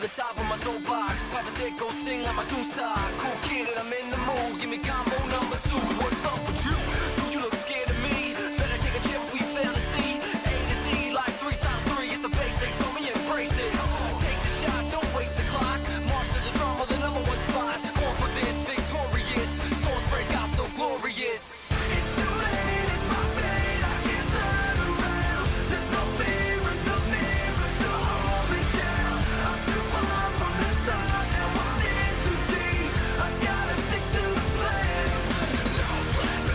the top of my soapbox. Papa said go sing like my tune star. Cool kid and I'm in the mood. Give me combo number 2. What's up with you? Do you look scared of me? Better take a chip, we fail to see. A to Z like 3 times 3 is the basics. So me embrace it. Take the shot, don't waste the clock. March to the drum of the number 1 spot. Born for this, victorious. Storms break out so glorious. It's too late, it's my fate. I can't turn around. There's no fear in the mirror to hold me down. I'm too far from the start, now I'm in too deep. I gotta stick to the plan. No plan B.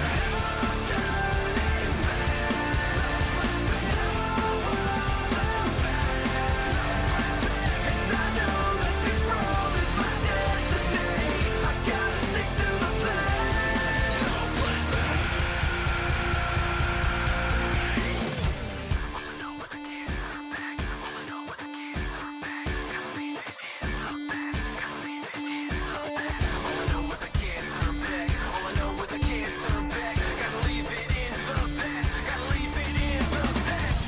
No turning back. There's no other path. And I know that this road is my destiny. I gotta stick to the plan. No plan B. All I know is I can't turn back. All I know is I can't turn back. Gotta leave it in the past. Gotta leave it in the past. All I know is I can't turn back. All I know is I can't turn back. Gotta leave it in the past. Gotta leave it in the past.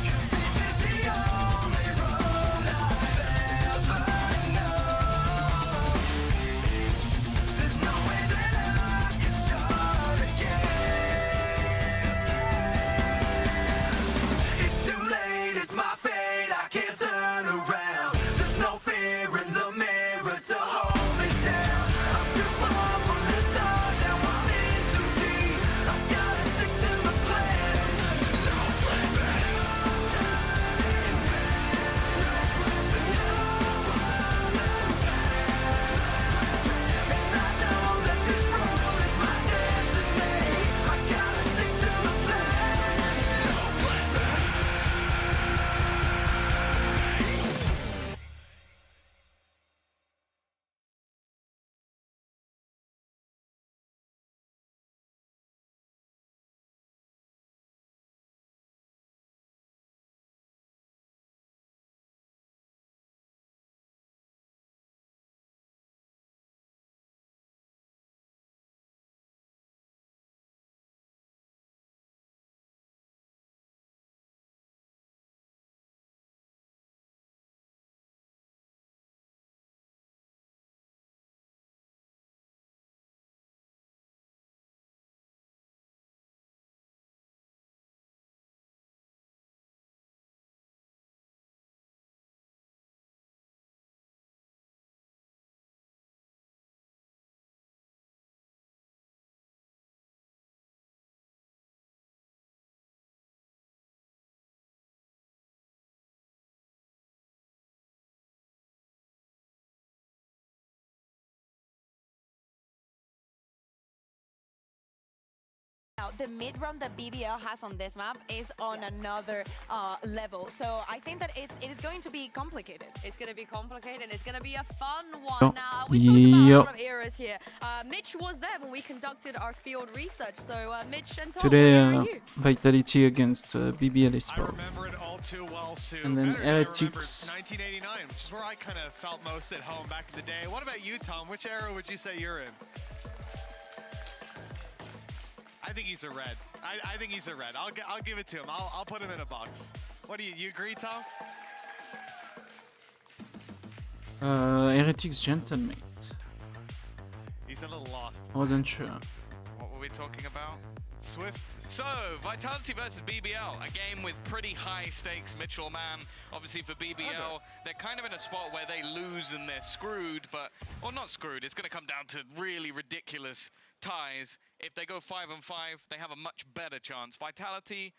'Cause this is the only road I've ever known. There's no way that I can start again. It's too late, it's my fate, I can't turn around. There's no fear in the mirror to hold me down. I'm too far from the start, now I'm in too deep. I gotta stick to the plan. No plan B. No turning back. There's no other path. And I know that this road is my destiny. I gotta stick to the plan. No plan B. Now, the mid-run that BBL has on this map is on another level. So I think that it is going to be complicated. It's going to be complicated. It's going to be a fun one. Now, we talked about a lot of eras here. Mitch was there when we conducted our field research. So, Mitch and Tom, Today, where are you? Vitality against BBL I Esport. remember it all too well, Sue. And then Better than I remember Heretics. 1989, which is where I kind of felt most at home back in the day. What about you, Tom? Which era would you say you're in? I think he's a red. I think he's a red. I'll give it to him. I'll put him in a box. What do you agree, Tom? Heretics Gentlemate. He's a little lost. I wasn't sure. What were we talking about? Swift. So, Vitality versus BBL, a game with pretty high stakes. Mitchell Man, obviously for BBL, they're kind of in a spot where they lose and they're screwed, but, well, not screwed. It's going to come down to really ridiculous ties. If they go 5-5, they have a much better chance. Vitality,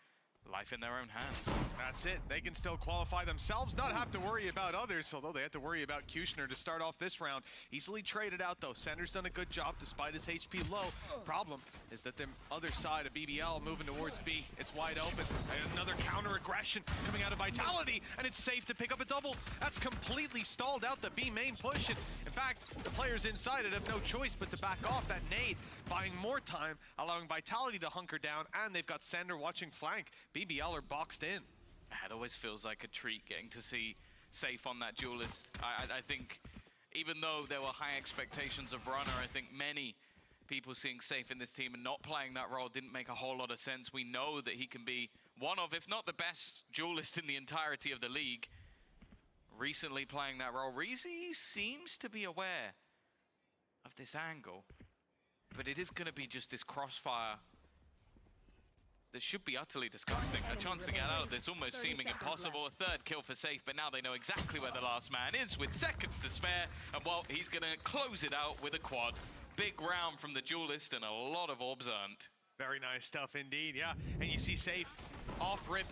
life in their own hands. That's it. They can still qualify themselves, not have to worry about others, although they have to worry about Kushner to start off this round. Easily traded out, though. Sender's done a good job despite his HP low. Problem is that the other side of BBL moving towards B. It's wide open. And another counter aggression coming out of Vitality, and it's safe to pick up a double. That's completely stalled out the B main push. And in fact, the players inside it have no choice but to back off that nade, buying more time, allowing Vitality to hunker down, and they've got Sender watching flank. BBL are boxed in. It always feels like a treat getting to see Safe on that duelist. I think even though there were high expectations of Runner, I think many people seeing Safe in this team and not playing that role didn't make a whole lot of sense. We know that he can be one of, if not the best duelist in the entirety of the league. recently playing that role. Reezy seems to be aware of this angle, but it is going to be just this crossfire that should be utterly disgusting. A chance to get out of this almost seeming impossible. A third kill for Safe, but now they know exactly where the last man is with seconds to spare. And well, he's going to close it out with a quad. Big round from the duelist and a lot of orbs earned. Very nice stuff indeed, yeah. And you see Safe off rip.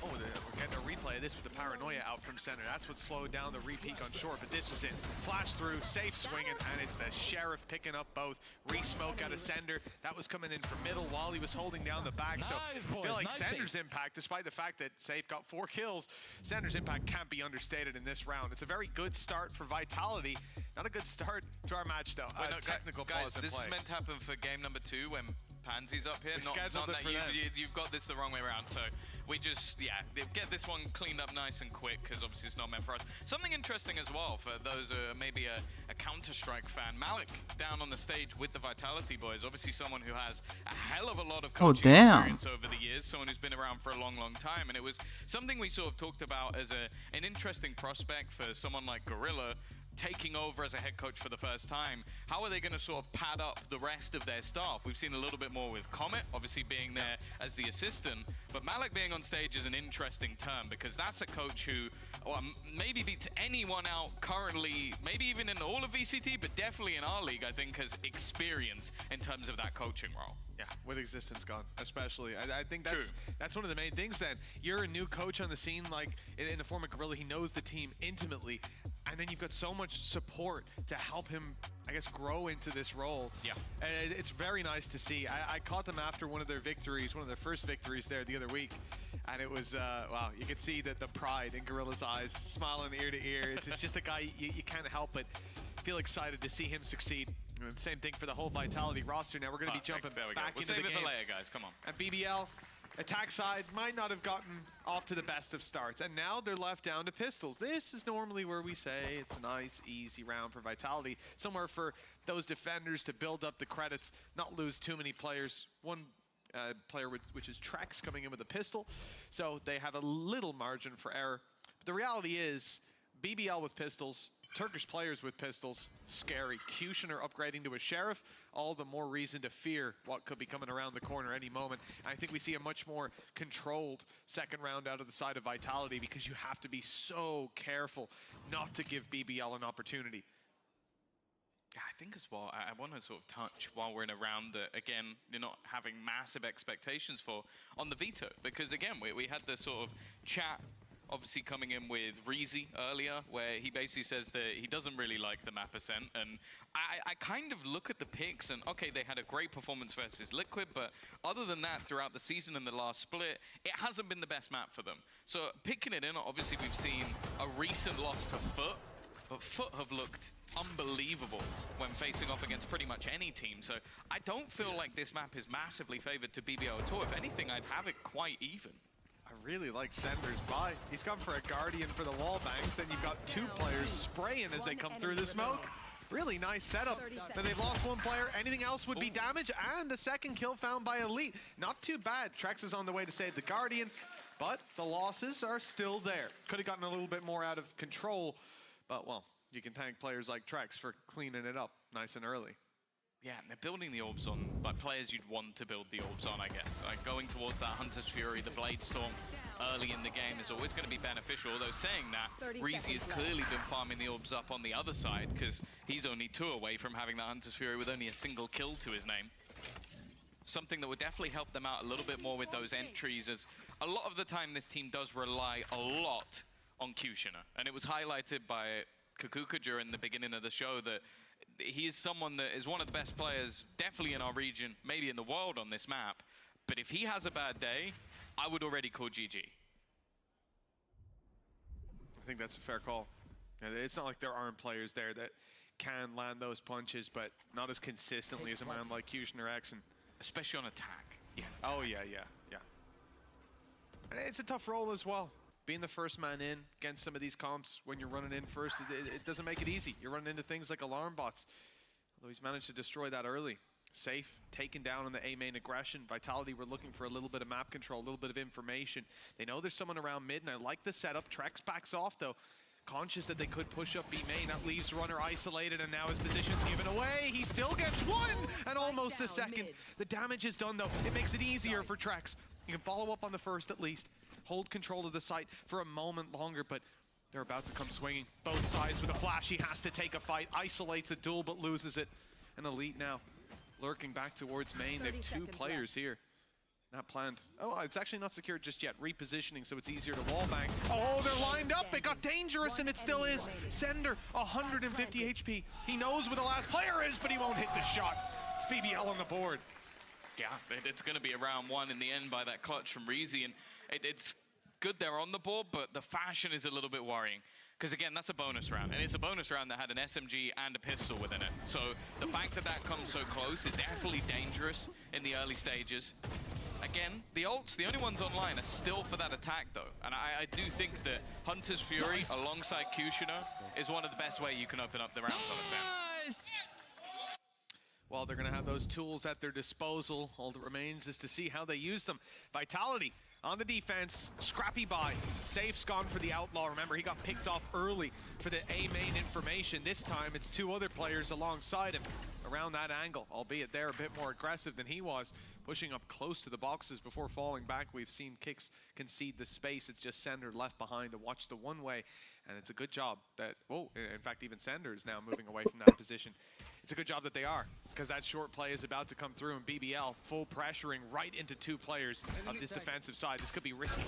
Oh, we're getting a replay of this with the paranoia out from center. That's what slowed down the re-peek on short, but this was it. Flash through, Safe swinging, and it's the Sheriff picking up both. Re-smoke out of Sender. That was coming in from middle while he was holding down the back. So I feel like Sender's impact, despite the fact that Safe got 4 kills, Sender's impact can't be understated in this round. It's a very good start for Vitality. Not a good start to our match, though. No, technical guys, pause in this play. is meant to happen for game number 2 when Pansy's up here. Scheduled it for them. You've got this the wrong way around. So we just, yeah, get this one cleaned up nice and quick because obviously it's not meant for us. Something interesting as well for those maybe a Counter-Strike fan. Malik down on the stage with the Vitality boys. Obviously someone who has a hell of a lot of coaching experience over the years. Someone who's been around for a long, long time. And it was something we sort of talked about as an interesting prospect for someone like Gorilla taking over as a head coach for the first time. How are they going to sort of pad up the rest of their staff? We've seen a little bit more with Comet, obviously being there as the assistant, but Malik being on stage is an interesting term because that's a coach who maybe beats anyone out currently, maybe even in all of VCT, but definitely in our league, I think has experience in terms of that coaching role. Yeah, with existence gone, especially. I think that's one of the main things then. You're a new coach on the scene, like in the form of Gorilla, he knows the team intimately, and then you've got so much support to help him, I guess, grow into this role. Yeah. And it's very nice to see. I caught them after one of their victories, one of their first victories there the other week, and it was, wow, you could see the pride in Gorilla's eyes, smiling ear to ear. It's just a guy you can't help but feel excited to see him succeed. And same thing for the whole Vitality roster. Now we're going to be jumping back into the game. For later, guys. Come on. And BBL, attack side, might not have gotten off to the best of starts. And now they're left down to pistols. This is normally where we say it's a nice, easy round for Vitality. Somewhere for those defenders to build up the credits, not lose too many players. One player, which is Trex, coming in with a pistol. So they have a little margin for error. But the reality is, BBL with pistols, Turkish players with pistols, scary. Kushner upgrading to a Sheriff, all the more reason to fear what could be coming around the corner any moment. And I think we see a much more controlled second round out of the side of Vitality because you have to be so careful not to give BBL an opportunity. Yeah, I think as well, I want to sort of touch while we're in a round that, again, you're not having massive expectations for on the veto. Because, again, we had this sort of chat obviously coming in with Reezy earlier, where he basically says that he doesn't really like the map Ascent. And I kind of look at the picks and, okay, they had a great performance versus Liquid, but other than that, throughout the season and the last split, it hasn't been the best map for them. So picking it in, obviously we've seen a recent loss to Foot, but Foot have looked unbelievable when facing off against pretty much any team. So I don't feel like this map is massively favored to BBL at all. If anything, I'd have it quite even. I really like Sender's buy. He's gone for a Guardian for the wall bangs. Then you've got 2 players spraying as they come through the smoke. Really nice setup. Then they've lost 1 player. Anything else would be damage. And a second kill found by Elite. Not too bad. Trex is on the way to save the Guardian, but the losses are still there. Could have gotten a little bit more out of control, but well, you can thank players like Trex for cleaning it up nice and early. Yeah, and they're building the orbs on, like, players you'd want to build the orbs on, I guess. Like, going towards that Hunter's Fury, the Blade Storm early in the game is always going to be beneficial, although saying that, Reezy has clearly been farming the orbs up on the other side, because he's only 2 away from having that Hunter's Fury with only a single kill to his name. Something that would definitely help them out a little bit more with those entries, as a lot of the time this team does rely a lot on Kushner. And it was highlighted by Kakuka during the beginning of the show that he is someone that is one of the best players, definitely in our region, maybe in the world on this map. But if he has a bad day, I would already call GG. I think that's a fair call. It's not like there aren't players there that can land those punches, but not as consistently as a man like Kushner X. And especially on attack. Yeah. Oh, yeah. And it's a tough role as well. Being the first man in against some of these comps when you're running in first, it doesn't make it easy. You're running into things like alarm bots. Although he's managed to destroy that early. Safe, taken down on the A main aggression. Vitality were looking for a little bit of map control, a little bit of information. They know there's someone around mid, and I like the setup. Trex backs off, though. conscious that they could push up B main. That leaves Runner isolated, and now his position's given away. He still gets one, and almost the second. The damage is done, though. It makes it easier for Trex. You can follow up on the first at least, hold control of the site for a moment longer, but they're about to come swinging. Both sides with a flash. He has to take a fight, isolates a duel, but loses it. And Elite now lurking back towards main. They have two players here. Not planned. Oh, it's actually not secured just yet. Repositioning, so it's easier to wallbang. Oh, they're lined up. It got dangerous, and it still is. Sender, 150 HP. He knows where the last player is, but he won't hit the shot. It's BBL on the board. Yeah, it's going to be a round one in the end by that clutch from Reezy, and it's good they're on the board, but the fashion is a little bit worrying. Because again, that's a bonus round, and it's a bonus round that had an SMG and a pistol within it. So the fact that that comes so close is definitely dangerous in the early stages. Again, the ults, the only ones online are still for that attack though. And I do think that Hunter's Fury alongside Kushner is one of the best way you can open up the rounds on a Sam. Well, they're going to have those tools at their disposal. All that remains is to see how they use them. Vitality on the defense, scrappy buy. Safe's gone for the Outlaw. Remember, he got picked off early for the A main information. This time, it's two other players alongside him around that angle, albeit they're a bit more aggressive than he was, pushing up close to the boxes before falling back. We've seen Kicks concede the space. It's just Sender left behind to watch the one-way, and it's a good job that, oh, in fact, even Sender is now moving away from that position. It's a good job that they are, because that short play is about to come through, and BBL full pressuring right into two players of this defensive side. This could be risky.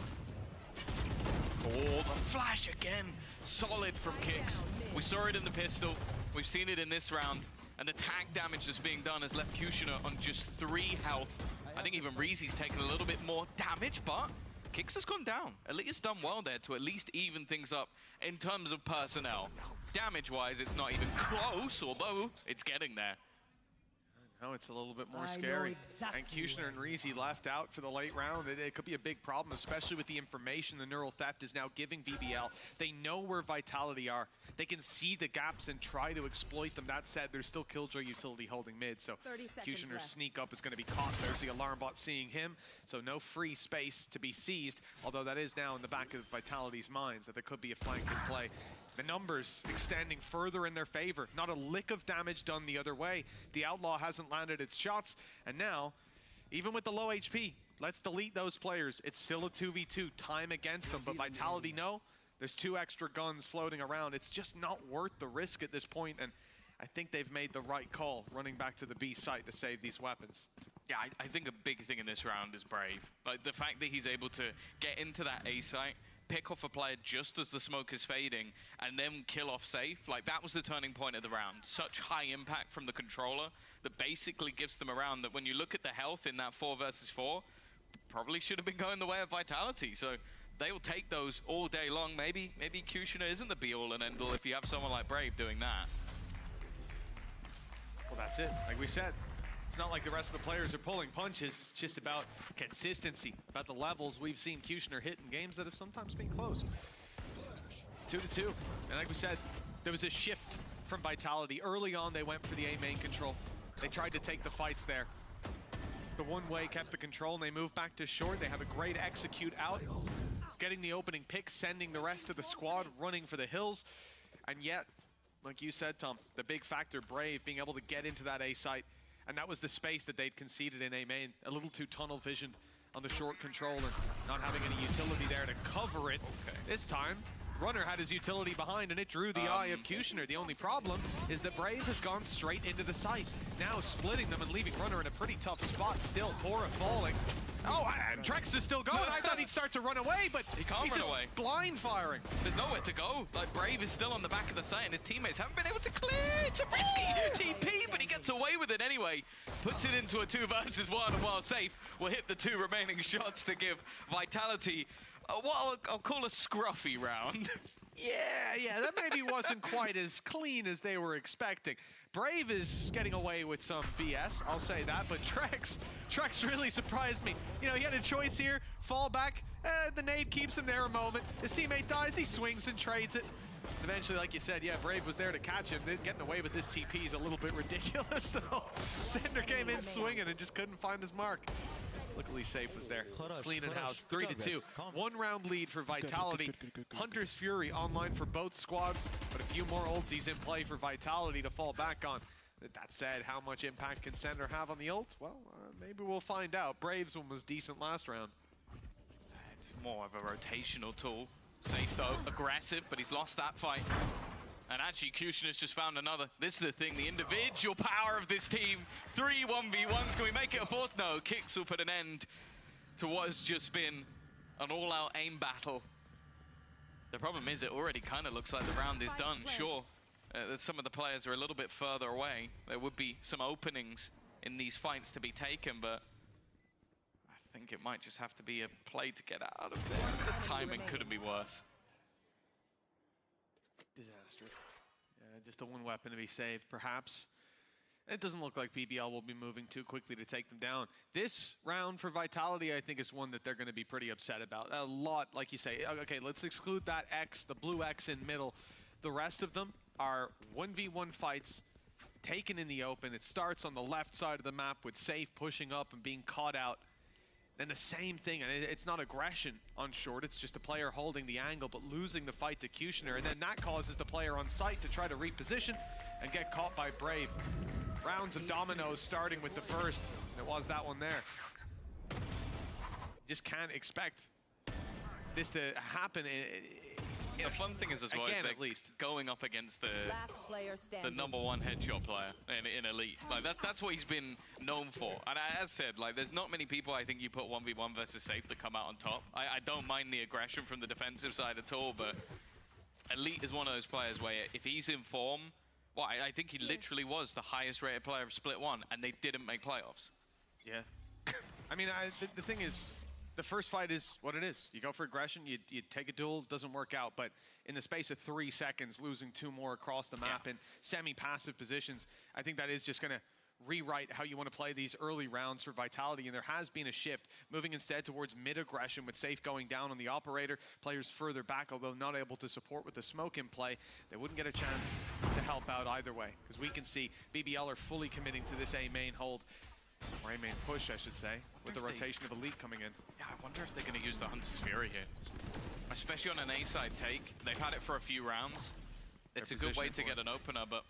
Oh, the flash again. Solid from Kicks. We saw it in the pistol. We've seen it in this round. And the tag damage that's being done has left Kushner on just 3 health. I think even Reezy's taken a little bit more damage, but Kicks has gone down. Elite has done well there to at least even things up in terms of personnel. Damage-wise, it's not even close, although it's getting there. Now it's a little bit more scary. And Kushner and Reezy left out for the late round. It could be a big problem, especially with the information the neural theft is now giving BBL. They know where Vitality are. They can see the gaps and try to exploit them. That said, there's still Killjoy utility holding mid, so Kushner's sneak up is going to be caught. There's the alarm bot seeing him, so no free space to be seized, although that is now in the back of Vitality's minds that there could be a flank in play. The numbers extending further in their favor. Not a lick of damage done the other way. The Outlaw hasn't landed its shots, and now, even with the low HP, let's delete those players. It's still a 2v2, time against them, but Vitality know there's 2 extra guns floating around. It's just not worth the risk at this point, and I think they've made the right call running back to the B site to save these weapons. Yeah, I think a big thing in this round is Brave. Like, the fact that he's able to get into that A site, pick off a player just as the smoke is fading, and then kill off safe. Like, that was the turning point of the round. Such high impact from the controller that basically gives them a round that when you look at the health in that 4 versus 4, probably should have been going the way of Vitality. So they will take those all day long. Maybe Kushner isn't the be-all and end-all if you have someone like Brave doing that. Well, that's it. Like we said, it's not like the rest of the players are pulling punches. It's just about consistency, about the levels we've seen Kushner hit in games that have sometimes been close. 2-2. And like we said, there was a shift from Vitality. Early on, they went for the A main control. They tried to take the fights there. The one-way kept the control, and they moved back to short. They have a great execute out, getting the opening pick, sending the rest of the squad running for the hills. And yet, like you said, Tom, the big factor, Brave, being able to get into that A site. And that was the space that they'd conceded in A main. A little too tunnel visioned on the short control and not having any utility there to cover it. Okay. This time, Runner had his utility behind and it drew the eye of Kushner. The only problem is that Brave has gone straight into the site. Now splitting them and leaving Runner in a pretty tough spot. Still, Pora falling. Oh, and Trex is still going. I thought he'd start to run away, but he can't run away. Blind firing. There's nowhere to go. Like, Brave is still on the back of the site and his teammates haven't been able to clear. It's a risky TP, but he gets away with it anyway. Puts it into a 2 versus 1, and while safe, will hit the 2 remaining shots to give Vitality what I'll call a scruffy round. Yeah, that maybe wasn't quite as clean as they were expecting. Brave is getting away with some BS, I'll say that, but Trex really surprised me. You know, he had a choice here, fall back, the nade keeps him there a moment. His teammate dies, he swings and trades it. Eventually, like you said, yeah, Brave was there to catch him. Getting away with this TP is a little bit ridiculous, though. Sander came in swinging and just couldn't find his mark. Luckily, Safe was there. Clean in house, 3-2. 1 round lead for Vitality. Hunter's Fury online for both squads, but a few more ultis in play for Vitality to fall back on. That said, how much impact can Sander have on the ult? Well, maybe we'll find out. Brave's one was decent last round. It's more of a rotational tool. Safe though, aggressive, but he's lost that fight. And actually, Kushner's just found another. This is the thing, the individual power of this team. 3 1v1s, can we make it a 4th? No, Kicks will put an end to what has just been an all-out aim battle. The problem is it already kind of looks like the round is done, sure. Some of the players are a little bit further away. There would be some openings in these fights to be taken, but I think it might just have to be a play to get out of there. The timing couldn't be worse. Disastrous. Yeah, just a 1 weapon to be saved, perhaps. It doesn't look like BBL will be moving too quickly to take them down. This round for Vitality, I think, is one that they're going to be pretty upset about. A lot, like you say. Okay, let's exclude that X, the blue X in middle. The rest of them are 1v1 fights taken in the open. It starts on the left side of the map with Safe pushing up and being caught out. Then the same thing, and it's not aggression on short, it's just a player holding the angle but losing the fight to Kushner, and then that causes the player on site to try to reposition and get caught by Brave. Rounds of dominoes starting with the first. It was that one there. Just can't expect this to happen. The fun thing is as well, again, is at least going up against the #1 headshot player in Elite. Like that's what he's been known for. And as said, like there's not many people I think you put 1v1 versus Safe that come out on top. I don't mind the aggression from the defensive side at all, but Elite is one of those players where if he's in form, well, I think he literally was the highest rated player of Split 1, and they didn't make playoffs. Yeah. I mean, the thing is, the first fight is what it is. You go for aggression, you take a duel, doesn't work out, but in the space of 3 seconds, losing 2 more across the map in semi-passive positions, I think that is just going to rewrite how you want to play these early rounds for Vitality, and there has been a shift, moving instead towards mid-aggression with Safe going down on the operator, players further back, although not able to support with the smoke in play. They wouldn't get a chance to help out either way, because we can see BBL are fully committing to this A main hold. Or A main push, I should say, with the rotation of Elite coming in. Yeah, I wonder if they're going to use the Hunter's Fury here. Especially on an A-side take. They've had it for a few rounds. It's a good way to get an opener, but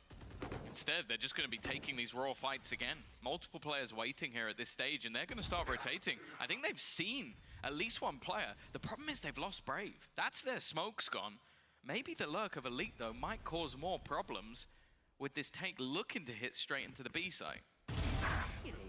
instead, they're just going to be taking these raw fights again. Multiple players waiting here at this stage, and they're going to start rotating. I think they've seen at least 1 player. The problem is they've lost Brave. That's their smoke's gone. Maybe the lurk of Elite, though, might cause more problems with this take looking to hit straight into the B site.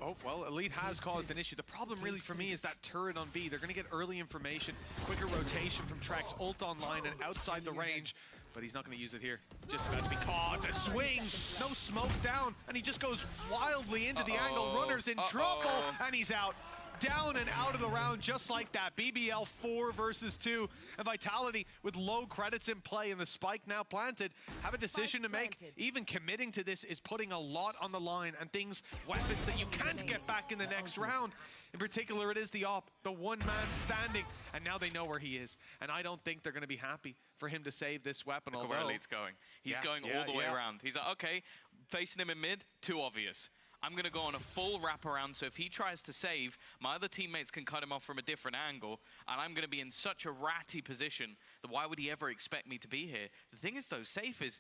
Oh, well, Elite has caused an issue. The problem really for me is that turret on B. They're going to get early information, quicker rotation from Trex, ult online and outside the range, but he's not going to use it here. Just about to be caught. The swing, no smoke down, and he just goes wildly into the angle. Runner's in trouble, and he's out. Down and out of the round just like that. BBL 4 versus 2. And Vitality with low credits in play and the spike now planted have a decision to make. Even committing to this is putting a lot on the line and things, weapons that you can't get back in the next round. In particular, it is the op, the one man standing, and now they know where he is. And I don't think they're going to be happy for him to save this weapon. Look at where Elite's going. He's going all the way around. He's like, okay, facing him in mid, too obvious. I'm going to go on a full wraparound, so if he tries to save, my other teammates can cut him off from a different angle, and I'm going to be in such a ratty position that why would he ever expect me to be here? The thing is, though, Safe is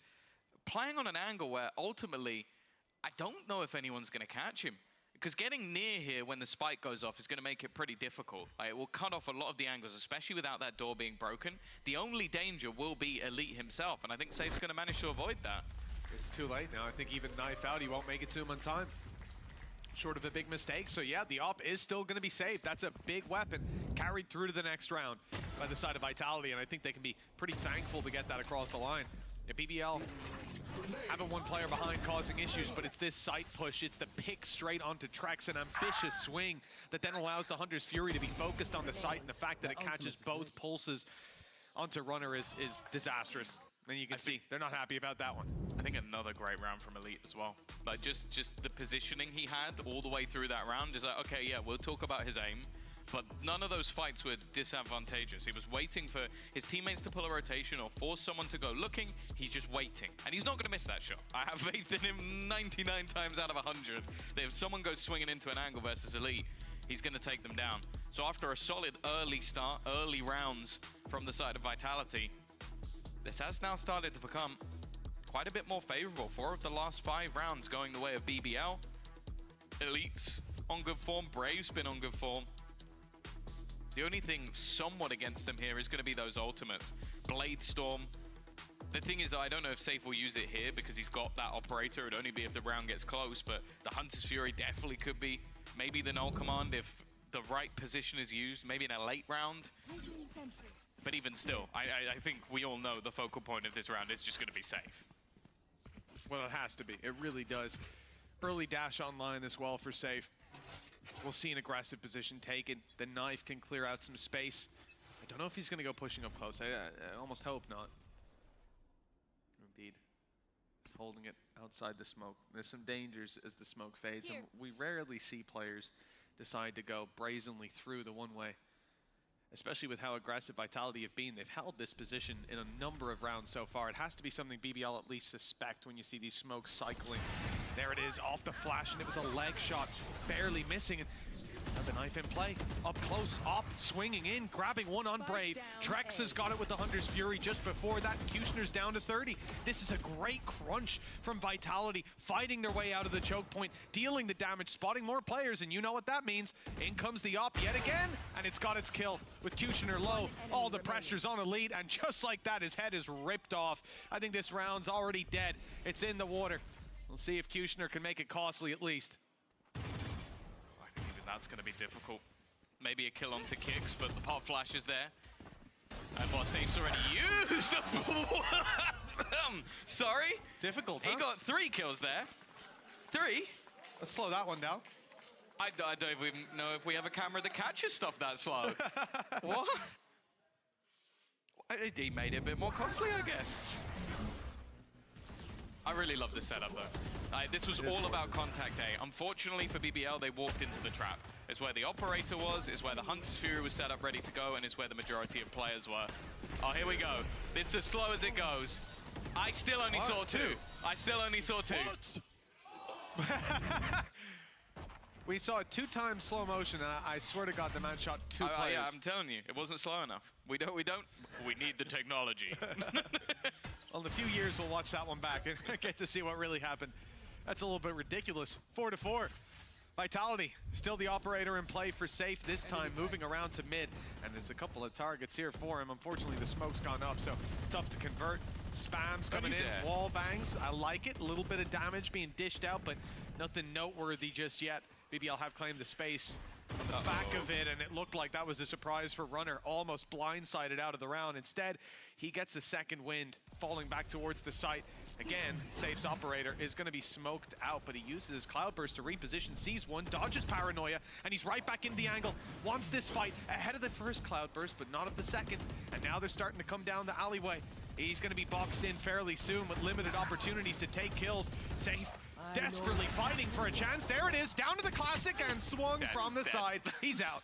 playing on an angle where ultimately I don't know if anyone's going to catch him. Because getting near here when the spike goes off is going to make it pretty difficult. It will cut off a lot of the angles, especially without that door being broken. The only danger will be Elite himself, and I think Safe's going to manage to avoid that. It's too late now. I think even knife out, he won't make it to him on time. Short of a big mistake, so yeah, the op is still going to be saved. That's a big weapon carried through to the next round by the side of Vitality, and I think they can be pretty thankful to get that across the line. Yeah, BBL having 1 player behind causing issues, but it's this site push. It's the pick straight onto Trex, an ambitious swing that then allows the Hunter's Fury to be focused on the site, and the fact that it catches both pulses onto Runner is disastrous. And you can see they're not happy about that one. I think another great round from Elite as well. Like just the positioning he had all the way through that round is like, okay, yeah, we'll talk about his aim, but none of those fights were disadvantageous. He was waiting for his teammates to pull a rotation or force someone to go looking. He's just waiting, and he's not going to miss that shot. I have faith in him 99 times out of 100 that if someone goes swinging into an angle versus Elite, he's going to take them down. So after a solid early start, early rounds from the side of Vitality, this has now started to become quite a bit more favorable. 4 of the last 5 rounds going the way of BBL. Elite's on good form, Brave's been on good form. The only thing somewhat against them here is going to be those ultimates. Blade Storm. The thing is, I don't know if Safe will use it here because he's got that operator. It'd only be if the round gets close, but the Hunter's Fury definitely could be. Maybe the Null Command if the right position is used, maybe in a late round. But even still, I think we all know the focal point of this round is just going to be Safe. Well, it has to be. It really does. Early dash online as well for Safe. We'll see an aggressive position taken. The knife can clear out some space. I don't know if he's going to go pushing up close. I almost hope not. Indeed. Just holding it outside the smoke. There's some dangers as the smoke fades. And we rarely see players decide to go brazenly through the one-way. Especially with how aggressive Vitality have been. They've held this position in a number of rounds so far. It has to be something BBL at least suspect when you see these smokes cycling. There it is, off the flash, and it was a leg shot, barely missing. And now the knife in play, up close, up, swinging in, grabbing one on Brave. Trex has got it with the Hunter's Fury just before that. Kushner's down to 30. This is a great crunch from Vitality, fighting their way out of the choke point, dealing the damage, spotting more players, and you know what that means. In comes the op yet again, and it's got its kill. With Kushner low, all the pressure's on Elite, and just like that, his head is ripped off. I think this round's already dead. It's in the water. We'll see if Kushner can make it costly at least. I think even that's going to be difficult. Maybe a kill onto Kicks, but the pop flash is there. And what Safe's already used. Sorry? Difficult, huh? He got 3 kills there. 3? Let's slow that one down. I don't even know if we have a camera that catches stuff that slow. What? He made it a bit more costly, I guess. I really love this setup, though. This was all about contact A. Unfortunately for BBL, they walked into the trap. It's where the operator was, it's where the Hunter's Fury was set up ready to go, and it's where the majority of players were. Oh, here we go. It's as slow as it goes. I still only saw 2. I still only saw 2. We saw it 2 times slow motion, and I swear to God, the man shot 2 players. Yeah, I'm telling you, it wasn't slow enough. We need the technology. Well, in a few years, we'll watch that one back and get to see what really happened. That's a little bit ridiculous. 4-4. Vitality, still the operator in play for Safe this time, moving around to mid. And there's a couple of targets here for him. Unfortunately, the smoke's gone up, so tough to convert. Spams coming in, wall bangs. I like it. A little bit of damage being dished out, but nothing noteworthy just yet. BBL have claimed the space on the back of it, and it looked like that was a surprise for Runner, almost blindsided out of the round. Instead, he gets a second wind, falling back towards the site. Again, Safe's operator is going to be smoked out, but he uses his Cloudburst to reposition, sees one, dodges Paranoia, and he's right back in the angle. Wants this fight ahead of the first Cloudburst, but not of the second. And now they're starting to come down the alleyway. He's going to be boxed in fairly soon with limited opportunities to take kills. Safe desperately fighting for a chance. There it is, down to the classic and swung from the side. He's out.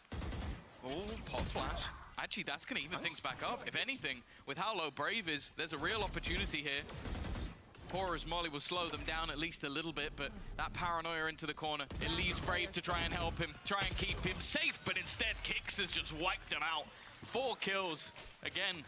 Oh, pop flash. Actually, that's going to even things back up. If anything, with how low Brave is, there's a real opportunity here. Poor's Molly will slow them down at least a little bit, but that Paranoia into the corner, it leaves Brave to try and help him, try and keep him safe, but instead Kicks has just wiped him out. 4 kills. Again,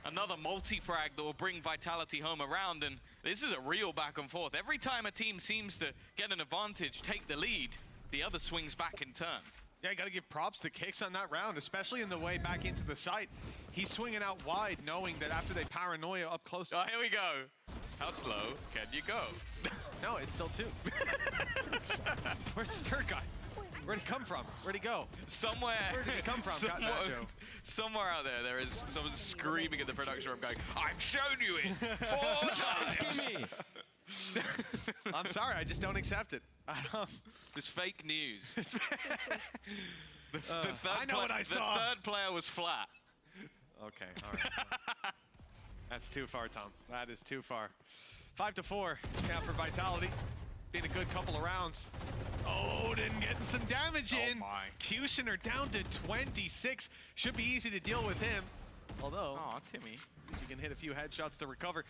another multi-frag that will bring Vitality home around, and this is a real back and forth. Every time a team seems to get an advantage, take the lead, the other swings back in turn. Yeah, you got to give props to Kicks on that round, especially in the way back into the site. He's swinging out wide, knowing that after they Paranoia up close. Oh, here we go. How slow can you go? No, it's still 2. Where's the third guy? Where'd he come from? Where'd he go? Somewhere. Where did he come from? Somewhere out there, there is someone screaming at the production room going, I've shown you it 4 times. I'm sorry, I just don't accept it. It's fake news. I know what I saw. The third player was flat. Okay, all right. That's too far, Tom. That is too far. 5-4 count for Vitality. Been a good couple of rounds. Odin getting some damage in. my. Kushner down to 26. Should be easy to deal with him. Although, Oh, Timmy. see if you can hit a few headshots to recover.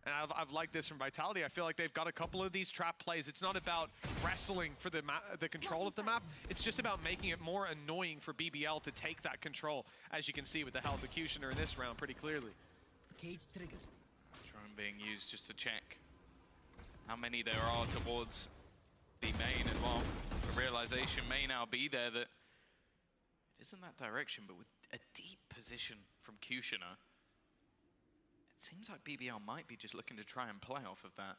And I've liked this from Vitality. I feel like they've got a couple of these trap plays. It's not about wrestling for the control of the map. It's just about making it more annoying for BBL to take that control, as you can see with the health of Kushner in this round pretty clearly. Cage triggered. Drone being used just to check how many there are towards the main, and well, the realization may now be there that it isn't that direction, but with a deep position from Kushner, it seems like BBL might be just looking to try and play off of that.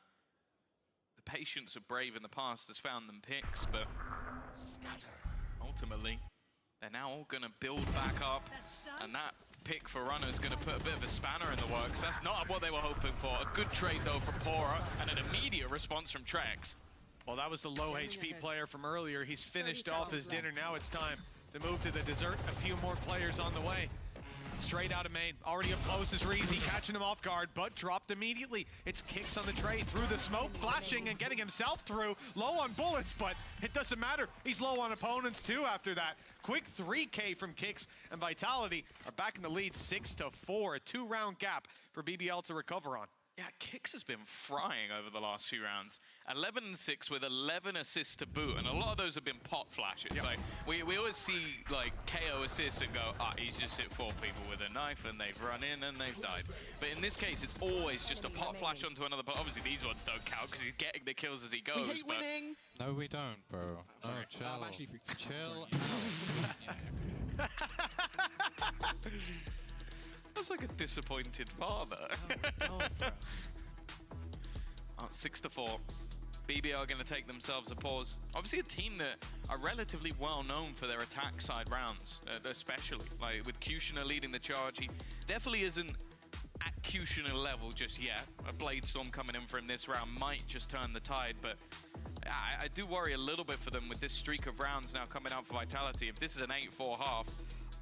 The patience of Brave in the past has found them picks, but ultimately, they're now all going to build back up, and that pick for Runner is going to put a bit of a spanner in the works. That's not what they were hoping for. A good trade, though, from Pora, and an immediate response from Trex. Well, that was the low HP player from earlier. He's finished off his dinner. Now it's time to move to the dessert. A few more players on the way. Straight out of main. Already up close is Reezy, catching him off guard, but dropped immediately. It's Kicks on the trade through the smoke, flashing and getting himself through. Low on bullets, but it doesn't matter. He's low on opponents too after that. Quick 3K from Kicks, and Vitality are back in the lead 6-4. A 2-round gap for BBL to recover on. Yeah, Kicks has been frying over the last few rounds. 11-6 with 11 assists to boot, and a lot of those have been pot flashes. Yep. Like we always see like KO assists and go, he's just hit 4 people with a knife and they've run in and they've died. But in this case, it's always just a pot flash onto another. But obviously these ones don't count because he's getting the kills as he goes. We hate winning. No, we don't, bro. Oh, chill. I'm actually freaking Chill out. That's like a disappointed father. Oh, 6-4. BBL are going to take themselves a pause. Obviously a team that are relatively well known for their attack side rounds, especially. Like with Kushner leading the charge, he definitely isn't at Kushner level just yet. A Blade Storm coming in for him this round might just turn the tide, but I do worry a little bit for them with this streak of rounds now coming out for Vitality. If this is an 8-4 half,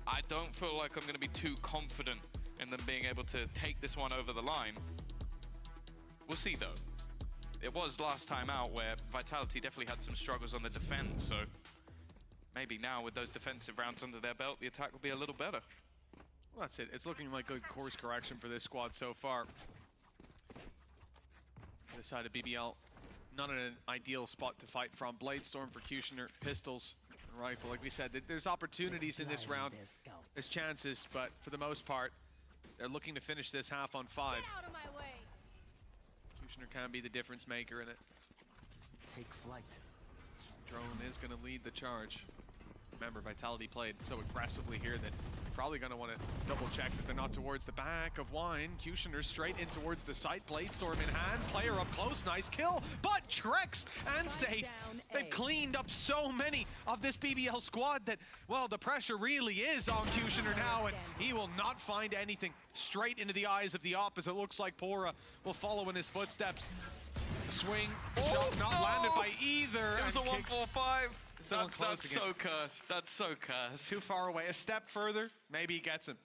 I don't feel like I'm going to be too confident in them being able to take this one over the line. We'll see though. It was last time out where Vitality definitely had some struggles on the defense, so maybe now with those defensive rounds under their belt, the attack will be a little better. Well, that's it. It's looking like good course correction for this squad so far. Other side of BBL, not in an ideal spot to fight from. Blade Storm for Kushner, pistols, and rifle. Like we said, there's opportunities in this round. There's chances, but for the most part, they're looking to finish this half on 5. Get out of my way. Kushner can be the difference maker in it. Take flight. Drone is going to lead the charge. Remember, Vitality played so aggressively here that you're probably going to want to double check that they're not towards the back of Wine. Kushner straight in towards the site. Blade Storm in hand. Player up close. Nice kill. But Trex and safe. They've cleaned up so many of this BBL squad that, well, the pressure really is on Kushner now, and he will not find anything. Straight into the eyes of the op, as it looks like Pora will follow in his footsteps. Swing, shot not landed by either. It was a and Kicks 1-4-5. still close That's again. so cursed. That's so cursed. Too far away. A step further, maybe he gets him.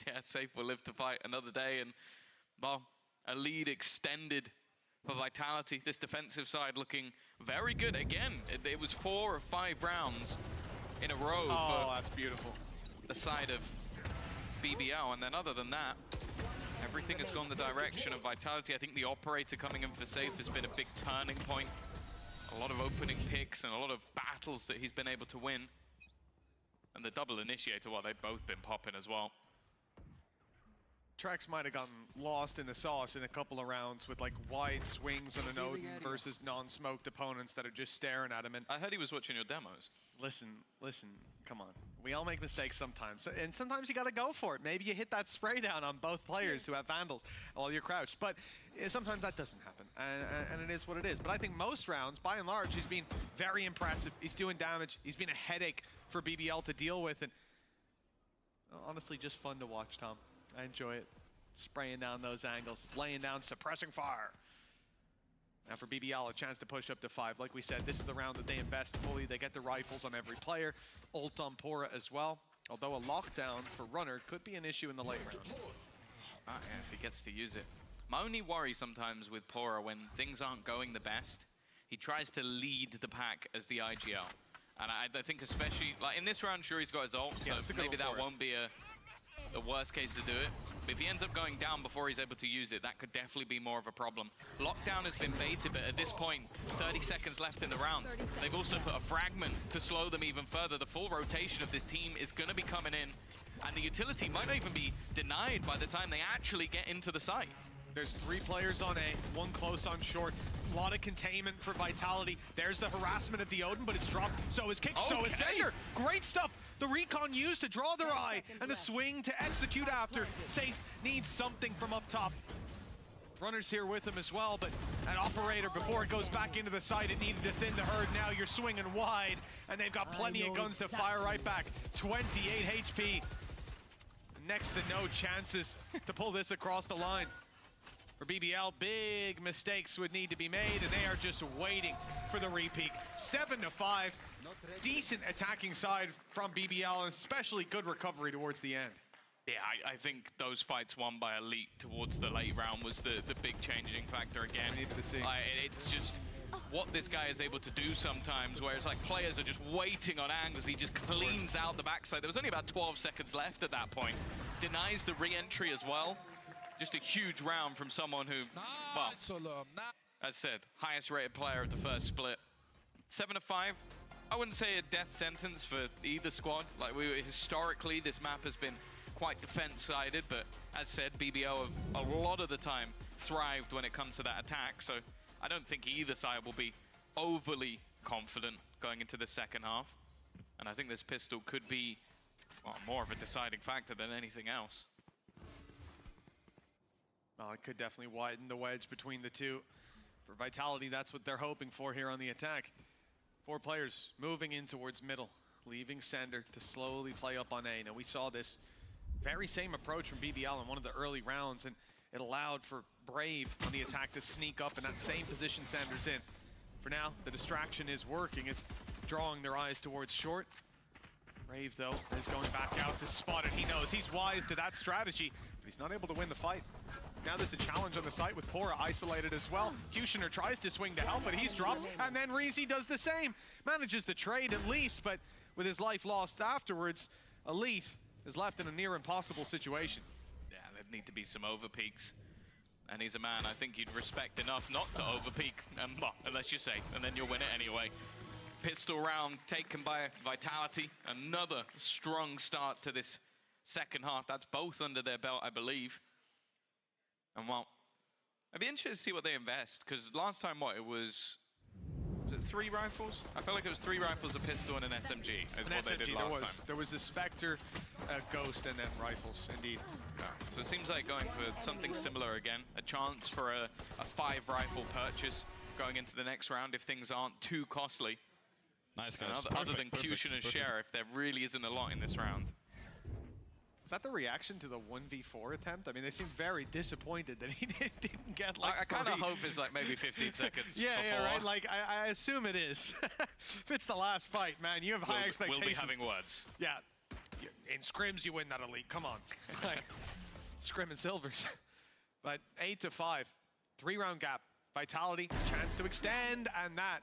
Yeah, Safe will live to fight another day, and well, a lead extended for Vitality. This defensive side looking very good. Again, it was 4 or 5 rounds in a row Oh, for that's beautiful. the side of BBL, and then other than that, everything has gone the direction of Vitality. I think the operator coming in for Safe has been a big turning point. A lot of opening picks and a lot of battles that he's been able to win. And the double initiator, well, they've both been popping as well. Trex might have gotten lost in the sauce in a couple of rounds with like wide swings on an Odin versus non-smoked opponents that are just staring at him. And I heard he was watching your demos. listen, come on. We all make mistakes sometimes, and sometimes you got to go for it. Maybe you hit that spray down on both players who have Vandals while you're crouched, but sometimes that doesn't happen, and it is what it is. But I think most rounds, by and large, he's been very impressive. He's doing damage. He's been a headache for BBL to deal with, and honestly, just fun to watch, Tom. I enjoy it. Spraying down those angles, laying down suppressing fire. Now for BBL, a chance to push up to 5. Like we said, this is the round that they invest fully. They get the rifles on every player. Ult on Pora as well. Although a lockdown for Runner could be an issue in the late round. Yeah, if he gets to use it. My only worry sometimes with Pora when things aren't going the best, he tries to lead the pack as the IGL. And I think especially, like in this round, sure, he's got his ult, Yeah, so maybe that won't be the worst case to do it. But if he ends up going down before he's able to use it, that could definitely be more of a problem. Lockdown has been baited, but at this point, 30 seconds left in the round. They've also put a fragment to slow them even further. The full rotation of this team is going to be coming in, and the utility might not even be denied by the time they actually get into the site. There's 3 players on A, 1 close on short. A lot of containment for Vitality. There's the harassment of the Odin, but it's dropped. So is Kick, so is Sender. Great stuff. The recon used to draw their eye, and the swing to execute after. Safe needs something from up top. Runners here with him as well, but an operator, before it goes back into the site, it needed to thin the herd. Now you're swinging wide, and they've got plenty of guns to fire right back. 28 HP. Next to no chances to pull this across the line. For BBL, big mistakes would need to be made, and they are just waiting for the repeat. 7-5, decent attacking side from BBL, and especially good recovery towards the end. Yeah, I think those fights won by Elite towards the late round was the big changing factor again. We need to see. It's just what this guy is able to do sometimes, whereas like players are just waiting on angles. He just cleans out the backside. There was only about 12 seconds left at that point. Denies the re-entry as well. Just a huge round from someone who, well, as I said, highest rated player of the first split. 7-5. I wouldn't say a death sentence for either squad. Like historically, this map has been quite defense-sided, but as said, BBL have a lot of the time thrived when it comes to that attack. So I don't think either side will be overly confident going into the second half. And I think this pistol could be, well, more of a deciding factor than anything else. Well, it could definitely widen the wedge between the two. For Vitality, that's what they're hoping for here on the attack. 4 players moving in towards middle, leaving Sender to slowly play up on A. Now, we saw this very same approach from BBL in one of the early rounds, and it allowed for Brave on the attack to sneak up in that same position Sender's in. For now, the distraction is working. It's drawing their eyes towards short. Brave, though, is going back out to spot it. He knows he's wise to that strategy, but he's not able to win the fight. Now there's a challenge on the site with Pora isolated as well. Kushner tries to swing to help, but he's dropped, and then Reezy does the same. Manages the trade at least, but with his life lost afterwards, Elite is left in a near impossible situation. Yeah, there'd need to be some overpeaks. And he's a man I think you'd respect enough not to overpeak, well, unless you're safe, and then you'll win it anyway. Pistol round taken by Vitality. Another strong start to this second half. That's both under their belt, I believe. And well, I'd be interested to see what they invest, because last time, was it 3 rifles? I felt like it was 3 rifles, a pistol, and an SMG. Is what they did last time. There was a Spectre, a Ghost, and then rifles, indeed. Yeah. So it seems like going for something similar again. A chance for a 5 rifle purchase going into the next round if things aren't too costly. Nice, guys. Other than Kushner's Sheriff, there really isn't a lot in this round. Is that the reaction to the 1v4 attempt? I mean, they seem very disappointed that he didn't get like I kind of hope it's like maybe 15 seconds yeah, before. yeah, right? Like, I assume it is. If it's the last fight, man, you have high expectations. We'll be having words. Yeah. In scrims, you win that Elite. Come on. Like, scrim and silvers. But 8-5. 3-round gap. Vitality, chance to extend, and that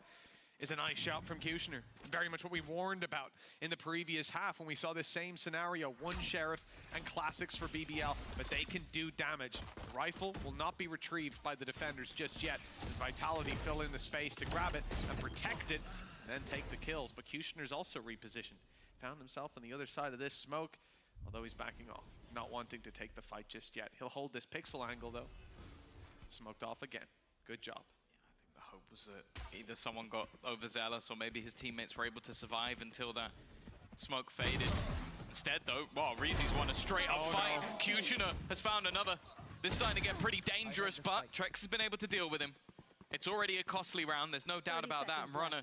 is a nice shot from Kushner. Very much what we warned about in the previous half when we saw this same scenario. 1 Sheriff and Classics for BBL, but they can do damage. The rifle will not be retrieved by the defenders just yet, as Vitality fill in the space to grab it and protect it, and then take the kills. But Kushner's also repositioned. Found himself on the other side of this smoke, although he's backing off, not wanting to take the fight just yet. He'll hold this pixel angle, though. Smoked off again. Good job. Hope was that either someone got overzealous or maybe his teammates were able to survive until that smoke faded. Instead, though, well, Reezy's won a straight-up fight. No. Kushner has found another. This is starting to get pretty dangerous, but Trex has been able to deal with him. It's already a costly round. There's no doubt about that. And Runner,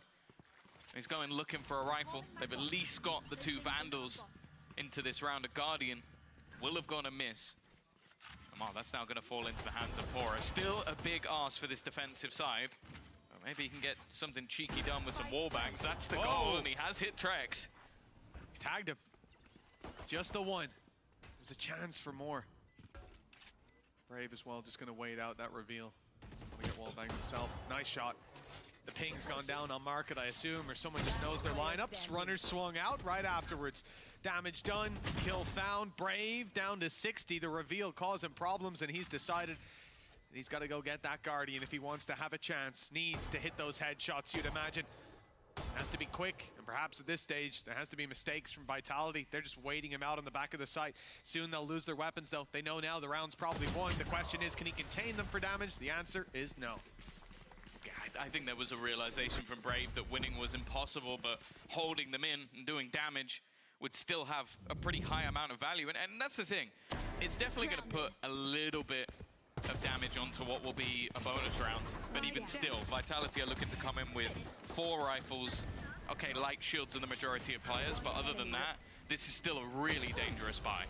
he's going looking for a rifle. They've at least got the 2 Vandals into this round. A Guardian will have gone amiss. Well, that's now going to fall into the hands of Pora. Still a big ask for this defensive side. Well, maybe he can get something cheeky done with some wallbangs. That's the goal, and he has hit Trex. He's tagged him. Just the one. There's a chance for more. Brave as well, just going to wait out that reveal. Going to get wallbanged himself. Nice shot. The ping's gone down on market, I assume, or someone just knows their lineups. Runners swung out right afterwards. Damage done, kill found. Brave down to 60. The reveal caused him problems, and he's decided he's got to go get that Guardian if he wants to have a chance. Needs to hit those headshots, you'd imagine. Has to be quick, and perhaps at this stage, there has to be mistakes from Vitality. They're just waiting him out on the back of the site. Soon they'll lose their weapons, though. They know now the round's probably won. The question is, can he contain them for damage? The answer is no. Yeah, I think there was a realization from Brave that winning was impossible, but holding them in and doing damage would still have a pretty high amount of value. And that's the thing. It's definitely going to put a little bit of damage onto what will be a bonus round. But even still, Vitality are looking to come in with 4 rifles. Okay, light shields are the majority of players, but other than that, this is still a really dangerous buy.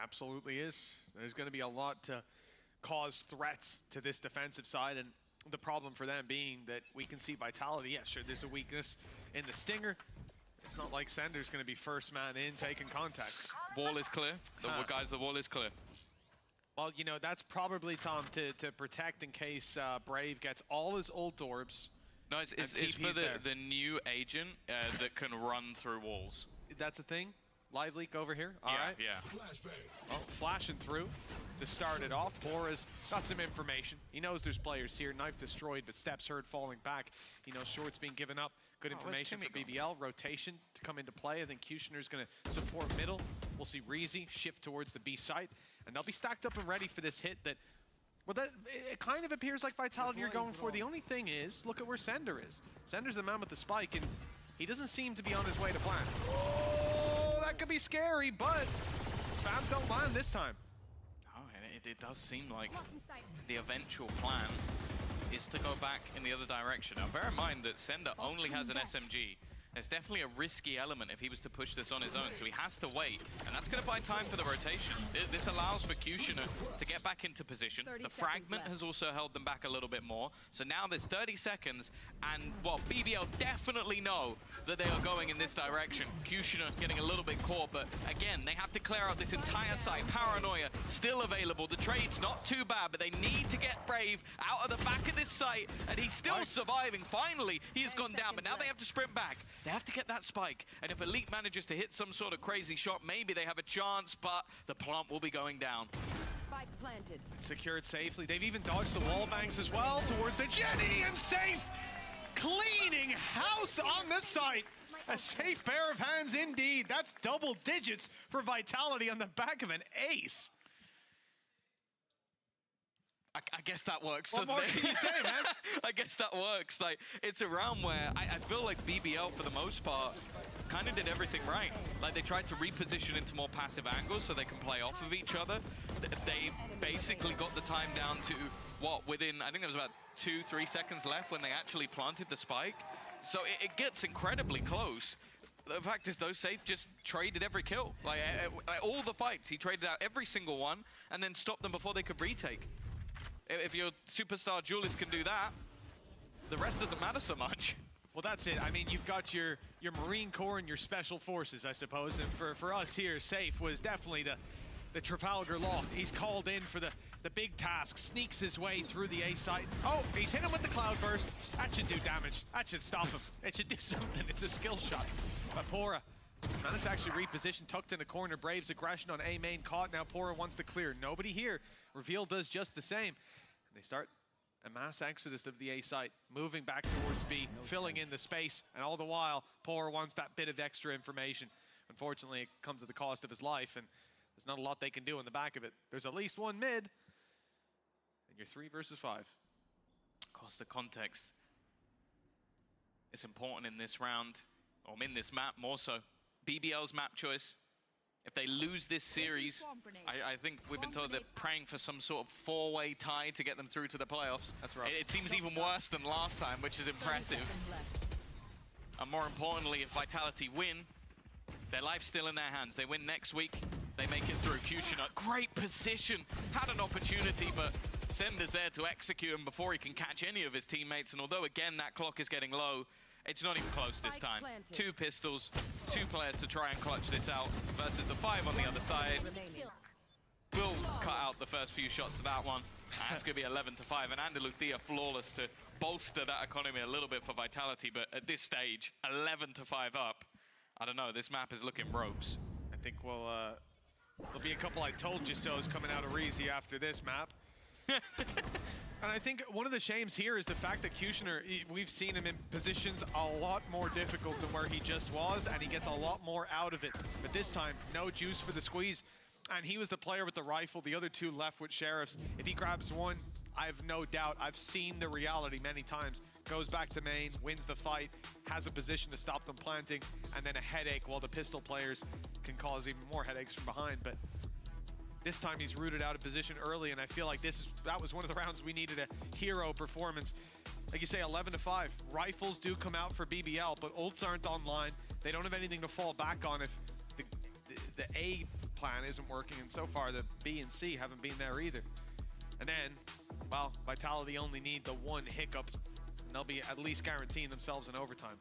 Absolutely is. There's going to be a lot to cause threats to this defensive side, and the problem for them being that we can see Vitality. Yeah, sure, there's a weakness in the Stinger. It's not like Sender's going to be first man in taking contact. Wall is clear. Guys, the wall is clear. Well, you know, that's probably, Tom, to protect in case Brave gets all his ult orbs. No, it's for the new agent that can run through walls. That's a thing? Live leak over here? All right. Yeah. Well, flashing through to start it off. Bora's got some information. He knows there's players here. Knife destroyed, but steps heard falling back. He knows short's being given up. Good information for BBL. Rotation to come into play. I think Kushner's going to support middle. We'll see Reezy shift towards the B site. And they'll be stacked up and ready for this hit that, well, it kind of appears like Vitality are going for. The only thing is, look at where Sender is. Sender's the man with the spike, and he doesn't seem to be on his way to plan. Oh, that could be scary, but spams don't land this time. Oh, and it does seem like the eventual plan is to go back in the other direction. Now, bear in mind that Sender only has an SMG. There's definitely a risky element if he was to push this on his own, so he has to wait, and that's going to buy time for the rotation. This allows for Kushner to get back into position. The fragment has also held them back a little bit more, so now there's 30 seconds, and, well, BBL definitely know that they are going in this direction. Kushner getting a little bit caught, but again, they have to clear out this entire site. Paranoia still available. The trade's not too bad, but they need to get Brave out of the back of this site, and he's still surviving. Finally, he has gone down, but now they have to sprint back. They have to get that spike, and if Elite manages to hit some sort of crazy shot, maybe they have a chance, but the plant will be going down. Spike planted. Secured safely. They've even dodged the wall bangs as well towards the Jenny, and safe! Cleaning house on the site. A safe pair of hands indeed. That's double digits for Vitality on the back of an ace. I guess that works, doesn't it? What more can you say, man? I guess that works. Like, it's a round where I feel like BBL, for the most part, kind of did everything right. Like, they tried to reposition into more passive angles so they can play off of each other. They basically got the time down to, what, within, I think there was about 2-3 seconds left when they actually planted the spike. So it gets incredibly close. The fact is, though, Safe just traded every kill. Like, all the fights, he traded out every single one and then stopped them before they could retake. If your superstar duelist can do that, the rest doesn't matter so much. Well, that's it. I mean, you've got your Marine Corps and your Special Forces, I suppose. And for us here, Safe was definitely the Trafalgar Law. He's called in for the big task, sneaks his way through the A site. Oh, he's hit him with the Cloud Burst. That should do damage. That should stop him. It should do something. It's a skill shot. But Pora managed to actually reposition, tucked in a corner. Braves aggression on A main caught. Now Pora wants to clear. Nobody here. Reveal does just the same. And they start a mass exodus of the A site, moving back towards B, filling in the space, and all the while, Pora wants that bit of extra information. Unfortunately, it comes at the cost of his life, and there's not a lot they can do on the back of it. There's at least one mid, and you're 3 versus 5. Of course, the context is important in this round, or in this map more so. BBL's map choice. If they lose this series, I think we've been told they're praying for some sort of 4-way tie to get them through to the playoffs. That's right. It seems even worse than last time, which is impressive. And more importantly, if Vitality win, their life's still in their hands. They win next week, they make it through. Kushner, great position, had an opportunity, but Sender's there to execute him before he can catch any of his teammates. And although, again, that clock is getting low, it's not even close this time. 2 pistols, 2 players to try and clutch this out versus the 5 on the other side. will cut out the first few shots of that one. And it's going to be 11-5, and Andalucía flawless to bolster that economy a little bit for Vitality, but at this stage, 11-5 up. I don't know, this map is looking ropes. I think there'll be a couple I told you so's coming out of Reezy after this map. And I think one of the shames here is the fact that Kushner, we've seen him in positions a lot more difficult than where he just was, and he gets a lot more out of it. But this time, no juice for the squeeze. And he was the player with the rifle, the other two left with sheriffs. If he grabs one, I have no doubt, I've seen the reality many times. Goes back to main, wins the fight, has a position to stop them planting, and then a headache while the pistol players can cause even more headaches from behind. But this time he's rooted out of position early, and I feel like that was one of the rounds we needed a hero performance. Like you say, 11-5. Rifles do come out for BBL, but ults aren't online. They don't have anything to fall back on if the A plan isn't working, and so far the B and C haven't been there either. And then, well, Vitality only need the one hiccup, and they'll be at least guaranteeing themselves an overtime.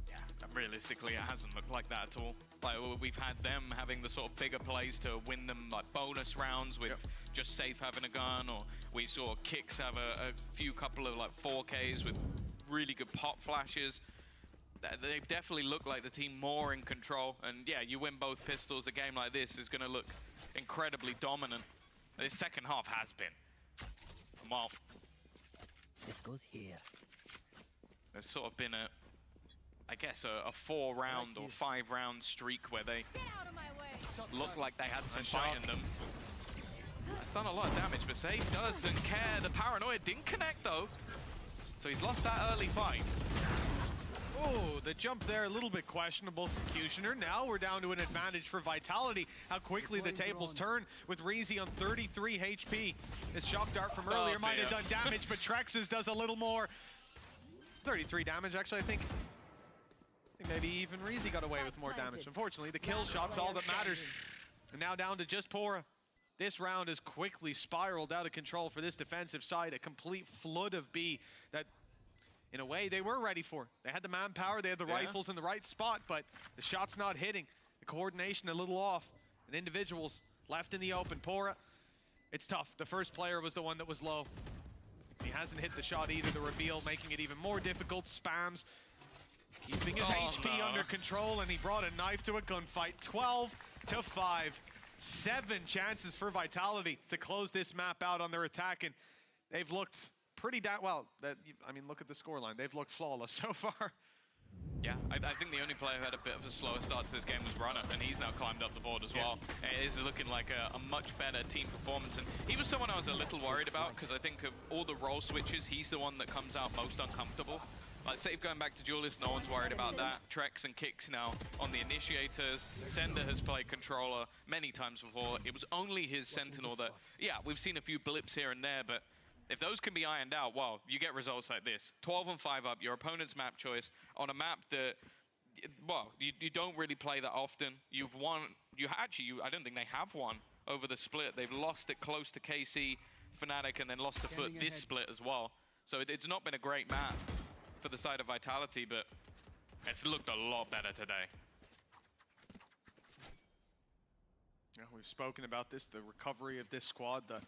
Yeah, and realistically, it hasn't looked like that at all. Like, we've had them having the sort of bigger plays to win them, like bonus rounds with just Safe having a gun, or we saw Kicks have a few couple of like 4Ks with really good pop flashes. They definitely look like the team more in control, and yeah, you win both pistols. A game like this is going to look incredibly dominant. This second half has been. Well, This goes here. there's sort of been I guess a 4-round or 5-round streak where they look like they had some fight in them. It's done a lot of damage, but Safe doesn't care. The paranoia didn't connect though, so he's lost that early fight. Oh, the jump there a little bit questionable from Kushner. Now we're down to an advantage for Vitality. How quickly the tables turn with Reezy on 33 HP. His shock dart from earlier might have done damage, but Trex's does a little more. 33 damage, actually, I think maybe even Reezy got away with more damage. Unfortunately, the kill shot's all that matters. And now down to just Pora. This round has quickly spiraled out of control for this defensive side. A complete flood of B that, in a way, they were ready for. They had the manpower, they had the rifles in the right spot, but the shot's not hitting. The coordination a little off. And individuals left in the open. Pora, it's tough. The first player was the one that was low. He hasn't hit the shot either, the reveal, making it even more difficult. Spams, keeping his HP under control, and he brought a knife to a gunfight. 12-5. 7 chances for Vitality to close this map out on their attack, and they've looked pretty well. I mean, look at the scoreline. They've looked flawless so far. Yeah, I think the only player who had a bit of a slower start to this game was Runner, and he's now climbed up the board as well. It is looking like a much better team performance, and he was someone I was a little worried about, because I think of all the role switches, he's the one that comes out most uncomfortable. Like, Safe going back to Julius, no one's worried about that. Trex and Kicks now on the initiators. Sender has played controller many times before. It was only his Sentinel that, yeah, we've seen a few blips here and there, but if those can be ironed out, well, you get results like this. 12-5 up, your opponent's map choice on a map that, well, you don't really play that often. You've won, I don't think they have won over the split. They've lost it close to KC, Fnatic, and then lost to Foot this split as well. So it's not been a great map for the side of Vitality, but it's looked a lot better today. Yeah, we've spoken about this, the recovery of this squad, the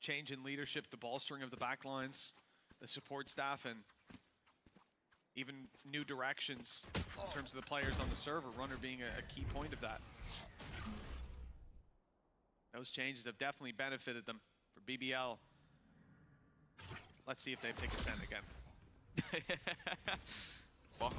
change in leadership, the bolstering of the backlines, the support staff, and even new directions in terms of the players on the server, Runner being a key point of that. Those changes have definitely benefited them. For BBL, let's see if they pick a Ascent again. Well,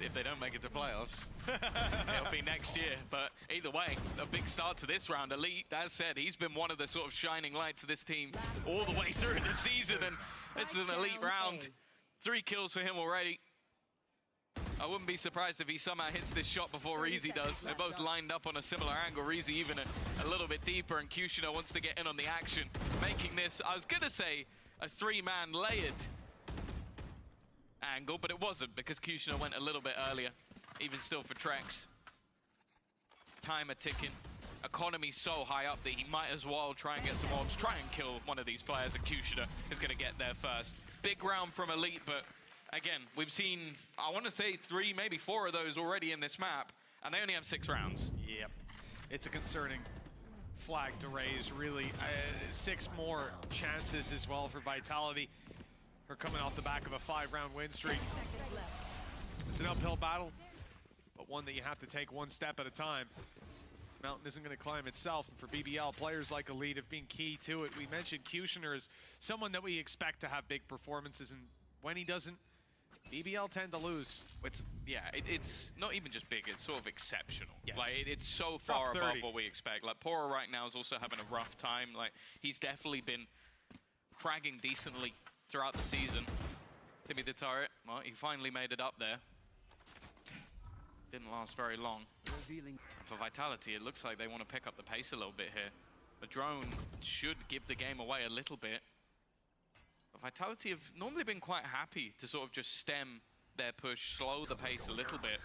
if they don't make it to playoffs, it'll be next year. But either way, a big start to this round. Elite, as said, he's been one of the sort of shining lights of this team all the way through the season, and this is an elite round. 3 kills for him already. I wouldn't be surprised if he somehow hits this shot before Reezy does. They're both lined up on a similar angle. Reezy even a little bit deeper, and Kushner wants to get in on the action, making this, I was gonna say, a 3-man layered angle, but it wasn't, because Kushner went a little bit earlier, even still for Trex. Timer ticking. Economy so high up that he might as well try and get some orbs, try and kill one of these players, and Kushner is going to get there first. Big round from Elite, but again, we've seen, I want to say 3, maybe 4 of those already in this map, and they only have 6 rounds. Yep, it's a concerning flag to raise, really. 6 more chances as well for Vitality. We're coming off the back of a 5-round win streak. It's an uphill battle, but one that you have to take one step at a time. Mountain isn't going to climb itself, and for BBL, players like Elite have been key to it. We mentioned Kushner as someone that we expect to have big performances, and when he doesn't, BBL tend to lose. It's not even just big, it's sort of exceptional. Yes. Like, it's so far Top 30. above what we expect. Like, Pora right now is also having a rough time. Like, he's definitely been fragging decently throughout the season. Timmy the turret, well, he finally made it up there. Didn't last very long. And for Vitality, it looks like they want to pick up the pace a little bit here. The drone should give the game away a little bit. But Vitality have normally been quite happy to sort of just stem their push, slow the pace a little bit.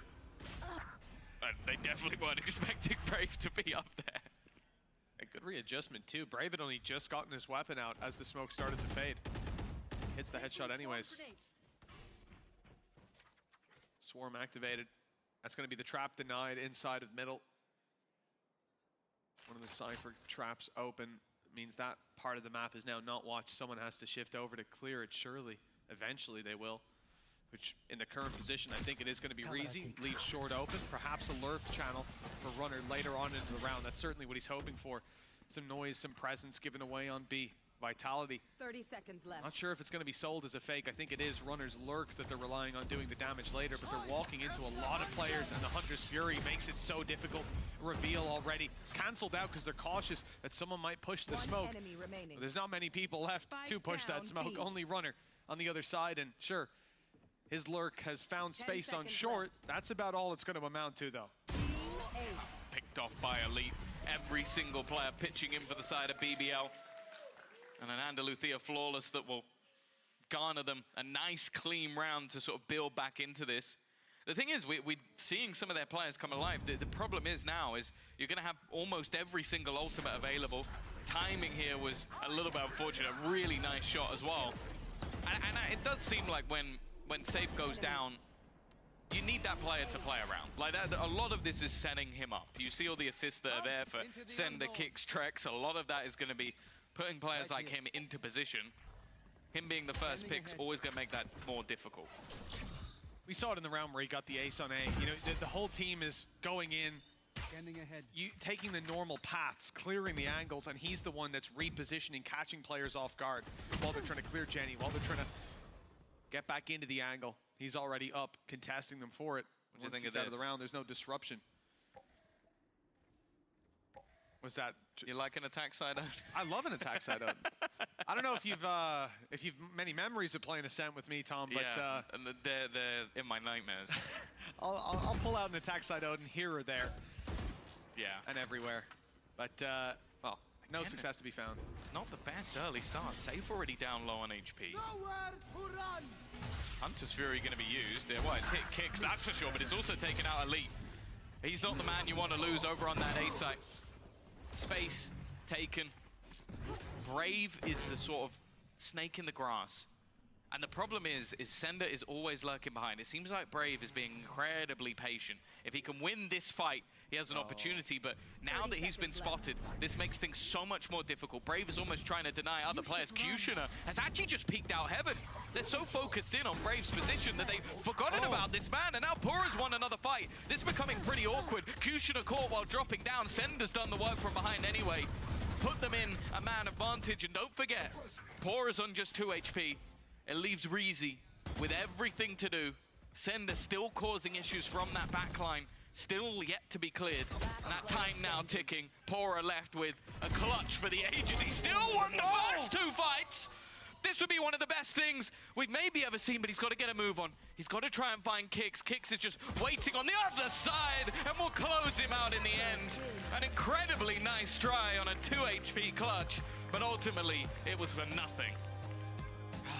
But they definitely weren't expecting Brave to be up there. A good readjustment too. Brave had only just gotten his weapon out as the smoke started to fade. Hits the headshot anyways. Swarm activated. That's going to be the trap denied inside of middle. One of the Cypher traps open. Means that part of the map is now not watched. Someone has to shift over to clear it, surely. Eventually they will. Which, in the current position, I think it is going to be Reezy. Leaves short open. Perhaps a lurk channel for Runner later on into the round. That's certainly what he's hoping for. Some noise, some presence given away on B. Vitality. 30 seconds left. Not sure if it's going to be sold as a fake. I think it is Runner's lurk that they're relying on doing the damage later, but they're walking into a lot of players, and the Hunter's Fury makes it so difficult. Reveal already cancelled out because they're cautious that someone might push the smoke. But there's not many people left to push that smoke. Only Runner on the other side, and sure, his lurk has found space on short. That's about all it's going to amount to, though. Picked off by Elite. Every single player pitching in for the side of BBL. And an Andaluthia flawless that will garner them a nice, clean round to sort of build back into this. The thing is, we're seeing some of their players come alive. The problem is now is you're going to have almost every single ultimate available. Timing here was a little bit unfortunate. Really nice shot as well. And it does seem like when Safe goes down, you need that player to play around. Like that, a lot of this is setting him up. You see all the assists that are there for Sender, Kicks, Treks. A lot of that is going to be putting players like him into position. Him being the first pick's always going to make that more difficult. We saw it in the round where he got the ace on A. You know, the whole team is going in, taking the normal paths, clearing the angles, and he's the one that's repositioning, catching players off guard while they're trying to clear Jenny, while they're trying to get back into the angle. He's already up, contesting them for it. What do you think Once of he's out of the round, there's no disruption. Was that? You like an attack side out? I love an attack side out. I don't know if you've many memories of playing Ascent with me, Tom, but yeah, and they're in my nightmares. I'll pull out an attack side out and here or there. Yeah. And everywhere. But well, no success to be found. It's not the best early start. Safe already down low on HP. Hunter's Fury going to be used. Well, it's hit Kicks, that's for sure, but it's also taken out Elite. He's not the man you want to lose over on that A site. Space taken. Brave is the sort of snake in the grass. And the problem is Sender is always lurking behind. It seems like Brave is being incredibly patient. If he can win this fight, he has an opportunity, but now that he's been spotted, this makes things so much more difficult. Brave is almost trying to deny other players. Kushner has actually just peeked out heaven. They're so focused in on Brave's position that they've forgotten about this man, and now Pora's won another fight. This is becoming pretty awkward. Kushner caught while dropping down. Sender's done the work from behind anyway. Put them in a man advantage, and don't forget, Pora's on just 2 HP. It leaves Reezy with everything to do. Sender still causing issues from that backline. Still yet to be cleared. And that time now ticking. Pora left with a clutch for the ages. He still won the first 2 fights. This would be one of the best things we've maybe ever seen, but he's got to get a move on. He's got to try and find Kicks. Kicks is just waiting on the other side, and we'll close him out in the end. An incredibly nice try on a 2 HP clutch, but ultimately it was for nothing.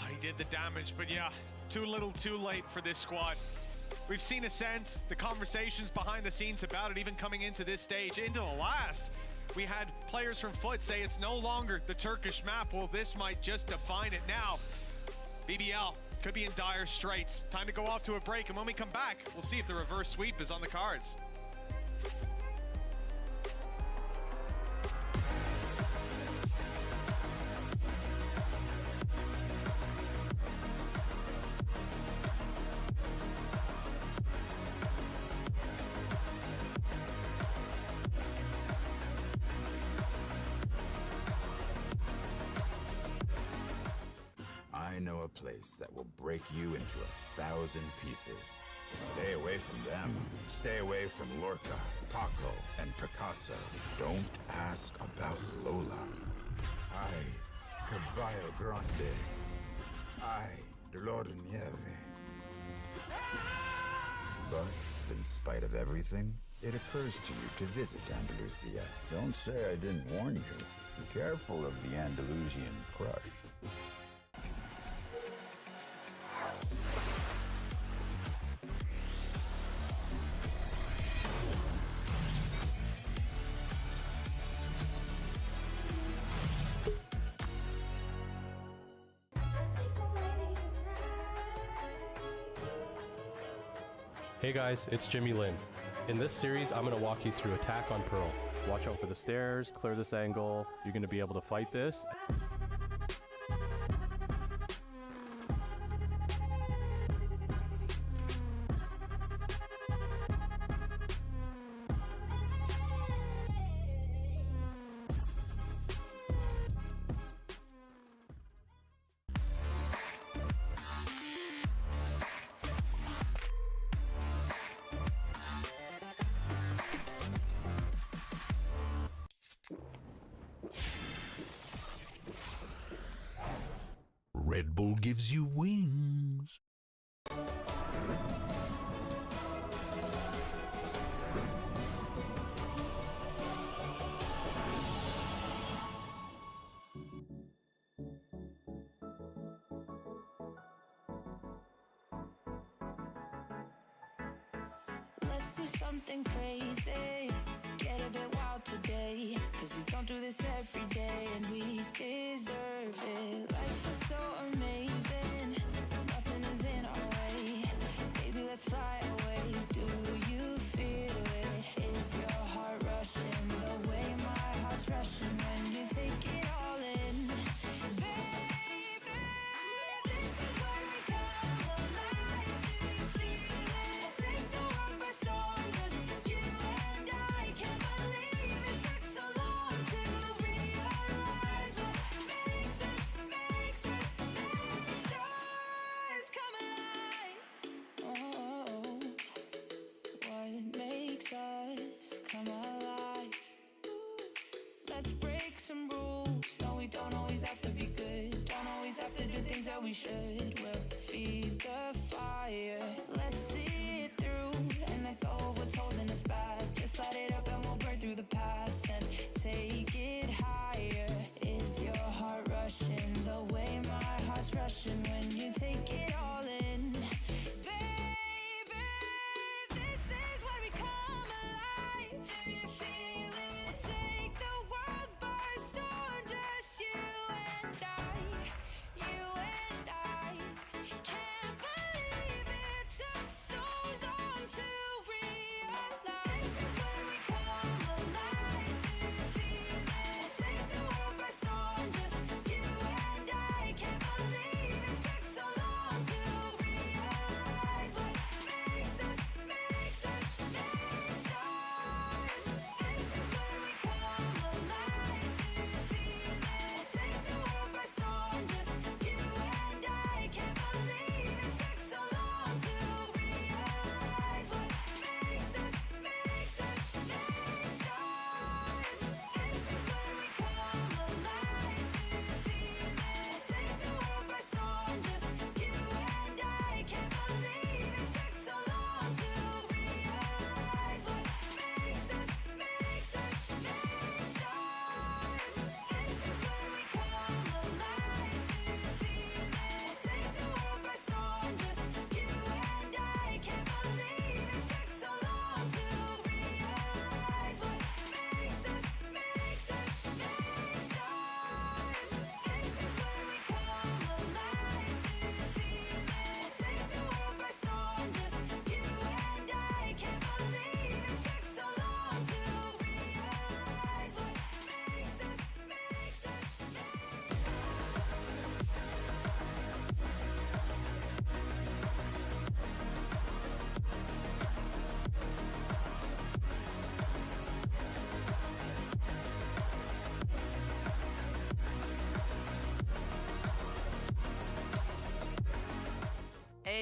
He did the damage, but yeah, too little too late for this squad. We've seen Ascent, the conversations behind the scenes about it, even coming into this stage, into the last. We had players from Foot say it's no longer the Turkish map. Well, this might just define it now. BBL could be in dire straits. Time to go off to a break, and when we come back, we'll see if the reverse sweep is on the cards. place that will break you into 1,000 pieces. Stay away from them. Stay away from Lorca, Paco, and Picasso. Don't ask about Lola. Ay, Caballo Grande. Ay, Dolor de Nieve. But, in spite of everything, it occurs to you to visit Andalusia. Don't say I didn't warn you. Be careful of the Andalusian crush. Hey guys, it's Jimmy Lin. In this series, I'm going to walk you through Attack on Pearl. Watch out for the stairs, clear this angle, you're going to be able to fight this. Red Bull gives you wings. Let's do something crazy, get a bit wild today, 'cause we don't do this every day and we deserve it. Life is so amazing, nothing is in our way. Baby, let's fly away. Do you feel it? Is your heart rushing the way my heart's rushing when you take it all in? Baby, this is where we come alive. Do you feel it? Take the world by storm, 'cause you and I can't believe it took so long to realize what makes us come alive. Oh, what makes us come alive? Let's break some rules. No, we don't always have to be good. Don't always have to do things that we should. We'll feed the fire. Let's see it through and let go of what's holding us back. Just light it up and we'll burn through the past and take it higher. Is your heart rushing the way my heart's rushing when you take it all in? Baby, this is where we come alive. Do you feel it? Take the world by storm, just you and I. You and I can't believe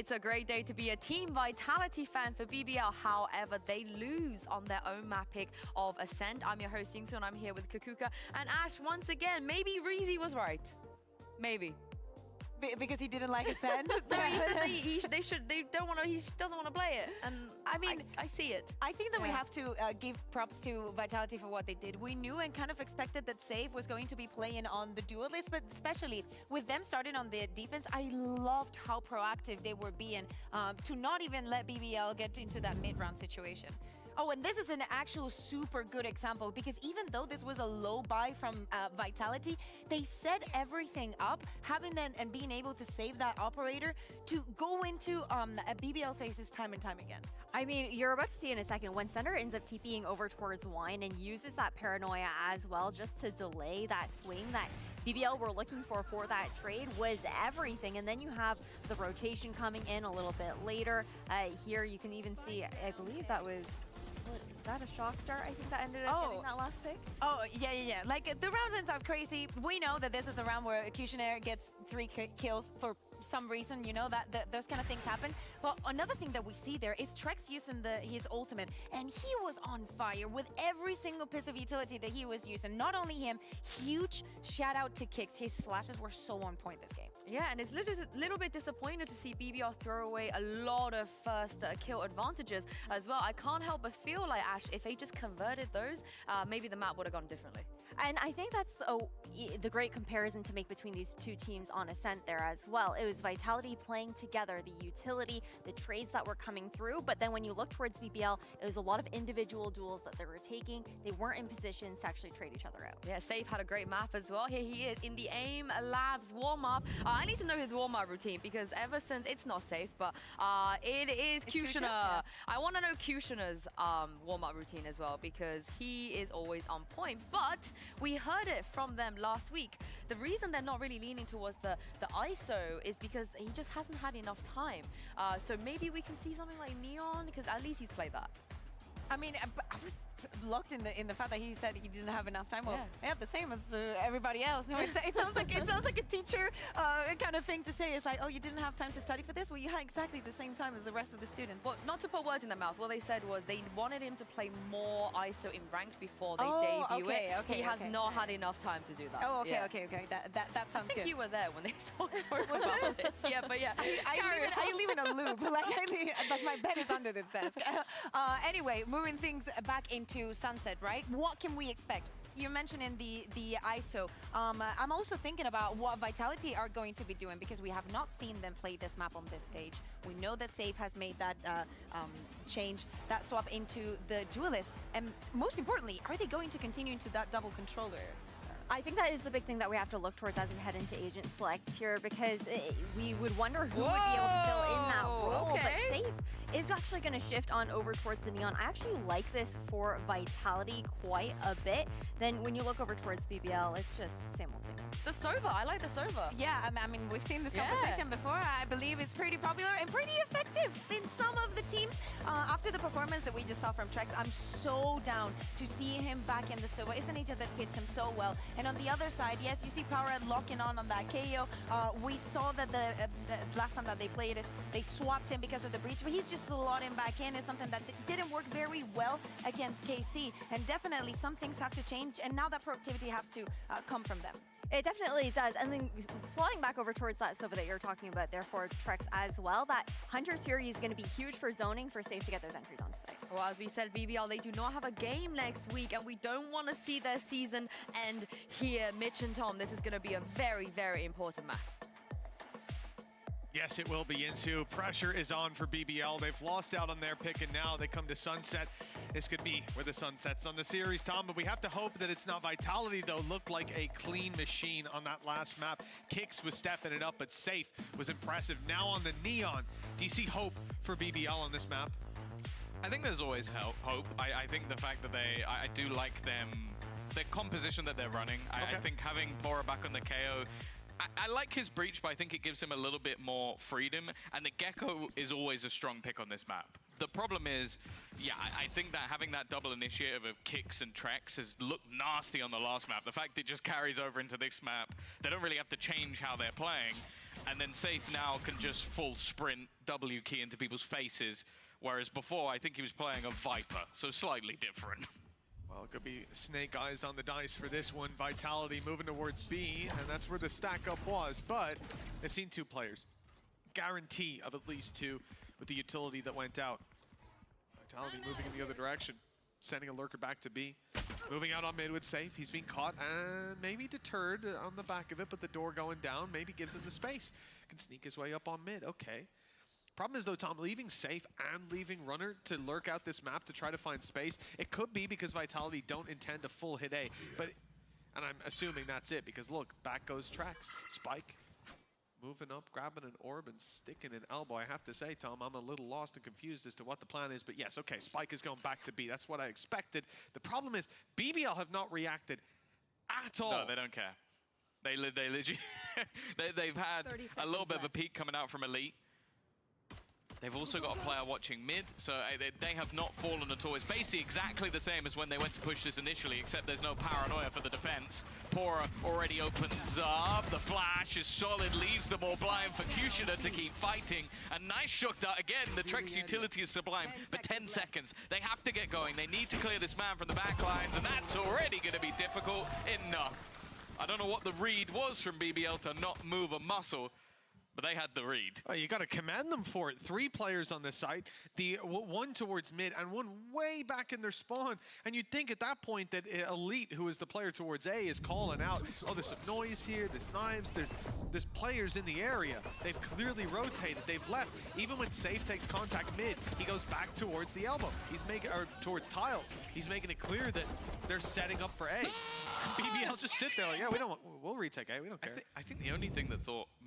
It's a great day to be a Team Vitality fan for BBL. However, they lose on their own map pick of Ascent. I'm your host, Yingsu, and I'm here with Kakuka and Ash once again. Maybe Reezy was right. Maybe. Because he didn't like Ascent? No, he said he doesn't want to play it. And I mean, I see it. I think that we have to give props to Vitality for what they did. We knew and kind of expected that Save was going to be playing on the duelist, but especially with them starting on the defense, I loved how proactive they were being to not even let BBL get into that mid-round situation. Oh, and this is an actual super good example because even though this was a low buy from Vitality, they set everything up, having them and being able to save that operator to go into a BBL faces time and time again. I mean, you're about to see in a second when Center ends up TPing over towards Wine and uses that paranoia as well just to delay that swing that BBL were looking for that trade was everything. And then you have the rotation coming in a little bit later. Here you can even see, I believe that was... Is that a shock start? I think that ended up getting that last pick. Oh, yeah. Like, the round ends up crazy. We know that this is the round where Kushner gets 3 kills for some reason, you know, that those kind of things happen. But another thing that we see there is Trex using his ultimate, and he was on fire with every single piece of utility that he was using. Not only him, huge shout out to Kicks. His flashes were so on point this game. Yeah, and it's a little bit disappointed to see BBL throw away a lot of first kill advantages as well. I can't help but feel like, Ash, if they just converted those, maybe the map would have gone differently. And I think that's the great comparison to make between these two teams on Ascent there as well. It was Vitality playing together, the utility, the trades that were coming through. But then when you look towards BBL, it was a lot of individual duels that they were taking. They weren't in positions to actually trade each other out. Yeah, Safe had a great map as well. Here he is in the AIM Labs warm-up. I need to know his warm-up routine because ever since, it's not Safe, but it is Kushner. Yeah. I want to know Kushner's warm-up routine as well because he is always on point. But we heard it from them last week. The reason they're not really leaning towards the ISO is because he just hasn't had enough time. So maybe we can see something like Neon because at least he's played that. I mean, I was locked in the fact that he said he didn't have enough time. Well, yeah, the same as everybody else. No, it sounds like a teacher kind of thing to say. It's like, oh, you didn't have time to study for this? Well, you had exactly the same time as the rest of the students. Well, not to put words in their mouth. What they said was they wanted him to play more ISO in ranked before they debut it. He has not had enough time to do that. Oh, okay, yeah. okay. That sounds good. I think you were there when they talked about this. Yeah, but yeah. I leave in a loop. Like my bed is under this desk. Anyway, moving things back into Sunset, right? What can we expect? You're mentioning the ISO. I'm also thinking about what Vitality are going to be doing because we have not seen them play this map on this stage. We know that Safe has made that change, that swap into the duelist. And most importantly, are they going to continue into that double controller? I think that is the big thing that we have to look towards as we head into Agent Select here because we would wonder who would be able to fill in that role. Okay. But Safe is actually going to shift on over towards the Neon. I actually like this for Vitality quite a bit. Then when you look over towards BBL, it's just same old, same old. The Sova, I like the Sova. Yeah, I mean, we've seen this conversation before. I believe it's pretty popular and pretty effective in some of the teams. After the performance that we just saw from Trex, I'm so down to see him back in the Sova. It's an agent that fits him so well. And on the other side, yes, you see Powerhead locking on that KO. We saw that the last time that they played it, they swapped him because of the breach, but he's just slotting back in. Is something that didn't work very well against KC. And definitely some things have to change, and now that productivity has to come from them. It definitely does. And then sliding back over towards that Sova that you're talking about there for Trex as well, that Hunter's Fury is going to be huge for zoning for Safe to get those entries onto site. Well, as we said, BBL, they do not have a game next week, and we don't want to see their season end here. Mitch and Tom, this is going to be a very, very important match. Yes, it will be, Insu. Pressure is on for BBL. They've lost out on their pick, and now they come to Sunset. This could be where the sun sets on the series, Tom, but we have to hope that it's not. Vitality, though, looked like a clean machine on that last map. Kicks was stepping it up, but Safe was impressive. Now on the Neon, do you see hope for BBL on this map? I think there's always hope. I think the fact that I do like them, the composition that they're running. I think having Pora back on the KO, I like his breach, but I think it gives him a little bit more freedom. And the Gecko is always a strong pick on this map. The problem is, yeah, I think that having that double initiative of kicks and treks has looked nasty on the last map. The fact it just carries over into this map, they don't really have to change how they're playing. And then Safe now can just full sprint, W key into people's faces. Whereas before, I think he was playing a Viper, so slightly different. Well, it could be snake eyes on the dice for this one. Vitality moving towards B, and that's where the stack up was. But they've seen 2 players. Guarantee of at least 2 with the utility that went out. Vitality moving in the other direction, sending a lurker back to B. Moving out on mid with Safe. He's being caught and maybe deterred on the back of it, but the door going down maybe gives him the space. Can sneak his way up on mid. Okay. Problem is, though, Tom, leaving Safe and leaving Runner to lurk out this map to try to find space, it could be because Vitality don't intend to full hit A. But, and I'm assuming that's it, because look, back goes Trax. Spike moving up, grabbing an orb and sticking an elbow. I have to say, Tom, I'm a little lost and confused as to what the plan is. But yes, okay, Spike is going back to B. That's what I expected. The problem is, BBL have not reacted at all. No, they don't care. They legit, they've had a little bit of a peek coming out from Elite. They've also got a player watching mid, so they have not fallen at all. It's basically exactly the same as when they went to push this initially, except there's no paranoia for the defense. Pora already opens up. The flash is solid, leaves them all blind for Kushida to keep fighting. A nice shot that, again, the Trex utility is sublime, but 10 seconds. They have to get going. They need to clear this man from the back lines, and that's already going to be difficult enough. I don't know what the read was from BBL to not move a muscle, but they had the read. Oh, you got to commend them for it. 3 players on this side, the one towards mid and one way back in their spawn. And you'd think at that point that Elite, who is the player towards A, is calling out, oh, there's some noise here, there's knives, there's players in the area. They've clearly rotated, they've left. Even when Safe takes contact mid, he goes back towards the elbow. He's making, or towards tiles. He's making it clear that they're setting up for A. BBL just sit there like, yeah, we'll retake A, we don't care. I think the only thing that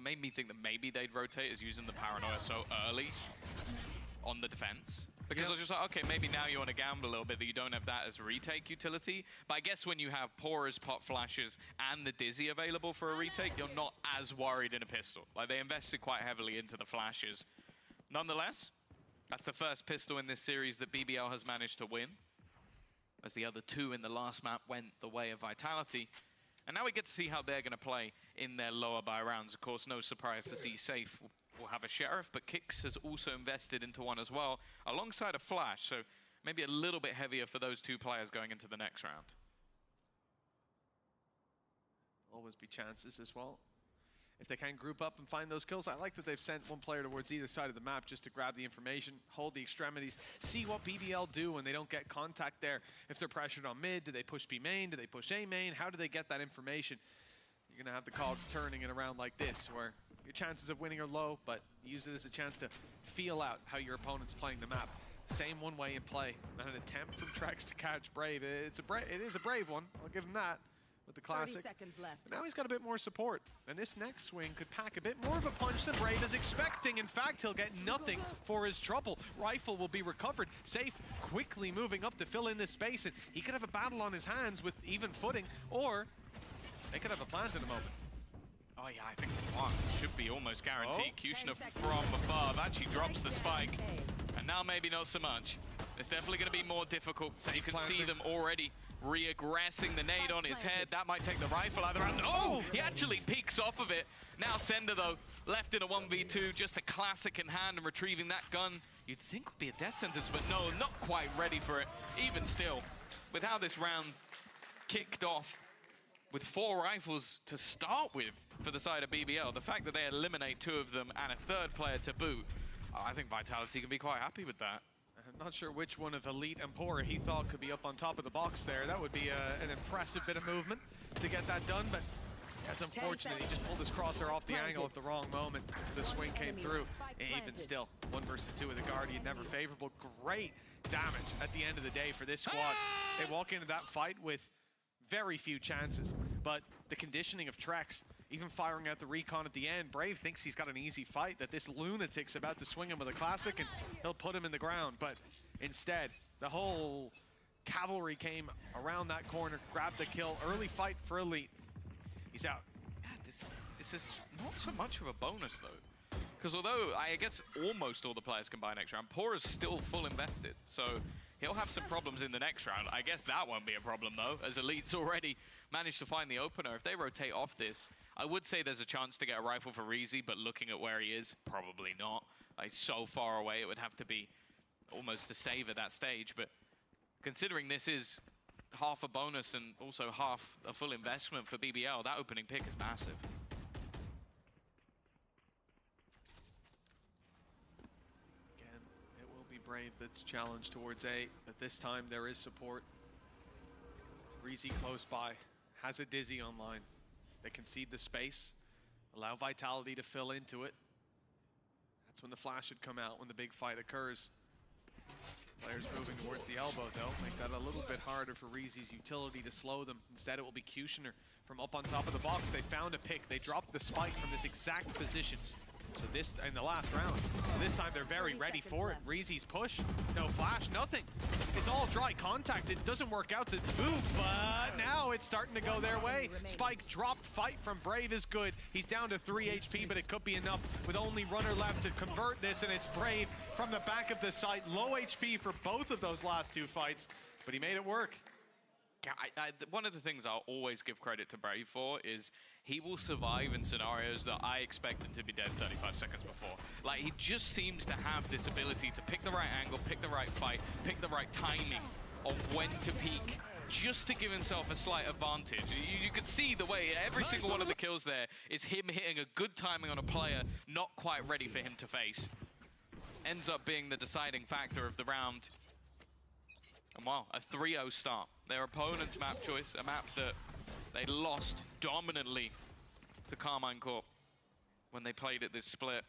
made me think that maybe they'd rotate is using the paranoia so early on the defense. Because I was just like, okay, maybe now you want to gamble a little bit that you don't have that as a retake utility. But I guess when you have Pora's pop flashes and the Dizzy available for a retake, you're not as worried in a pistol. Like, they invested quite heavily into the flashes. Nonetheless, that's the first pistol in this series that BBL has managed to win, as the other 2 in the last map went the way of Vitality. And now we get to see how they're going to play in their lower buy rounds. Of course, no surprise to see Safe will have a Sheriff, but Kix has also invested into one as well, alongside a Flash. So maybe a little bit heavier for those 2 players going into the next round. Always be chances as well. If they can group up and find those kills, I like that they've sent one player towards either side of the map just to grab the information, hold the extremities, see what BBL do when they don't get contact there. If they're pressured on mid, do they push B main? Do they push A main? How do they get that information? You're going to have the cogs turning in a round like this, where your chances of winning are low, but use it as a chance to feel out how your opponent's playing the map. Same one way in play. And an attempt from Trex to catch Brave. It is a brave one. I'll give him that. With the classic. 30 seconds left. But now he's got a bit more support, and this next swing could pack a bit more of a punch than Brave is expecting. In fact, he'll get nothing for his trouble. Rifle will be recovered. Safe quickly moving up to fill in this space, and he could have a battle on his hands with even footing, or they could have a plant in a moment. Oh yeah, I think one should be almost guaranteed. Kushner from above actually drops the spike, and now maybe not so much. It's definitely going to be more difficult. You can see them already re-aggressing the nade on his head. That might take the rifle either out. Oh, he actually peeks off of it. Now Sender, though, left in a 1v2, just a classic in hand, and retrieving that gun you'd think would be a death sentence, but no, not quite ready for it. Even still, with how this round kicked off, with 4 rifles to start with for the side of BBL, the fact that they eliminate 2 of them and a 3rd player to boot, I think Vitality can be quite happy with that. I'm not sure which one of Elite and Pora he thought could be up on top of the box there. That would be an impressive bit of movement to get that done, but that's unfortunate. He just pulled his crosshair off the angle at the wrong moment as the swing came through. And even still, 1 versus 2 with the Guardian, never favorable. Great damage at the end of the day for this squad. They walk into that fight with very few chances, but the conditioning of Trex, even firing out the recon at the end, Brave thinks he's got an easy fight, that this lunatic's about to swing him with a classic and he'll put him in the ground. But instead, the whole cavalry came around that corner, grabbed the kill. Early fight for Elite. He's out. Yeah, this is not so much of a bonus, though. Because although I guess almost all the players can buy next round, Pora's still full invested. So he'll have some problems in the next round. I guess that won't be a problem though, as Elite's already managed to find the opener. If they rotate off this, I would say there's a chance to get a rifle for Reezy, but looking at where he is, probably not. Like, so far away, it would have to be almost a save at that stage. But considering this is half a bonus and also half a full investment for BBL, that opening pick is massive. Brave that's challenged towards A, but this time there is support. Reezy close by, has a Dizzy online. They concede the space, allow Vitality to fill into it. That's when the flash should come out, when the big fight occurs. Players moving towards the elbow though, make that a little bit harder for Reezy's utility to slow them. Instead it will be Kushner from up on top of the box. They found a pick, they dropped the spike from this exact position. So this, in the last round, this time they're very ready for it. Reezy's push, no flash, nothing. It's all dry contact. It doesn't work out to move, but now it's starting to go their way. Spike dropped, fight from Brave is good. He's down to 3 HP, but it could be enough with only runner left to convert this, and it's Brave from the back of the site. Low HP for both of those last two fights, but he made it work. One of the things I'll always give credit to Brave for is he will survive in scenarios that I expected to be dead 35 seconds before. Like, he just seems to have this ability to pick the right angle, pick the right fight, pick the right timing of when to peak, just to give himself a slight advantage. You could see the way every single one of the kills there is him hitting a good timing on a player not quite ready for him to face. Ends up being the deciding factor of the round. And wow, a 3-0 start. Their opponent's map choice, a map that they lost dominantly to Carmine Corp when they played at this split.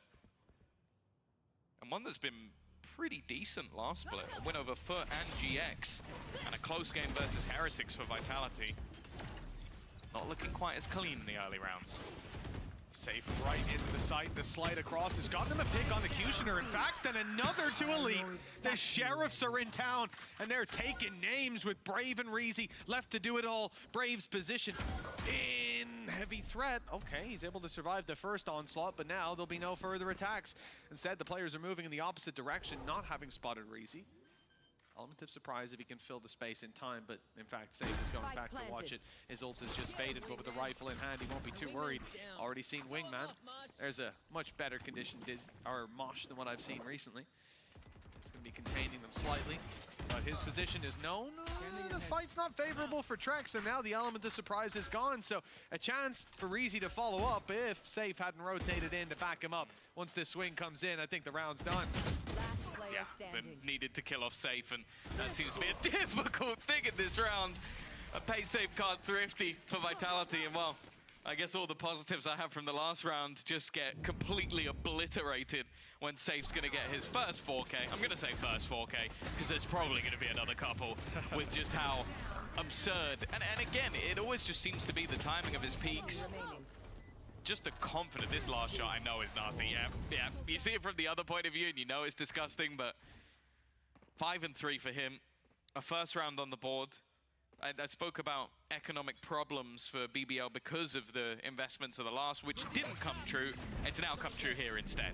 And one that's been pretty decent last split. A win over Foot and GX. And a close game versus Heretics for Vitality. Not looking quite as clean in the early rounds. Safe right into the site. The slide across has gotten him a pick on the Kushner, in fact, and another to Elite. The Sheriffs are in town, and they're taking names with Brave and Reezy left to do it all. Brave's position in heavy threat. Okay, he's able to survive the first onslaught, but now there'll be no further attacks. Instead, the players are moving in the opposite direction, not having spotted Reezy. Element of surprise if he can fill the space in time, but in fact, Safe is going back to watch it. His ult is just faded, but with the rifle in hand, he won't be too worried. Already seen Wingman. There's a much better conditioned Mosh than what I've seen recently. He's going to be containing them slightly, but his position is known. The fight's not favorable for Trex, and now the element of surprise is gone, so a chance for Reezy to follow up if Safe hadn't rotated in to back him up. Once this swing comes in, I think the round's done. Yeah, they needed to kill off Safe, and that seems to be a difficult thing in this round. A pay Safe card thrifty for Vitality, and well, I guess all the positives I have from the last round just get completely obliterated when Safe's gonna get his first 4K. I'm gonna say first 4K, because there's probably gonna be another couple with just how absurd. And again, it always just seems to be the timing of his peaks. Just the confidence. This last shot I know is nasty. Yeah. You see it from the other point of view and you know it's disgusting, but 5 and 3 for him. A first round on the board. I spoke about economic problems for BBL because of the investments of the last, which didn't come true. It's now come true here instead.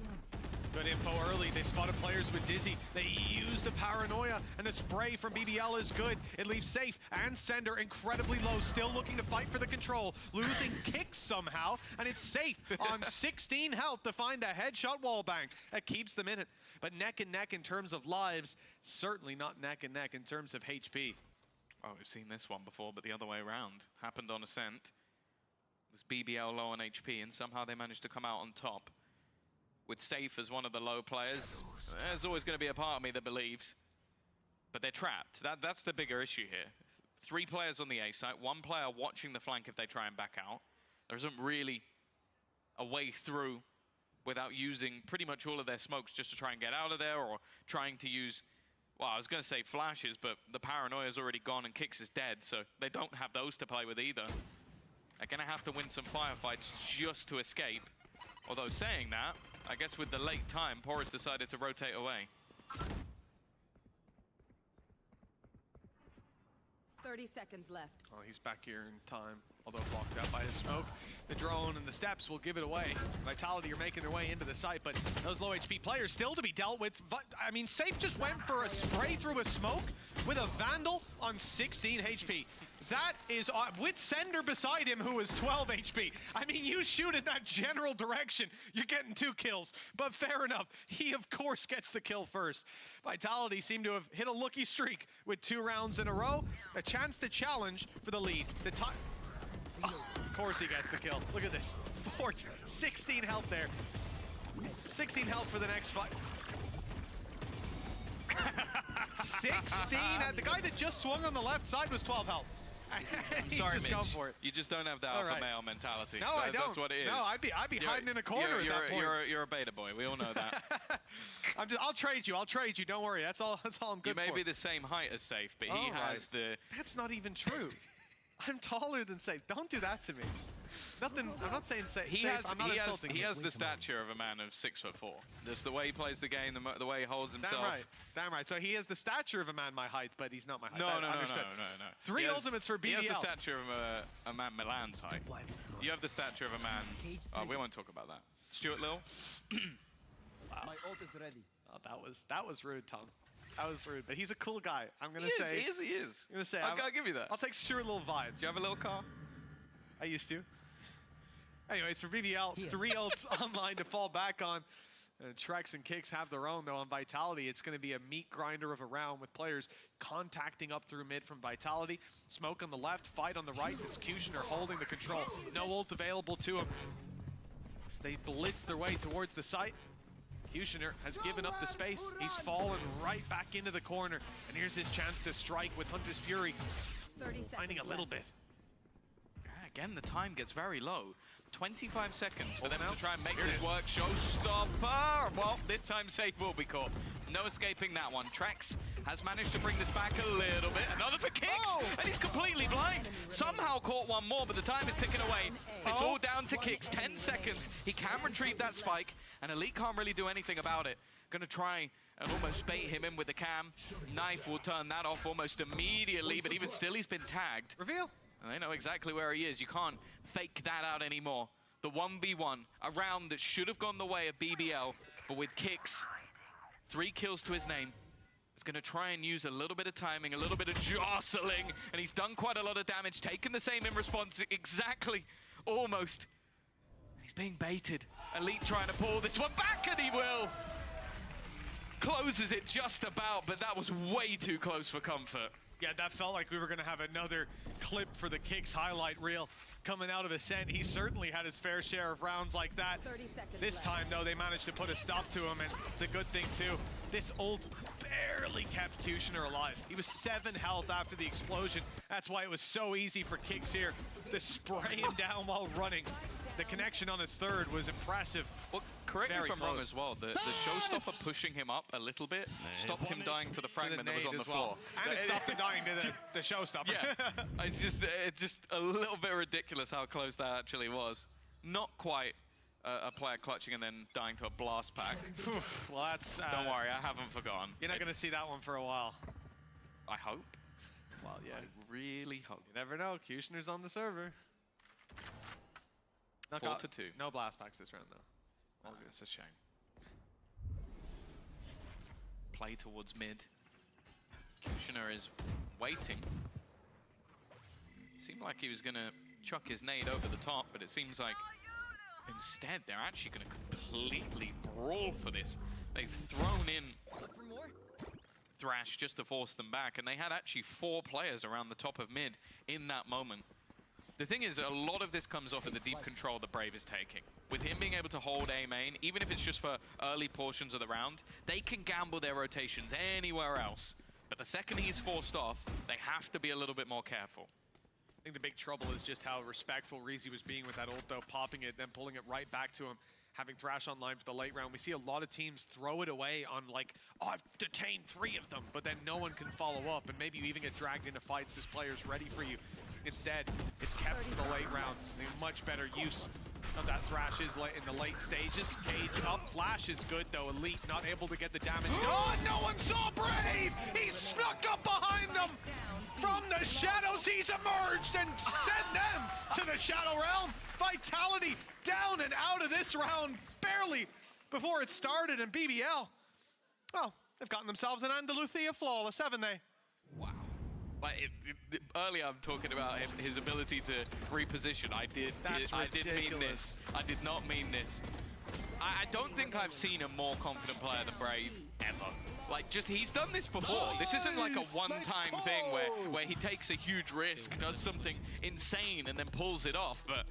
Good info early. They spotted players with Dizzy. They use the paranoia, and the spray from BBL is good. It leaves Safe and Sender incredibly low, still looking to fight for the control. Losing kicks somehow, and it's Safe on 16 health to find a headshot wallbang. That keeps them in it. But neck and neck in terms of lives, certainly not neck and neck in terms of HP. Oh, we've seen this one before, but the other way around. Happened on Ascent. It was BBL low on HP, and somehow they managed to come out on top. With Safe as one of the low players, there's always going to be a part of me that believes. But they're trapped. That's the bigger issue here. 3 players on the A site, 1 player watching the flank if they try and back out. There isn't really a way through without using pretty much all of their smokes just to try and get out of there, or trying to use, well, I was going to say flashes, but the paranoia's already gone and Kicks is dead, so they don't have those to play with either. They're going to have to win some firefights just to escape. Although saying that, I guess with the late time, Porridge decided to rotate away. 30 seconds left. Oh, he's back here in time, although blocked out by his smoke. The drone and the steps will give it away. Vitality are making their way into the site, but those low HP players still to be dealt with. I mean, Safe just went for a spray through a smoke with a Vandal on 16 HP. That is with Sender beside him, who is 12 HP. I mean, you shoot in that general direction, you're getting 2 kills. But fair enough, he of course gets the kill first. Vitality seem to have hit a lucky streak with 2 rounds in a row. A chance to challenge for the lead. The time. Oh, of course he gets the kill. Look at this. 16 health there. 16 health for the next fight. 16? The guy that just swung on the left side was 12 health. I'm He's sorry, just Mitch. gone for it. You just don't have the alpha male mentality. No, I don't. That's what it is. No, I'd be hiding in a corner at that point. You're a beta boy. We all know that. I'll trade you. I'll trade you. Don't worry. That's all I'm good for. You may be the same height as Safe, but he has the... That's not even true. I'm taller than Safe. Don't do that to me. Nothing. I'm not saying Safe. He has the him. stature of a man of 6'4". Just the way he plays the game, the way he holds himself. Damn right. Damn right. So he has the stature of a man my height, but he's not my height. No. Understood. 3 ultimates for BBL. He has the stature of a man Milan's height. You have the stature of a man... Oh, we won't talk about that. Stuart Lill. My ult is ready. Oh, that was rude, Tom. That was rude, but he's a cool guy. I'm gonna say He is. I'm gonna say I'll give you that. I'll take Stuart Little vibes. Do you have a little car? I used to. Anyways, for BBL, 3 ults online to fall back on. Trex and Kicks have their own, though, on Vitality. It's going to be a meat grinder of a round with players contacting up through mid from Vitality. Smoke on the left, fight on the right. It's Kushner holding the control. No ult available to him. They blitz their way towards the site. Kushner has given up the space. He's fallen right back into the corner. And here's his chance to strike with Hunter's Fury. 30 seconds Finding a little bit. Again, the time gets very low. 25 seconds for them now. to try and make Here it this is. work. Showstopper! Well, this time Safe will be caught. No escaping that one. Trex has managed to bring this back a little bit. Another for Kicks! And he's completely blind. Somehow caught one more, but the time is ticking away. It's all down to Kicks. 10 seconds. He can retrieve that spike, and Elite can't really do anything about it. Gonna try and almost bait him in with the cam. Knife will turn that off almost immediately, but even still he's been tagged. Reveal. And they know exactly where he is. You can't fake that out anymore. The 1v1, a round that should have gone the way of BBL, but with Kicks, 3 kills to his name. He's going to try and use a little bit of timing, a little bit of jostling, and he's done quite a lot of damage, taken the same in response, exactly, almost. He's being baited. Elite trying to pull this one back, and he will. Closes it just about, but that was way too close for comfort. Yeah, that felt like we were going to have another clip for the Kicks highlight reel coming out of Ascent. He certainly had his fair share of rounds like that. 30 seconds This left. time, though, they managed to put a stop to him, and it's a good thing, too. This ult barely kept Kushner alive. He was 7 health after the explosion. That's why it was so easy for Kicks here to spray him down while running. The connection on his third was impressive. Well, correct me Very if I'm wrong close. as well. The showstopper pushing him up a little bit stopped him dying to the fragment that was nade on the as well. floor. And it stopped him dying to the showstopper. Yeah, it's just a little bit ridiculous how close that actually was. Not quite a player clutching and then dying to a blast pack. Well, that's... Don't worry, I haven't forgotten. You're not going to see that one for a while. I hope. Well, yeah. I really hope. You never know. Kushner's on the server. 4-2. No blast packs this round, though. Oh, that's a shame. Play towards mid. Kushner is waiting. Seemed like he was going to chuck his nade over the top, but it seems like instead they're actually going to completely brawl for this. They've thrown in Thrash just to force them back, and they had actually 4 players around the top of mid in that moment. The thing is, a lot of this comes off of the deep control that Brave is taking. With him being able to hold A main, even if it's just for early portions of the round, they can gamble their rotations anywhere else. But the second he's forced off, they have to be a little bit more careful. I think the big trouble is just how respectful Reezy was being with that ult, though, popping it, then pulling it right back to him, having Thrash online for the late round. We see a lot of teams throw it away on like, oh, I've detained 3 of them, but then no one can follow up, and maybe you even get dragged into fights this player's ready for you. Instead, it's kept for the late round. Much better use of that Thrash is in the late stages. Cage up, Flash is good though. Elite not able to get the damage. Oh, no one saw Brave! He snuck up behind them from the shadows, he's emerged and sent them to the shadow realm. Vitality down and out of this round barely before it started, and BBL, well, they've gotten themselves an Andalusia flawless, haven't they? Wow. Like earlier, I'm talking about his ability to reposition. I did mean this. I did not mean this. I don't think I've seen a more confident player than Brave ever. Like, just he's done this before. This isn't like a one-time thing where he takes a huge risk, does something insane, and then pulls it off. But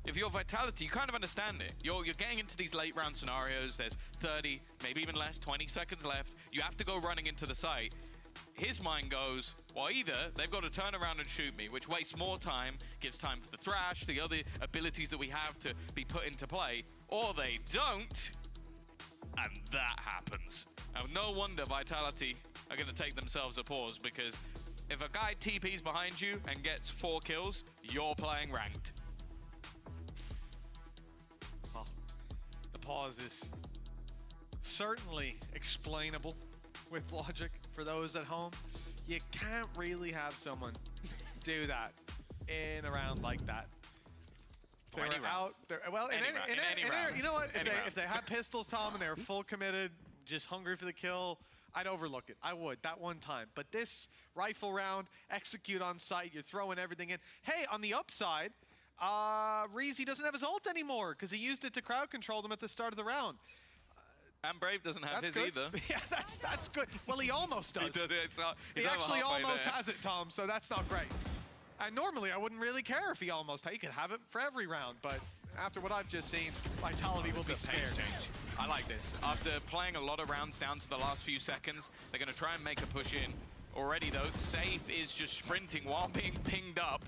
if you're Vitality, you kind of understand it. You're getting into these late round scenarios. There's 30, maybe even less, 20 seconds left. You have to go running into the site. His mind goes, well, either they've got to turn around and shoot me, which wastes more time, gives time for the thrash, the other abilities that we have to be put into play, or they don't, and that happens. Now, no wonder Vitality are going to take themselves a pause, because if a guy TPs behind you and gets 4 kills, you're playing ranked. Well, the pause is certainly explainable with logic for those at home. You can't really have someone do that in a round like that. They were out there. Well, in any round. You know what? If they had pistols, Tom, and they were full committed, just hungry for the kill, I'd overlook it. I would, that one time. But this rifle round, execute on site, you're throwing everything in. Hey, on the upside, Reezy doesn't have his ult anymore because he used it to crowd control them at the start of the round. And Brave doesn't have his either. Yeah, that's good. Well, he almost does. He actually almost has it, Tom, so that's not great. And normally I wouldn't really care if he almost, he could have it for every round, but after what I've just seen, Vitality will be scared. I like this. After playing a lot of rounds down to the last few seconds, they're going to try and make a push in. Already though, Safe is just sprinting while being pinged up.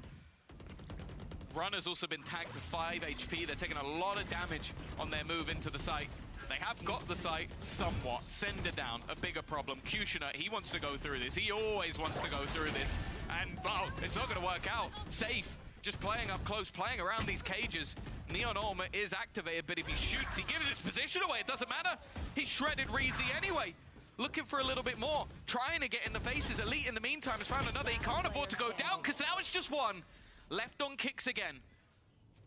Runner's also been tagged to 5 HP. They're taking a lot of damage on their move into the site. They have got the site somewhat. Sender down, a bigger problem. Kushner, he wants to go through this. He always wants to go through this. And, well, it's not going to work out. Safe, just playing up close, playing around these cages. Neon Armor is activated, but if he shoots, he gives his position away. It doesn't matter. He shredded Reezy anyway. Looking for a little bit more. Trying to get in the faces. Elite, in the meantime, has found another. He can't afford to go down, because now it's just one. Left on kicks again.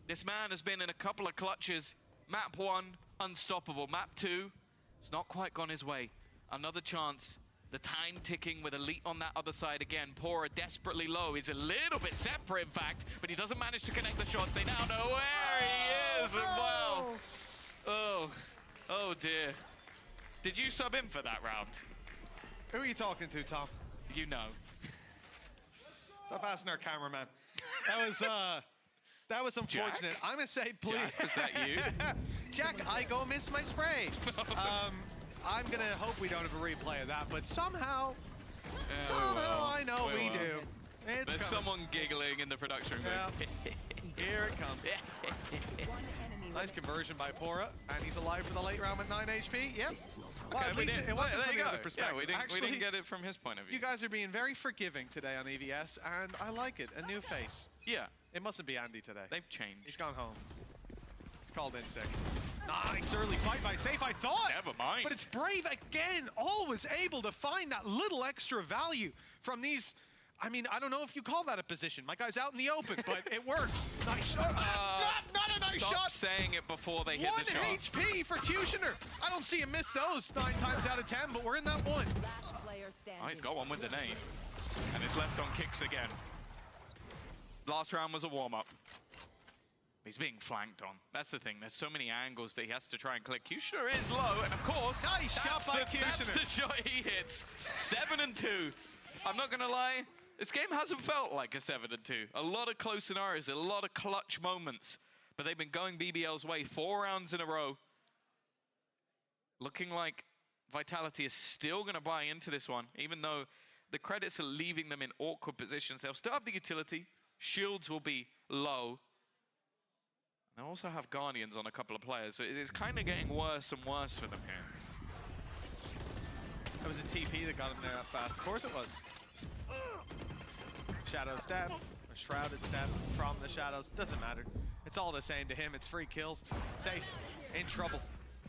This man has been in a couple of clutches. Map 1, unstoppable. Map 2, it's not quite gone his way. Another chance. The time ticking with Elite on that other side again. Pora desperately low. He's a little bit separate, in fact, but he doesn't manage to connect the shots. They now know where he is. Well, oh dear. Did you sub in for that round? Who are you talking to, Tom? You know. Stop asking our cameraman. That was unfortunate. Jack? I'm gonna say, please. Jack, is that you? Jack, I go miss my spray. I'm gonna hope we don't have a replay of that, but somehow I know we do. It's There's coming. someone giggling in the production room. Yeah. Here it comes. Nice conversion by Pora, and he's alive for the late round with 9 HP. Yep. Well, at least it wasn't from the other perspective. Yeah, we didn't get it from his point of view. You guys are being very forgiving today on EVS, and I like it. A new face. Yeah. It mustn't be Andy today. They've changed. He's gone home. He's called in sick. Nice early fight by Safe, I thought. Never mind. But it's Brave again, always able to find that little extra value from these. I mean, I don't know if you call that a position. My guy's out in the open, but it works. Nice shot. Not a nice Stop shot. saying it before they hit the shot. 1 HP for Kushner. I don't see him miss those 9 times out of 10, but we're in that one. Oh, he's got one with the nade. And it's left on kicks again. Last round was a warm-up. He's being flanked on. That's the thing. There's so many angles that he has to try and click. Kushner is low, and of course, nice shot by Kushner. That's the shot he hits. 7-2. I'm not gonna lie. This game hasn't felt like a 7-2. A lot of close scenarios, a lot of clutch moments, but they've been going BBL's way 4 rounds in a row. Looking like Vitality is still going to buy into this one, even though the credits are leaving them in awkward positions. They'll still have the utility. Shields will be low. They also have Guardians on a couple of players, so it is kind of getting worse and worse for them here. That was a TP that got him there that fast. Of course it was. Shadow stab, a shrouded stab from the shadows. Doesn't matter. It's all the same to him. It's free kills. Safe, in trouble.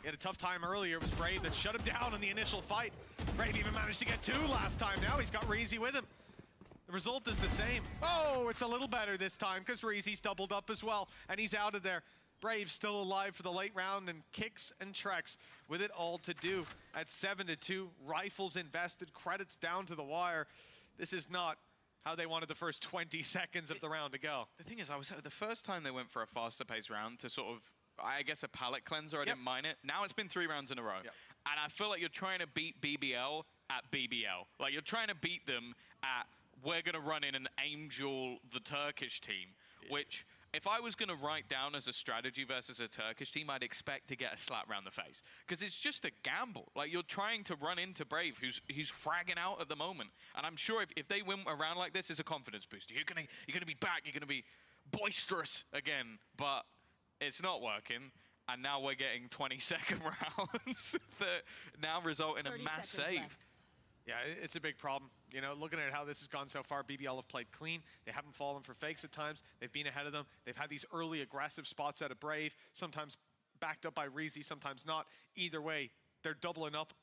He had a tough time earlier. It was Brave that shut him down in the initial fight. Brave even managed to get 2 last time. Now he's got Reezy with him. The result is the same. Oh, it's a little better this time because Reezy's doubled up as well, and he's out of there. Brave still alive for the late round, and Kicks and Trex with it all to do at 7-2. Rifles invested, credits down to the wire. This is not how they wanted the first 20 seconds of the round to go. The thing is, I was the first time they went for a faster paced round to sort of, I guess, a palate cleanser. I didn't mind it. Now it's been 3 rounds in a row. And I feel like you're trying to beat BBL at BBL. Like, you're trying to beat them at, we're going to run in an Angel, the Turkish team, which, if I was going to write down as a strategy versus a Turkish team, I'd expect to get a slap round the face. Because it's just a gamble. Like, you're trying to run into Brave, who's fragging out at the moment. And I'm sure if they win a round like this, it's a confidence booster. You're gonna be back. You're going to be boisterous again. But it's not working. And now we're getting 20-second rounds that now result in a mass save. Left. Yeah, it's a big problem. You know, looking at how this has gone so far, BBL have played clean. They haven't fallen for fakes at times. They've been ahead of them. They've had these early aggressive spots out of Brave, sometimes backed up by Reezy, sometimes not. Either way, they're doubling up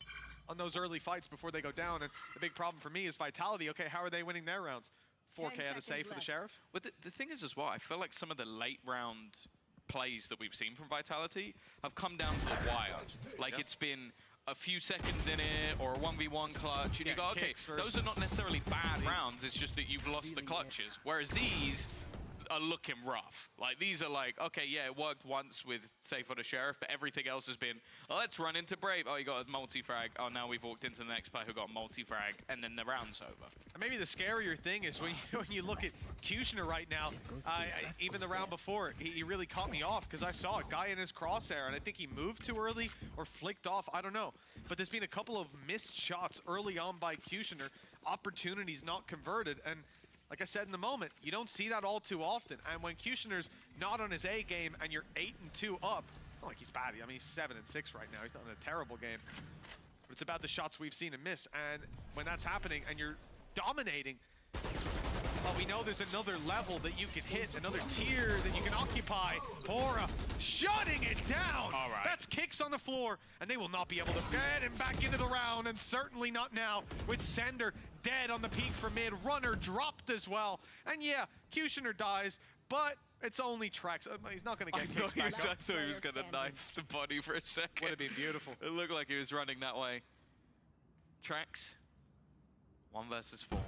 on those early fights before they go down. And the big problem for me is Vitality. Okay, how are they winning their rounds? 4K out of save for the Sheriff? But the thing is as well, I feel like some of the late round plays that we've seen from Vitality have come down to the wire. Like, it's been a few seconds in it, or a 1v1 clutch, and you go, okay, those are not necessarily bad rounds, it's just that you've lost the clutches. Whereas these are looking rough. Like, these are like, okay, yeah, it worked once with Safe on the Sheriff, but everything else has been, oh, let's run into Brave. Oh, you got a multi-frag. Oh, now we've walked into the next player who got a multi-frag, and then the round's over. And maybe the scarier thing is when you look at Kushner right now, even the round before, he really caught me off because I saw a guy in his crosshair, and I think he moved too early or flicked off, I don't know. But there's been a couple of missed shots early on by Kushner, opportunities not converted, and like I said in the moment, you don't see that all too often. And when Kushner's not on his A game and you're 8-2 up, it's not like he's bad. I mean, he's 7-6 right now. He's not in a terrible game. But it's about the shots we've seen him miss. And when that's happening and you're dominating, well, we know there's another level that you can hit, another tier that you can occupy. Bora shutting it down. All right. That's Kicks on the floor, and they will not be able to get him back into the round, and certainly not now with Sender dead on the peak for mid. Runner dropped as well. And yeah, Kushner dies, but it's only Trex. He's not going to get Kicks back up. I thought he was going to knife the body for a second. Would have been beautiful. It looked like he was running that way. Trex, 1 versus 4.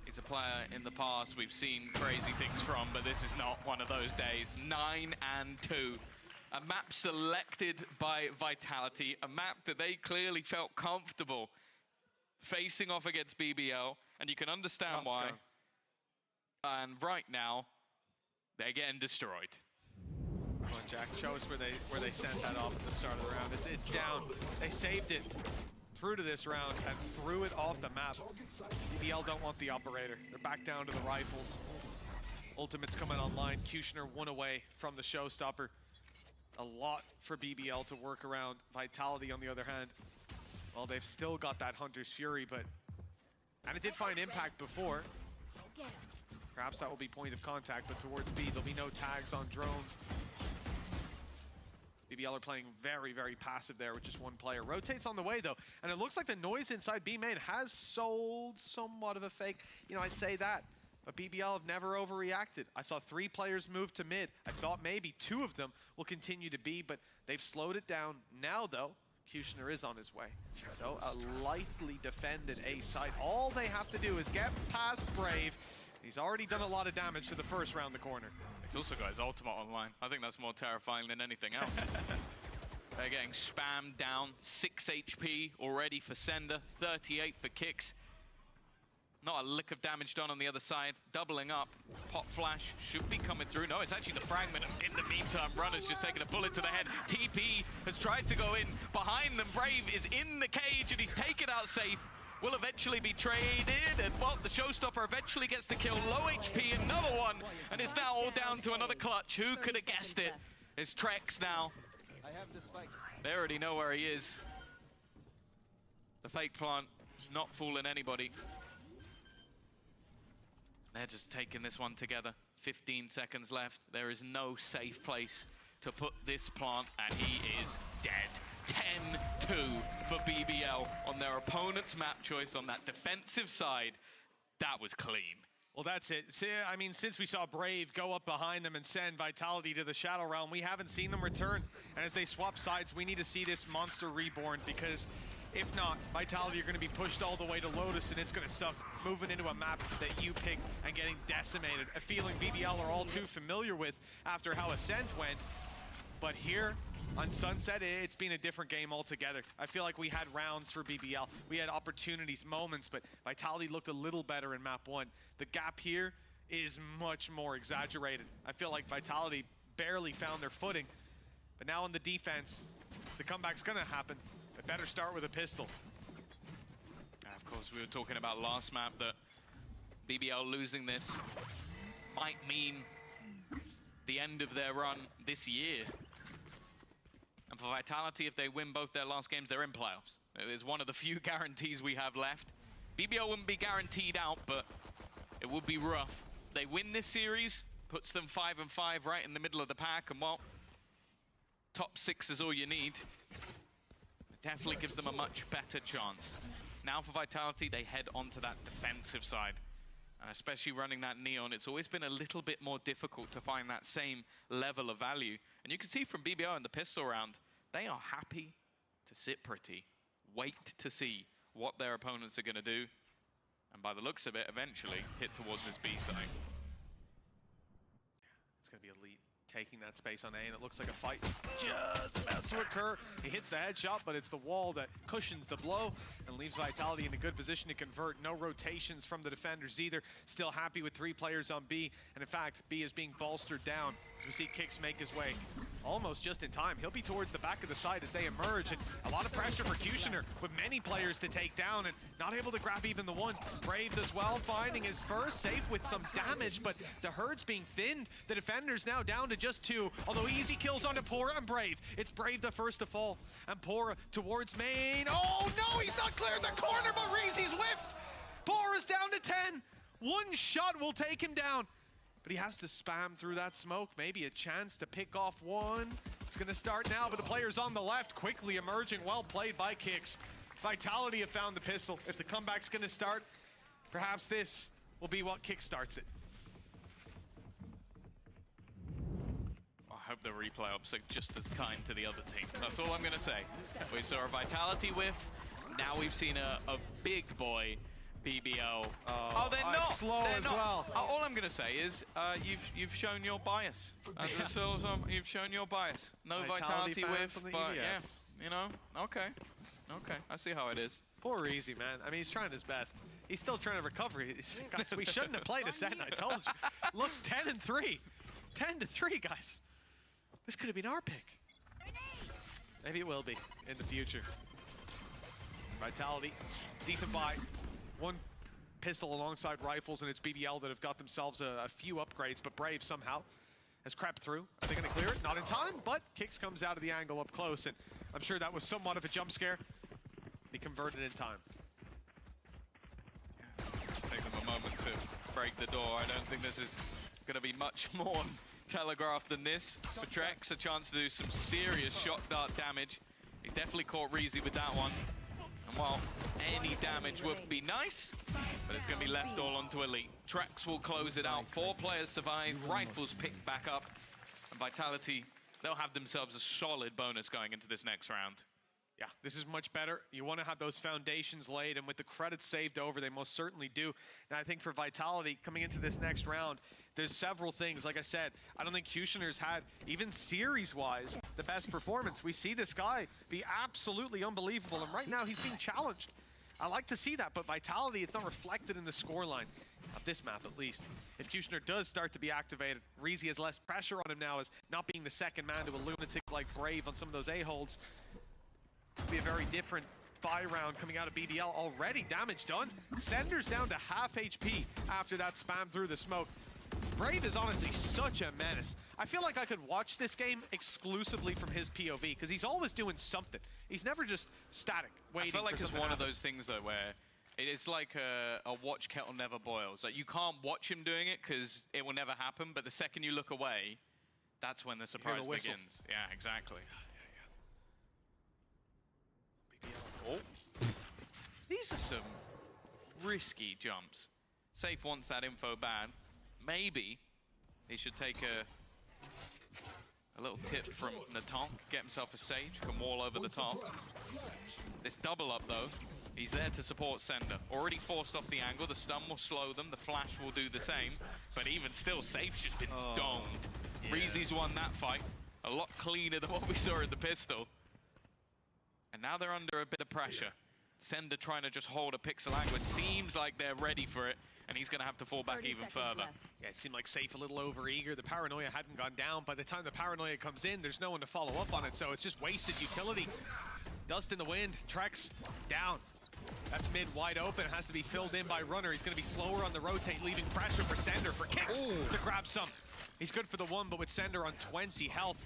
He's a player in the past we've seen crazy things from, but this is not one of those days. 9-2. A map selected by Vitality, a map that they clearly felt comfortable facing off against BBL, and you can understand why. And right now, they're getting destroyed. Come on, Jack, show us where they sent that off at the start of the round. It's down. They saved it through to this round and threw it off the map. BBL don't want the operator. They're back down to the rifles. Ultimate's coming online. Kushner 1 away from the showstopper. A lot for BBL to work around. Vitality, on the other hand, well, they've still got that Hunter's Fury, and it did find impact before. Perhaps that will be point of contact, but towards B, there'll be no tags on drones. BBL are playing very, very passive there with just 1 player. Rotates on the way, though, and it looks like the noise inside B main has sold somewhat of a fake. You know, I say that, but BBL have never overreacted. I saw 3 players move to mid. I thought maybe 2 of them will continue to be, but they've slowed it down. Now, though, Kushner is on his way. So a lightly defended A site. All they have to do is get past Brave. He's already done a lot of damage to the first round the corner. He's also got his ultimate online. I think that's more terrifying than anything else. They're getting spammed down. 6 HP already for Sender, 38 for Kicks. Not a lick of damage done on the other side. Doubling up. Pop flash should be coming through. No, it's actually the fragment. In the meantime, Runner's just taken a bullet to the head. TP has tried to go in behind them. Brave is in the cage and he's taken out safe. Will eventually be traded, and well, the showstopper eventually gets the kill. Low HP, another one, and it's now all down to another clutch. Who could have guessed it? It's Trex now. They already know where he is. The fake plant is not fooling anybody. They're just taking this one together. 15 seconds left. There is no safe place to put this plant, and he is dead. 10-2 for BBL on their opponent's map choice on that defensive side. That was clean. Well, that's it. I mean, since we saw Brave go up behind them and send Vitality to the Shadow Realm, we haven't seen them return. And as they swap sides, we need to see this monster reborn, because if not, Vitality are going to be pushed all the way to Lotus, and it's going to suck moving into a map that you picked and getting decimated. A feeling BBL are all too familiar with after how Ascent went. But here on Sunset, it's been a different game altogether. I feel like we had rounds for BBL. We had opportunities, moments, but Vitality looked a little better in map 1. The gap here is much more exaggerated. I feel like Vitality barely found their footing. But now on the defense, the comeback's gonna happen. It better start with a pistol. Of course, we were talking about last map that BBL losing this might mean the end of their run this year. And for Vitality, if they win both their last games, they're in playoffs. It is one of the few guarantees we have left. BBL wouldn't be guaranteed out, but it would be rough. They win this series, puts them 5-5 right in the middle of the pack, and well, top 6 is all you need. It definitely gives them a much better chance. Now for Vitality, they head onto that defensive side. And especially running that Neon, it's always been a little bit more difficult to find that same level of value. And you can see from BBL in the pistol round, they are happy to sit pretty, wait to see what their opponents are going to do. And by the looks of it, eventually hit towards this B side. It's going to be Elite taking that space on A, and it looks like a fight just about to occur. He hits the headshot, but it's the wall that cushions the blow and leaves Vitality in a good position to convert. No rotations from the defenders either. Still happy with 3 players on B, and in fact, B is being bolstered down as we see Kix make his way almost just in time. He'll be towards the back of the site as they emerge, and a lot of pressure for Kushner with many players to take down and not able to grab even the one. Braves as well, finding his first, safe with some damage, but the herd's being thinned. The defenders now down to just 2, although easy kills onto Pora and Brave. It's Brave the first to fall, and Pora towards main. Oh no, he's not cleared the corner, but Reezy's whiffed. Pora's down to 10. One shot will take him down. But he has to spam through that smoke. Maybe a chance to pick off one. It's going to start now, but the players on the left quickly emerging. Well played by Kix. Vitality have found the pistol. If the comeback's going to start, perhaps this will be what kickstarts it. I hope the replay ops are just as kind to the other team. That's all I'm going to say. We saw a Vitality whiff. Now we've seen a big boy BBL. Oh, they're not slow they're as not. well. All I'm going to say is you've shown your bias. You've shown your bias. No Vitality whiff, but yeah, you know, okay, I see how it is. Poor Easy, man. I mean, he's trying his best. He's still trying to recover. Guys, we shouldn't have played Ascent, I told you. Look, 10-3. 10-3, guys. This could have been our pick. Maybe it will be in the future. Vitality, decent buy. One pistol alongside rifles, and it's BBL that have got themselves a few upgrades, but Brave somehow has crept through. Are they going to clear it? Not in time, but Kix comes out of the angle up close, and I'm sure that was somewhat of a jump scare. He converted in time. It's going to take them a moment to break the door. I don't think this is going to be much more telegraphed than this. For Trex, a chance to do some serious shot dart damage. He's definitely caught Reezy with that one. And while any damage would be nice, but it's going to be left all onto Elite. Trex will close it out. 4 players survive, rifles picked back up, and Vitality, they'll have themselves a solid bonus going into this next round. Yeah, this is much better. You want to have those foundations laid, and with the credits saved over, they most certainly do. Now, I think for Vitality, coming into this next round, there's several things. Like I said, I don't think Kushner's had, even series-wise, the best performance. We see this guy be absolutely unbelievable, and right now he's being challenged. I like to see that, but Vitality, it's not reflected in the scoreline of this map, at least. If Kushner does start to be activated, Reezy has less pressure on him now as not being the second man to a lunatic like Brave on some of those A-holds. Be a very different buy round coming out of BBL. Already damage done. Sender's down to half HP after that spam through the smoke. Brave is honestly such a menace. I feel like I could watch this game exclusively from his POV because he's always doing something. He's never just static, waiting. I feel like for it's one of those things though where it is like a watch kettle never boils. Like you can't watch him doing it because it will never happen, but the second you look away, that's when the surprise begins. Yeah, exactly. Oh. These are some risky jumps. Safe wants that info bad. Maybe he should take a little tip from Natonk, get himself a Sage, come wall over the top. This double up though, he's there to support Sender. Already forced off the angle, the stun will slow them, the flash will do the same, but even still, Safe's just been domed. Yeah. Reezy's won that fight, a lot cleaner than what we saw in the pistol. And now they're under a bit of pressure. Sender trying to just hold a pixel angle. Seems like they're ready for it, and he's going to have to fall back even further. Yeah, it seemed like Safe a little over-eager. The paranoia hadn't gone down. By the time the paranoia comes in, there's no one to follow up on it, so it's just wasted utility. Dust in the wind, Trex down. That's mid wide open. It has to be filled in by Runner. He's going to be slower on the rotate, leaving pressure for Sender for kicks to grab some. He's good for the one, but with Sender on 20 health,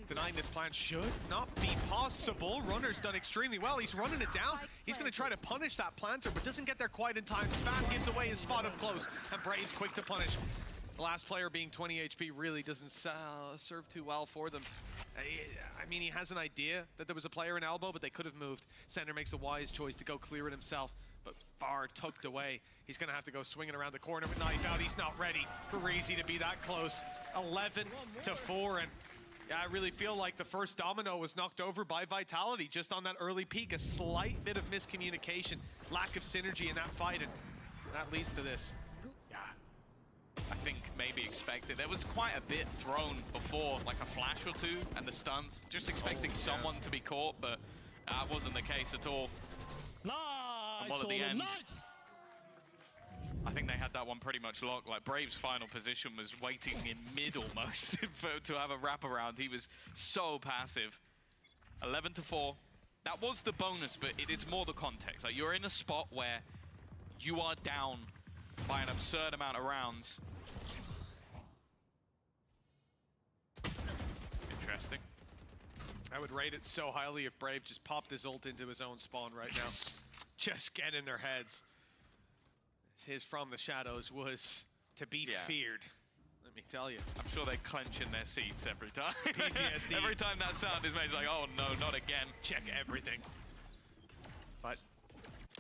denying this plan should not be possible. Runner's done extremely well. He's running it down. He's going to try to punish that planter, but doesn't get there quite in time. Spam gives away his spot up close, and Brave's quick to punish. The last player being 20 HP really doesn't serve too well for them. I mean, he has an idea that there was a player in elbow, but they could have moved. Sender makes the wise choice to go clear it himself, but far tucked away. He's going to have to go swinging around the corner with knife out. He's not ready for Reezy to be that close. 11-4, and yeah, I really feel like the first domino was knocked over by Vitality just on that early peak. A slight bit of miscommunication, lack of synergy in that fight, and that leads to this. I think maybe expected. There was quite a bit thrown before, like a flash or two, and the stuns. Just expecting someone to be caught, but that wasn't the case at all. Nice! At the end, nice! I think they had that one pretty much locked. Like, Brave's final position was waiting in mid almost to have a wraparound. He was so passive. 11-4. That was the bonus, but it's more the context. Like, you're in a spot where you are down by an absurd amount of rounds. Interesting. I would rate it so highly if Brave just popped his ult into his own spawn right now. Just get in their heads. His from the shadows was to be feared. Let me tell you. I'm sure they clench in their seats every time. PTSD. Every time that sound is made, it's like, oh no, not again. Check everything. But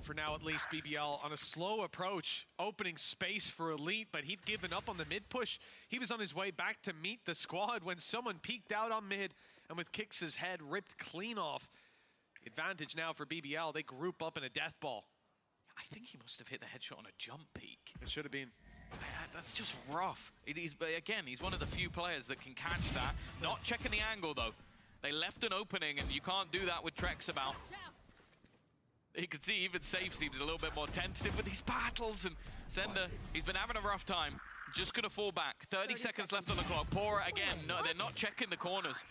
for now, at least, BBL on a slow approach, opening space for Elite, but he'd given up on the mid push. He was on his way back to meet the squad when someone peeked out on mid, and with kicks his head ripped clean off. Advantage now for BBL. They group up in a death ball. I think he must have hit the headshot on a jump peak. It should have been. That's just rough. Again, he's one of the few players that can catch that. Not checking the angle, though. They left an opening, and you can't do that with Trex about. You can see even Safe seems a little bit more tentative with these battles, and Sender, he's been having a rough time. Just gonna fall back. 30 seconds left on the clock. Pora again, no, they're not checking the corners.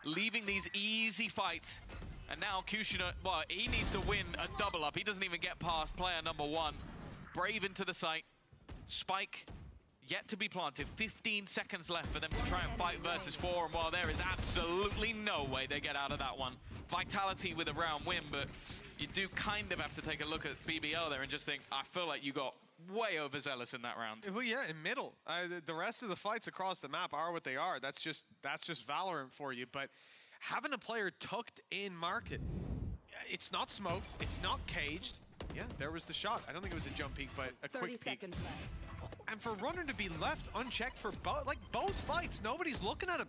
Leaving these easy fights. And now Kushner, well, he needs to win a double up. He doesn't even get past player number one. Brave into the site. Spike yet to be planted. 15 seconds left for them to try and fight versus 4. And while there is absolutely no way they get out of that one. Vitality with a round win, but you do kind of have to take a look at BBL there and just think, I feel like you got way overzealous in that round. Well, yeah, in middle. The rest of the fights across the map are what they are. That's just Valorant for you. But having a player tucked in market, it's not smoked, it's not caged. Yeah, there was the shot. I don't think it was a jump peek, but a quick peek. And for Runner to be left unchecked for both fights, nobody's looking at him.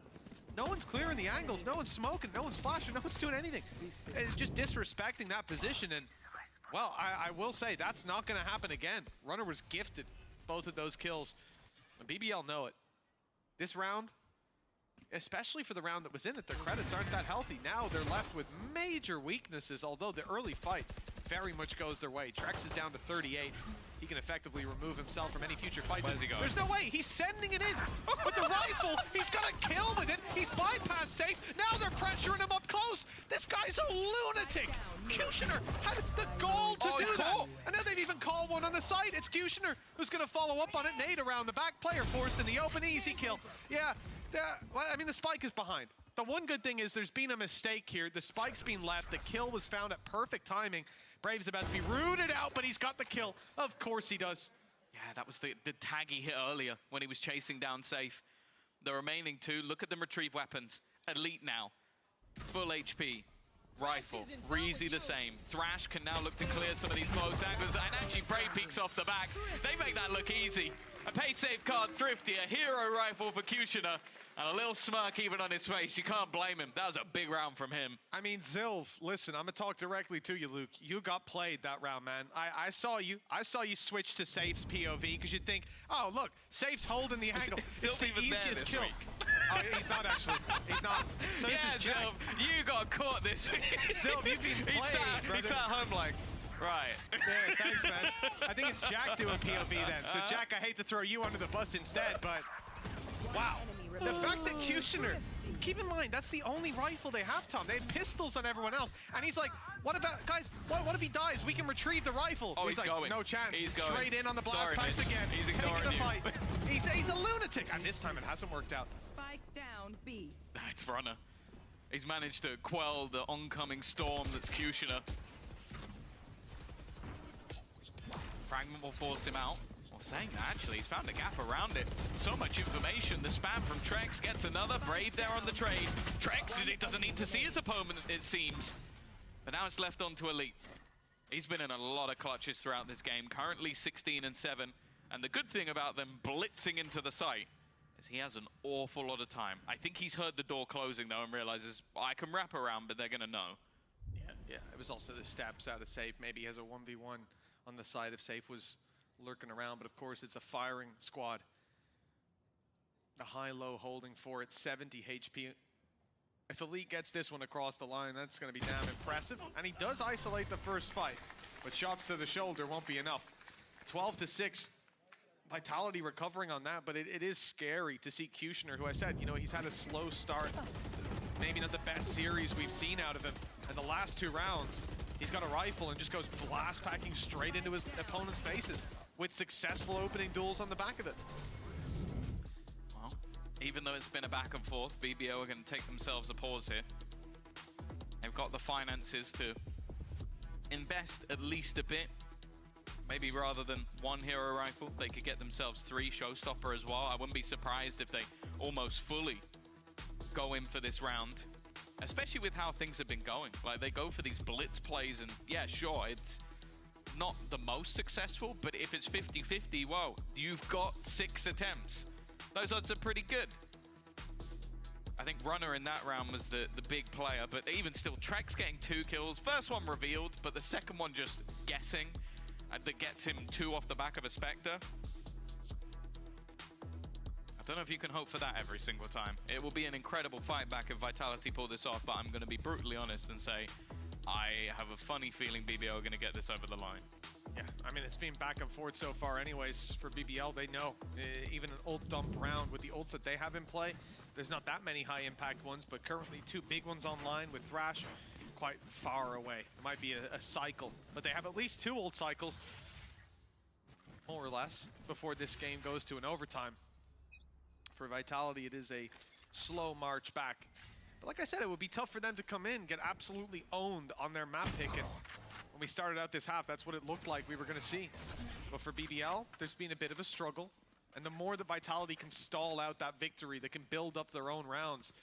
No one's clearing the angles, no one's smoking, no one's flashing, no one's doing anything. It's just disrespecting that position, and well, I will say that's not going to happen again. Runner was gifted both of those kills. And BBL know it. This round, especially for the round that was in it, their credits aren't that healthy. Now they're left with major weaknesses, although the early fight very much goes their way. Trex is down to 38. He can effectively remove himself from any future fights. Where's he going? There's no way. He's sending it in with the rifle. He's got a kill with it. He's bypassed Safe. Now they're pressuring him up close. This guy's a lunatic. Kushner had the gall to do that. And now they've even called one on the side. It's Kushner who's going to follow up on it. Nade around the back. Player forced in the open. Easy kill. Yeah. Well, I mean, the spike is behind. The one good thing is there's been a mistake here. The spike's been left. The kill was found at perfect timing. Brave's about to be rooted out, but he's got the kill. Of course he does. Yeah, that was the tag he hit earlier when he was chasing down Safe. The remaining two, look at them retrieve weapons. Elite now, full HP. rifle. Reezy the same. Thrash can now look to clear some of these close angles, and actually Brave peeks off the back. They make that look easy. A pace save card Thrifty, a hero rifle for Kushner, and a little smirk even on his face. You can't blame him. That was a big round from him. I mean, Zilv, listen, I'm gonna talk directly to you, Luke. You got played that round, man. I saw you switch to Safe's POV because you'd think, oh look, Safe's holding the angle. It's the easiest kill. Oh, he's not actually. He's not. So yeah, this is Jack. Zilv, you got caught this week. Zilv, you've been played, He sat home like, right. Yeah, thanks, man. I think it's Jack doing POV then. So Jack, I hate to throw you under the bus instead, but wow. The fact that Kushner, keep in mind, that's the only rifle they have, Tom. They have pistols on everyone else. And he's like, what about, guys, what if he dies? We can retrieve the rifle. Oh, he's like, going. no chance. He's straight going. in on the blast Sorry, packs mate. again. He's Taking ignoring the you. fight. He's a lunatic. And this time it hasn't worked out. Spike down B. It's Runner. He's managed to quell the oncoming storm that's Kushner. Fragment will force him out. Well, saying that, actually, he's found a gap around it. So much information. The spam from Trex gets another. Brave there on the trade. Trex doesn't need to see his opponent, it seems. But now it's left on to Elite. He's been in a lot of clutches throughout this game. Currently 16 and 7. And the good thing about them blitzing into the site is he has an awful lot of time. I think he's heard the door closing, though, and realizes, I can wrap around, but they're going to know. Yeah. It was also the steps out of Safe. Maybe he has a 1v1 on the side if Safe was lurking around, but of course it's a firing squad. The high-low holding for it, 70 HP. If Elite gets this one across the line, that's going to be damn impressive. And he does isolate the first fight, but shots to the shoulder won't be enough. 12-6. Vitality recovering on that, but it is scary to see Kushner, who I said, you know, he's had a slow start. Maybe not the best series we've seen out of him. And the last 2 rounds, he's got a rifle and just goes blast packing straight into his opponent's faces with successful opening duels on the back of it. Well, even though it's been a back and forth, BBL are going to take themselves a pause here. They've got the finances to invest at least a bit. Maybe rather than 1 hero rifle, they could get themselves 3 showstopper as well. I wouldn't be surprised if they almost fully go in for this round, especially with how things have been going. Like, they go for these blitz plays, and yeah, sure, it's not the most successful, but if it's 50-50, whoa, you've got 6 attempts. Those odds are pretty good. I think Runner in that round was the big player, but even still, Trex getting 2 kills. First one revealed, but the second one just guessing. That gets him 2 off the back of a Spectre. I don't know if you can hope for that every single time. It will be an incredible fight back if Vitality pull this off, but I'm going to be brutally honest and say I have a funny feeling BBL are going to get this over the line. Yeah, I mean, it's been back and forth so far anyways for BBL. They know, even an ult dump round with the ults that they have in play, there's not that many high impact ones, but currently 2 big ones online with Thrash quite far away. It might be a cycle, but they have at least 2 ult cycles, more or less, before this game goes to an overtime. For Vitality, it is a slow march back. But like I said, it would be tough for them to come in, get absolutely owned on their map pick. And when we started out this half, that's what it looked like we were going to see. But for BBL, there's been a bit of a struggle. And the more that Vitality can stall out that victory, they can build up their own rounds,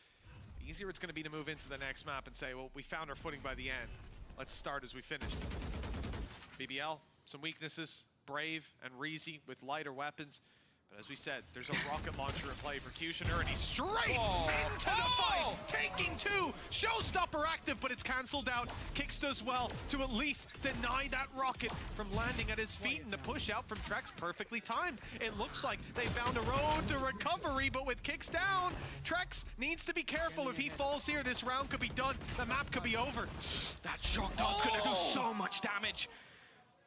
the easier it's going to be to move into the next map and say, well, we found our footing by the end. Let's start as we finished. BBL, some weaknesses. Brave and Reezy with lighter weapons. But as we said, there's a rocket launcher in play for Kushner, and he's straight into the fight, taking 2. Showstopper active, but it's cancelled out. Kicks does well to at least deny that rocket from landing at his feet, and the push out from Trex perfectly timed. It looks like they found a road to recovery, but with Kicks down, Trex needs to be careful. If he falls here, this round could be done. The map could be over. That shock dart's going to do so much damage.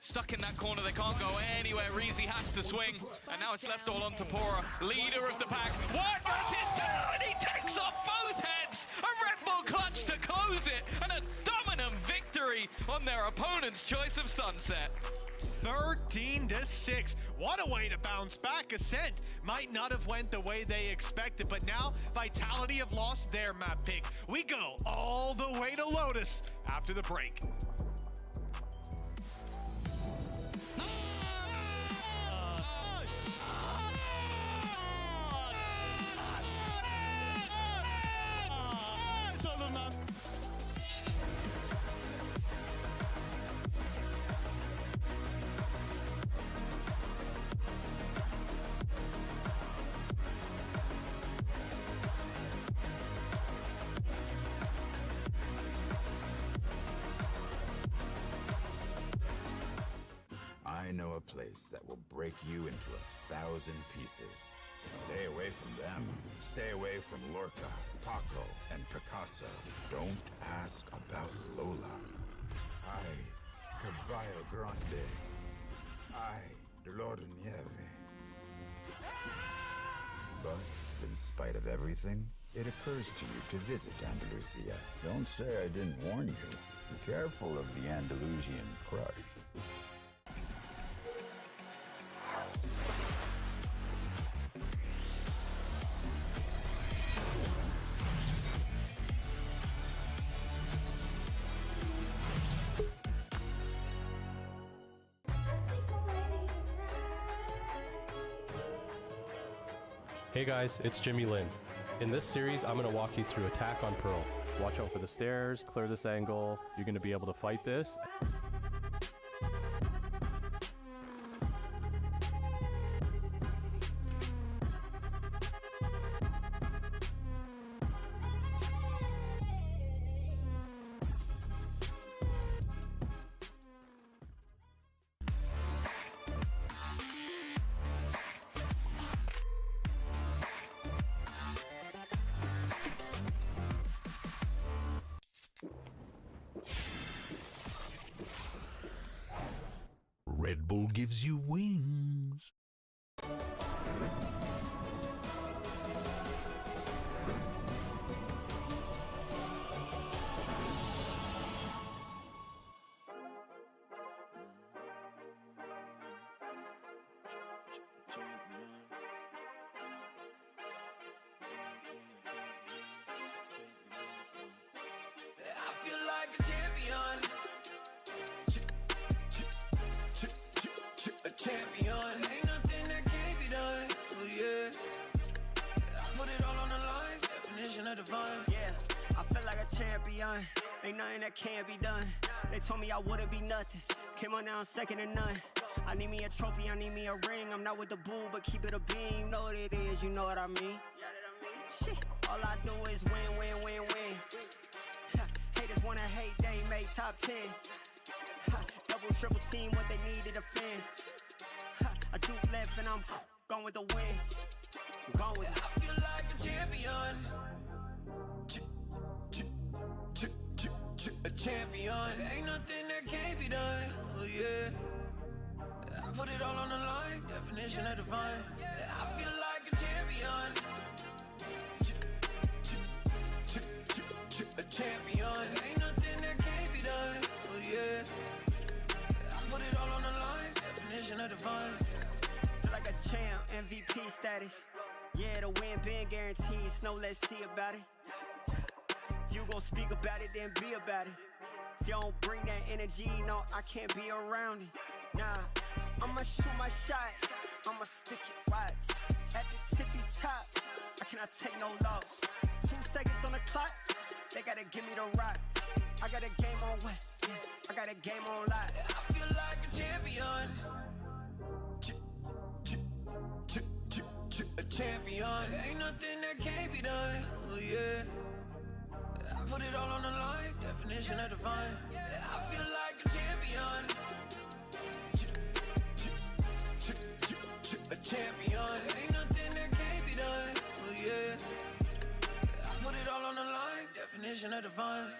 Stuck in that corner, they can't go anywhere. Reezy has to swing, and now it's left all on to Pora, leader of the pack. 1 versus 2, and he takes off both heads! A Red Bull clutch to close it, and a dominant victory on their opponent's choice of sunset. 13-6. What a way to bounce back. Ascent might not have went the way they expected, but now Vitality have lost their map pick. We go all the way to Lotus after the break. a place that will break you into 1,000 pieces. Stay away from them. Stay away from Lorca, Paco, and Picasso. Don't ask about Lola. Ay, Caballo Grande. Ay, Dolor de Nieve. But in spite of everything, it occurs to you to visit Andalusia. Don't say I didn't warn you. Be careful of the Andalusian crush. Hey guys, it's Jimmy Lin. In this series, I'm going to walk you through attack on Pearl. Watch out for the stairs, clear this angle. You're going to be able to fight this. Red Bull gives you wings. I feel like a champion. A champion. Ain't nothing that can't be done. Oh yeah. I put it all on the line. Definition of divine. Yeah, I feel like a champion. Ain't nothing that can't be done. They told me I wouldn't be nothing. Came on now, second to none. I need me a trophy, I need me a ring. I'm not with the bull, but keep it a beam. You know what it is, you know what I mean. Shit, all I do is win, win, win, win. Haters wanna hate, they ain't make top 10. Double, triple team, what they need to defend. I juke left and I'm gone with the win. I'm gone with it. I feel like a champion. A champion. Ain't nothing that can't be done. Oh yeah. I put it all on the line. Definition of divine. I feel like a champion. A champion. Ain't nothing that can't be done. Oh yeah. I put it all on the line. Definition of divine. Feel like a champ, MVP status. Yeah, the win been guaranteed. No, let's see about it. If you gon' speak about it, then be about it. If you don't bring that energy, no, I can't be around it. Nah, I'ma shoot my shot. I'ma stick it, watch. At the tippy top, I cannot take no loss. 2 seconds on the clock, they gotta give me the rock. I got a game on wet, yeah, I got a game on lock. I feel like a champion. A champion. Ain't nothing that can't be done. Oh yeah. I put it all on the line. Definition of divine. I feel like a champion. A champion. Ain't nothing that can't be done. Oh yeah. I put it all on the line. Definition of divine.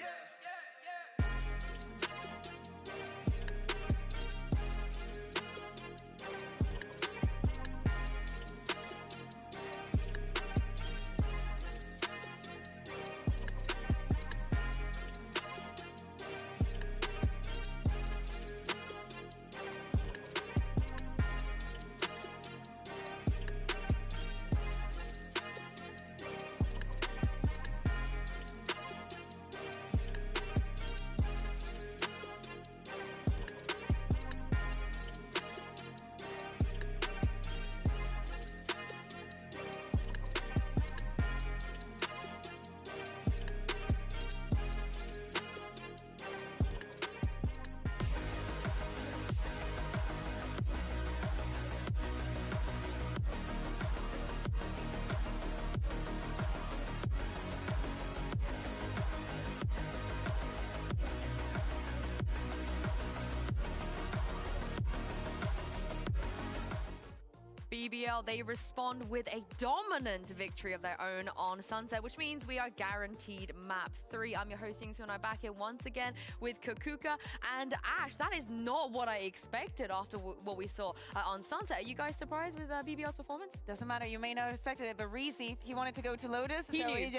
BBL, they respond with a dominant victory of their own on Sunset, which means we are guaranteed map 3. I'm your host, Sunai, back here once again with Kukuka and Ash. That is not what I expected after what we saw on Sunset. Are you guys surprised with BBL's performance? Doesn't matter, you may not have expected it, but Reese, he wanted to go to Lotus. He knew. He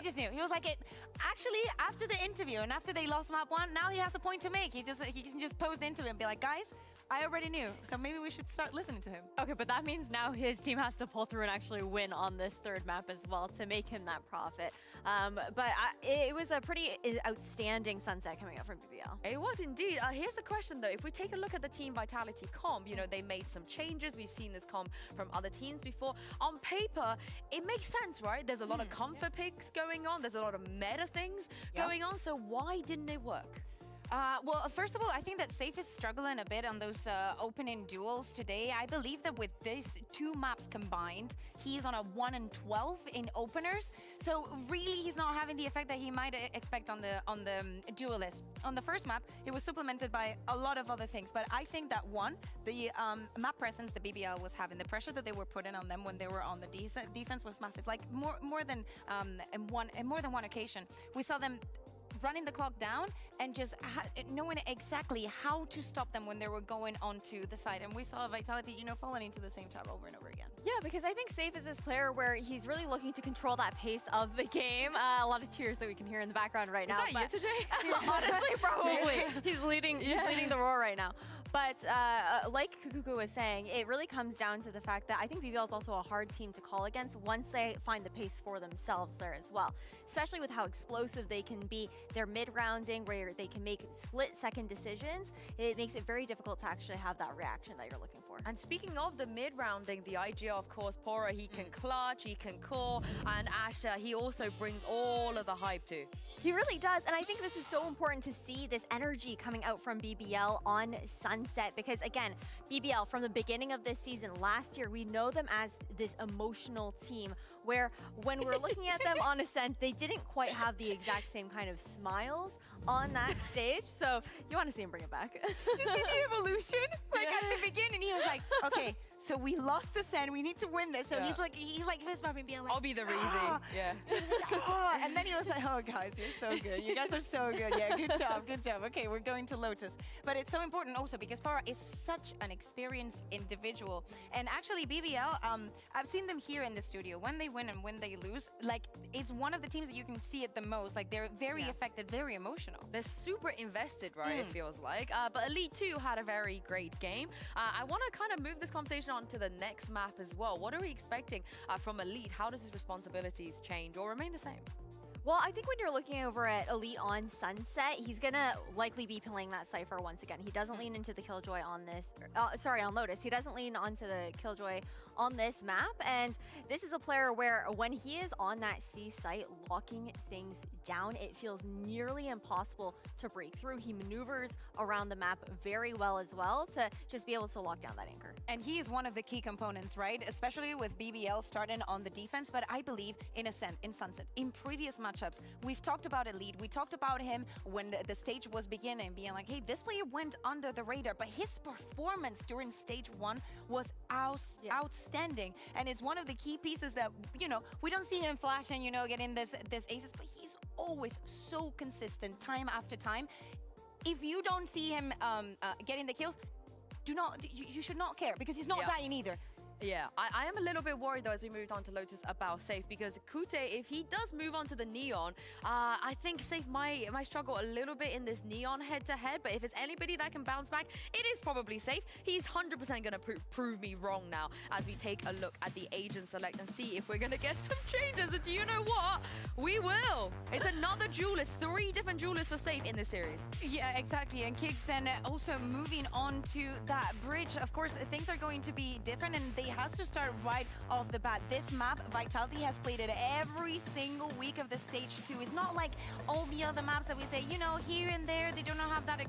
just knew. He was like, actually, after the interview and after they lost map 1, now he has a point to make. He can just post into it and be like, guys, I already knew, so maybe we should start listening to him. Okay, but that means now his team has to pull through and actually win on this third map as well to make him that profit. It was a pretty outstanding Sunset coming up from BBL. It was indeed. Here's the question though. If we take a look at the Team Vitality comp, you know, they made some changes. We've seen this comp from other teams before. On paper, it makes sense, right? There's a lot of comfort picks going on. There's a lot of meta things going on. So why didn't it work? Well, first of all, I think that Safe is struggling a bit on those opening duels today. I believe that with these 2 maps combined, he's on a 1 and 12 in openers. So really, he's not having the effect that he might expect on the duelist. On the first map, it was supplemented by a lot of other things. But I think that the map presence the BBL was having, the pressure that they were putting on them when they were on the defense was massive. Like more than one occasion, we saw them running the clock down and just knowing exactly how to stop them when they were going onto the side. And we saw Vitality, you know, falling into the same trap over and over again. Yeah, because I think Safe is this player where he's really looking to control that pace of the game. A lot of cheers that we can hear in the background right now. Is that you today? Honestly, probably. He's leading the roar right now. But like Kukuku was saying, it really comes down to the fact that I think BBL is also a hard team to call against once they find the pace for themselves there as well. Especially with how explosive they can be. Their mid-rounding where they can make split-second decisions, it makes it very difficult to actually have that reaction that you're looking for. And speaking of the mid-rounding, the idea, of course, Pora, he can clutch, he can core, and Asher, he also brings all of the hype too. He really does, and I think this is so important to see this energy coming out from BBL on Sunset because, again, BBL, from the beginning of this season, last year, we know them as this emotional team where when we're looking at them on Ascent, they didn't quite have the exact same kind of smiles on that stage, so you want to see him bring it back. Did you see the evolution? Like at the beginning, he was like, okay, so we lost the Ascent, we need to win this. So he's like fist bumping, being like, I'll be the reason. Yeah. And then he was like, oh guys, you're so good. You guys are so good. Yeah, good job, good job. Okay, we're going to Lotus. But it's so important also because Pora is such an experienced individual. And actually BBL, I've seen them here in the studio. When they win and when they lose, like it's one of the teams that you can see it the most. Like they're very affected, very emotional. They're super invested, right, it feels like. But Elite 2 had a very great game. I want to kind of move this conversation on to the next map as well. What are we expecting from Elite? How does his responsibilities change or remain the same? Well, I think when you're looking over at Elite on Sunset, he's going to likely be playing that Cypher once again. He doesn't lean into the Killjoy on this, on Lotus. He doesn't lean onto the Killjoy on this map. And this is a player where when he is on that C site locking things down, it feels nearly impossible to break through. He maneuvers around the map very well as well to just be able to lock down that anchor. And he is one of the key components, right? Especially with BBL starting on the defense. But I believe in Ascent, in Sunset, in previous matchups, we've talked about Elite. We talked about him when the stage was beginning, being like, hey, this player went under the radar. But his performance during stage 1 was outstanding. And it's one of the key pieces that, you know, we don't see him flashing, you know, getting this aces, but he's always so consistent time after time. If you don't see him getting the kills, you should not care because he's not dying either. Yeah, I am a little bit worried though as we moved on to Lotus about Safe because Kute, if he does move on to the Neon, I think Safe might struggle a little bit in this Neon head-to-head, but if it's anybody that can bounce back, it is probably Safe. He's 100% going to prove me wrong now as we take a look at the agent select and see if we're going to get some changes. And do you know what? We will. It's another duelist, 3 different duelists for Safe in this series. Yeah, exactly. And Kicks then also moving on to that bridge. Of course, things are going to be different and they has to start right off the bat. This map, Vitality has played it every single week of the stage 2. It's not like all the other maps that we say, you know, here and there, they don't have that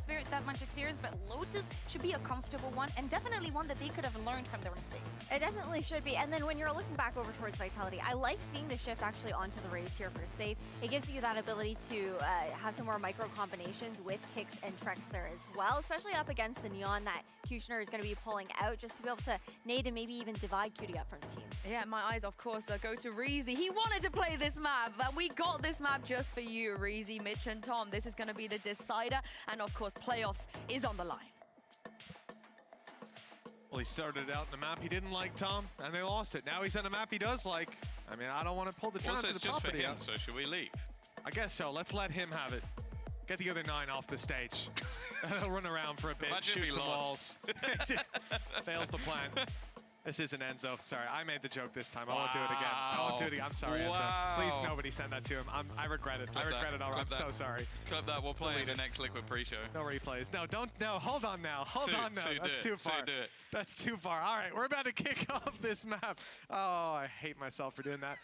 much experience, but Lotus should be a comfortable one and definitely one that they could have learned from their mistakes. It definitely should be. And then when you're looking back over towards Vitality, I like seeing the shift actually onto the Raze here for Safe. It gives you that ability to have some more micro combinations with Kicks and Trex there as well, especially up against the Neon that Kushner is going to be pulling out just to be able to nade and maybe even even divide QD up from the team. Yeah, my eyes, of course, go to Reezy. He wanted to play this map, and we got this map just for you, Reezy, Mitch, and Tom. This is going to be the decider, and of course, playoffs is on the line. Well, he started out in a map he didn't like, Tom, and they lost it. Now he's on a map he does like. I mean, I don't want to pull the Also, trans it's to the just for property him, out. so should we leave? I guess so. Let's let him have it. Get the other 9 off the stage. He'll run around for a bit, Imagine if shoot he some lost. walls. Fails to plan. This isn't Enzo. Sorry, I made the joke this time. I won't do it again. I won't do it again. I'm sorry, Enzo. Please, nobody send that to him. I regret it. I regret it already. I'm so sorry. Clip that. We'll play in the next Liquid pre-show. No replays. No, don't. No, hold on now. Hold on now. That's too far. Do it. That's too far. All right, we're about to kick off this map. Oh, I hate myself for doing that.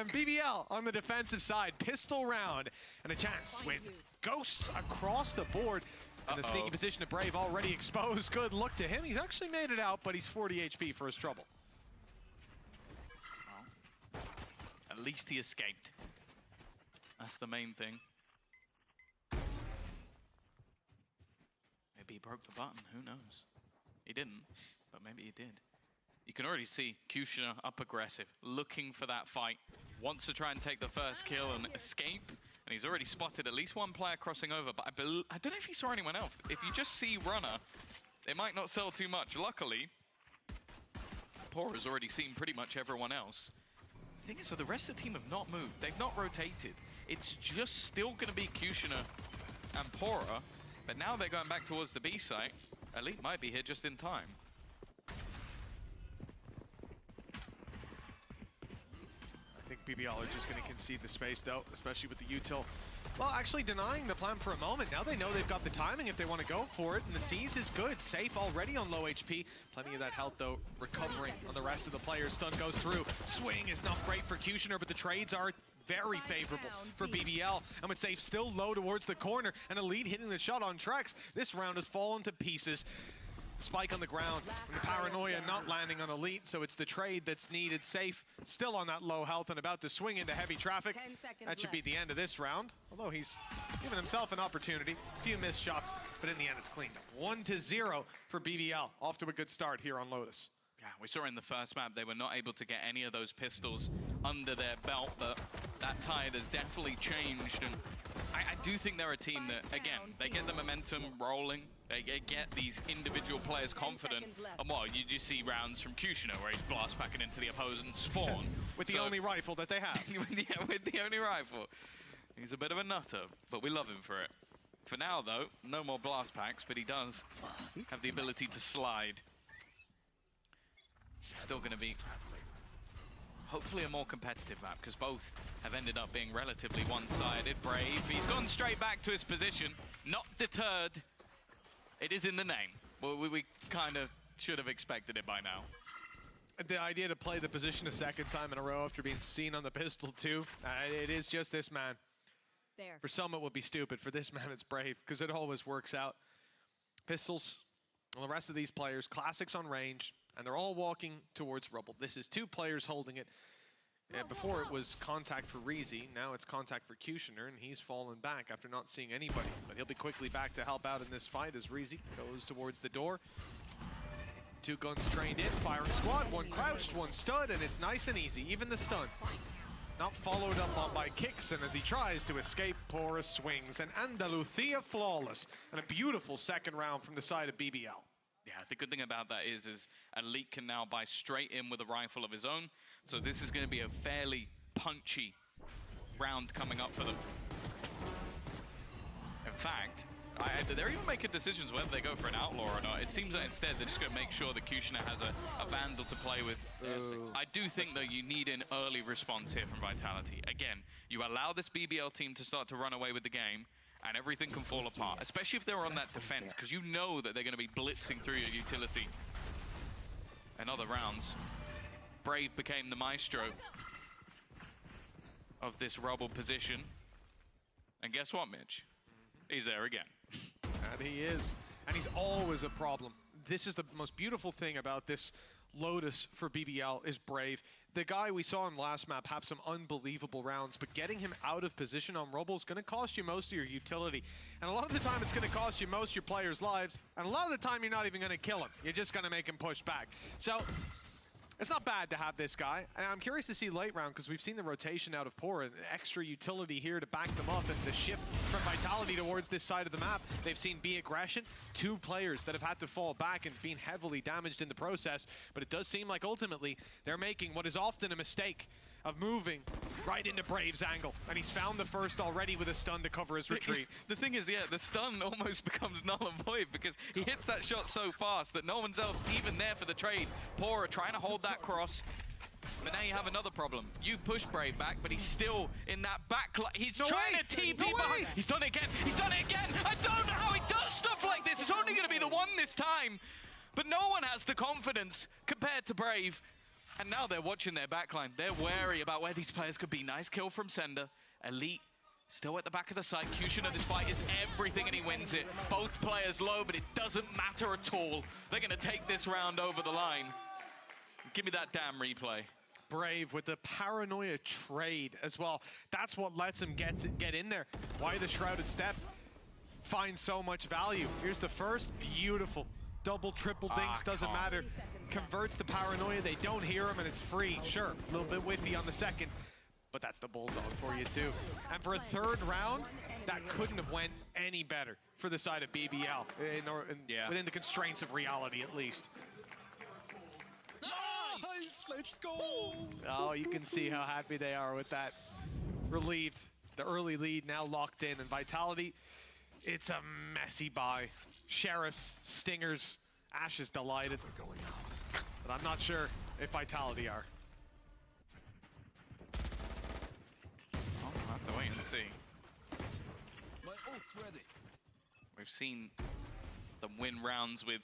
BBL on the defensive side. Pistol round and a chance with ghosts across the board. And the sneaky position of Brave already exposed. Good look to him. He's actually made it out, but he's 40 HP for his trouble. Well, at least he escaped. That's the main thing. Maybe he broke the button. Who knows? He didn't, but maybe he did. You can already see Kushner up aggressive, looking for that fight. Wants to try and take the first kill and escape. And he's already spotted at least one player crossing over, but I don't know if he saw anyone else. If you just see Runner, it might not sell too much. Luckily, Pora's already seen pretty much everyone else. The thing is, so the rest of the team have not moved. They've not rotated. It's just still going to be Kushner and Pora, but now they're going back towards the B site. Elite might be here just in time. I think BBL are just going to concede the space, though, especially with the util. Well, actually denying the plan for a moment. Now they know they've got the timing if they want to go for it, and the C's is good. Safe already on low HP. Plenty of that health, though, recovering on the rest of the players. Stun goes through. Swing is not great for Kushner, but the trades are very favorable for BBL. And with Safe still low towards the corner, and Elite hitting the shot on Trex, this round has fallen to pieces. Spike on the ground, and the paranoia not landing on Elite, so it's the trade that's needed. Safe, still on that low health and about to swing into heavy traffic. That should be the end of this round, although he's given himself an opportunity. A few missed shots, but in the end it's cleaned up. 1-0 for BBL, off to a good start here on Lotus. Yeah, we saw in the first map they were not able to get any of those pistols under their belt, but that tide has definitely changed. And I do think they're a team that, again, they get the momentum rolling. They get these individual players confident. And well, you just see rounds from Kushner where he's blast packing into the opposing spawn. With the only rifle that they have. Yeah, with the only rifle. He's a bit of a nutter, but we love him for it. For now, though, no more blast packs, but he does have the ability to slide. Still going to be hopefully a more competitive map, because both have ended up being relatively one-sided. Brave, he's gone straight back to his position, not deterred. It is in the name. Well, we kind of should have expected it by now. The idea to play the position a second time in a row after being seen on the pistol too, it is just this man. There. For some it would be stupid, for this man it's Brave, because it always works out. Pistols, well, the rest of these players, classics on range, and they're all walking towards Rubble. This is 2 players holding it. Before it was contact for Reezy, now it's contact for Kushner, and he's fallen back after not seeing anybody. But he'll be quickly back to help out in this fight as Reezy goes towards the door. 2 guns trained in, firing squad, 1 crouched, 1 stood, and it's nice and easy, even the stun. Not followed up on by kicks, and as he tries to escape, Pora swings. And Andalucia flawless, and a beautiful second round from the side of BBL. Yeah, the good thing about that is Elite can now buy straight in with a rifle of his own. So this is going to be a fairly punchy round coming up for them. In fact, they're even making decisions whether they go for an outlaw or not. It seems that instead they're just going to make sure that Kushner has a vandal to play with. I do think, though, you need an early response here from Vitality. Again, you allow this BBL team to start to run away with the game, and everything can fall apart, especially if they're on that defense, because you know that they're going to be blitzing through your utility. And other rounds, Brave became the maestro of this Rubble position. And guess what, Mitch? He's there again. And he is. And he's always a problem. This is the most beautiful thing about this Lotus for BBL is Brave. The guy we saw in last map have some unbelievable rounds, but getting him out of position on Rubble is going to cost you most of your utility. And a lot of the time it's going to cost you most of your players' lives, and a lot of the time you're not even going to kill him. You're just going to make him push back. So It's not bad to have this guy, and I'm curious to see late round because we've seen the rotation out of Pora, and extra utility here to back them up, and the shift from Vitality towards this side of the map. They've seen B aggression, 2 players that have had to fall back and been heavily damaged in the process, but it does seem like ultimately they're making what is often a mistake of moving right into Brave's angle, and he's found the first already with a stun to cover his retreat. The thing is, yeah, the stun almost becomes null and void because he hits that shot so fast that no one's else even there for the trade. Pora trying to hold that cross, but now you have another problem. You push Brave back, but he's still in that back line. He's trying to TP behind. He's done it again. He's done it again. I don't know how he does stuff like this. It's only going to be the one this time, but no one has the confidence compared to Brave. And now they're watching their backline. They're wary about where these players could be. Nice kill from Sender. Elite still at the back of the site. Cushion of this fight is everything and he wins it. Both players low, but it doesn't matter at all. They're going to take this round over the line. Give me that damn replay. Brave with the paranoia trade as well. That's what lets him get in there. Why the Shrouded Step finds so much value. Here's the first. Beautiful. Double, triple dinks, doesn't matter. Converts the paranoia, they don't hear him, and it's free. Sure, a little bit whiffy on the second, but that's the Bulldog for you too. And for a third round, that couldn't have went any better for the side of BBL, within the constraints of reality at least. Nice! Let's go! Oh, you can see how happy they are with that. Relieved. The early lead now locked in, and Vitality, it's a messy buy. Sheriffs, Stingers, Ash is delighted. But I'm not sure if Vitality are. I'll have to wait and see. My ult's ready. We've seen them win rounds with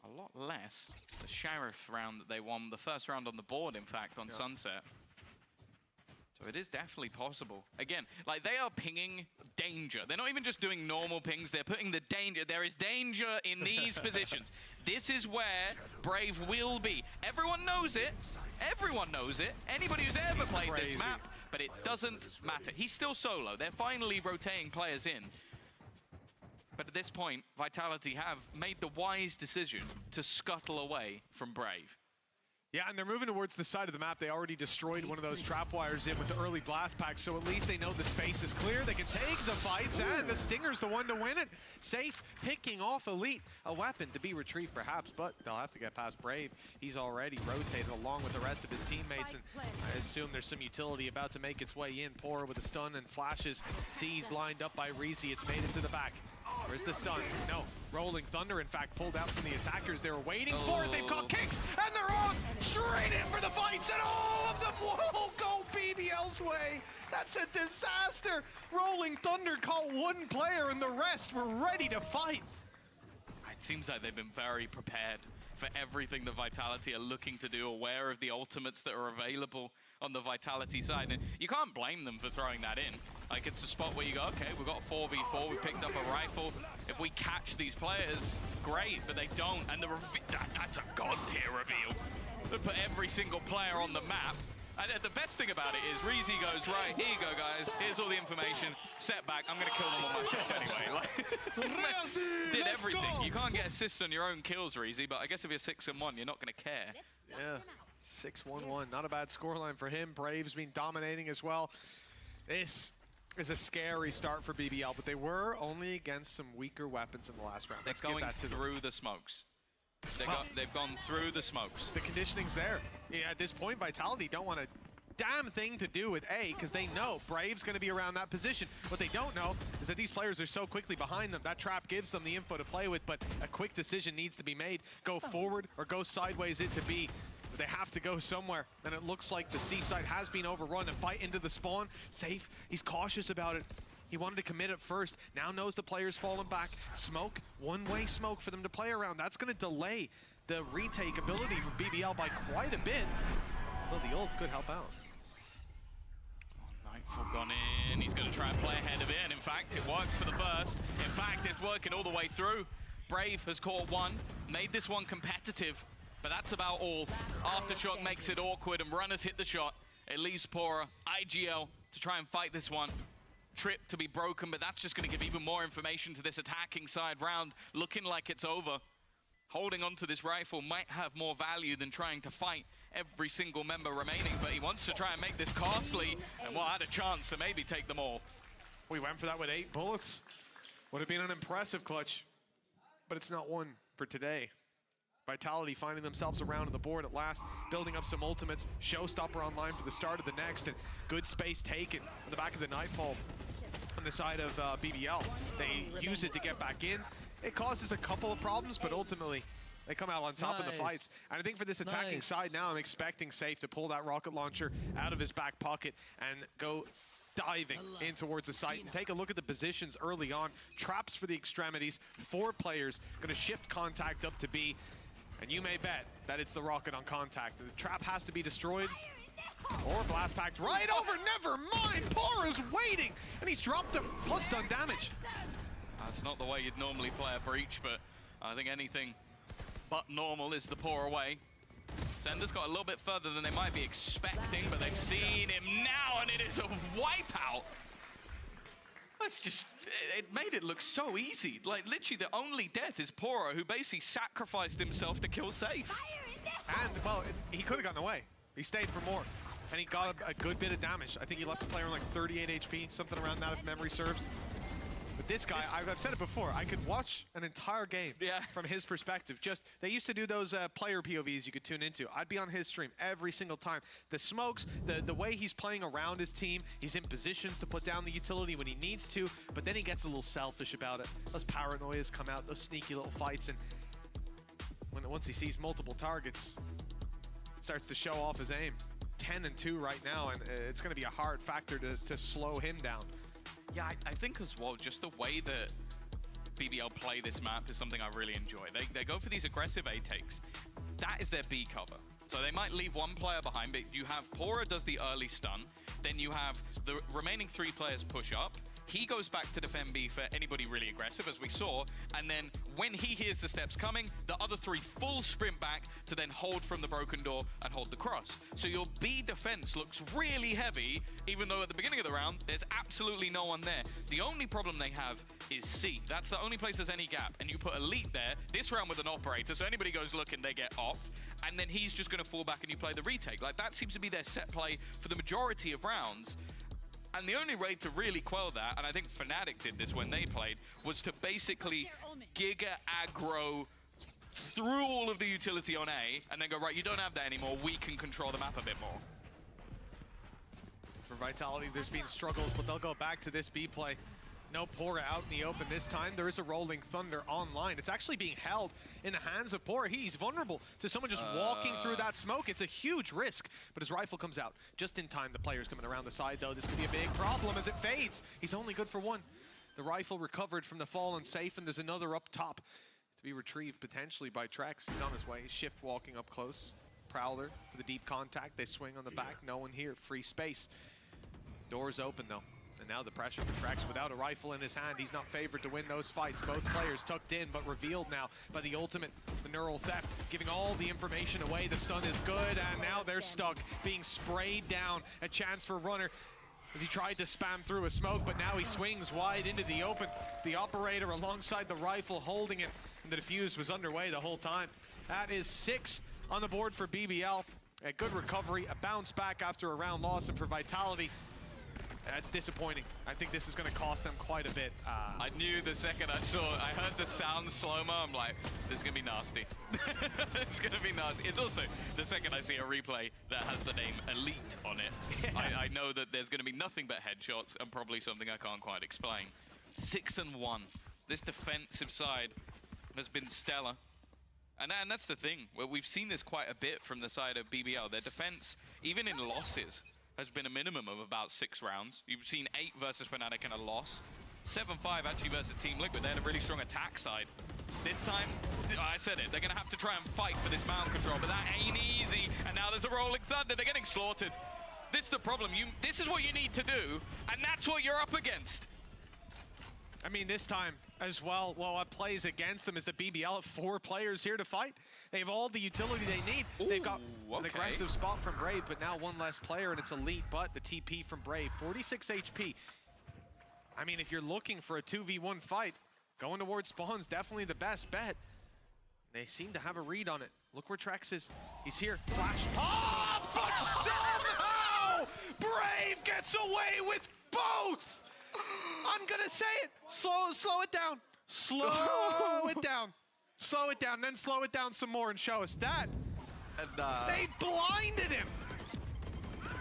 a lot less. The Sheriff round that they won, the first round on the board, in fact, on Sunset. So it is definitely possible. Again, like they are pinging danger. They're not even just doing normal pings, they're putting the danger. There is danger in these positions. This is where Brave will be. Everyone knows it. Everyone knows it. Anybody who's ever played this map, but it doesn't matter. He's still solo. They're finally rotating players in. But at this point, Vitality have made the wise decision to scuttle away from Brave. Yeah, and they're moving towards the side of the map. They already destroyed one of those trap wires in with the early blast pack, so at least they know the space is clear. They can take the fights, and the Stinger's the one to win it. Safe, picking off Elite, a weapon to be retrieved perhaps, but they'll have to get past Brave. He's already rotated along with the rest of his teammates, and I assume there's some utility about to make its way in. Pora with a stun and flashes. C's lined up by Reezy. It's made it to the back. Where's the stun? No. Rolling Thunder, in fact, pulled out from the attackers. They were waiting for it. They've caught kicks, and they're on straight in for the fights, and all of them will go BBL's way. That's a disaster. Rolling Thunder caught one player, and the rest were ready to fight. It seems like they've been very prepared for everything the Vitality are looking to do, aware of the ultimates that are available on the Vitality side. And you can't blame them for throwing that in. Like, it's a spot where you go, okay, we've got 4v4, we picked up a rifle. If we catch these players, great, but they don't. And that's a god tier reveal. They put every single player on the map. And the best thing about it is Reezy goes, right, here you go, guys. Here's all the information. Step back. I'm going to kill them all myself anyway. Like, did everything. You can't get assists on your own kills, Reezy, but I guess if you're 6-1, you're not going to care. Yeah, 6-1-1. Not a bad scoreline for him. Braves been dominating as well. This is a scary start for BBL, but they were only against some weaker weapons in the last round. Let's give that to through the smokes. They've gone through the smokes. The conditioning's there. Yeah, at this point, Vitality don't want a damn thing to do with A, because they know Brave's going to be around that position. What they don't know is that these players are so quickly behind them. That trap gives them the info to play with, but a quick decision needs to be made. Go forward or go sideways into B. They have to go somewhere, and it looks like the C side has been overrun. And fight into the spawn. Safe. He's cautious about it. He wanted to commit it first. Now knows the player's falling back. Smoke, one-way smoke for them to play around. That's going to delay the retake ability for BBL by quite a bit. Well, the ult could help out. Nightfall gone in. He's going to try and play ahead of it. And in fact, it worked for the first. In fact, it's working all the way through. Brave has caught one, made this one competitive. But that's about all. Aftershock makes it awkward, and runners hit the shot. It leaves Pora, IGL, to try and fight this one. Trip to be broken, but that's just going to give even more information to this attacking side round, looking like it's over. holding onto this rifle might have more value than trying to fight every single member remaining, but he wants to try and make this costly, and well, had a chance to maybe take them all. We went for that with 8 bullets. Would have been an impressive clutch, but it's not one for today. Vitality finding themselves around on the board at last, building up some ultimates. Showstopper online for the start of the next, and good space taken on the back of the Nightfall on the side of BBL. They use it to get back in. It causes a couple of problems, but ultimately they come out on top in the fights. And I think for this attacking side now, I'm expecting Safe to pull that rocket launcher out of his back pocket and go diving in towards the site. And take a look at the positions early on. Traps for the extremities. 4 players going to shift contact up to B. And you may bet that it's the rocket on contact. The trap has to be destroyed. Or blast packed right over. Never mind. Por is waiting. And he's dropped him. Plus done damage. That's not the way you'd normally play a breach, but I think anything but normal is the Por away. Sender's got a little bit further than they might be expecting, but they've seen him now, and it is a wipeout. That's just, it made it look so easy. Like, literally, the only death is Poro, who basically sacrificed himself to kill Safe. And, well, he could have gotten away. He stayed for more, and he got a good bit of damage. I think he left the player on like 38 HP, something around that if memory serves. But this guy, I've said it before, I could watch an entire game from his perspective. Just, they used to do those player POVs you could tune into. I'd be on his stream every single time. The smokes, the way he's playing around his team, he's in positions to put down the utility when he needs to, but then he gets a little selfish about it. Those paranoias come out, those sneaky little fights, and once he sees multiple targets, starts to show off his aim. 10-2 right now, and it's going to be a hard factor to slow him down. Yeah, I think as well, just the way that BBL play this map is something I really enjoy. They go for these aggressive A takes. That is their B cover. So they might leave one player behind, but you have Pora does the early stun. Then you have the remaining 3 players push up. He goes back to defend B for anybody really aggressive, as we saw. And then when he hears the steps coming, the other 3 full sprint back to then hold from the broken door and hold the cross. So your B defense looks really heavy, even though at the beginning of the round, there's absolutely no one there. The only problem they have is C. That's the only place there's any gap. And you put Elite there, this round with an operator, so anybody goes looking, they get off. And then he's just going to fall back and you play the retake. Like, that seems to be their set play for the majority of rounds. And the only way to really quell that, and I think Fnatic did this when they played, was to basically giga aggro through all of the utility on A, and then go, right, you don't have that anymore, we can control the map a bit more. For Vitality, there's been struggles, but they'll go back to this B play. No Pora out in the open this time. There is a Rolling Thunder online. It's actually being held in the hands of Pora. He's vulnerable to someone just walking through that smoke. It's a huge risk, but his rifle comes out just in time. The player's coming around the side, though. This could be a big problem as it fades. He's only good for 1. The rifle recovered from the fallen Safe, and there's another up top to be retrieved potentially by Trex. He's on his way. Shift walking up close. Prowler for the deep contact. They swing on the back. No one here. Free space. Doors open, though. And now the pressure for Trex without a rifle in his hand. He's not favored to win those fights. Both players tucked in, but revealed now by the ultimate, the neural theft, giving all the information away. The stun is good, and now they're stuck, being sprayed down. A chance for Runner as he tried to spam through a smoke, but now he swings wide into the open. The operator alongside the rifle holding it, and the defuse was underway the whole time. That is 6 on the board for BBL. A good recovery, a bounce back after a round loss, and for Vitality, that's disappointing. I think this is going to cost them quite a bit. I knew the second I heard the sound slow-mo, I'm like, this is going to be nasty. It's going to be nasty. It's also, the second I see a replay that has the name Elite on it, I know that there's going to be nothing but headshots and probably something I can't quite explain. 6-1. This defensive side has been stellar. And that's the thing. Well, we've seen this quite a bit from the side of BBL. Their defense, even in losses, has been a minimum of about 6 rounds. You've seen 8 versus Fnatic and a loss. 7-5 actually versus Team Liquid. They had a really strong attack side. This time, I said it, they're going to have to try and fight for this mound control, but that ain't easy. And now there's a Rolling Thunder. They're getting slaughtered. This is the problem. This is what you need to do, and that's what you're up against. I mean, this time as well, what plays against them is the BBL have 4 players here to fight. They have all the utility they need. Ooh, they've got an aggressive spot from Brave, but now 1 less player, and it's Elite, but the TP from Brave, 46 HP. I mean, if you're looking for a 2v1 fight, going towards Spawn's definitely the best bet. They seem to have a read on it. Look where Trex is. He's here. Flash. Oh, but somehow Brave gets away with both. I'm gonna say it. Slow it down. Slow it down. Slow it down, then slow it down some more and show us that. And, they blinded him.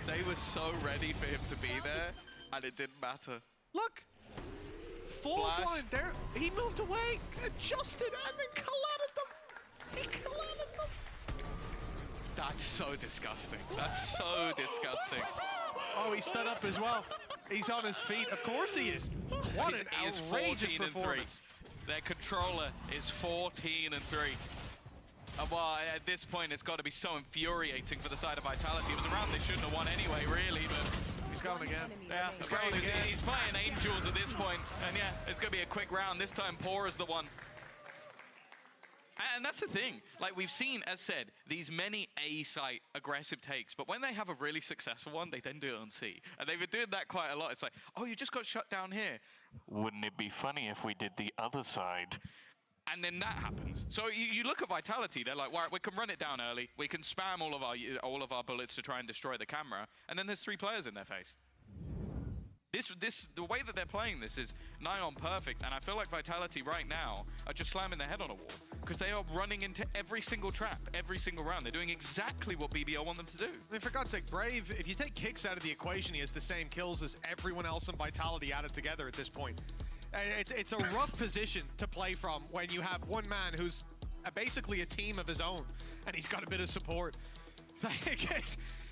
They were so ready for him to be there, and it didn't matter. Look. Full Flash. blind there. He moved away, adjusted, and then collided them. He collided them. That's so disgusting. That's so disgusting. Oh, he stood up as well. He's on his feet. Of course he is. What an outrageous performance. Their controller is 14-3. Well, at this point, it's got to be so infuriating for the side of Vitality. It was a round they shouldn't have won anyway, really, but... He's going again. Yeah, he's going again. He's playing Angels at this point, and yeah, it's going to be a quick round. This time, Poor is the one. And that's the thing. Like, we've seen, as said, these many A-site aggressive takes, but when they have a really successful one, they then do it on C. And they've been doing that quite a lot. It's like, oh, you just got shut down here. Wouldn't it be funny if we did the other side? And then that happens. So you look at Vitality, they're like, well, we can run it down early. We can spam all of our bullets to try and destroy the camera. And then there's 3 players in their face. The way that they're playing this is nigh on perfect, and I feel like Vitality right now are just slamming their head on a wall because they are running into every single trap, every single round. They're doing exactly what BBL want them to do. I mean, for God's sake, Brave, if you take Kicks out of the equation, he has the same kills as everyone else in Vitality added together at this point. It's a rough position to play from when you have one man who's basically a team of his own, and he's got a bit of support.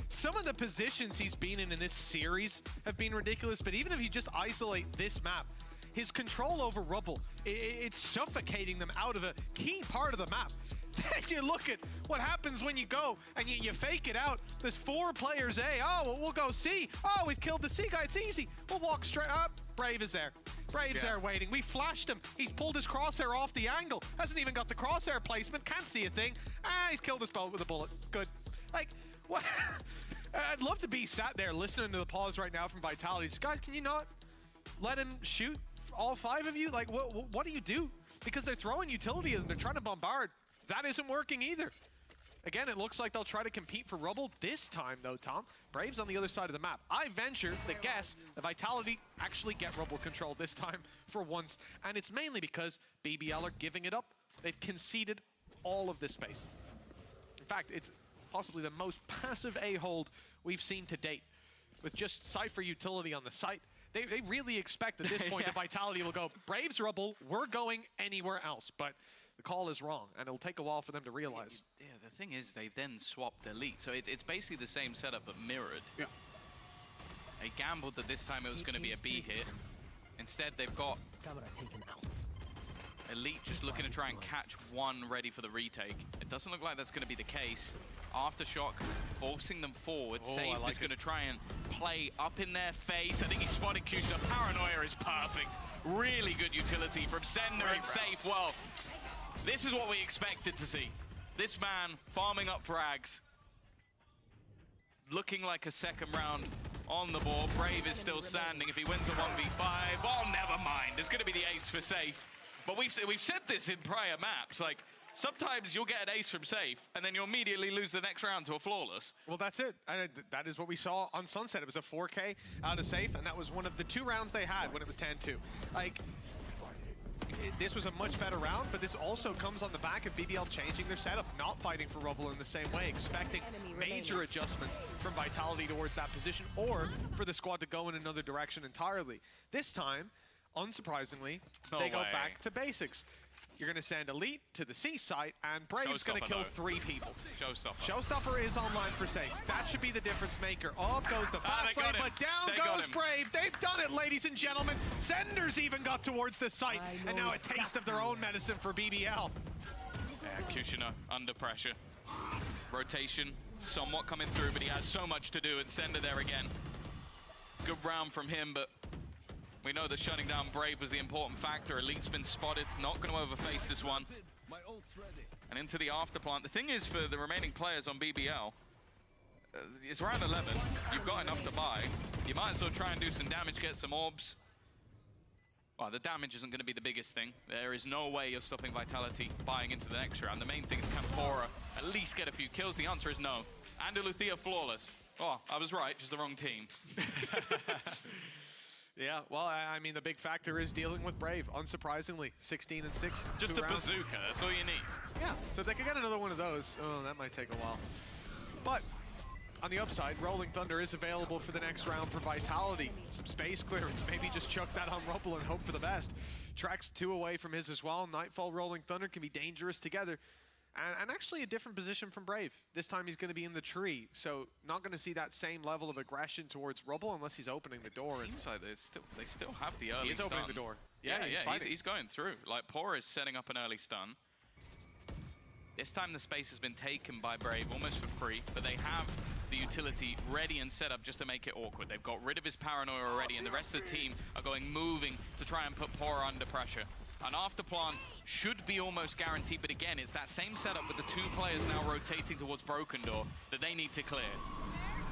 Some of the positions he's been in this series have been ridiculous, but even if you just isolate this map, his control over Rubble, it's suffocating them out of a key part of the map. Then you look at what happens when you go and you fake it out. There's 4 players A. Oh, well, we'll go C. Oh, we've killed the C guy. It's easy. We'll walk straight up. Brave is there. Brave's there waiting. We flashed him. He's pulled his crosshair off the angle. Hasn't even got the crosshair placement. Can't see a thing. He's killed us both with a bullet. Good. Like, what? I'd love to be sat there listening to the pause right now from Vitality. Just, guys, can you not let him shoot all 5 of you? Like, what do you do? Because they're throwing utility and they're trying to bombard. That isn't working either. Again, it looks like they'll try to compete for Rubble this time, though, Tom. Brave's on the other side of the map. I venture the guess that Vitality actually get Rubble control this time for once, and it's mainly because BBL are giving it up. They've conceded all of this space. In fact, it's possibly the most passive A-hold we've seen to date. With just Cypher utility on the site, they really expect at this point that Vitality will go, Braves Rubble, we're going anywhere else. But the call is wrong, and it'll take a while for them to realize. Yeah, the thing is, they've then swapped Elite, so it's basically the same setup but mirrored. Yeah. They gambled that this time it was going to be a B hit. Instead, they've got Elite just looking to try and catch one ready for the retake. It doesn't look like that's going to be the case. Aftershock forcing them forward. Safe is going to try and play up in their face. I think he spotted Kushner. Paranoia is perfect. Really good utility from Sender and Safe. Well, this is what we expected to see. This man farming up frags. Looking like a second round on the board. Brave is still standing. If he wins a 1v5, well, never mind. There's going to be the ace for Safe. But we've said this in prior maps. Like, sometimes you'll get an ace from Safe, and then you'll immediately lose the next round to a flawless. Well, that's it. That is what we saw on Sunset. It was a 4K out of Safe, and that was one of the 2 rounds they had when it was 10-2. Like, this was a much better round, but this also comes on the back of BBL changing their setup, not fighting for Rubble in the same way, expecting major adjustments from Vitality towards that position, or for the squad to go in another direction entirely. This time, unsurprisingly, they go back to basics. You're going to send Elite to the C site, and Brave's going to kill 3 people. Showstopper is online for Safe. That should be the difference maker. Up goes the fast lane, but down goes Brave. They've done it, ladies and gentlemen. Senders even got towards the site, and now a taste of their own medicine for BBL. Yeah, Kushner under pressure. Rotation somewhat coming through, but he has so much to do, and Sender there again. Good round from him, but we know that shutting down Brave was the important factor. Elite's been spotted, not going to overface this one. And into the afterplant. The thing is, for the remaining players on BBL, it's round 11. You've got enough to buy. You might as well try and do some damage, get some orbs. Well, the damage isn't going to be the biggest thing. There is no way you're stopping Vitality buying into the next round. The main thing is, can Pora at least get a few kills? The answer is no. Andalucia flawless. Oh, I was right, just the wrong team. Yeah, well, I mean, the big factor is dealing with Brave, unsurprisingly. 16 and 6. Just a bazooka, that's all you need. Yeah, so if they could get another one of those, oh, that might take a while. But on the upside, Rolling Thunder is available for the next round for Vitality. Some space clearance, maybe just chuck that on Rubble and hope for the best. Trax 2 away from his as well. Nightfall, Rolling Thunder can be dangerous together. And actually a different position from Brave. This time he's going to be in the tree, so not going to see that same level of aggression towards Rubble unless he's opening the door. Seems like they still have the early He's stun. opening the door. Yeah, he's he's going through. Like, Pora is setting up an early stun. This time the space has been taken by Brave almost for free, but they have the utility ready and set up just to make it awkward. They've got rid of his paranoia already, and the rest of the team are moving to try and put Pora under pressure. An afterplant should be almost guaranteed, but again, it's that same setup with the 2 players now rotating towards Broken Door that they need to clear.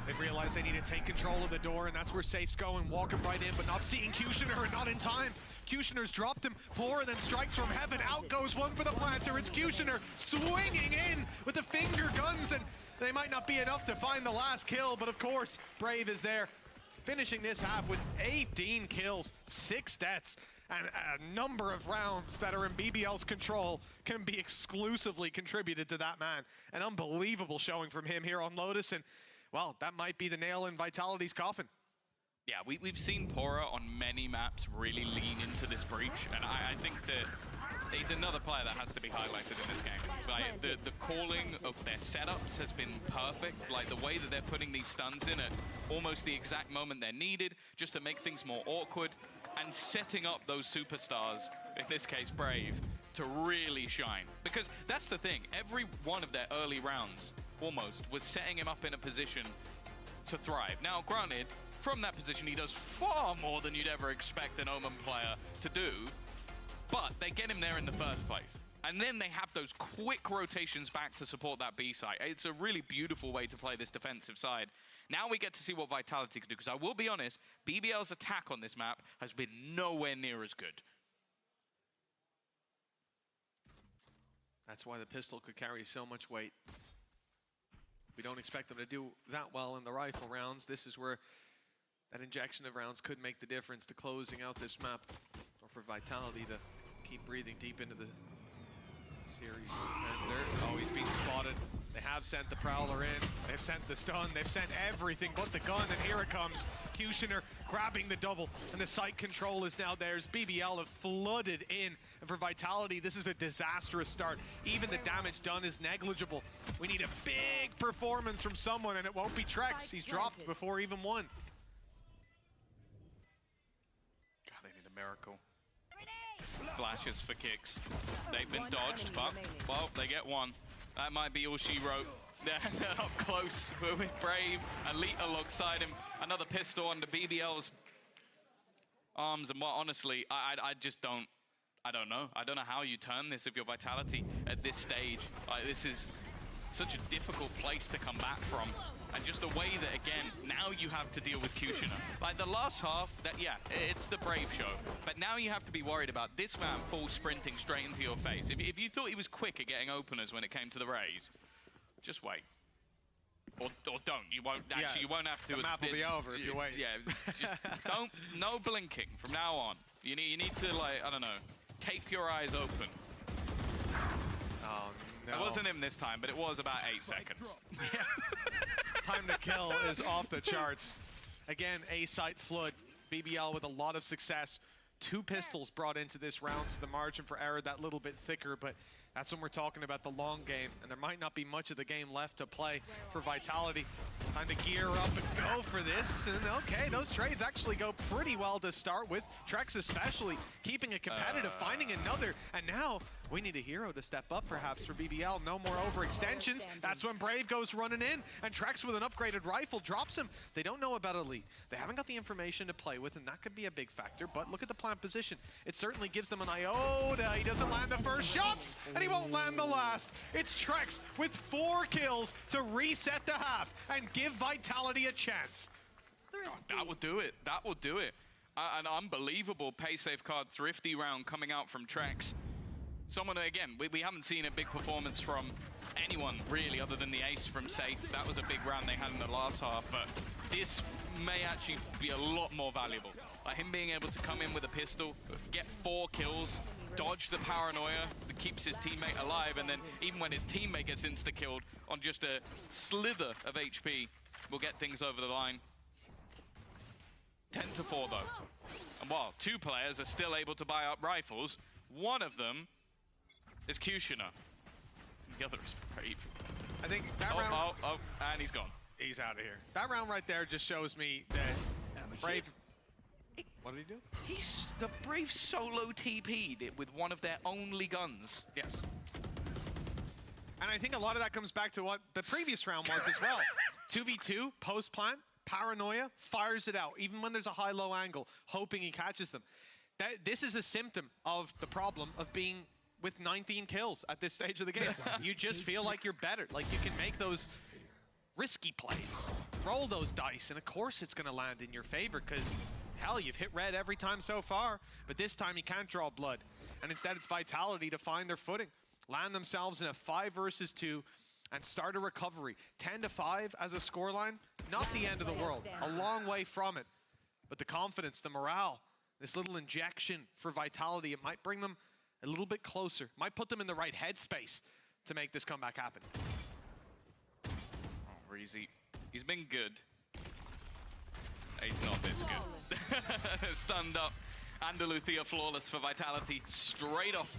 They've realized they need to take control of the door, and that's where Safe's going, walking right in, but not seeing Kushner, and not in time. Kushner's dropped him. Pora then strikes from heaven. Out goes one for the planter. It's Kushner swinging in with the finger guns, and they might not be enough to find the last kill, but of course, Brave is there, finishing this half with 18 kills, 6 deaths. And a number of rounds that are in BBL's control can be exclusively contributed to that man. An unbelievable showing from him here on Lotus, and, well, that might be the nail in Vitality's coffin. Yeah, we've seen Pora on many maps really lean into this breach, and I think that he's another player that has to be highlighted in this game. Like, the calling of their setups has been perfect. Like, the way that they're putting these stuns in at almost the exact moment they're needed, just to make things more awkward, and setting up those superstars, in this case Brave, to really shine. Because that's the thing, every one of their early rounds, almost, was setting him up in a position to thrive. Now, granted, from that position he does far more than you'd ever expect an Omen player to do, but they get him there in the first place. And then they have those quick rotations back to support that B site. It's a really beautiful way to play this defensive side. Now we get to see what Vitality can do, because I will be honest, BBL's attack on this map has been nowhere near as good. That's why the pistol could carry so much weight. We don't expect them to do that well in the rifle rounds. This is where that injection of rounds could make the difference to closing out this map, or for Vitality to keep breathing deep into the series. And he's being spotted. They have sent the Prowler in, they've sent the stun, they've sent everything but the gun, and here it comes. Kushner grabbing the double, and the site control is now theirs. BBL have flooded in, and for Vitality, this is a disastrous start. Even the damage done is negligible. We need a big performance from someone, and it won't be Trex. He's dropped before even one. God, they need a miracle. Flashes for kicks. They've been dodged, but, well, they get one. That might be all she wrote. They're up close with Brave, Elite alongside him. Another pistol under BBL's arms, and, well, honestly, I just don't, I don't know. I don't know how you turn this with your Vitality at this stage. This is such a difficult place to come back from. And just the way that, again, now you have to deal with Kushner. Like, the last half, yeah, it's the Brave show. But now you have to be worried about this man full sprinting straight into your face. If you thought he was quick at getting openers when it came to the Raze, just wait. Or don't. You won't, actually, you won't have to. The map will be over if you wait. Yeah, just don't, no blinking from now on. You need to, like, I don't know, tape your eyes open. Oh, no. It wasn't him this time, but it was about 8 seconds. Yeah. Time to kill is off the charts. Again, A-site flood. BBL with a lot of success. 2 pistols brought into this round, so the margin for error that little bit thicker, but that's when we're talking about the long game, and there might not be much of the game left to play for Vitality. Time to gear up and go for this, and okay, those trades actually go pretty well to start with. Trex especially keeping it competitive, finding another, and now we need a hero to step up perhaps for BBL. No more overextensions. That's when Brave goes running in, and Trex with an upgraded rifle drops him. They don't know about Elite. They haven't got the information to play with, and that could be a big factor, but look at the plant position. It certainly gives them an iota. He doesn't land the first shots, and he won't land the last. It's Trex with 4 kills to reset the half and give Vitality a chance. God, that will do it. That will do it. An unbelievable pay safe card thrifty round coming out from Trex. Someone, again, we haven't seen a big performance from anyone really other than the ace from Safe. That was a big round they had in the last half, but this may actually be a lot more valuable. Like him being able to come in with a pistol, get 4 kills, dodge the paranoia that keeps his teammate alive, and then even when his teammate gets insta-killed on just a slither of HP, will get things over the line. 10-4 though. And while 2 players are still able to buy up rifles, one of them is Kushner. The other is Brave. I think that round... And he's gone. He's out of here. That round right there just shows me that Brave... What did he do? The Brave solo TP'd it with one of their only guns. Yes. And I think a lot of that comes back to what the previous round was as well. 2v2, post-plant, paranoia, fires it out, even when there's a high-low angle, hoping he catches them. This is a symptom of the problem of being with 19 kills at this stage of the game. You just feel like you're better, like you can make those risky plays, roll those dice, and of course it's going to land in your favor because, hell, you've hit red every time so far, but this time you can't draw blood. And instead it's Vitality to find their footing, land themselves in a 5 versus 2, and start a recovery. 10-5 as a scoreline, not the end of the world, a long way from it. But the confidence, the morale, this little injection for Vitality, it might bring them a little bit closer, might put them in the right headspace to make this comeback happen. Oh, Reezy, he's been good. He's not this good. Stunned up. Andaluthia flawless for Vitality, straight off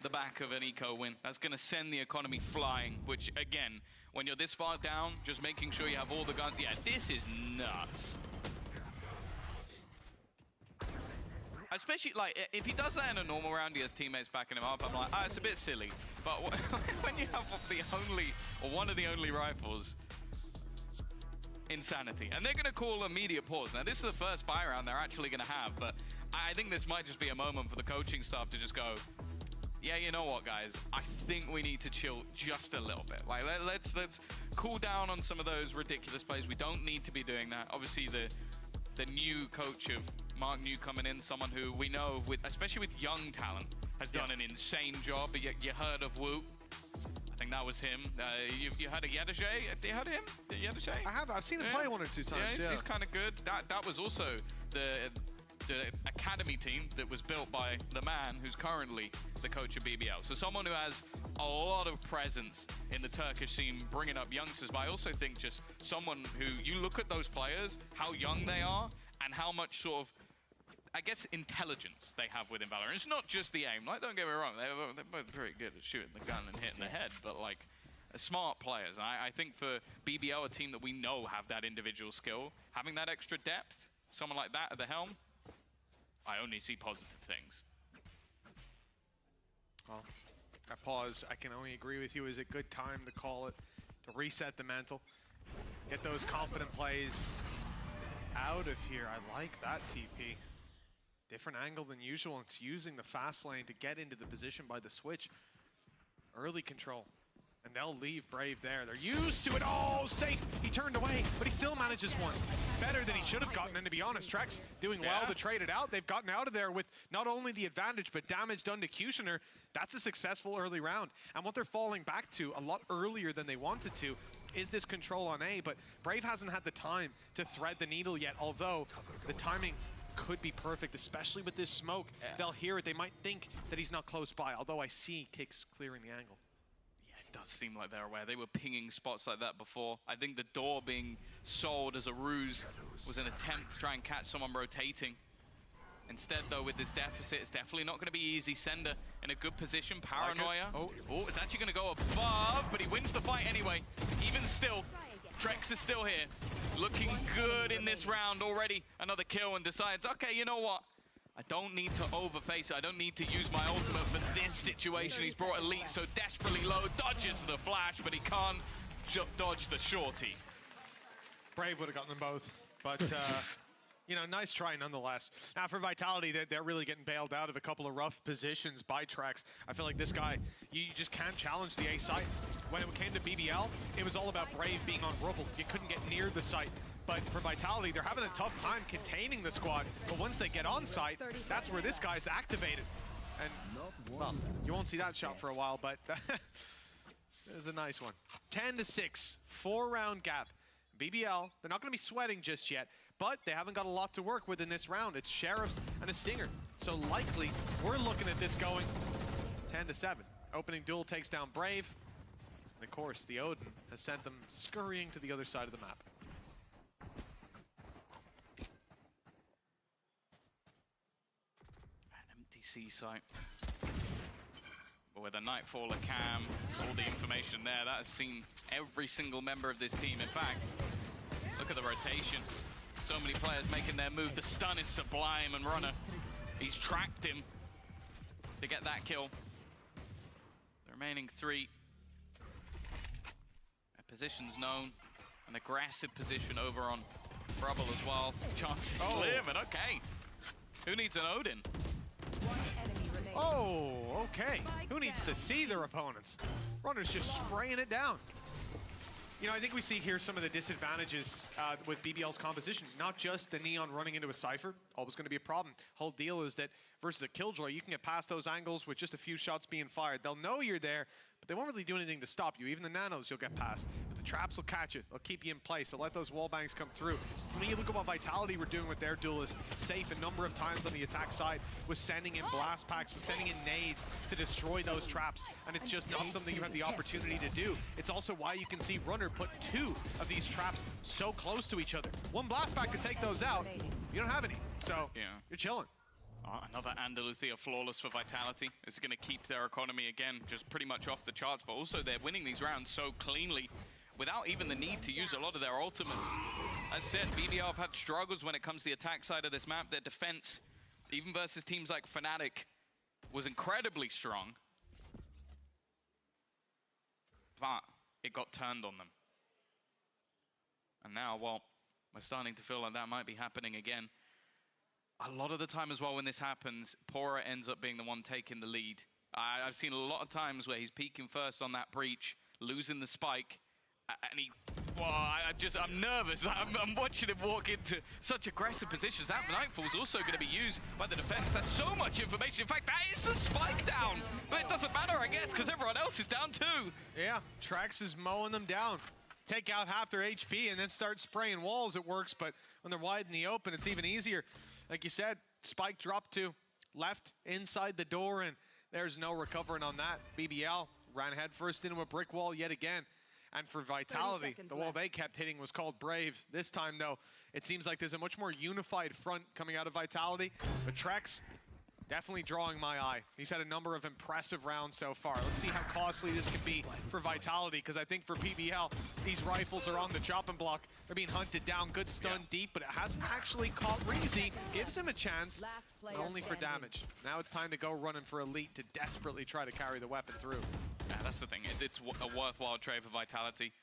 the back of an eco win. That's going to send the economy flying, which, again, when you're this far down, just making sure you have all the guns. Yeah, this is nuts. Especially, like, if he does that in a normal round, he has teammates backing him up, I'm like, it's a bit silly. But when you have the only, or one of the only rifles, insanity. And they're going to call immediate pause. Now, this is the first buy round they're actually going to have, but I think this might just be a moment for the coaching staff to just go, yeah, you know what, guys? I think we need to chill just a little bit. Like, let's cool down on some of those ridiculous plays. We don't need to be doing that. Obviously, the new coach of Mark New coming in, someone who we know, especially with young talent, has done an insane job. But you heard of Wu. I think that was him. You heard of Yedajay? You heard of him? Yedajay? I have. I've seen him play 1 or 2 times. Yeah, he's kind of good. That was also the academy team that was built by the man who's currently the coach of BBL. So someone who has a lot of presence in the Turkish scene, bringing up youngsters. But I also think just someone who, you look at those players, how young they are, and how much sort of, I guess, intelligence they have within Valorant. It's not just the aim. Like, don't get me wrong, they're both very good at shooting the gun and hitting the head, but like, smart players. And I think for BBL, a team that we know have that individual skill, having that extra depth, someone like that at the helm, I only see positive things. Well, that pause, I can only agree with you, is a good time to call it, to reset the mental, get those confident plays out of here. I like that TP. Different angle than usual. It's using the fast lane to get into the position by the switch. Early control. And they'll leave Brave there. They're used to it. Oh, Safe. He turned away, but he still manages one. Better than he should have gotten. And to be honest, Trex doing well to trade it out. They've gotten out of there with not only the advantage, but damage done to Kushner. That's a successful early round. And what they're falling back to a lot earlier than they wanted to is this control on A. But Brave hasn't had the time to thread the needle yet, although the timing could be perfect, especially with this smoke. They'll hear it. They might think that he's not close by, although I see Kicks clearing the angle. Does seem like they're aware. They were pinging spots like that before. I think the door being sold as a ruse was an attempt to try and catch someone rotating. Instead, though, with this deficit, it's definitely not going to be easy. Sender in a good position. Paranoia. Oh, it's actually going to go above, but he wins the fight anyway. Even still, Trex is still here. Looking good in this round already. Another kill and decides, okay, you know what? I don't need to overface it. I don't need to use my ultimate for this situation. He's brought Elite so desperately low. Dodges the flash, but he can't dodge the shorty. Brave would have gotten them both, but you know, nice try nonetheless. Now for Vitality, they're really getting bailed out of a couple of rough positions by Trex. I feel like this guy, you just can't challenge the A site. When it came to BBL, it was all about Brave being on Rubble. You couldn't get near the site. But for Vitality, they're having a tough time containing the squad. But once they get on site, that's where this guy's activated. And, well, you won't see that shot for a while, but it was a nice one. 10-6, 4-round gap. BBL, they're not going to be sweating just yet, but they haven't got a lot to work with in this round. It's Sheriffs and a Stinger. So likely, we're looking at this going 10-7. Opening duel takes down Brave. And of course, the Odin has sent them scurrying to the other side of the map. An empty C site. But with a Nightfaller cam, all the information there, that has seen every single member of this team. In fact, look at the rotation. So many players making their move. The stun is sublime, and Runner, he's tracked him to get that kill. The remaining 3. Their position's known. An aggressive position over on Rubble as well. Chances slim, and okay. Who needs an Odin? Oh, okay. Who needs to see their opponents? Runner's just spraying it down. You know, I think we see here some of the disadvantages with BBL's composition. Not just the Neon running into a Cypher, always going to be a problem. Whole deal is that versus a Killjoy, you can get past those angles with just a few shots being fired. They'll know you're there, but they won't really do anything to stop you. Even the nanos you'll get past. But the traps will catch it. They'll keep you in place. They'll let those wall bangs come through. When you look at what Vitality were doing with their duelist, Safe a number of times on the attack side was sending in blast packs, was sending in nades to destroy those traps. And it's just not something you have the opportunity to do. It's also why you can see Runner put 2 of these traps so close to each other. One blast pack could take those out. You don't have any. So you're chilling. Another Andaluthia flawless for Vitality. This is going to keep their economy, again, just pretty much off the charts, but also they're winning these rounds so cleanly without even the need to use a lot of their ultimates. As said, BBL have had struggles when it comes to the attack side of this map. Their defense, even versus teams like Fnatic, was incredibly strong. But it got turned on them. And now, well, we're starting to feel like that might be happening again. A lot of the time as well when this happens, Pora ends up being the one taking the lead. I've seen a lot of times where he's peeking first on that breach, losing the spike, and he... Well, I'm nervous. I'm watching him walk into such aggressive positions. That Nightfall's also going to be used by the defense. That's so much information. In fact, that is the spike down. But it doesn't matter, I guess, because everyone else is down too. Yeah, Trax is mowing them down. Take out half their HP and then start spraying walls. It works, but when they're wide in the open, it's even easier. Like you said, spike dropped to left inside the door, and there's no recovering on that. BBL ran headfirst into a brick wall yet again. And for Vitality, the wall they kept hitting was called Brave. This time, though, it seems like there's a much more unified front coming out of Vitality. But Trex, definitely drawing my eye. He's had a number of impressive rounds so far. Let's see how costly this can be for Vitality, because I think for BBL, these rifles are on the chopping block. They're being hunted down, good stun deep, but it hasn't actually caught Reezy. Gives him a chance, but only for damage. Now it's time to go running for Elite to desperately try to carry the weapon through. Yeah, that's the thing. It's a worthwhile trade for Vitality.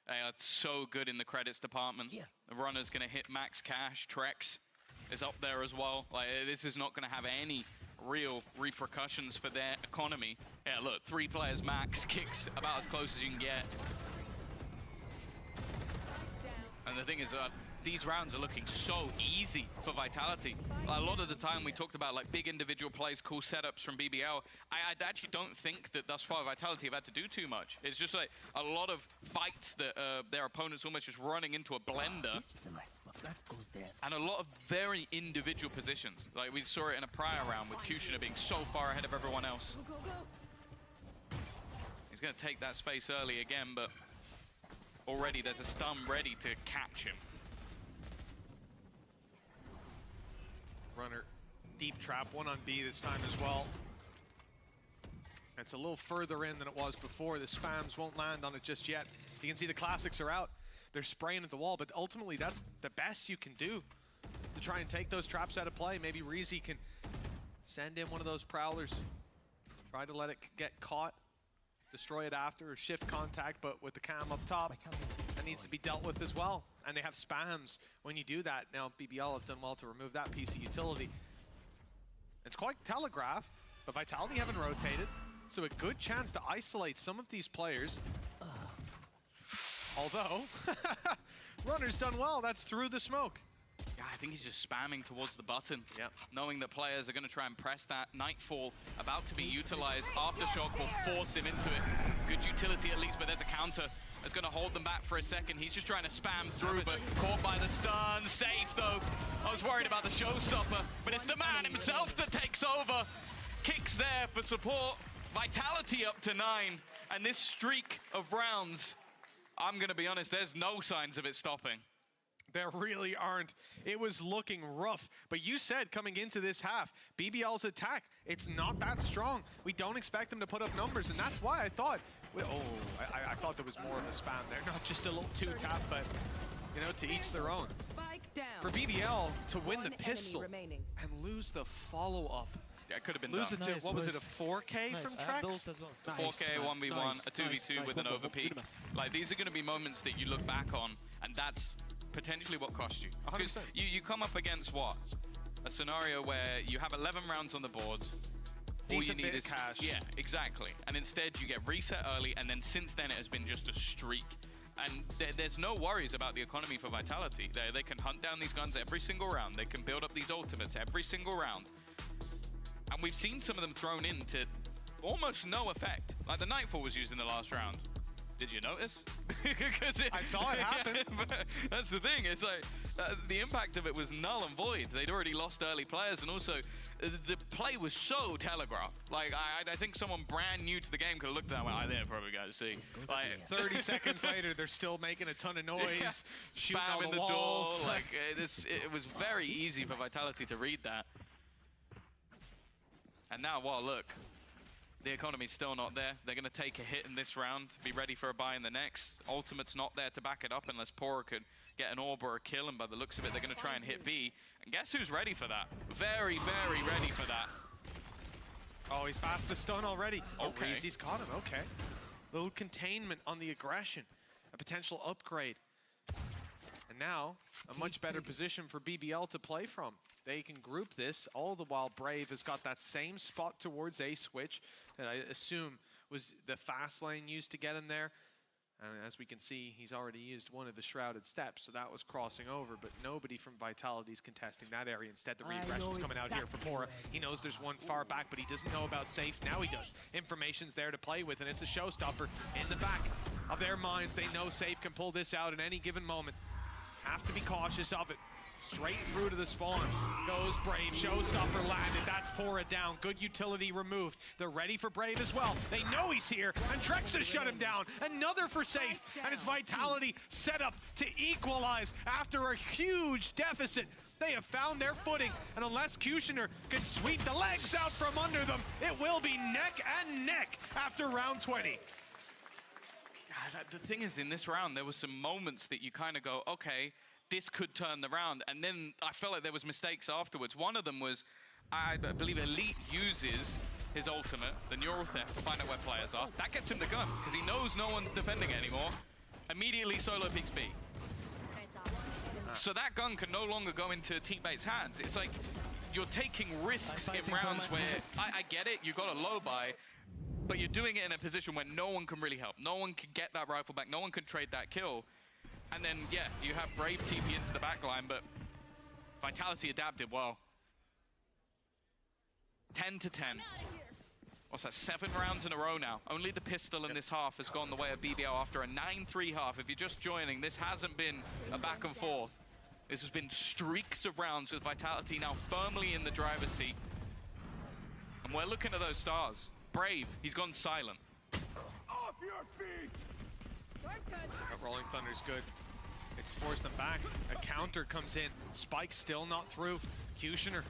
They are so good in the credits department. The Runner's going to hit max cash. Trex is up there as well. Like, this is not going to have any real repercussions for their economy. Yeah, look, 3 players max, kicks about as close as you can get. And the thing is, these rounds are looking so easy for Vitality. A lot of the time we talked about like big individual plays, cool setups from BBL. I actually don't think that thus far Vitality have had to do too much. It's just like a lot of fights that their opponents almost just running into a blender. And a lot of very individual positions. Like we saw it in a prior round with Kushner being so far ahead of everyone else. He's going to take that space early again, but already there's a stun ready to catch him. Runner, deep trap, one on B this time as well. It's a little further in than it was before. The spams won't land on it just yet. You can see the classics are out. They're spraying at the wall, but ultimately that's the best you can do to try and take those traps out of play. Maybe Reezy can send in one of those prowlers, try to let it get caught, destroy it after, or shift contact, but with the cam up top, that needs to be dealt with as well. And they have spams when you do that. Now, BBL have done well to remove that piece of utility. It's quite telegraphed, but Vitality haven't rotated, so a good chance to isolate some of these players. Although, Runner's done well. That's through the smoke. Yeah, I think he's just spamming towards the button. Yeah. Knowing that players are going to try and press that. Nightfall about to be utilized. Aftershock will force him into it. Good utility at least, but there's a counter that's going to hold them back for a second. He's just trying to spam through, but caught by the stun. Safe, though. I was worried about the showstopper, but it's the man himself that takes over. Kicks there for support. Vitality up to 9. And this streak of rounds, I'm going to be honest, there's no signs of it stopping. There really aren't. It was looking rough. But you said coming into this half, BBL's attack, it's not that strong. We don't expect them to put up numbers, and that's why I thought, I thought there was more of a spam there. Not just a little two-tap, but, you know, to each their own. For BBL to win the pistol and lose the follow-up. Yeah, it could have been Lose done. it to, what was it, a 4K from Trex? 4K, 1v1, a 2v2 with an overpeak. Like, these are going to be moments that you look back on, and that's potentially what cost you. Because you come up against what? A scenario where you have 11 rounds on the board. All you need is cash. Yeah, exactly. And instead you get reset early, and then since then it has been just a streak. And there's no worries about the economy for Vitality. They can hunt down these guns every single round. They can build up these ultimates every single round. And we've seen some of them thrown in to almost no effect. Like the Nightfall was used in the last round. Did you notice? I saw it happen. That's the thing. It's like the impact of it was null and void. They'd already lost early players, and also the play was so telegraphed. Like I think someone brand new to the game could have looked at that and went, they're probably going to see. Like 30 seconds later, they're still making a ton of noise, shooting spam all in the the walls. door. Like it was very easy for Vitality to read that. And now, well, look. The economy's still not there. They're going to take a hit in this round, be ready for a buy in the next. Ultimate's not there to back it up unless Pora could get an orb or a kill, and by the looks of it, they're going to try and hit B. And guess who's ready for that? Very, very ready for that. Oh, he's past the stun already. Okay. Oh, he's caught him, okay. Little containment on the aggression. A potential upgrade. And now, a much better position for BBL to play from. They can group this, all the while Brave has got that same spot towards A switch that I assume was the fast lane used to get him there. And as we can see, he's already used one of his shrouded steps, so that was crossing over, but nobody from Vitality's contesting that area. Instead, the reaggression's coming out here for Pora. He knows there's one far back, but he doesn't know about safe. Now he does. Information's there to play with, and it's a showstopper in the back of their minds. They know safe can pull this out at any given moment. Have to be cautious of it. Straight through to the spawn goes Brave. Showstopper landed. That's Pora down. Good utility removed. They're ready for Brave as well. They know he's here, and Trex to shut him down. Another for safe, and it's Vitality set up to equalize after a huge deficit. They have found their footing, and unless Kushner can sweep the legs out from under them, it will be neck and neck after round 20. The thing is, in this round, there were some moments that you kind of go, okay, this could turn the round, and then I felt like there was mistakes afterwards. One of them was, I believe Elite uses his ultimate, the neural theft, to find out where players are. That gets him the gun, because he knows no one's defending it anymore. Immediately solo peeks B. So that gun can no longer go into teammates' hands. It's like, you're taking risks in rounds where, I get it, you got a low buy, but you're doing it in a position where no one can really help. No one can get that rifle back, no one can trade that kill. And then, yeah, you have Brave TP into the back line, but Vitality adapted well. 10 to 10. What's that, 7 rounds in a row now? Only the pistol in this half has gone the way of BBL after a 9-3 half. If you're just joining, this hasn't been a back and forth. This has been streaks of rounds with Vitality now firmly in the driver's seat. And we're looking at those stars. Brave, he's gone silent. Off your feet! That Rolling Thunder's good. It's forced them back. A counter comes in. Spike still not through. Kushner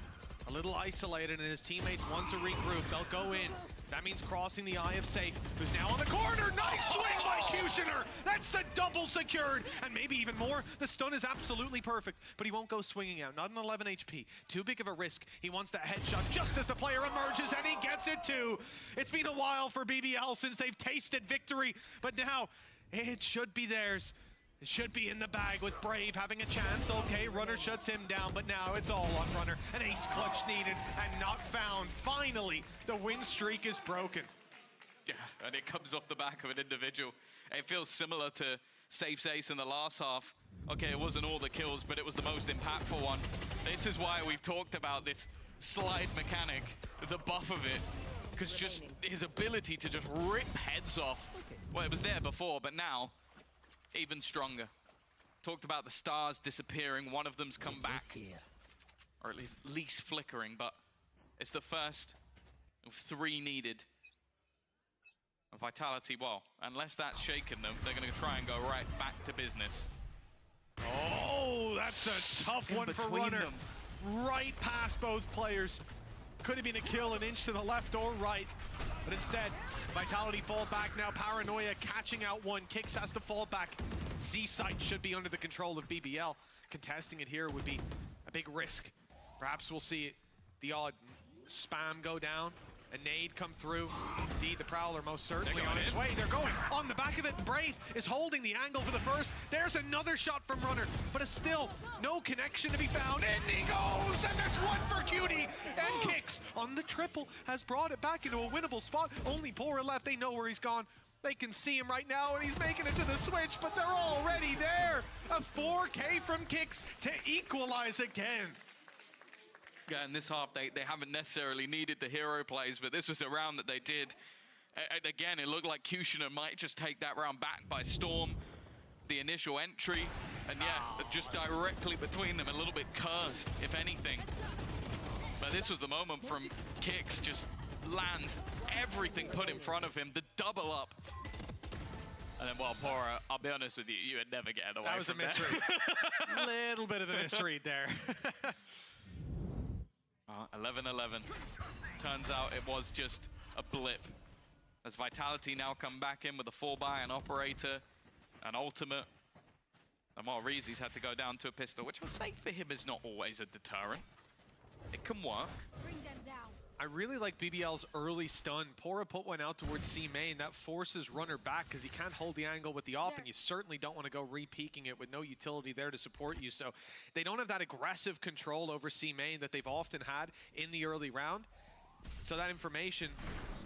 a little isolated, and his teammates want to regroup. They'll go in. That means crossing the eye of safe, who's now on the corner. Nice swing by Kushner. That's the double secured. And maybe even more, the stun is absolutely perfect, but he won't go swinging out. Not an 11 HP. Too big of a risk. He wants that headshot just as the player emerges, and he gets it too. It's been a while for BBL since they've tasted victory, but now it should be theirs. It should be in the bag with Brave having a chance. Okay, Runner shuts him down, but now it's all on Runner. An ace clutch needed and not found. Finally, the win streak is broken. Yeah, and it comes off the back of an individual. It feels similar to Safe's ace in the last half. Okay, it wasn't all the kills, but it was the most impactful one. This is why we've talked about this slide mechanic, the buff of it, because just his ability to just rip heads off. Well, it was there before, but now, even stronger. Talked about the stars disappearing, one of them's come back, or at least flickering, but it's the first of 3 needed. Vitality, well, unless that's shaken them, they're going to try and go right back to business. Oh, that's a tough one for Runner. Right past both players. Could have been a kill an inch to the left or right, but instead, Vitality fall back now. Paranoia catching out one. Kicks has to fall back. Z-Site should be under the control of BBL. Contesting it here would be a big risk. Perhaps we'll see the odd spam go down. A nade come through. Indeed, the Prowler most certainly on its way. They're going on the back of it. Brave is holding the angle for the first. There's another shot from Runner, but it's still no connection to be found. And he goes, and there's one for Cutie. And Kicks on the triple has brought it back into a winnable spot. Only Pora left. They know where he's gone. They can see him right now, and he's making it to the switch, but they're already there. A 4K from Kicks to equalize again. Yeah, in this half, they haven't necessarily needed the hero plays, but this was a round that they did. Again, it looked like Kushner might just take that round back by storm. The initial entry, and yeah, just directly between them, a little bit cursed, if anything. But this was the moment from Kicks, just lands everything put in front of him, the double up. And then, well, Pora, I'll be honest with you, you would never get it away. That was a misread. Little bit of a misread there. 11-11. Turns out it was just a blip. As Vitality now come back in with a 4-buy, an Operator, an Ultimate. And while Reezy's had to go down to a pistol, which was safe for him, is not always a deterrent. It can work. Bring them down. I really like BBL's early stun. Pora put one out towards C main. That forces Runner back because he can't hold the angle with the op, and you certainly don't want to go re-peeking it with no utility there to support you. So they don't have that aggressive control over C main that they've often had in the early round. So that information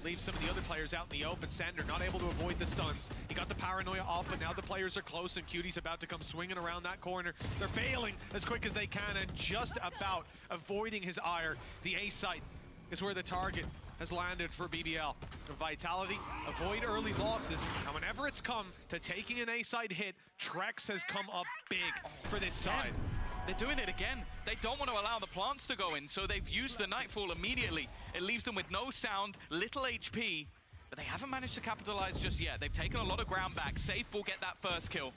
leaves some of the other players out in the open. Sander not able to avoid the stuns. He got the Paranoia off, but now the players are close, and Cutie's about to come swinging around that corner. They're bailing as quick as they can and just about avoiding his ire. The A site is where the target has landed for BBL. Vitality, avoid early losses, and whenever it's come to taking an A-side hit, Trex has come up big for this side. They're doing it again. They don't want to allow the plants to go in, so they've used the Nightfall immediately. It leaves them with no sound, little HP, but they haven't managed to capitalize just yet. They've taken a lot of ground back. Safe will get that first kill.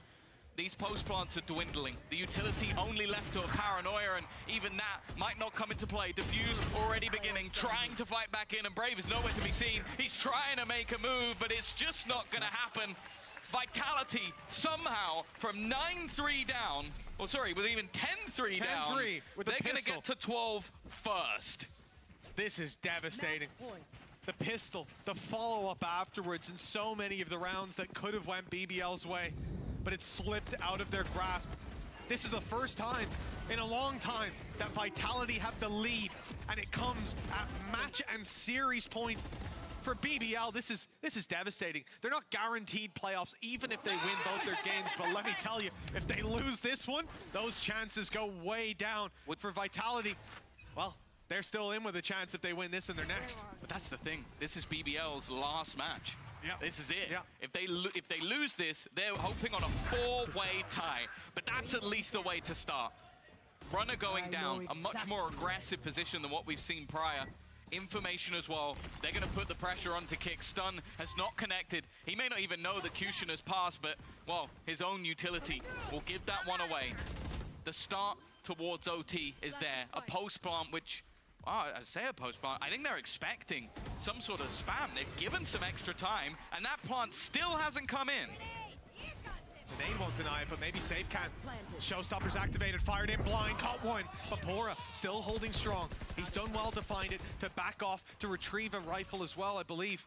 These post plants are dwindling. The utility only left to a Paranoia, and even that might not come into play. Diffuse already beginning, trying to fight back in, and Brave is nowhere to be seen. He's trying to make a move, but it's just not gonna happen. Vitality somehow from 9-3 down, or sorry, with even 10-3 down, 10-3 with the they're gonna pistol. get to 12 first. This is devastating. The pistol, the follow-up afterwards in so many of the rounds that could have went BBL's way, but it slipped out of their grasp. This is the first time in a long time that Vitality have the lead, and it comes at match and series point. For BBL, this is devastating. They're not guaranteed playoffs, even if they win both their games, but let me tell you, if they lose this one, those chances go way down. For Vitality, well, they're still in with a chance if they win this and their next. But that's the thing. This is BBL's last match. Yeah. This is it. Yeah. If they lose this, they're hoping on a 4-way tie. But that's at least the way to start. Runner going down, a much more aggressive position than what we've seen prior. Information as well. They're going to put the pressure onto Kick. Stun has not connected. He may not even know that Kushin has passed, but, well, his own utility will give that one away. The start towards OT is there. A post plant, which... I say a post plant. I think they're expecting some sort of spam. They've given some extra time, and that plant still hasn't come in. The nade won't deny it, but maybe Safe can. Showstopper's activated, fired in blind, caught one. But Pora still holding strong. He's done well to find it, to back off, to retrieve a rifle as well, I believe.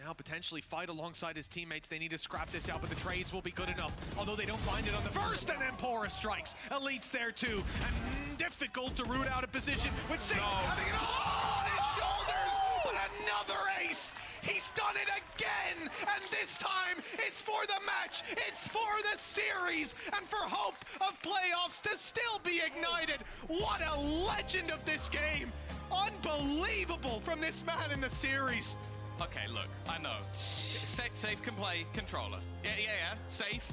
Now potentially fight alongside his teammates. They need to scrap this out, but the trades will be good enough. Although they don't find it on the first, and then Pora strikes. Elite's there too, and difficult to root out of position with Safe having it all on his shoulders. But another face. He's done it again, and this time it's for the match, it's for the series, and for hope of playoffs to still be ignited. What a legend of this game. Unbelievable from this man in the series. Okay, look, I know. Safe can play controller. Yeah. Safe.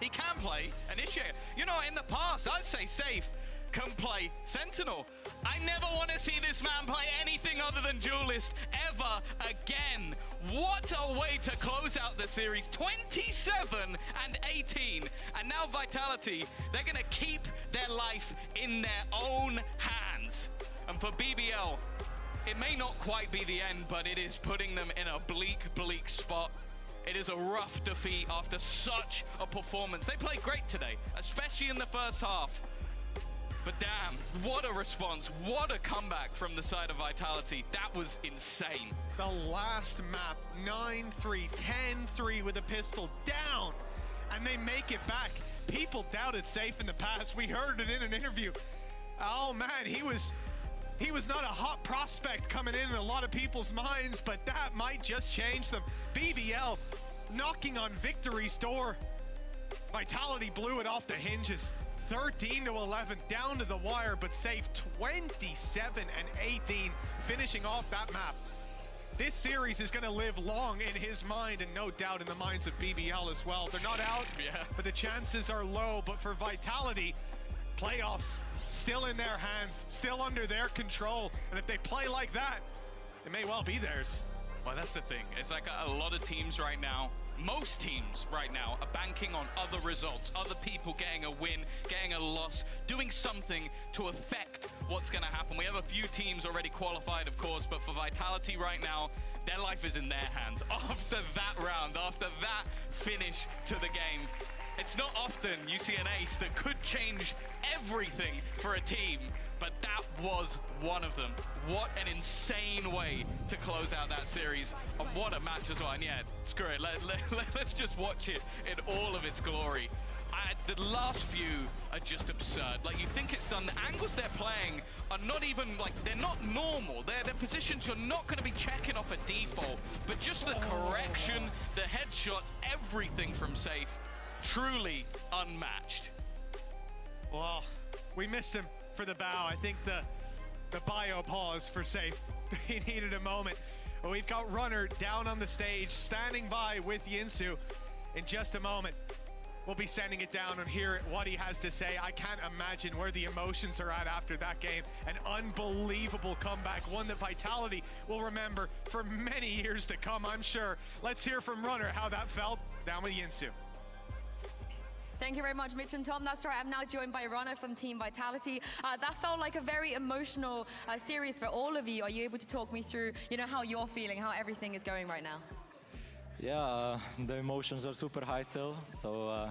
He can play initiator. You know, in the past, I'd say Safe can play sentinel. I never want to see this man play anything other than duelist ever again. What a way to close out the series. 27 and 18. And now Vitality, they're going to keep their life in their own hands. And for BBL, it may not quite be the end, but it is putting them in a bleak spot. It is a rough defeat after such a performance. They played great today, especially in the first half. But damn, what a response. What a comeback from the side of Vitality. That was insane. The last map, 9-3, 10-3 with a pistol down, and they make it back. People doubted Safe in the past. We heard it in an interview. Oh man, he was not a hot prospect coming in a lot of people's minds, but that might just change them. BBL knocking on victory's door. Vitality blew it off the hinges. 13-11, down to the wire, but Safe 27 and 18, finishing off that map. This series is going to live long in his mind, and no doubt in the minds of BBL as well. They're not out, but the chances are low. But for Vitality, playoffs still in their hands, still under their control. And if they play like that, it may well be theirs. Well, that's the thing. It's like a lot of teams right now, most teams right now are banking on other results, other people getting a win, getting a loss, doing something to affect what's going to happen. We have a few teams already qualified, of course, but for Vitality right now, their life is in their hands. After that round, after that finish to the game, it's not often you see an ace that could change everything for a team, but that was one of them. What an insane way to close out that series, and what a match as well. And yeah, screw it, let's just watch it in all of its glory. The last few are just absurd. Like, you think it's done. The angles they're playing are not even, like, they're not normal. They're positions you're not going to be checking off a default, but just the correction, the headshots, everything from Safe, truly unmatched. Well, we missed him for the bow. I think the bio pause for Safe. He needed a moment. But we've got Runner down on the stage, standing by with Yinsu. In just a moment, we'll be sending it down and hear what he has to say. I can't imagine where the emotions are at after that game. An unbelievable comeback, one that Vitality will remember for many years to come, I'm sure. Let's hear from Runner how that felt. Down with Yinsu. Thank you very much, Mitch and Tom. That's right, I'm now joined by Runner from Team Vitality. That felt like a very emotional series for all of you. Are you able to talk me through, how you're feeling, how everything is going right now? Yeah, the emotions are super high still. So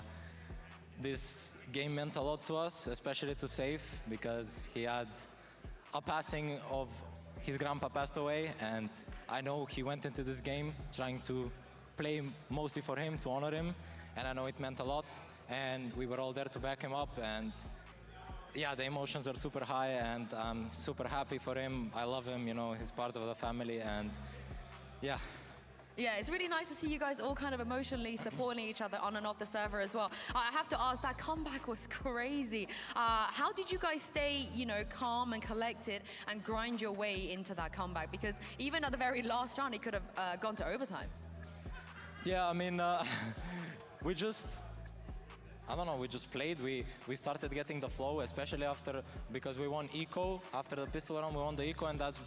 this game meant a lot to us, especially to Safe, because he had a passing of his grandpa passed away, and I know he went into this game trying to play mostly for him, to honor him, and I know it meant a lot. And we were all there to back him up, and yeah, the emotions are super high, and I'm super happy for him. I love him, he's part of the family, and yeah. Yeah, it's really nice to see you guys all kind of emotionally supporting each other on and off the server as well. I have to ask, that comeback was crazy. How did you guys stay, calm and collected and grind your way into that comeback? Because even at the very last round, it could have gone to overtime. Yeah, I mean, we just played. We started getting the flow, especially because we won eco. After the pistol round, we won the eco, and that's,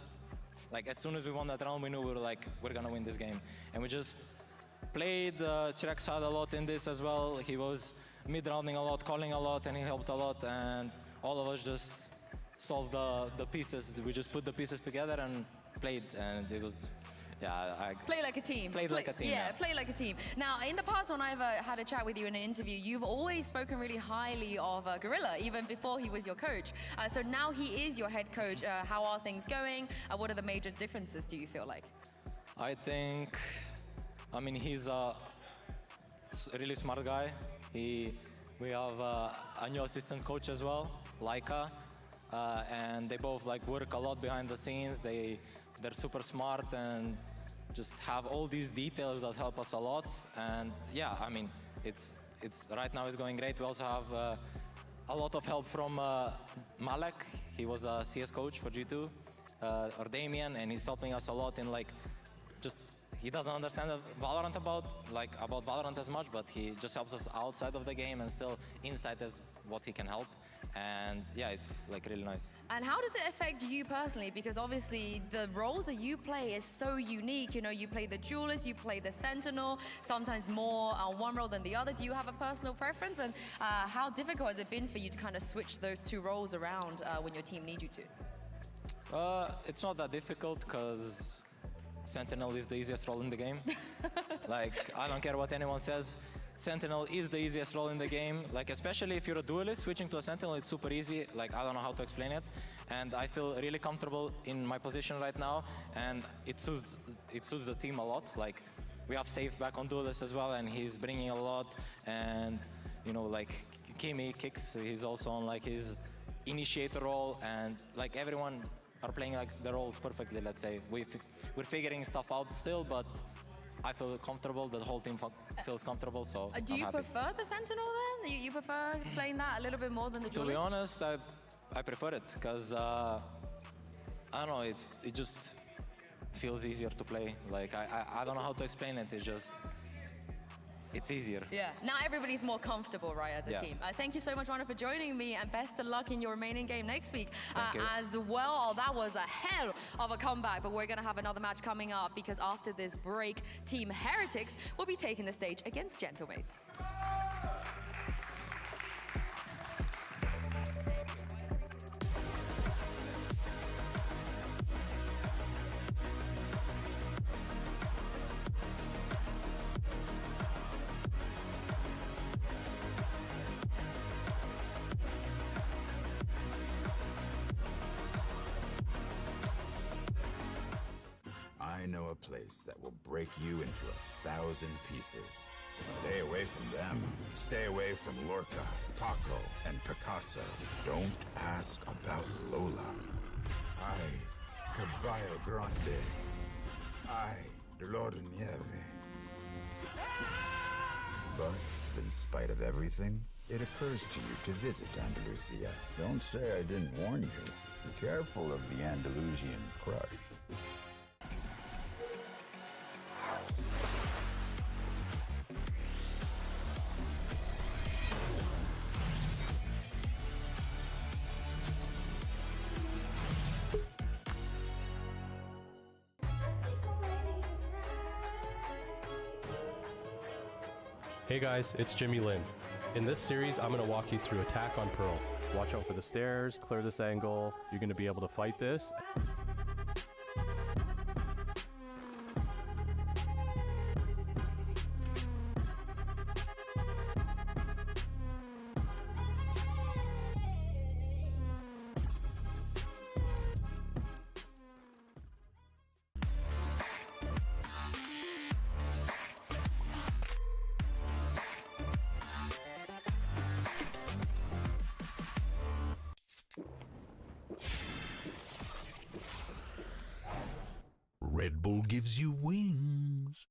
like, as soon as we won that round, we knew we were like, we're gonna win this game. And we just played. Chirax had a lot in this as well. He was mid-rounding a lot, calling a lot, and he helped a lot. And all of us just solved the pieces. We just put the pieces together and played, and it was, yeah. Play like a team. Played like a team. Yeah, play like a team. Now, in the past, when I've had a chat with you in an interview, you've always spoken really highly of Gorilla, even before he was your coach. So now he is your head coach. How are things going? What are the major differences, do you feel like? I think, he's a really smart guy. We have a new assistant coach as well, Laika, and they both work a lot behind the scenes. They're super smart, and just have all these details that help us a lot. And yeah, I mean, it's right now it's going great. We also have a lot of help from Malek. He was a CS coach for G2, or Damien, and he's helping us a lot in like, just, he doesn't understand Valorant about Valorant as much, but he just helps us outside of the game, and still inside is what he can help. And yeah, it's like really nice. And how does it affect you personally? Because obviously the roles that you play is so unique. You know, you play the duelist, you play the sentinel, sometimes more on one role than the other. Do you have a personal preference? And how difficult has it been for you to kind of switch those two roles around when your team needs you to? It's not that difficult, because Sentinel is the easiest role in the game. Like, I don't care what anyone says. Sentinel is the easiest role in the game. Like, especially if you're a duelist, switching to a Sentinel, it's super easy. Like, I don't know how to explain it. And I feel really comfortable in my position right now. And it suits the team a lot. Like, we have Safe back on duelist as well, and he's bringing a lot. And, you know, like, Kimi kicks, he's also on like his initiator role. And like, everyone are playing like the roles perfectly, let's say. We're figuring stuff out still, but I feel comfortable, the whole team feels comfortable, so Do you prefer the Sentinel then? You prefer playing that a little bit more than the duelist? To be honest, I prefer it, because I don't know, it just feels easier to play. Like, I don't know how to explain it, it's easier. Yeah, now everybody's more comfortable, right, as a team. Thank you so much, Rana, for joining me, and best of luck in your remaining game next week as well. That was a hell of a comeback, but we're going to have another match coming up, because after this break, Team Heretics will be taking the stage against Gentlemates. I know a place that will break you into 1,000 pieces. Stay away from them. Stay away from Lorca, Paco, and Picasso. Don't ask about Lola. I, Caballo Grande. I, Dolor de Nieve. But in spite of everything, it occurs to you to visit Andalusia. Don't say I didn't warn you. Be careful of the Andalusian crush. Hey guys, it's Jimmy Lin. In this series, I'm going to walk you through attack on Pearl. Watch out for the stairs, clear this angle. You're going to be able to fight this. Red Bull gives you wings.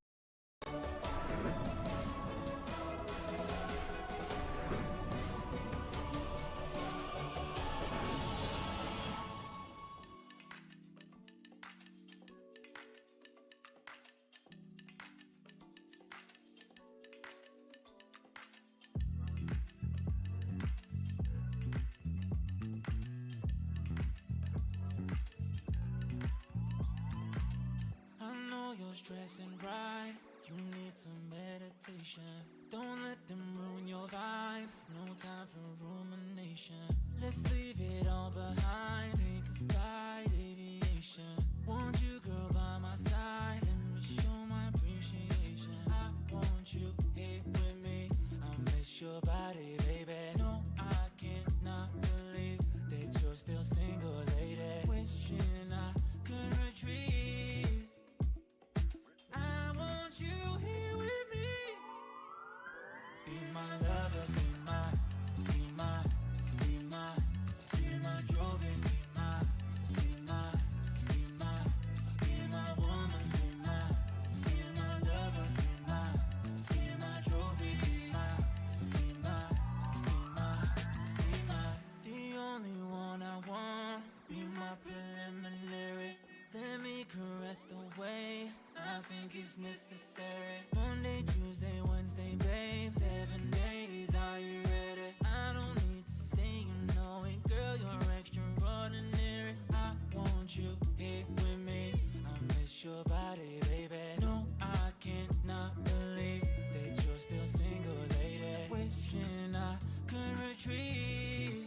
You're stressing right, you need some meditation. Don't let them ruin your vibe, no time for rumination. Let's leave it all behind, take a flight, aviation. Want you, girl, by my side, let me show my appreciation. I want you here with me, I miss your body, baby. No, I cannot believe that you're still single, lady. Wishing I could retreat. I want you here with me. Be my lover, be my Joven, be my woman, be is necessary. Monday, Tuesday, Wednesday, babe, 7 days, are you ready? I don't need to say you know it, girl, you're extraordinary. I want you here with me, I miss your body, baby. No, I cannot believe that you're still single, lady. Wishing I could retreat.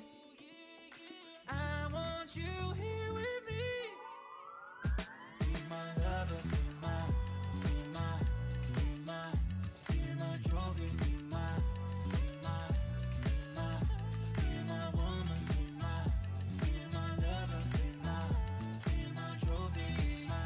I want you here with me. Be my lover, be my trophy, be my woman, be my lover, be my trophy, be my.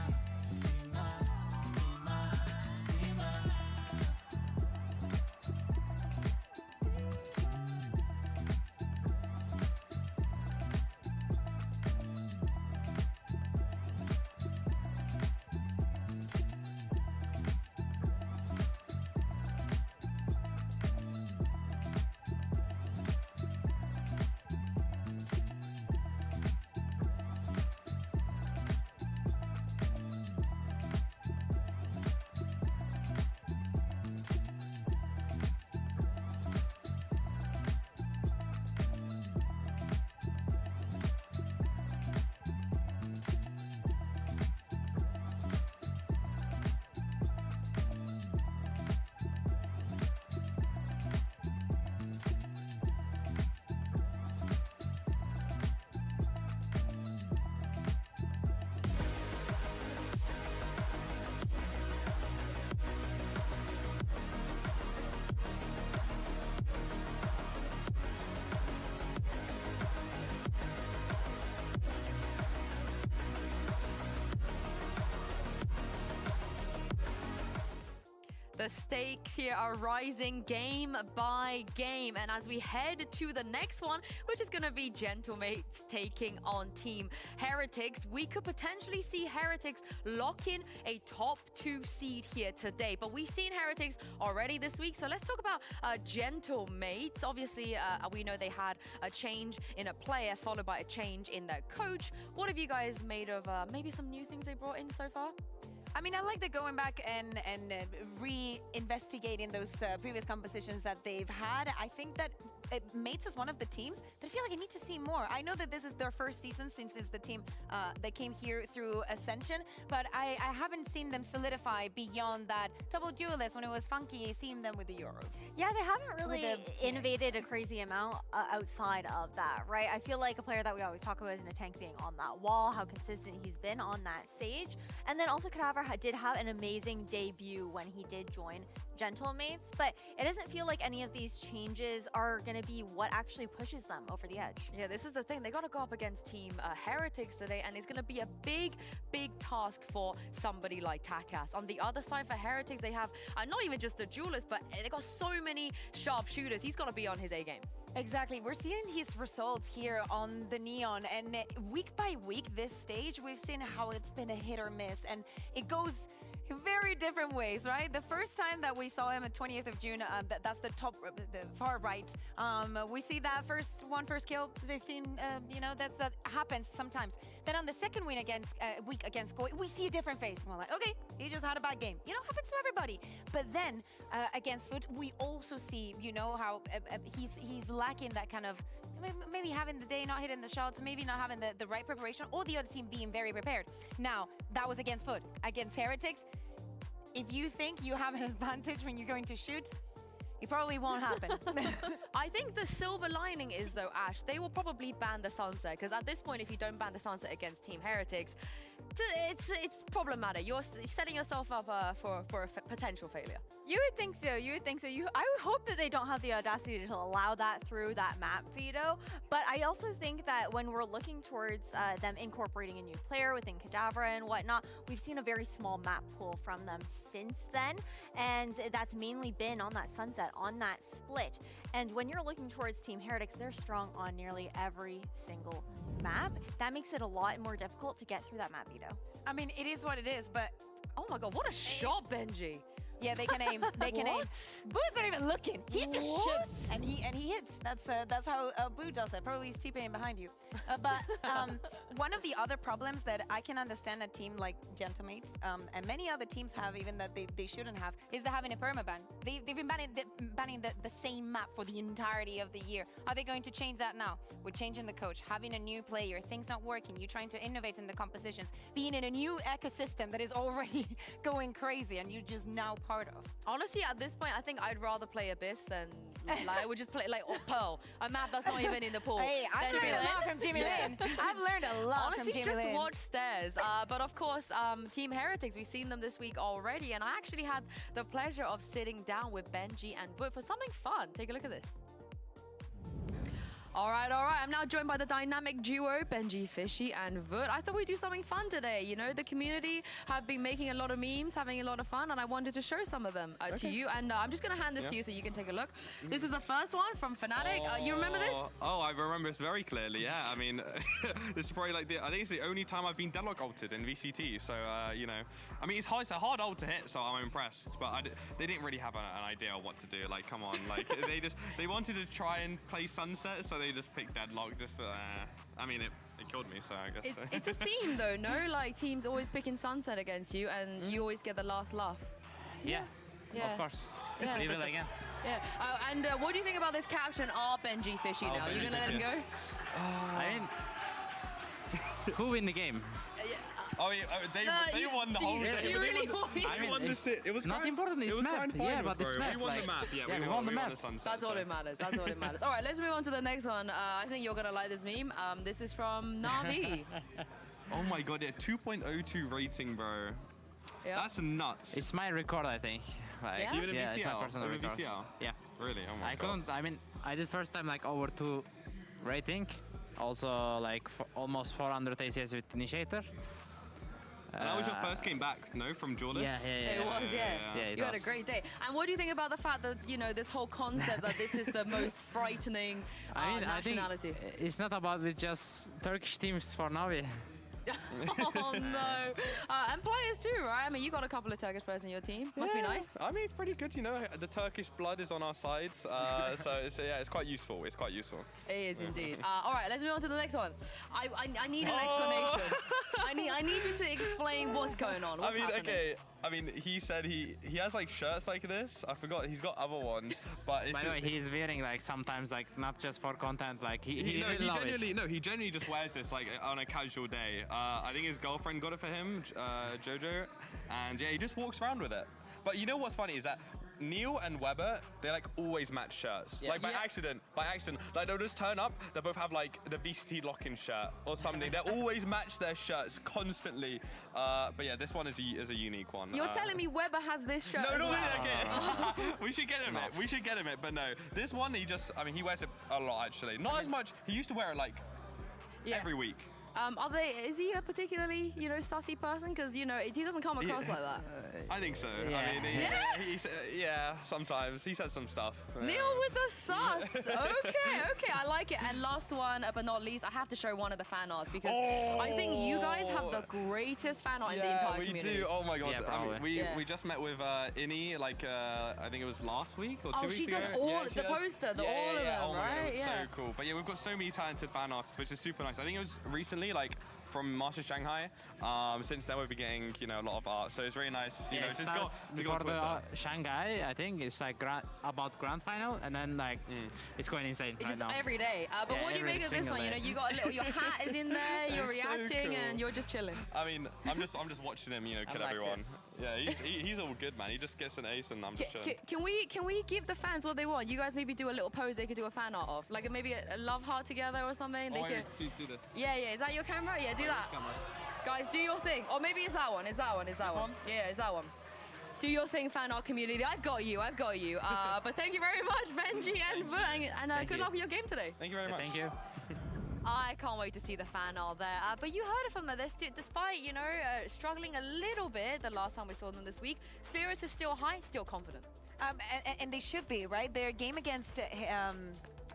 The stakes here are rising game by game. And as we head to the next one, which is going to be Gentlemates taking on Team Heretics, we could potentially see Heretics lock in a top 2 seed here today. But we've seen Heretics already this week. So let's talk about Gentlemates. Obviously, we know they had a change in a player followed by a change in their coach. What have you guys made of maybe some new things they brought in so far? I mean, I like that going back and re-investigating those previous compositions that they've had. I think that Mates is one of the teams that I feel like I need to see more. I know that this is their first season since it's the team that came here through Ascension, but I haven't seen them solidify beyond that double duelist when it was funky, seeing them with the Euro. Yeah, they haven't really innovated a crazy amount outside of that, right? I feel like a player that we always talk about is in a tank being on that wall, how consistent he's been on that stage. And then also Cadaver did have an amazing debut when he did join Gentlemates, but it doesn't feel like any of these changes are going to be what actually pushes them over the edge. Yeah, this is the thing. They got to go up against Team Heretics today, and it's going to be a big task for somebody like Takas. On the other side for Heretics, they have not even just the duelist, but they got so many sharp shooters. He's got to be on his A game. Exactly. We're seeing his results here on the Neon, and week by week, this stage, we've seen how it's been a hit or miss, and it goes very different ways, right? The first time that we saw him on 20th of June, that's the top, the far right. We see that first kill, 15, you know, that happens sometimes. Then on the second win week against Koi, we see a different face. And we're like, okay, he just had a bad game. You know, happens to everybody. But then against Foot, we also see, you know, how he's lacking that kind of, maybe having the day, not hitting the shots, maybe not having the right preparation, or the other team being very prepared. Now, that was against Foot. Against Heretics, if you think you have an advantage when you're going to shoot, it probably won't happen. I think the silver lining is, though, Ash, they will probably ban the Sunset, because at this point, if you don't ban the Sunset against Team Heretics, it's problematic. You're setting yourself up for a potential failure. You would think so. You would think so. I would hope that they don't have the audacity to allow that through that map veto. But I also think that when we're looking towards them incorporating a new player within Cadaver and whatnot, we've seen a very small map pool from them since then. And that's mainly been on that Sunset, on that split. And when you're looking towards Team Heretics, they're strong on nearly every single map. That makes it a lot more difficult to get through that map veto. I mean, it is what it is, but... Oh my god, what a shot, Benji. Yeah, they can aim. They can aim. Boo's not even looking. He just shoots And he hits. That's how Blue does it. Probably he's T-paying behind you. But one of the other problems that I can understand a team like Gentlemates and many other teams have, even that they shouldn't have, is they're having a permaban. They've been banning the same map for the entirety of the year. Are they going to change that now? We're changing the coach, having a new player, things not working, you trying to innovate in the compositions, being in a new ecosystem that is already going crazy and you're just now part of. Honestly, at this point, I think I'd rather play Abyss than like I would just play like Pearl, a map that's not even in the pool. Hey, I've learned a lot from Jimmy Lin. I've learned a lot Honestly, from Jimmy Lin. just watch Stairs. But of course, Team Heretics, we've seen them this week already, and I actually had the pleasure of sitting down with Benji and Boot for something fun. Take a look at this. All right. I'm now joined by the dynamic duo, Benji, Fishy, and Vut. I thought we'd do something fun today. You know, the community have been making a lot of memes, having a lot of fun, and I wanted to show some of them to you. And I'm just going to hand this to you so you can take a look. This is the first one from Fnatic. You remember this? Oh, I remember this very clearly, yeah. I mean, this is probably like I think it's the only time I've been deadlock ulted in VCT. So, you know, I mean, it's a hard ult to hit, so I'm impressed. But they didn't really have an idea of what to do. Like, come on. Like, they wanted to try and play Sunset, so they just picked deadlock. I mean, it killed me, so I guess. It's a theme, though, no? Like, teams always picking Sunset against you, and you always get the last laugh. Yeah, of course. Yeah. Leave it again. Yeah. And what do you think about this caption, Benji Fishy now? You're going to let him go? I mean, who win the game? Oh, yeah, they won the whole game. Do you really want me to? I won it was not important. This map. Yeah, but this map. We won the map. Yeah, we won the map. That's all it matters. That's all it matters. All right, let's move on to the next one. I think you're gonna like this meme. This is from Navi. Oh my god, yeah, 2.02 rating, bro. Yeah. That's nuts. It's my record, I think. Like, Yeah? Even a VCL? It's my personal record. VCL? Yeah. Really? Oh my god. I mean, I did first time like over 2 rating. Also like almost 400 ACS with Initiator. And that was your first game back, no, from Duelist? Yeah. It was, yeah. You had a great day. And what do you think about the fact that, you know, this whole concept that this is the most frightening nationality? I think it's not about with just Turkish teams for Navi. Oh no. And players too, right? I mean, you got a couple of Turkish players in your team. Must be nice. I mean, it's pretty good, you know. The Turkish blood is on our side, so it's quite useful. It's quite useful. It is indeed. All right, let's move on to the next one. I need an explanation. I need you to explain what's going on. What's happening? Okay. I mean, he said he has like shirts like this. I forgot. He's got other ones, but by the way, he's wearing like sometimes like not just for content. Like he genuinely just wears this like on a casual day. I think his girlfriend got it for him, Jojo, and yeah, he just walks around with it. But you know what's funny is that Neil and Weber, they like always match shirts. Yeah. Like by accident. Like they'll just turn up, they both have like the VCT lock-in shirt or something. They always match their shirts constantly. But yeah, this one is a unique one. You're telling me Weber has this shirt as well? Okay. We should get him it. We should get him it, but no. This one, he wears it a lot actually. Not as much. He used to wear it like every week. Is he a particularly, you know, sussy person? Because, you know, he doesn't come across like that. I think so. Yeah. I mean, sometimes. He says some stuff. Neil with the sus. Okay, I like it. And last one, but not least, I have to show one of the fan arts because I think you guys have the greatest fan art in the entire community. Yeah, we do. Oh my god. Yeah, I mean, we just met with Inni, like, I think it was last week or 2 weeks ago. Oh, she does all the poster, all of them, oh my right? God, it was so cool. But yeah, we've got so many talented fan artists, which is super nice. I think it was recently, like, from Master Shanghai. Since then, we've been getting, you know, a lot of art. So it's really nice, you know, just got to go the Shanghai, I think it's like about grand final, and then like it's going insane. It's right just now. every day. But what do you make of this one? You know, you got a little, your hat is in there, you're reacting, cool. and you're just chilling. I mean, I'm just watching him, you know, kill everyone. Yeah, he's all good, man. He just gets an ace, and I'm just chilling. Can we give the fans what they want? You guys maybe do a little pose they could do a fan art of, like maybe a love heart together or something. They can do this. Yeah. Is that your camera? Yeah, do that. Guys, do your thing. Or maybe it's that one. Is that one? Yeah, it's that one. Do your thing, fan art community. I've got you. But thank you very much, Benji and Vut, and good luck with your game today. Thank you very much. Thank you. I can't wait to see the fan art there. But you heard it from them. Despite, you know, struggling a little bit the last time we saw them this week, spirits are still high, still confident. And they should be, right? Their game against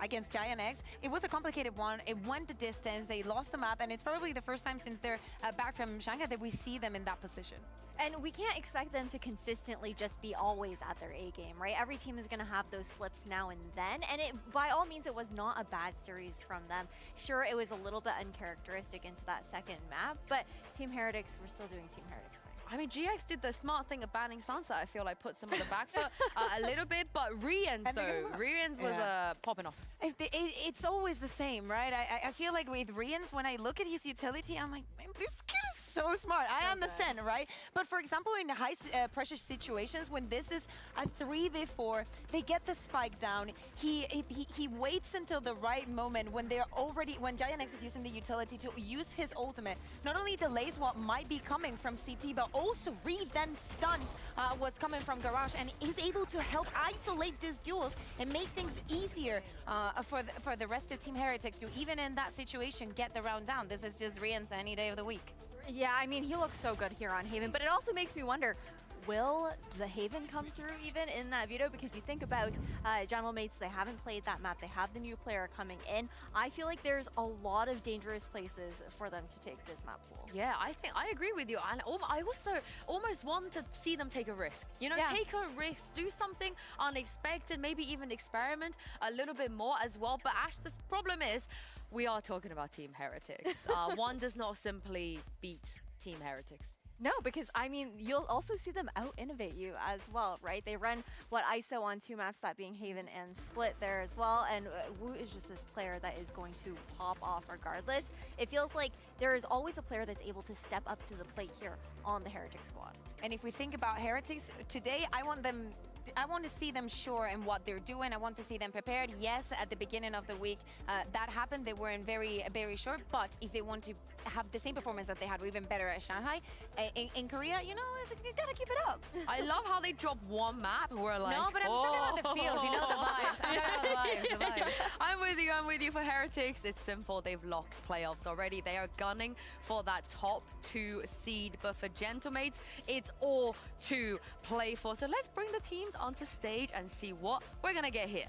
against Giant X. It was a complicated one. It went the distance. They lost the map, and it's probably the first time since they're back from Shanghai that we see them in that position. And we can't expect them to consistently just be always at their A game, right? Every team is going to have those slips now and then, and by all means, it was not a bad series from them. Sure, it was a little bit uncharacteristic into that second map, but Team Heretics were still doing Team Heretics. I mean, GX did the smart thing of banning Sunset. I feel like put some of the back foot a little bit, but Rians though, Rians was popping off. It's always the same, right? I feel like with Rians, when I look at his utility, I'm like, man, this kid is so smart. I understand, right? But for example, in high pressure situations, when this is a 3v4, they get the spike down. He waits until the right moment when when Giant X is using the utility to use his ultimate. Not only delays what might be coming from CT, but also Reed then stuns what's coming from Garage and is able to help isolate these duels and make things easier for the rest of Team Heretics to, even in that situation, get the round down. This is just Rians any day of the week. Yeah, I mean, he looks so good here on Haven, but it also makes me wonder, will the Haven come through even in that veto? Because you think about General Mates, they haven't played that map. They have the new player coming in. I feel like there's a lot of dangerous places for them to take this map pool. Yeah, I agree with you. And I also almost want to see them take a risk. You know, take a risk, do something unexpected, maybe even experiment a little bit more as well. But Ash, the problem is, we are talking about Team Heretics. One does not simply beat Team Heretics. No, because I mean, you'll also see them out-innovate you as well, right? They run ISO on 2 maps, that being Haven and Split there as well, and Wu is just this player that is going to pop off regardless. It feels like there is always a player that's able to step up to the plate here on the Heretic squad. And if we think about Heretics, today I want to see them sure in what they're doing. I want to see them prepared. Yes, at the beginning of the week, that happened. They weren't very sure. But if they want to have the same performance that they had, or even better at Shanghai, in Korea, you know, you gotta keep it up. I love how they drop one map. We're like, no, but I'm talking about the feels. You know, the vibes. I'm talking about the vibes. I'm with you for Heretics. It's simple. They've locked playoffs already. They are gunning for that top 2 seed. But for Gentlemates, it's all to play for. So let's bring the teams onto stage and see what we're gonna get here.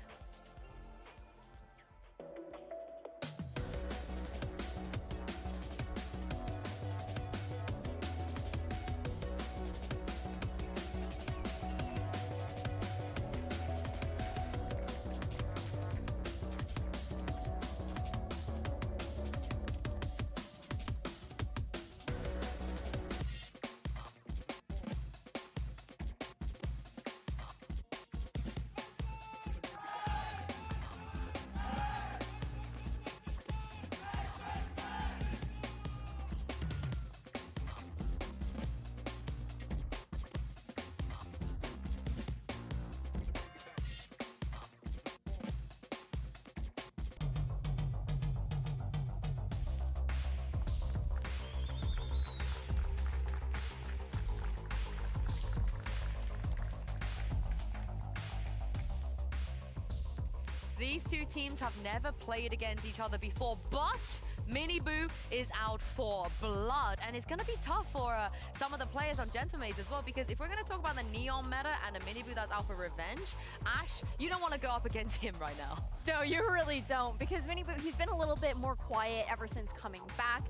These two teams have never played against each other before, but Miniboo is out for blood, and it's going to be tough for some of the players on Gentlemates as well, because if we're going to talk about the Neon meta and a Miniboo that's out for revenge, Ash, you don't want to go up against him right now. No, you really don't, because Miniboo, he's been a little bit more quiet ever since coming back.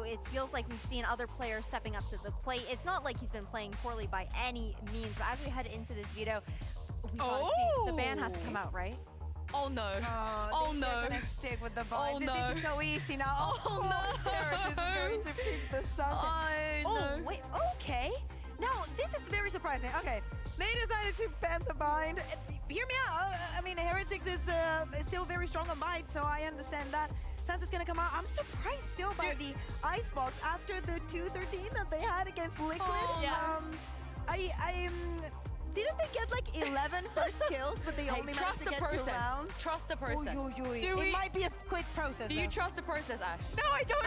It feels like we've seen other players stepping up to the plate. It's not like he's been playing poorly by any means, but as we head into this veto, we gotta see. The ban has to come out, right? Oh no. Oh no. They're gonna stick with the bind. Oh no. This is so easy now. Oh no. Sarah is going to pick the sunset. Oh, wait, okay. Now, this is very surprising. Okay, they decided to ban the bind. Hear me out. I mean, Heretics is still very strong on bind, so I understand that. Sans is gonna come out. I'm surprised still by the Icebox after the 2-13 that they had against Liquid. Oh, yeah. Didn't they get like 11 first kills, but they only managed to get 2 rounds? Trust the process. It might be a quick process. Do you trust the process, Ash? No, I don't.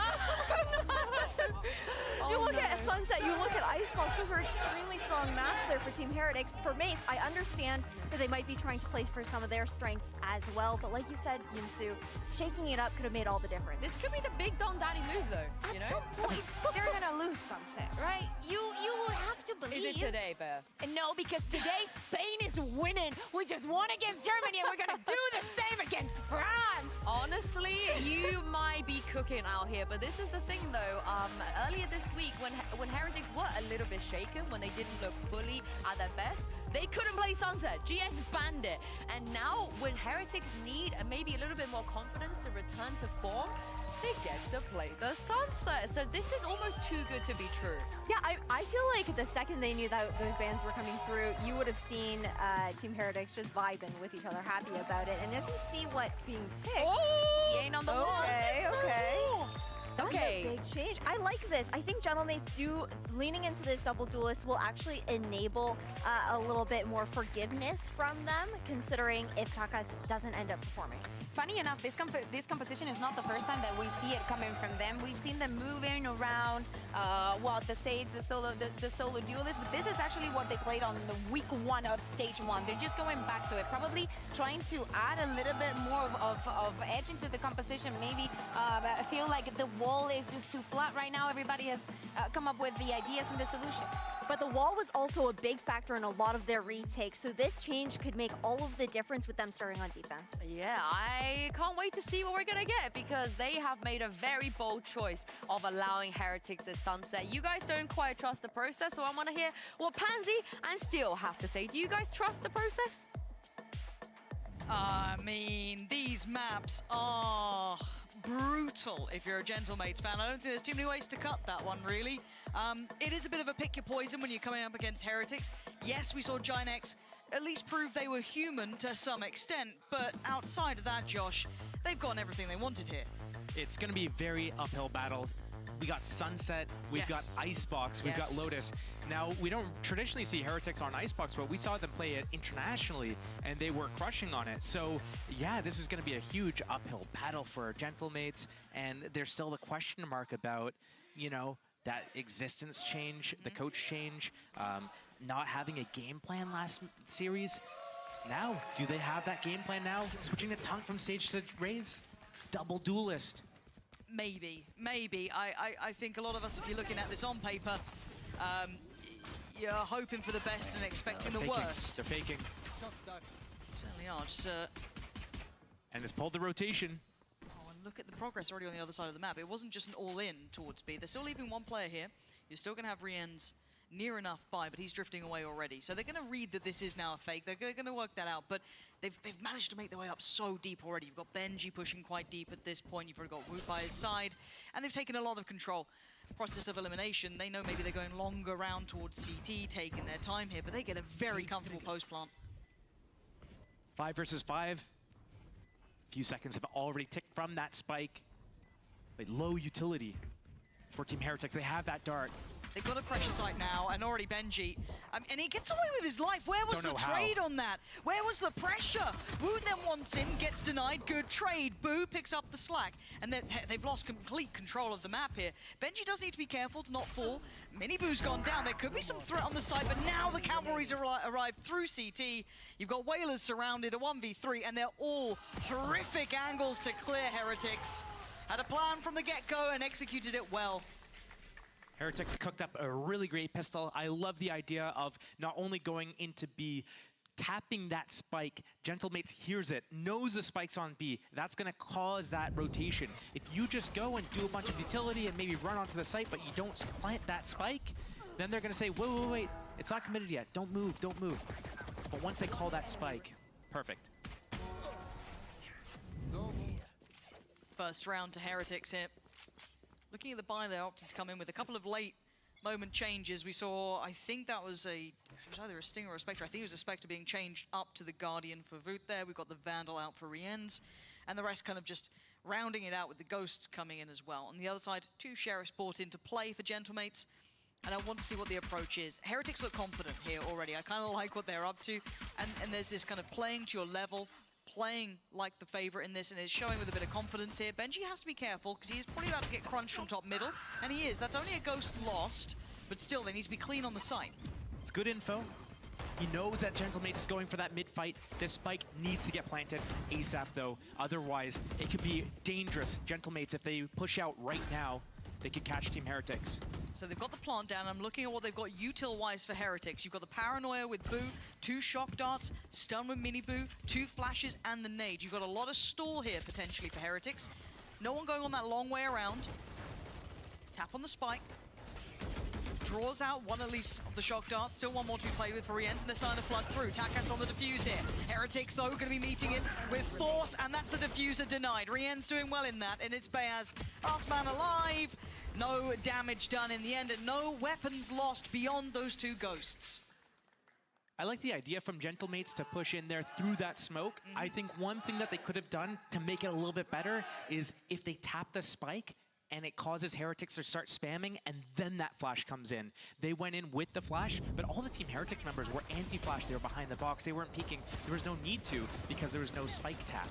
You look at Sunset, you look at Icebox, those are extremely strong maps there for Team Heretics. For Mace, I understand that they might be trying to play for some of their strengths as well, but like you said, Yinsu, shaking it up could have made all the difference. This could be the big Don Daddy move though, you know? At some point, they're gonna lose Sunset, right? You would have to believe. Is it today, Bear? No, because today Spain is winning. We just won against Germany and we're gonna do the same against France. Honestly, you might be cooking out here, but this is the thing though. Earlier this week, when Heretics were a little bit shaken, when they didn't look fully at their best, they couldn't play Sunset. GX banned it. And now, when Heretics need maybe a little bit more confidence to return to form, they get to play the Sunset. So this is almost too good to be true. Yeah, I feel like the second they knew that those bans were coming through, you would have seen Team Heretics just vibing with each other, happy about it. And as we see what's being picked, He ain't on the wall. Okay. That's Okay. a big change. I like this. I think Gentlemates leaning into this double duelist will actually enable a little bit more forgiveness from them, considering if Takas doesn't end up performing. Funny enough, this composition is not the first time that we see it coming from them. We've seen them moving around, the Sage, the solo duelist, but this is actually what they played on the week 1 of stage 1. They're just going back to it, probably trying to add a little bit more of edge into the composition. Maybe I feel like the wall is just too flat right now. Everybody has come up with the ideas and the solutions. But the wall was also a big factor in a lot of their retakes, so this change could make all of the difference with them starting on defense. Yeah, I can't wait to see what we're gonna get because they have made a very bold choice of allowing Heretics as Sunset. You guys don't quite trust the process, so I want to hear what Pansy and Steel have to say. Do you guys trust the process? I mean, these maps are brutal if you're a Gentlemates fan. I don't think there's too many ways to cut that one, really. It is a bit of a pick your poison when you're coming up against Heretics. Yes, we saw Giant X at least prove they were human to some extent, but outside of that, Josh, they've gotten everything they wanted here. It's going to be very uphill battles. We got Sunset, we've got Icebox, we've got Lotus. Now, we don't traditionally see Heretics on Icebox, but we saw them play it internationally, and they were crushing on it. So, yeah, this is going to be a huge uphill battle for Gentlemates, and there's still the question mark about, you know, that existence change, the coach change, not having a game plan last series. Now, do they have that game plan now? Switching the tongue from Sage to Raze? Double duelist. Maybe. I think a lot of us, if you're looking at this on paper, you're hoping for the best and expecting the worst. They're faking. Certainly are. Just, and it's pulled the rotation. Oh, and look at the progress already on the other side of the map. It wasn't just an all-in towards B. They're still leaving one player here. You're still going to have Rien's near enough by, but he's drifting away already. So they're going to read that this is now a fake. They're going to work that out, but they've managed to make their way up so deep already. You've got Benji pushing quite deep at this point. You've already got Woot by his side, and they've taken a lot of control. Process of elimination, they know maybe they're going longer round towards CT, taking their time here, but they get a very comfortable post-plant. 5 versus 5. A few seconds have already ticked from that spike. Like low utility for Team Heretics. They have that dart. They've got a pressure site now, and already Benji. And he gets away with his life. Where was the trade on that? Where was the pressure? Wu then wants in, gets denied. Good trade. Boo picks up the slack. And they've lost complete control of the map here. Benji does need to be careful to not fall. Mini Boo's gone down. There could be some threat on the side, but now the cavalry's arrived through CT. You've got Whalers surrounded, a 1v3, and they're all horrific angles to clear Heretics. Had a plan from the get-go and executed it well. Heretics cooked up a really great pistol. I love the idea of not only going into B, tapping that spike. Gentlemates hears it, knows the spike's on B. That's going to cause that rotation. If you just go and do a bunch of utility and maybe run onto the site, but you don't plant that spike, then they're going to say, wait, it's not committed yet. Don't move. But once they call that spike, perfect. First round to Heretics here. Looking at the buy, they're opting to come in with a couple of late moment changes. We saw, I think that was it was either a Stinger or a Spectre. I think it was a Spectre being changed up to the Guardian for Voot there. We've got the Vandal out for Rien's, and the rest kind of just rounding it out with the Ghosts coming in as well. On the other side, 2 Sheriffs brought into play for Gentlemates, and I want to see what the approach is. Heretics look confident here already. I kind of like what they're up to, and there's this kind of playing to your level, playing like the favorite in this, and is showing with a bit of confidence here. Benji has to be careful because he is probably about to get crunched from top middle, and he is. That's only a Ghost lost, but still they need to be clean on the site. It's good info. He knows that Gentlemates is going for that mid-fight. This spike needs to get planted ASAP though, otherwise it could be dangerous. Gentlemates, if they push out right now, they could catch Team Heretics. So they've got the plant down. I'm looking at what they've got util-wise for Heretics. You've got the Paranoia with Boo, 2 shock darts, stun with Mini Boo, 2 flashes, and the nade. You've got a lot of stall here, potentially, for Heretics. No one going on that long way around. Tap on the spike. Draws out one at least of the shock darts. Still one more to be played with for Riens, and they're starting to flood through. Takat's on the defuse here. Heretics, though, going to be meeting it with force, and that's the diffuser denied. Riens doing well in that, and it's Beaz. Last man alive. No damage done in the end, and no weapons lost beyond those 2 ghosts. I like the idea from Gentlemates to push in there through that smoke. I think one thing that they could have done to make it a little bit better is if they tap the spike, and it causes Heretics to start spamming, and then that flash comes in. They went in with the flash, but all the Team Heretics members were anti-flash. They were behind the box. They weren't peeking. There was no need to, because there was no spike tap.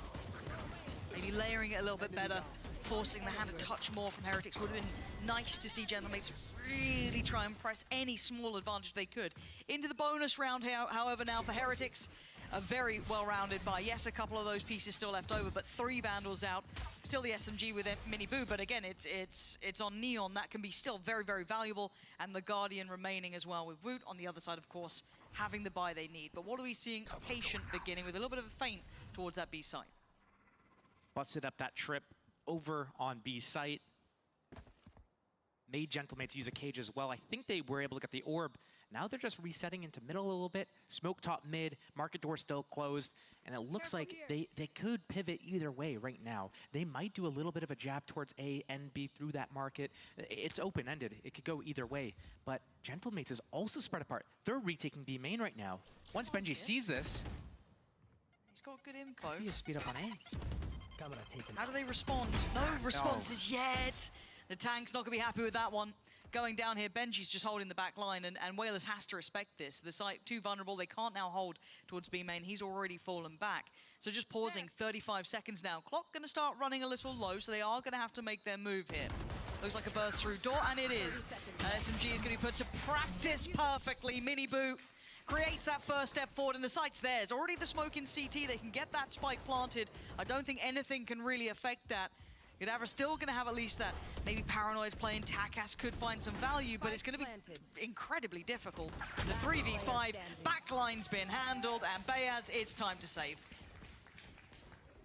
Maybe layering it a little bit better, forcing the hand a touch more from Heretics. Would have been nice to see Gentlemates really try and press any small advantage they could. Into the bonus round, however, now for Heretics. A very well-rounded buy. Yes, a couple of those pieces still left over, but 3 Vandals out. Still the SMG with Mini Boo, but again, it's on Neon. That can be still very, very valuable, and the Guardian remaining as well, with Woot on the other side, of course, having the buy they need. But what are we seeing? Patient beginning with a little bit of a feint towards that B site. Busted up that trip over on B site. Made Gentlemates use a cage as well. I think they were able to get the orb. Now they're just resetting into middle a little bit. Smoke top mid, market door still closed, and it looks like they could pivot either way right now. They might do a little bit of a jab towards A and B through that market. It's open-ended. It could go either way, but Gentlemates is also spread apart. They're retaking B main right now. Once Benji sees this, he's got good info. He is speed up on A. How do they respond? No responses yet. The tank's not going to be happy with that one. Going down here, Benji's just holding the back line, and Whalers has to respect this. The site too vulnerable. They can't now hold towards B main. He's already fallen back. So just pausing 35 seconds now. Clock going to start running a little low, so they are going to have to make their move here. Looks like a burst through door, and it is. SMG is going to be put to practice perfectly. Mini Boo creates that first step forward, and the site's theirs. Already the smoke in CT. They can get that spike planted. I don't think anything can really affect that. Gadavra's still going to have at least that. Maybe Paranoid's playing, Takas could find some value, but it's going to be incredibly difficult. The 3v5, backline's been handled, and Beaz, it's time to save.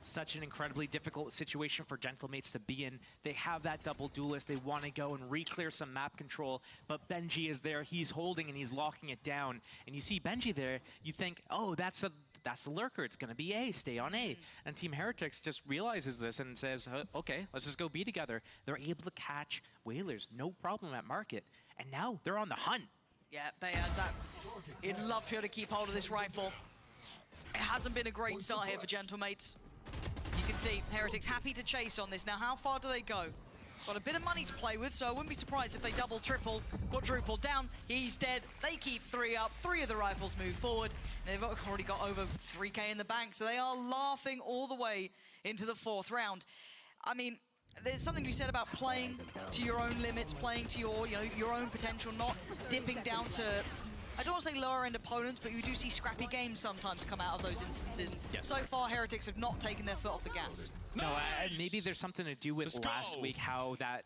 Such an incredibly difficult situation for Gentlemates to be in. They have that double duelist. They want to go and re-clear some map control, but Benji is there. He's holding and he's locking it down. And you see Benji there, you think, oh, that's the lurker. It's going to be A. Stay on A. And Team Heretics just realizes this and says, okay, let's just go B together. They're able to catch Whalers. No problem at market. And now they're on the hunt. Yeah, Beaz, he'd love to be able to keep hold of this rifle. It hasn't been a great start here for Gentlemates. You can see Heretics happy to chase on this. Now, how far do they go? Got a bit of money to play with, so I wouldn't be surprised if they double, triple, quadruple down. He's dead. They keep 3 up. 3 of the rifles move forward. And they've already got over 3K in the bank, so they are laughing all the way into the 4th round. I mean, there's something to be said about playing to your own limits, playing to your own potential, not dipping down to, I don't want to say lower end opponents, but you do see scrappy games sometimes come out of those instances. Yes. So far, Heretics have not taken their foot off the gas. No, maybe there's something to do with last week, how that...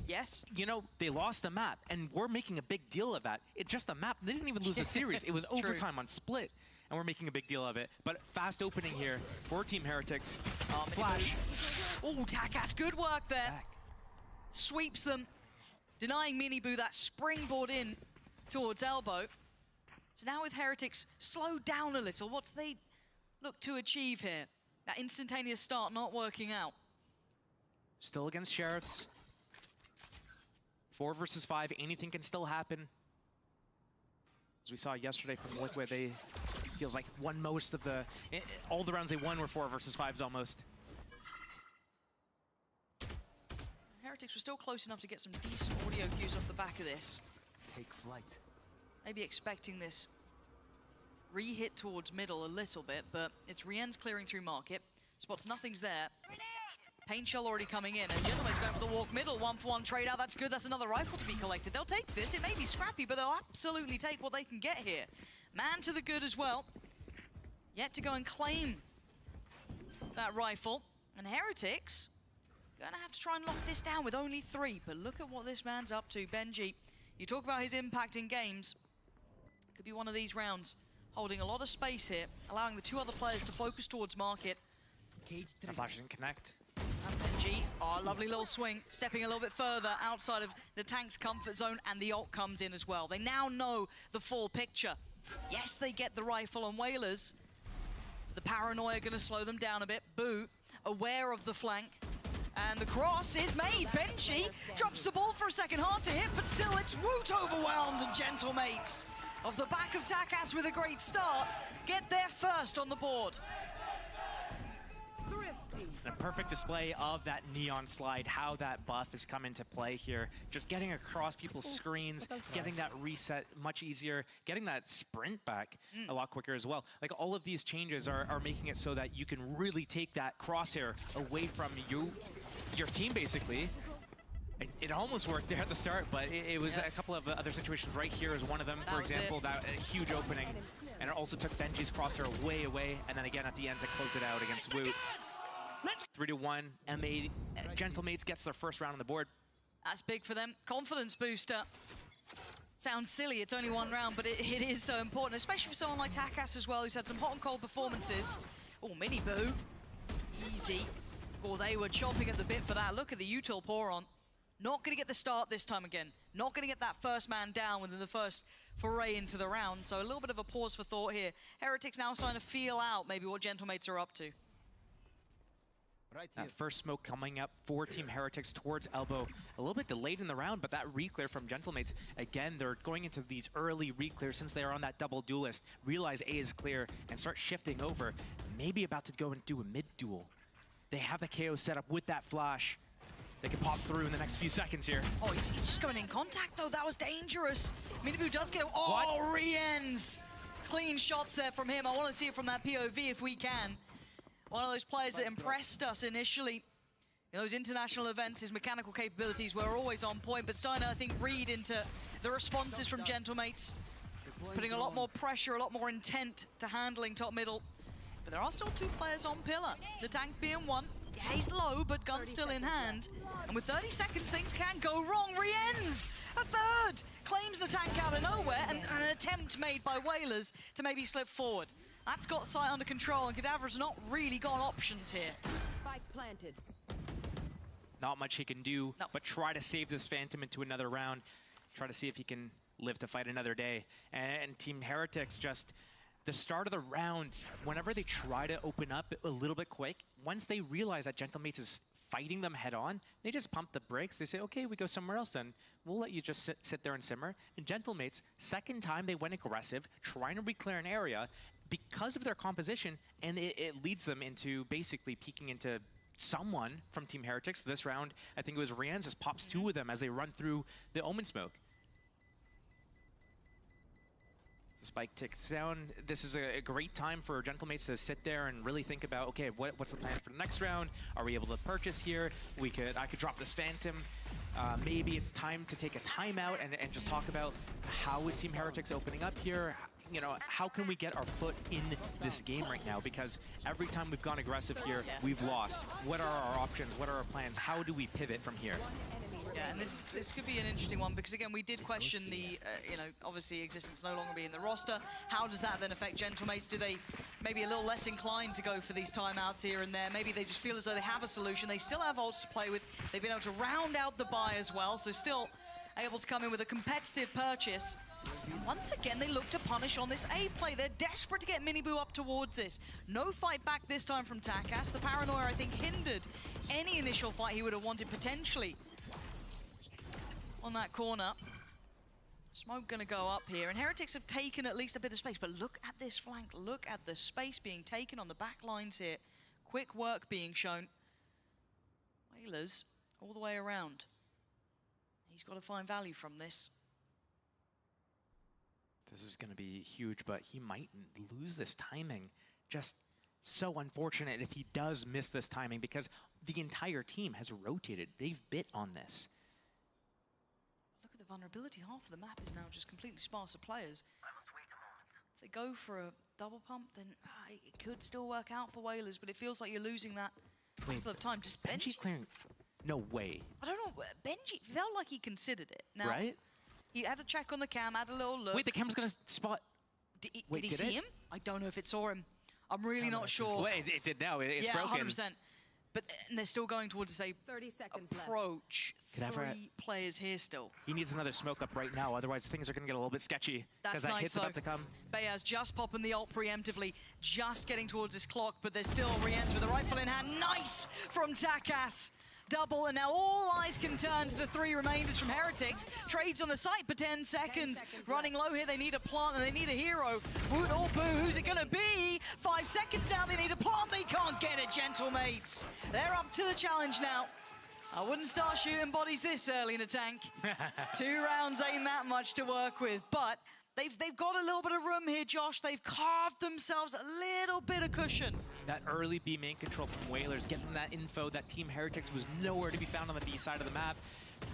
yes. You know, they lost a map, and we're making a big deal of that. It's just a map. They didn't even lose the series. It was overtime on split, and we're making a big deal of it. But fast opening here for Team Heretics. Flash. Oh, Takas, good work there. Sweeps them, denying Mini Boo that springboard in towards elbow. So now with Heretics slowed down a little, what do they look to achieve here? That instantaneous start not working out. Still against Sheriffs. 4 versus 5, anything can still happen. As we saw yesterday from Liquid, they feels like won most of the, all the rounds they won were 4 versus 5s almost. Heretics were still close enough to get some decent audio cues off the back of this. Take flight. Maybe expecting this re-hit towards middle a little bit, but it's Rien's clearing through market. Spots nothing's there. Pain Shell already coming in, and Gentleman's going for the walk middle. 1-for-1 trade out, that's good. That's another rifle to be collected. They'll take this. It may be scrappy, but they'll absolutely take what they can get here. Man to the good as well. Yet to go and claim that rifle. And Heretics Gonna have to try and lock this down with only 3, but look at what this man's up to. Benji, you talk about his impact in games. Could be one of these rounds, holding a lot of space here, allowing the 2 other players to focus towards market. The flash didn't connect. And Benji, oh, lovely little swing, stepping a little bit further outside of the tank's comfort zone, and the ult comes in as well. They now know the full picture. Yes, they get the rifle on Whalers. The paranoia gonna slow them down a bit. Boo, aware of the flank. And the cross is made. Benji drops the ball for a second, hard to hit, but still it's Woot overwhelmed, and Gentlemates off the back of Takas with a great start get there first on the board. A perfect display of that neon slide, how that buff has come into play here. Just getting across people's screens, getting that reset much easier, getting that sprint back a lot quicker as well. Like, all of these changes are making it so that you can really take that crosshair away from your team, basically. It almost worked there at the start, but it was a couple of other situations. Right here is one of them, for example, that huge opening. And it also took Benji's crosshair way away, and then again at the end to close it out against Woot. 3-1, EMEA, Gentlemates gets their first round on the board. That's big for them. Confidence booster. Sounds silly, it's only 1 round, but it is so important, especially for someone like Takas as well, who's had some hot and cold performances. Oh, mini boo. Easy. Oh, they were chomping at the bit for that. Look at the util pour on. Not going to get the start this time again. Not going to get that first man down within the first foray into the round. So a little bit of a pause for thought here. Heretics now starting to feel out maybe what Gentlemates are up to. That first smoke coming up for Team Heretics towards Elbow. A little bit delayed in the round, but that reclear from Gentlemates, again, they're going into these early reclears since they are on that double duelist. Realize A is clear and start shifting over. Maybe about to go and do a mid-duel. They have the KO set up with that flash. They can pop through in the next few seconds here. Oh, he's just going in contact, though. That was dangerous. Minibu does get... Oh, re-ends! Clean shots there from him. I want to see it from that POV if we can. One of those players that impressed us initially in those international events, his mechanical capabilities were always on point, but starting to, I think, read into the responses from Gentlemates, putting a lot more pressure, a lot more intent to handling top middle. But there are still 2 players on pillar, the tank being 1. Yeah, he's low, but gun still in hand. And with 30 seconds, things can go wrong. Re-ends a third, claims the tank out of nowhere, and an attempt made by Whalers to maybe slip forward. That's got sight under control, and Cadaver's not really got options here. Spike planted. Not much he can do, but try to save this Phantom into another round. Try to see if he can live to fight another day. And Team Heretics just... The start of the round, whenever they try to open up a little bit quick, once they realize that Gentlemates is fighting them head on, they just pump the brakes. They say, okay, we go somewhere else then. We'll let you just sit there and simmer. And Gentlemates, second time they went aggressive, trying to reclear an area because of their composition, and it leads them into basically peeking into someone from Team Heretics. This round, I think it was Rianz, just pops 2 of them as they run through the Omen smoke. The spike ticks down. This is a great time for Gentlemates to sit there and really think about, okay, what's the plan for the next round? Are we able to purchase here? I could drop this Phantom. Maybe it's time to take a timeout and just talk about how is Team Heretics opening up here? You know, how can we get our foot in this game right now? Because every time we've gone aggressive here, we've lost. What are our options? What are our plans? How do we pivot from here? Yeah, and this could be an interesting one because, again, we did question the, you know, obviously existence no longer being in the roster. How does that then affect Gentlemates? Do they maybe a little less inclined to go for these timeouts here and there? Maybe they just feel as though they have a solution. They still have ults to play with. They've been able to round out the buy as well, so still able to come in with a competitive purchase. And once again, they look to punish on this A play. They're desperate to get Miniboo up towards this. No fight back this time from Takas. The paranoia, I think, hindered any initial fight he would have wanted potentially on that corner. Smoke gonna go up here, and Heretics have taken at least a bit of space, but look at this flank. Look at the space being taken on the back lines here. Quick work being shown. Whalers all the way around. He's got to find value from this. This is going to be huge, but he might lose this timing. Just so unfortunate if he does miss this timing because the entire team has rotated. They've bit on this. Look at the vulnerability. Half of the map is now just completely sparse of players. If they go for a double pump, then it could still work out for Whalers, but it feels like you're losing that sort of time. Just Benji clearing. No way. I don't know, Benji felt like he considered it. Now, right? He had to check on the cam, had a little look. Wait, the camera's gonna spot. Did he see him? I don't know if it saw him. I'm really not sure. Wait, it did now. It's yeah, broken. 100%. But and they're still going towards, say, 30 seconds approach. Left. 3 players here still. He needs another smoke up right now, otherwise things are going to get a little bit sketchy. That's that nice, hit's about to come. Bayaz just popping the ult preemptively, just getting towards his clock, but there's still re-enter with a rifle in hand. Nice from Takas. Double, and now all eyes can turn to the 3 remainders from Heretics. Trades on the site for 10 seconds. Running low here, they need a plant and they need a hero. Woot or boo, who's it gonna be? 5 seconds now, they need a plant, they can't get it, gentlemates. They're up to the challenge now. I wouldn't start shooting bodies this early in a tank. 2 rounds ain't that much to work with, but they've got a little bit of room here, Josh. They've carved themselves a little bit of cushion. That early B main control from Whalers, getting that info that Team Heretics was nowhere to be found on the B side of the map,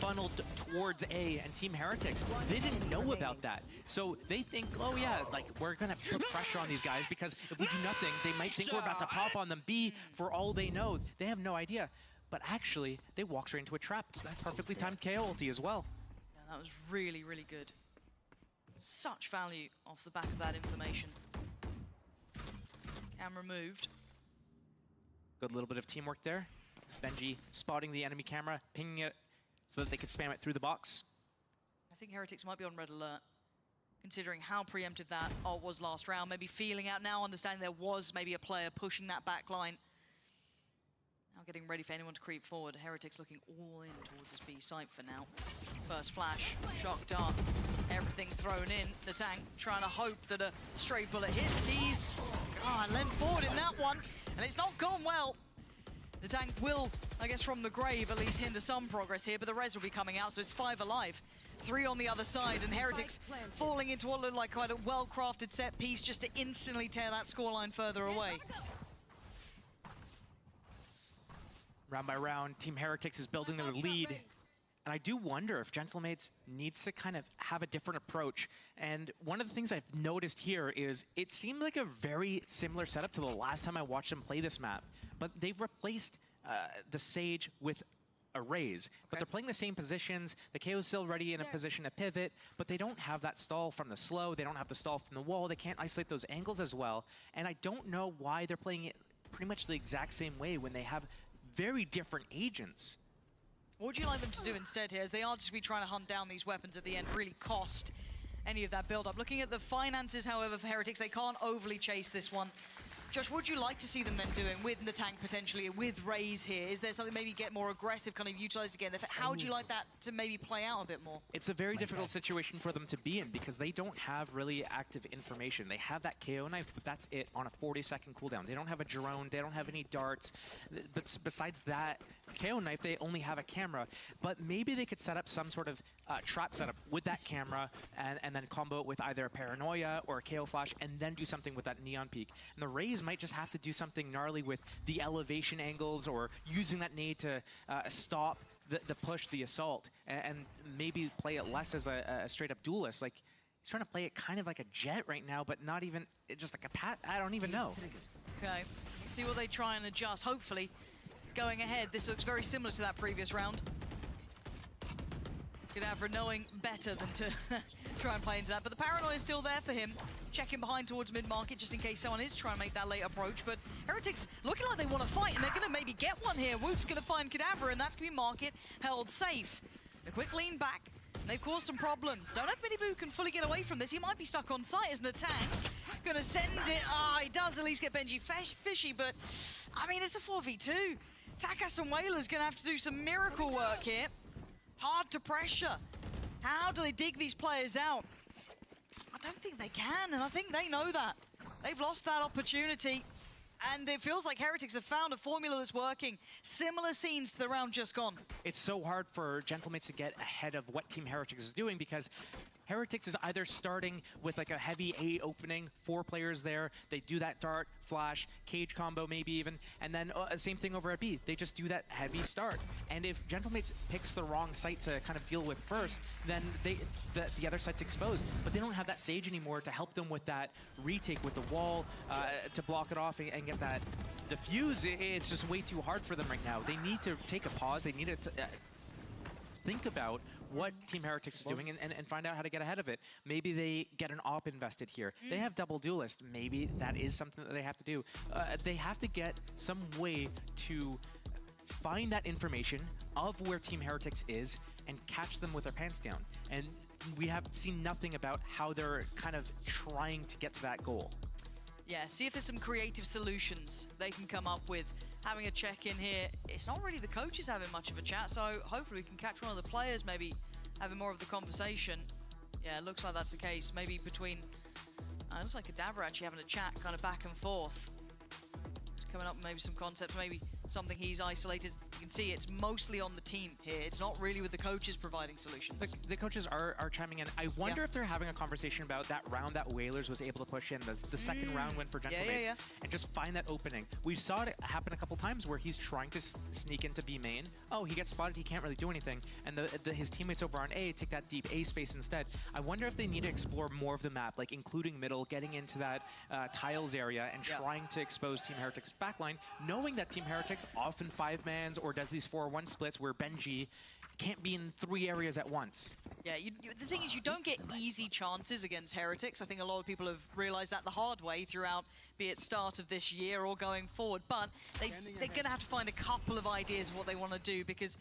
funneled towards A, and Team Heretics, they didn't know about that. So they think, oh yeah, like we're gonna put pressure on these guys because if we do nothing, they might think we're about to pop on them. B, for all they know, they have no idea. But actually, they walk straight into a trap. That perfectly timed KO ulti as well. Yeah, that was really, really good. Such value off the back of that information. Camera moved. Good little bit of teamwork there. Benji spotting the enemy camera, pinging it so that they could spam it through the box. I think Heretics might be on red alert, considering how preemptive that ult was last round. Maybe feeling out now, understanding there was maybe a player pushing that back line. Now getting ready for anyone to creep forward. Heretics looking all in towards his B site for now. First flash, shock dart, everything thrown in. The tank trying to hope that a stray bullet hits. He's leant forward in that one, and it's not gone well. The tank will, I guess from the grave, at least hinder some progress here, but the res will be coming out, so it's 5 alive. 3 on the other side, and Heretics falling into what looked like quite a well-crafted set piece just to instantly tear that scoreline further away. Round by round, Team Heretics is building their lead. And I do wonder if Gentlemates needs to kind of have a different approach. And one of the things I've noticed here is it seemed like a very similar setup to the last time I watched them play this map. But they've replaced the Sage with a Raze. But they're playing the same positions. The KO's still ready in a position to pivot, but they don't have that stall from the slow. They don't have the stall from the wall. They can't isolate those angles as well. And I don't know why they're playing it pretty much the exact same way when they have very different agents. What would you like them to do instead here, as they are just be trying to hunt down these weapons at the end, really cost any of that build-up. Looking at the finances, however, for Heretics, they can't overly chase this one. Josh, what would you like to see them then doing with the tank potentially, with Raze here? Is there something maybe get more aggressive, kind of utilize again? How would you like that to maybe play out a bit more? It's a very difficult situation for them to be in because they don't have really active information. They have that KO knife, but that's it on a 40-second cooldown. They don't have a drone, they don't have any darts. But besides that KO knife, they only have a camera. But maybe they could set up some sort of trap setup with that camera and then combo it with either a Paranoia or a KO flash and then do something with that Neon Peak. And the Raze might just have to do something gnarly with the elevation angles or using that nade to stop the push, the assault, and maybe play it less as a straight-up duelist. Like, he's trying to play it kind of like a Jet right now, but not even, just like a Pat, I don't even know. Okay, see what they try and adjust. Hopefully, going ahead, this looks very similar to that previous round. Kadavra knowing better than to try and play into that, but the Paranoia is still there for him. Checking behind towards mid-market just in case someone is trying to make that late approach, but Heretics looking like they want to fight, and they're going to maybe get one here. Woot's going to find Kadavra, and that's going to be market held safe. A quick lean back. They've caused some problems. Don't know if Miniboo can fully get away from this. He might be stuck on site as an attack. Gonna send it. He does at least get Benji fishy, but I mean, it's a 4v2. Takas and Whalers gonna have to do some miracle work here. Hard to pressure. How do they dig these players out? I don't think they can, and I think they know that. They've lost that opportunity, and it feels like Heretics have found a formula that's working. Similar scenes to the round just gone. It's so hard for Gentlemates to get ahead of what Team Heretics is doing because Heretics is either starting with like a heavy A opening, 4 players there, they do that dart, flash, cage combo maybe even, and then same thing over at B. They just do that heavy start. And if Gentlemates picks the wrong site to kind of deal with first, then the other site's exposed. But they don't have that Sage anymore to help them with that retake with the wall, to block it off and get that diffuse. It's just way too hard for them right now. They need to take a pause. They need to think about what Team Heretics is doing and find out how to get ahead of it. Maybe they get an op invested here. They have double duelist. Maybe that is something that they have to do. They have to get some way to find that information of where Team Heretics is and catch them with their pants down. And we have seen nothing about how they're kind of trying to get to that goal. Yeah, see if there's some creative solutions they can come up with. Having a check-in here, it's not really the coaches having much of a chat, so hopefully we can catch one of the players maybe having more of the conversation. Yeah, it looks like that's the case. Maybe between, it looks like Cadaver actually having a chat kind of back and forth. Just coming up with maybe some concepts, maybe something he's isolated. You can see it's mostly on the team here. It's not really with the coaches providing solutions. The coaches are chiming in. I wonder if they're having a conversation about that round that Whalers was able to push in, the second round win for Gentlemates, and just find that opening. We saw it happen a couple times where he's trying to sneak into B main. Oh, he gets spotted, he can't really do anything. And his teammates over on A take that deep A space instead. I wonder if they need to explore more of the map, like including middle, getting into that tiles area and trying to expose Team Heretics' backline, knowing that Team Heretics often 5-mans or does these 4-1 splits where Benji can't be in 3 areas at once. Yeah, the thing is you don't get easy chances against Heretics. I think a lot of people have realized that the hard way throughout, be it start of this year or going forward, but they're going to have to find a couple of ideas of what they want to do, because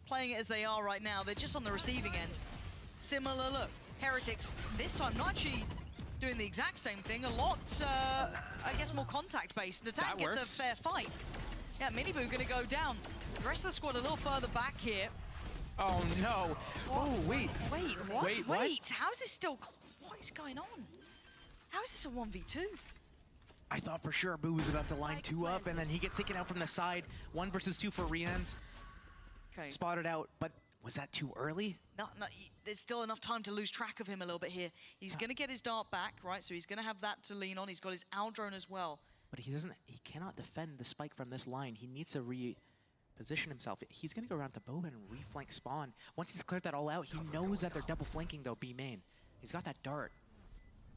playing it as they are right now, they're just on the receiving end. Similar look, Heretics this time not actually doing the exact same thing, a lot, I guess, more contact-based. The tank gets a fair fight. Yeah, Miniboo gonna go down. The rest of the squad a little further back here. Oh no! What? Oh wait! Wait, what? Wait, what? How is this still? What is going on? How is this a 1v2? I thought for sure Boo was about to line 2 up, and then he gets taken out from the side. 1 versus 2 for Rians. Okay. Spotted out, but was that too early? No, there's still enough time to lose track of him a little bit here. He's gonna get his dart back, right? So he's gonna have that to lean on. He's got his Owl drone as well. But he cannot defend the spike from this line. He needs to reposition himself. He's gonna go around to Boba and reflank spawn. Once he's cleared that all out, he knows that they're double flanking though, B main. He's got that dart.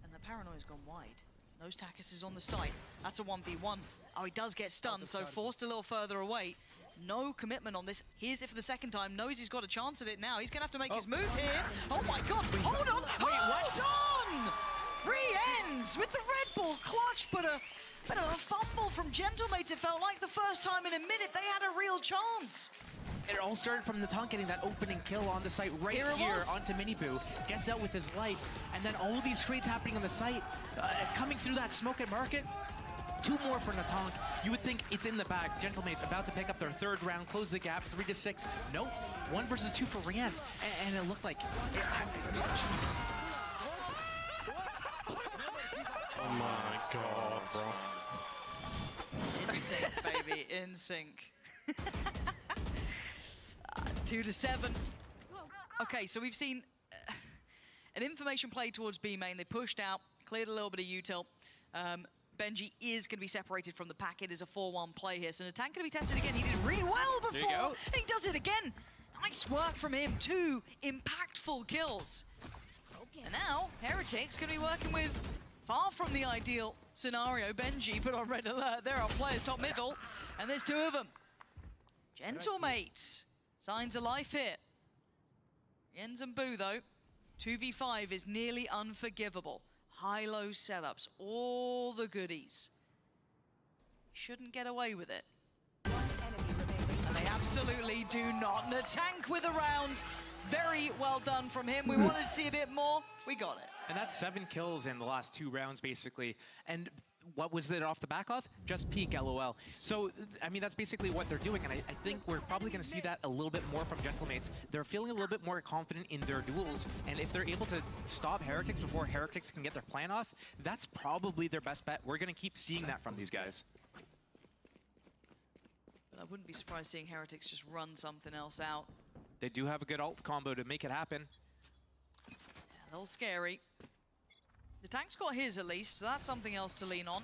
And the Paranoia's gone wide. Nose Takis is on the site. That's a 1v1. Oh, he does get stunned, so forced a little further away. No commitment on this. Here's it for the second time. Knows he's got a chance at it now. He's gonna have to make his move here. Oh my god, hold on! Hold on! Re-ends with the Red Bull clutch, but a bit of a fumble from Gentlemates. It felt like the first time in a minute they had a real chance. It all started from Natank getting that opening kill on the site right here onto Miniboo. Gets out with his life, and then all these trades happening on the site, coming through that smoke at market. 2 more for Natank. You would think it's in the bag. Gentlemates about to pick up their 3rd round, close the gap, 3-6. Nope, 1 versus 2 for Rians, and it looked like, jeez. Oh my god, bro. In sync, baby, in sync. 2-7. Okay, so we've seen an information play towards B main. They pushed out, cleared a little bit of util. Benji is going to be separated from the pack. It is a 4-1 play here. So Natank going to be tested again. He did really well before. He does it again. Nice work from him. 2 impactful kills. And now, Heretics going to be working with far from the ideal scenario. Benji put on red alert. There are players top middle, and there's 2 of them. Gentlemates. Signs of life here. Jens and Boo, though. 2v5 is nearly unforgivable. High-low setups, all the goodies. Shouldn't get away with it. And they absolutely do not. Natank with a round. Very well done from him. We wanted to see a bit more. We got it. And that's 7 kills in the last 2 rounds, basically. And what was it off the back of? Just peak, LOL. So, I mean, that's basically what they're doing, and I think we're probably going to see that a little bit more from Gentlemates. They're feeling a little bit more confident in their duels, and if they're able to stop Heretics before Heretics can get their plan off, that's probably their best bet. We're going to keep seeing that from these guys. But I wouldn't be surprised seeing Heretics just run something else out. They do have a good ult combo to make it happen. Hell scary. The tank's got his at least, so that's something else to lean on.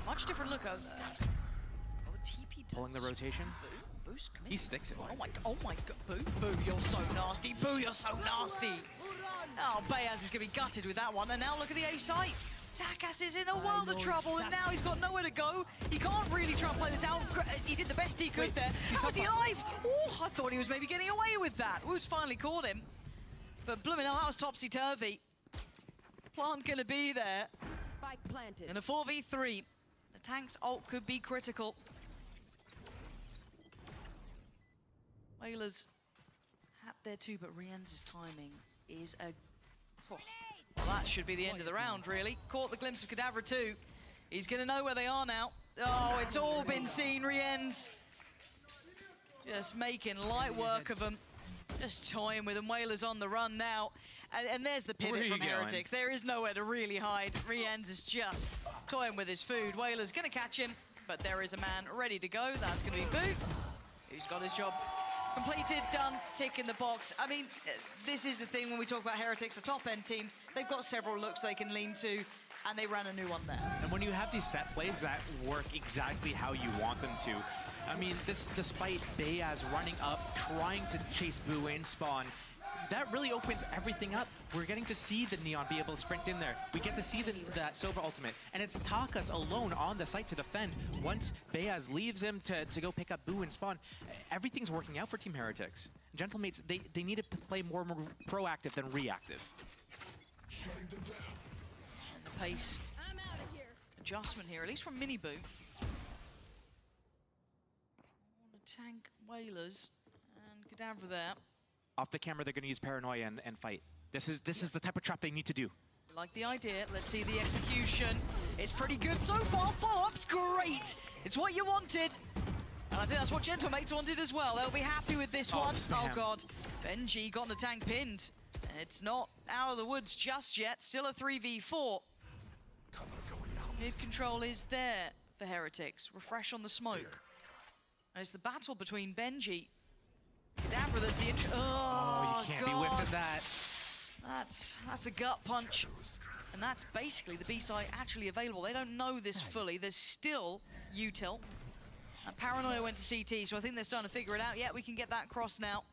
Much different look. Oh, the TP does. Pulling the rotation. Boo, boost, come in. He sticks it. Oh my god, Boo, Boo, you're so nasty. Boo, you're so nasty. Oh, Bayaz is going to be gutted with that one. And now look at the A site. Takas is in a world of trouble, and now he's got nowhere to go. He can't really try and play this out. He did the best he could there. How is he alive? Oh, I thought he was maybe getting away with that. Woods finally caught him. But blooming hell, that was topsy-turvy. Plant going to be there. Spike planted. In a 4v3, the tank's ult could be critical. Whalers had there too, but Rienz's timing is a... Oh. Well, that should be the end of the round, really. Caught the glimpse of Kadabra too. He's going to know where they are now. Oh, it's all been seen, Rienz. Just making light work of them. Just toying with them. Whalers on the run now. And there's the pivot from Heretics. There is nowhere to really hide. Rienz is just toying with his food. Whalers going to catch him, but there is a man ready to go. That's going to be Boo, who's got his job completed, done, tick in the box. I mean, this is the thing when we talk about Heretics, a top-end team. They've got several looks they can lean to, and they ran a new one there. And when you have these set plays that work exactly how you want them to, I mean, despite Bayaz running up, trying to chase Boo in spawn, that really opens everything up. We're getting to see the Neon be able to sprint in there. We get to see that Sova ultimate. And it's Takas alone on the site to defend. Once Bayaz leaves him to go pick up Boo and spawn, everything's working out for Team Heretics. Gentlemates, they need to play more proactive than reactive. And the pace adjustment here, at least from Mini Boo. On the tank Whalers and Kadabra there. Off the camera, they're going to use Paranoia and fight. This is the type of trap they need to do. Like the idea. Let's see the execution. It's pretty good so far. Follow-up's great. It's what you wanted. And I think that's what Gentlemates wanted as well. They'll be happy with this one. Oh, God. Benji got the tank pinned. It's not out of the woods just yet. Still a 3v4. Mid control is there for Heretics. Refresh on the smoke. And it's the battle between Benji. Kadabra, that's the intro. Oh, you can't be whiffed at that. That's a gut punch. And that's basically the B site actually available. They don't know this fully. There's still util. And Paranoia went to CT, so I think they're starting to figure it out. Yeah, we can get that cross now.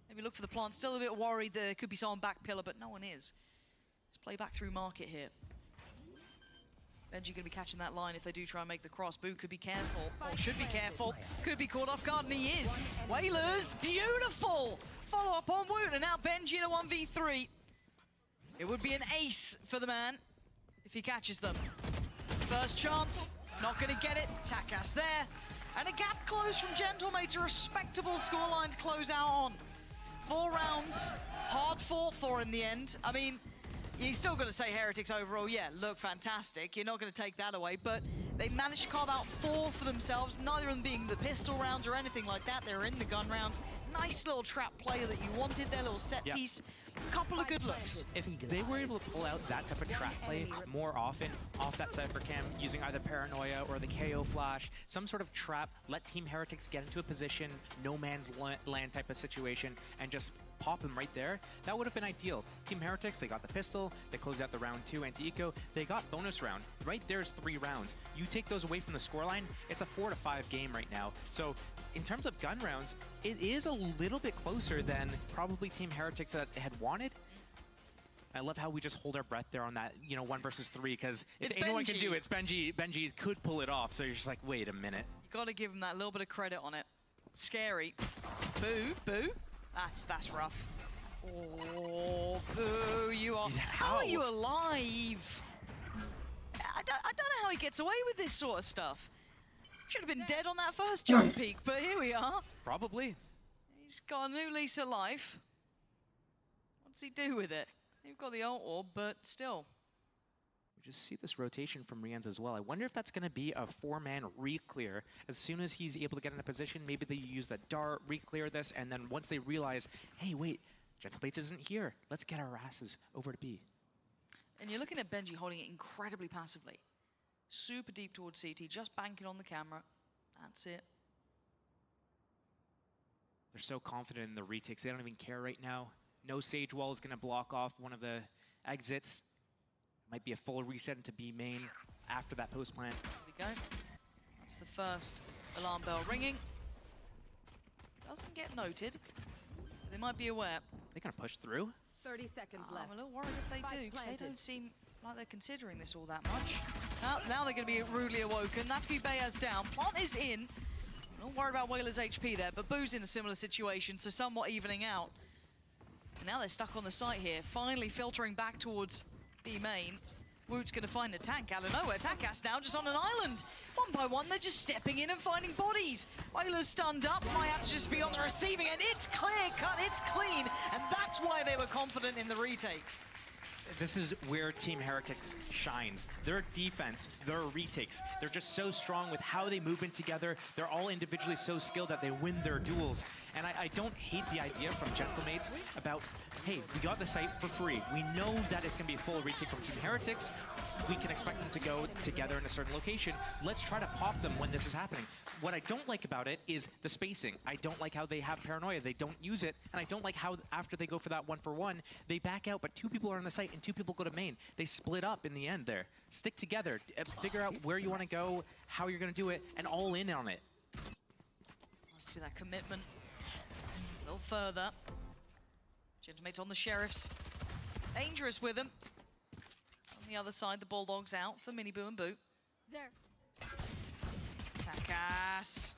Maybe look for the plant. Still a bit worried there could be someone back pillar, but no one is. Let's play back through market here. Benji gonna be catching that line if they do try and make the cross. Boo could be careful, or should be careful. Could be caught off guard, and he is. Whalers, beautiful! Follow up on Woot, and now Benji in a 1v3. It would be an ace for the man if he catches them. First chance, not gonna get it. Takas there. And a gap close from Gentlemates, a respectable scoreline to close out on. 4 rounds, hard fought for in the end. I mean, you still got to say Heretics overall, yeah, look fantastic. You're not going to take that away, but they managed to carve out 4 for themselves, neither of them being the pistol rounds or anything like that. They're in the gun rounds. Nice little trap player that you wanted, their little set piece. Couple of good looks. If they were able to pull out that type of trap play more often off that Cypher cam, using either Paranoia or the KO flash, some sort of trap, let Team Heretics get into a position, no man's land type of situation, and just pop him right there, that would have been ideal. Team Heretics, they got the pistol, they closed out the round 2 anti-eco, they got bonus round. Right there's 3 rounds. You take those away from the scoreline, it's a 4 to 5 game right now. So in terms of gun rounds, it is a little bit closer than probably Team Heretics had wanted. I love how we just hold our breath there on that, 1 versus 3, because if anyone can do it, it's Benji. Benji could pull it off, so you're just like, wait a minute. You got to give him that little bit of credit on it. Scary. Boo, Boo. That's rough. Oh, Boo, you are... How are you alive? I don't know how he gets away with this sort of stuff. Should have been dead on that first jump peak, but here we are. Probably. He's got a new lease of life. What does he do with it? You've got the ult orb, but still. We just see this rotation from Rienz as well. I wonder if that's going to be a 4-man re-clear. As soon as he's able to get in a position, maybe they use that dart, re-clear this, and then once they realize, hey, wait, Gentlemates isn't here. Let's get our asses over to B. And you're looking at Benji holding it incredibly passively. Super deep towards CT, just banking on the camera. That's it. They're so confident in the retakes. They don't even care right now. No Sage Wall is going to block off one of the exits. Might be a full reset into B main after that post plant. There we go. That's the first alarm bell ringing. Doesn't get noted. But they might be aware. They're going to push through. 30 seconds left. I'm a little worried if they Spike do, because they planted. don't seem like they're considering this all that much. Now they're going to be rudely awoken. That's going to be Bayaz down. Plant is in. Not worried about Whaler's HP there, but Boo's in a similar situation, so somewhat evening out. And now they're stuck on the site here, finally filtering back towards B main. Woot's going to find a tank out of nowhere. Takas now just on an island. One by one, they're just stepping in and finding bodies. Whaler's stunned up, might have to just be on the receiving end. It's clear cut, it's clean, and that's why they were confident in the retake. This is where Team Heretics shines. Their defense, their retakes, they're just so strong with how they move in together. They're all individually so skilled that they win their duels. And I don't hate the idea from Gentlemates about, hey, we got the site for free. We know that it's going to be a full retake from Team Heretics. We can expect them to go together in a certain location. Let's try to pop them when this is happening. What I don't like about it is the spacing. I don't like how they have paranoia. They don't use it. And I don't like how after they go for that 1-for-1, they back out, but 2 people are on the site and 2 people go to main. They split up in the end there. Stick together. Figure out where you want to go, how you're going to do it, and all in on it. Let's see that commitment a little further. Gentlemates on the Sheriffs. Dangerous with them. On the other side, the Bulldogs out for Miniboo and Boo. There. Takas.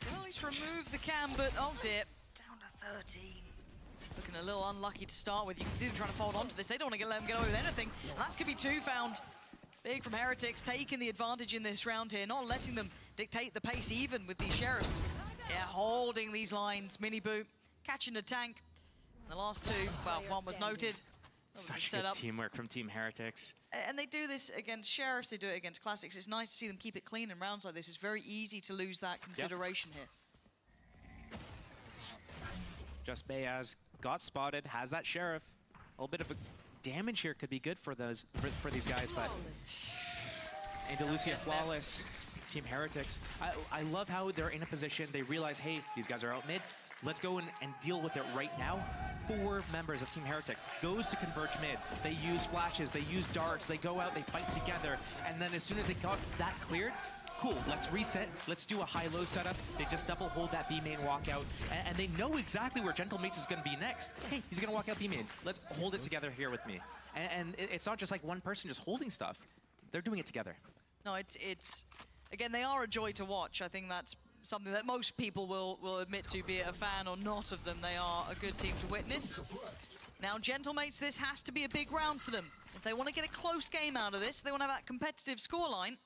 Can at least remove the cam, but oh dear. Down to 13. Looking a little unlucky to start with. You can see them trying to fold onto this. They don't want to let them get away with anything. And that's going to be 2 found. Big from Heretics, taking the advantage in this round here, not letting them dictate the pace even with these Sheriffs. Yeah, holding these lines. Miniboo catching the tank. And the last 2, well, one was noted. Such good teamwork from Team Heretics. And they do this against Sheriffs, they do it against Classics. It's nice to see them keep it clean in rounds like this. It's very easy to lose that consideration here. Just Bayaz got spotted, has that Sheriff. A little bit of a damage here could be good for those for these guys, but Andalusia flawless. Team Heretics. I love how they're in a position, they realize, hey, these guys are out mid. Let's go and deal with it right now. 4 members of Team Heretics goes to converge mid. They use flashes, they use darts, they go out, they fight together, and then as soon as they got that cleared, cool, let's reset, let's do a high-low setup. They just double hold that B main walkout, and they know exactly where Gentlemates is going to be next. Hey, he's going to walk out B main. Let's hold it together here with me. And it's not just like one person just holding stuff. They're doing it together. No, it's again, they are a joy to watch. I think that's something that most people will admit to, be it a fan or not of them. They are a good team to witness. Now, Gentlemates, this has to be a big round for them. If they want to get a close game out of this, they want to have that competitive scoreline,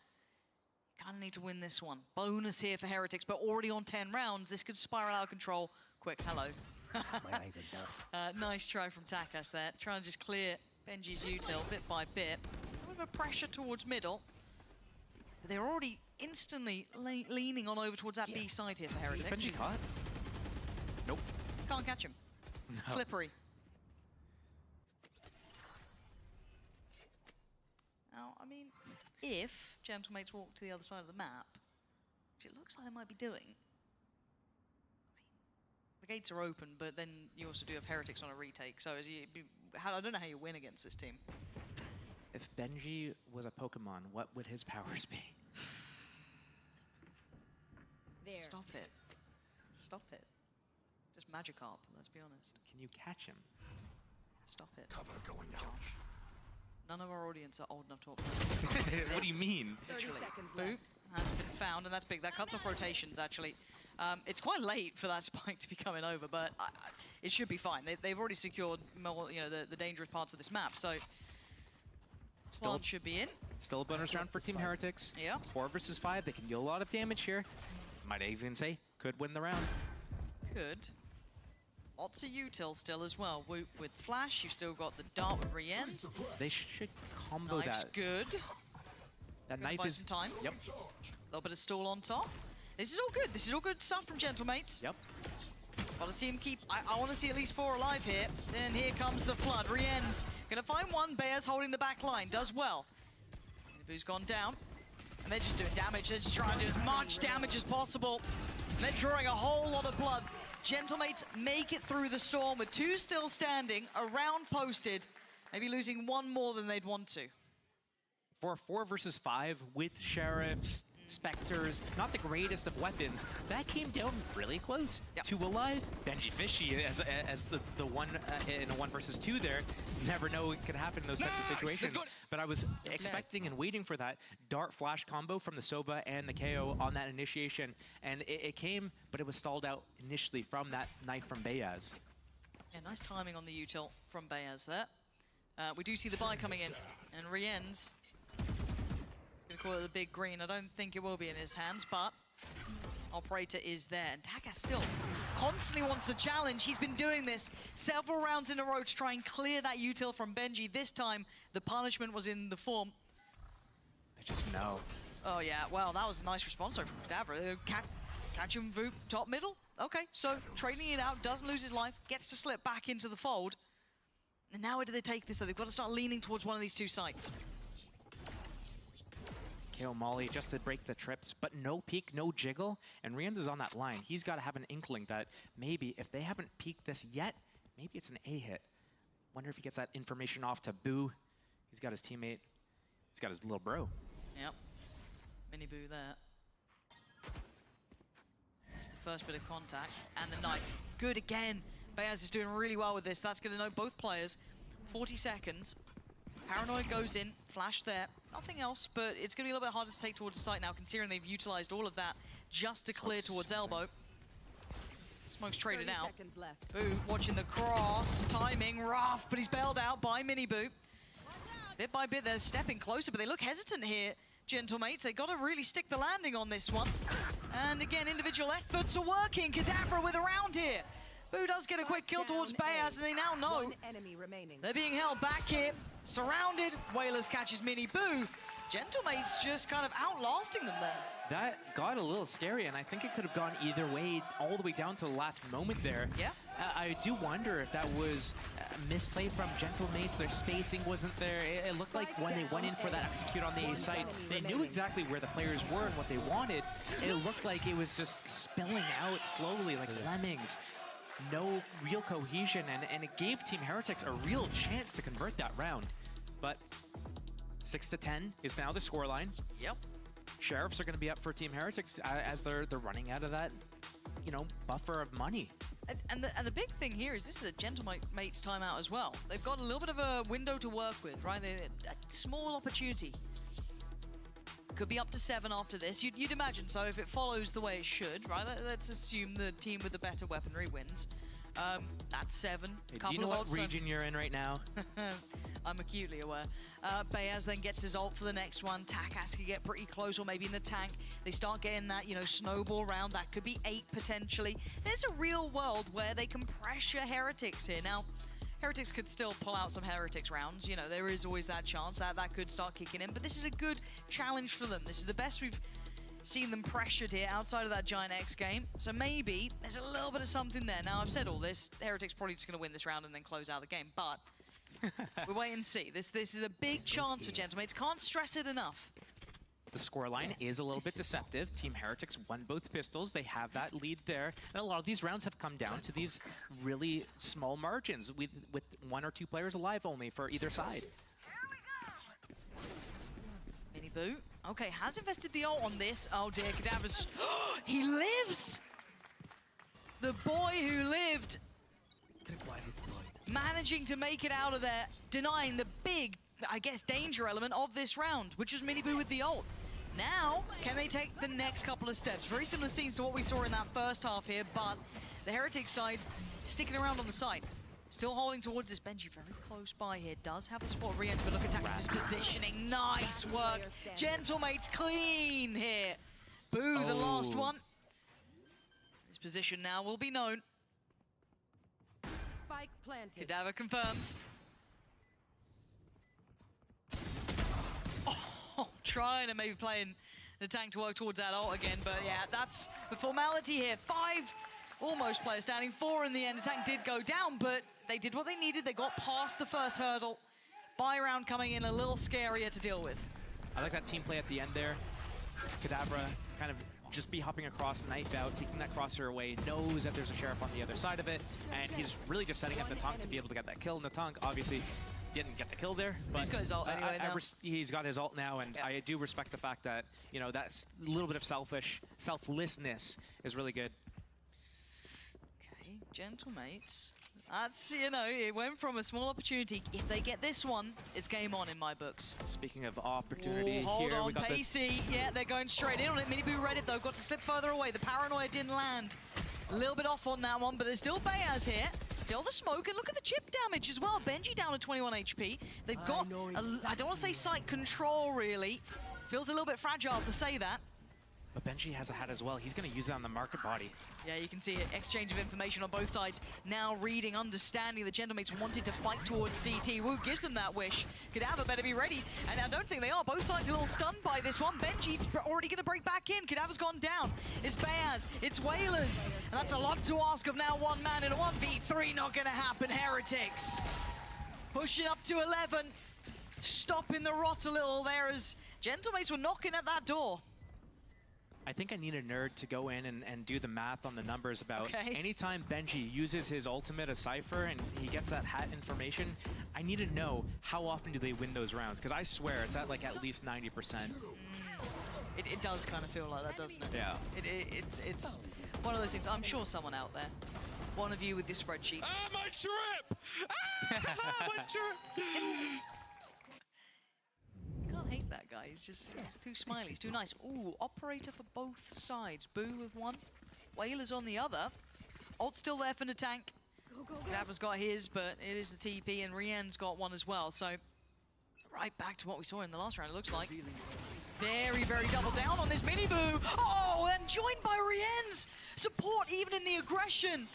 kind of need to win this one. Bonus here for Heretics, but already on 10 rounds, this could spiral out of control. Quick, hello. My eyes are done. Nice try from Takas there, trying to just clear Benji's util bit by bit. A bit of a pressure towards middle. But they're already instantly leaning on over towards that B side here for Heretics. Is Benji caught? Nope. Can't catch him. No. Slippery. Now, I mean, if Gentlemates walk to the other side of the map, which it looks like they might be doing, I mean, the gates are open, but then you also do have Heretics on a retake, so I don't know how you win against this team. If Benji was a Pokemon, what would his powers be? There. Stop it. Stop it. Just Magikarp, let's be honest. Can you catch him? Stop it. Cover going out. None of our audience are old enough to talk. What do you mean? 30 seconds Boo left. has been found, and that's big. That cuts off rotations, actually. It's quite late for that spike to be coming over, but it should be fine. They've already secured more, the dangerous parts of this map, so Plant should be in. Still a bonus round for Team Heretics. Yeah. 4 versus 5. They can deal a lot of damage here. Might even say could win the round. Could. Lots of util still as well. Woot with flash. You've still got the dart with Rien's. They should combo Knife's that. good. That Gonna knife buy is some time. Yep. A little bit of stall on top. This is all good. This is all good stuff from Gentlemates. Yep. Got to see him keep. I want to see at least 4 alive here. Then here comes the flood. Rien's gonna find one. Bears holding the back line. Does well. Boo's gone down. And they're just doing damage. They're just trying to do as much damage as possible. And they're drawing a whole lot of blood Gentlemates make it through the storm with 2 still standing, a round posted, maybe losing 1 more than they'd want to. For a 4 versus 5 with Sheriffs, Spectres, not the greatest of weapons, that came down really close. 2 alive, Benji Fishy as the one in a 1 versus 2 there. Never know what could happen in those types of situations. But I was expecting and waiting for that dart flash combo from the Sova and the KO on that initiation, and it came, but it was stalled out initially from that knife from Bayaz. Yeah, nice timing on the util from Bayaz there. We do see the buy coming in, and Rien's gonna call it the big green. I don't think it will be in his hands, but Operator is there. And Taka still constantly wants the challenge. He's been doing this several rounds in a row to try and clear that util from Benji. This time, the punishment was in the form. They just know. Oh yeah, well, that was a nice response from Kadabra. Catch him, Voop, top middle. Okay, so trading it out, doesn't lose his life, gets to slip back into the fold. And now where do they take this? So they've got to start leaning towards one of these 2 sites. KO Molly just to break the trips, but no peek, no jiggle, and Rienz is on that line. He's got to have an inkling that maybe if they haven't peeked this yet, maybe it's an A hit. Wonder if he gets that information off to Boo. He's got his teammate. He's got his little bro. Yep. Mini Boo there. That's the first bit of contact, and the knife. Good again. Bayaz is doing really well with this. That's going to know both players. 40 seconds. Paranoid goes in, flash there. Nothing else, but it's going to be a little bit harder to take towards the site now, considering they've utilized all of that just to clear towards elbow. Smoke's traded out. Boo watching the cross, timing rough, but he's bailed out by Mini Boo. Bit by bit, they're stepping closer, but they look hesitant here, Gentlemates. They got to really stick the landing on this one. And again, individual efforts are working. Kadabra with a round here. Boo does get a quick kill towards Bayaz, and they now know they're being held back here. Surrounded, Whalers catches Mini Boo. Gentlemates just kind of outlasting them there. That got a little scary, and I think it could have gone either way, all the way down to the last moment there. Yeah. I do wonder if that was a misplay from Gentlemates. Their spacing wasn't there. It looked like when they went in for that execute on the A site, they knew exactly where the players were and what they wanted. It looked like it was just spilling out slowly like lemmings. No real cohesion, and it gave Team Heretics a real chance to convert that round. But 6-10 is now the scoreline. Yep. Sheriffs are going to be up for Team Heretics as they're running out of that, you know, buffer of money. And the big thing here is this is a Gentlemates timeout as well. They've got a little bit of a window to work with, right? A small opportunity. Could be up to 7 after this. You'd imagine so if it follows the way it should, right? Let's assume the team with the better weaponry wins. That's 7. Hey, do you know what region you're in right now? I'm acutely aware. Bayaz then gets his ult for the next one. Takas can get pretty close, or maybe in the tank. They start getting that, you know, snowball round. That could be 8 potentially. There's a real world where they can pressure Heretics here. Now, Heretics could still pull out some Heretics rounds. You know, there is always that chance that could start kicking in. But this is a good challenge for them. This is the best we've seen them pressured here outside of that Giant X game. So maybe there's a little bit of something there. Now, I've said all this. Heretics probably just going to win this round and then close out the game. But we'll wait and see. This is a big chance for Gentlemates. Can't stress it enough. The scoreline is a little bit deceptive. Team Heretics won both pistols. They have that lead there. And a lot of these rounds have come down to these really small margins with 1 or 2 players alive only for either side. Mini Boo. Okay, has invested the ult on this. Oh dear, Cadaver's... He lives! The boy who lived. Managing to make it out of there, denying the big, I guess, danger element of this round, which was Mini Boo with the ult. Now, can they take the next couple of steps? Very similar scenes to what we saw in that first half here, but the Heretic side sticking around on the side. Still holding towards this. Benji very close by here. Does have the spot re-enter, but look at Takas' positioning. Nice work. Gentlemates clean here. Boo, the last one. His position now will be known. Spike planted. Cadaver confirms. Oh, trying to maybe playing the tank to work towards that ult again, but yeah, that's the formality here. 5 almost players standing, 4 in the end. The tank did go down, but they did what they needed. They got past the first hurdle. Buy round coming in a little scarier to deal with. I like that team play at the end there. Kadabra kind of just be hopping across, knife out, taking that crosshair away, knows that there's a Sheriff on the other side of it, and he's really just setting up the Tonk to be able to get that kill. And the Tonk obviously didn't get the kill there, but he's got his ult anyway now. He's got his ult now, and I do respect the fact that, you know, that's a little bit of selflessness is really good. Okay, Gentlemates. That's, you know, it went from a small opportunity. If they get this one, it's game on in my books. Speaking of opportunity, hold here on, we got Pacey. Yeah, they're going straight in on it. Miniboo read it though, got to slip further away. The paranoia didn't land. A little bit off on that one, but there's still Bayaz here. Still the smoke, and look at the chip damage as well. Benji down to 21 HP. They've got, I don't want to say site control really. Feels a little bit fragile to say that. But Benji has a hat as well. He's going to use that on the market body. Yeah, you can see it. Exchange of information on both sides. Now reading, understanding the Gentlemates wanted to fight towards CT. Wu gives them that wish. Cadaver better be ready. And I don't think they are. Both sides a little stunned by this one. Benji's already going to break back in. Cadaver's gone down. It's Bayaz. It's Whalers. And that's a lot to ask of now one man in a 1v3. Not going to happen. Heretics pushing up to 11. Stopping the rot a little there as Gentlemates were knocking at that door. I think I need a nerd to go in and do the math on the numbers about anytime Benji uses his ultimate as Cypher and he gets that hat information, I need to know how often do they win those rounds, because I swear it's at like at least 90%. It does kind of feel like that, doesn't it? Yeah. It's one of those things. I'm sure someone out there, one of you with your spreadsheets. Ah, my trip! Ah, my trip! Can't hate that guy. He's too smiley. He's too nice. Ooh, operator for both sides. Boo with one, Whalers on the other. Ult's still there for the tank. Cadaver's got his, but it is the TP, and Rien's got one as well. So right back to what we saw in the last round, it looks like. Very, very double down on this Miniboo. Oh, and joined by Rien's support even in the aggression.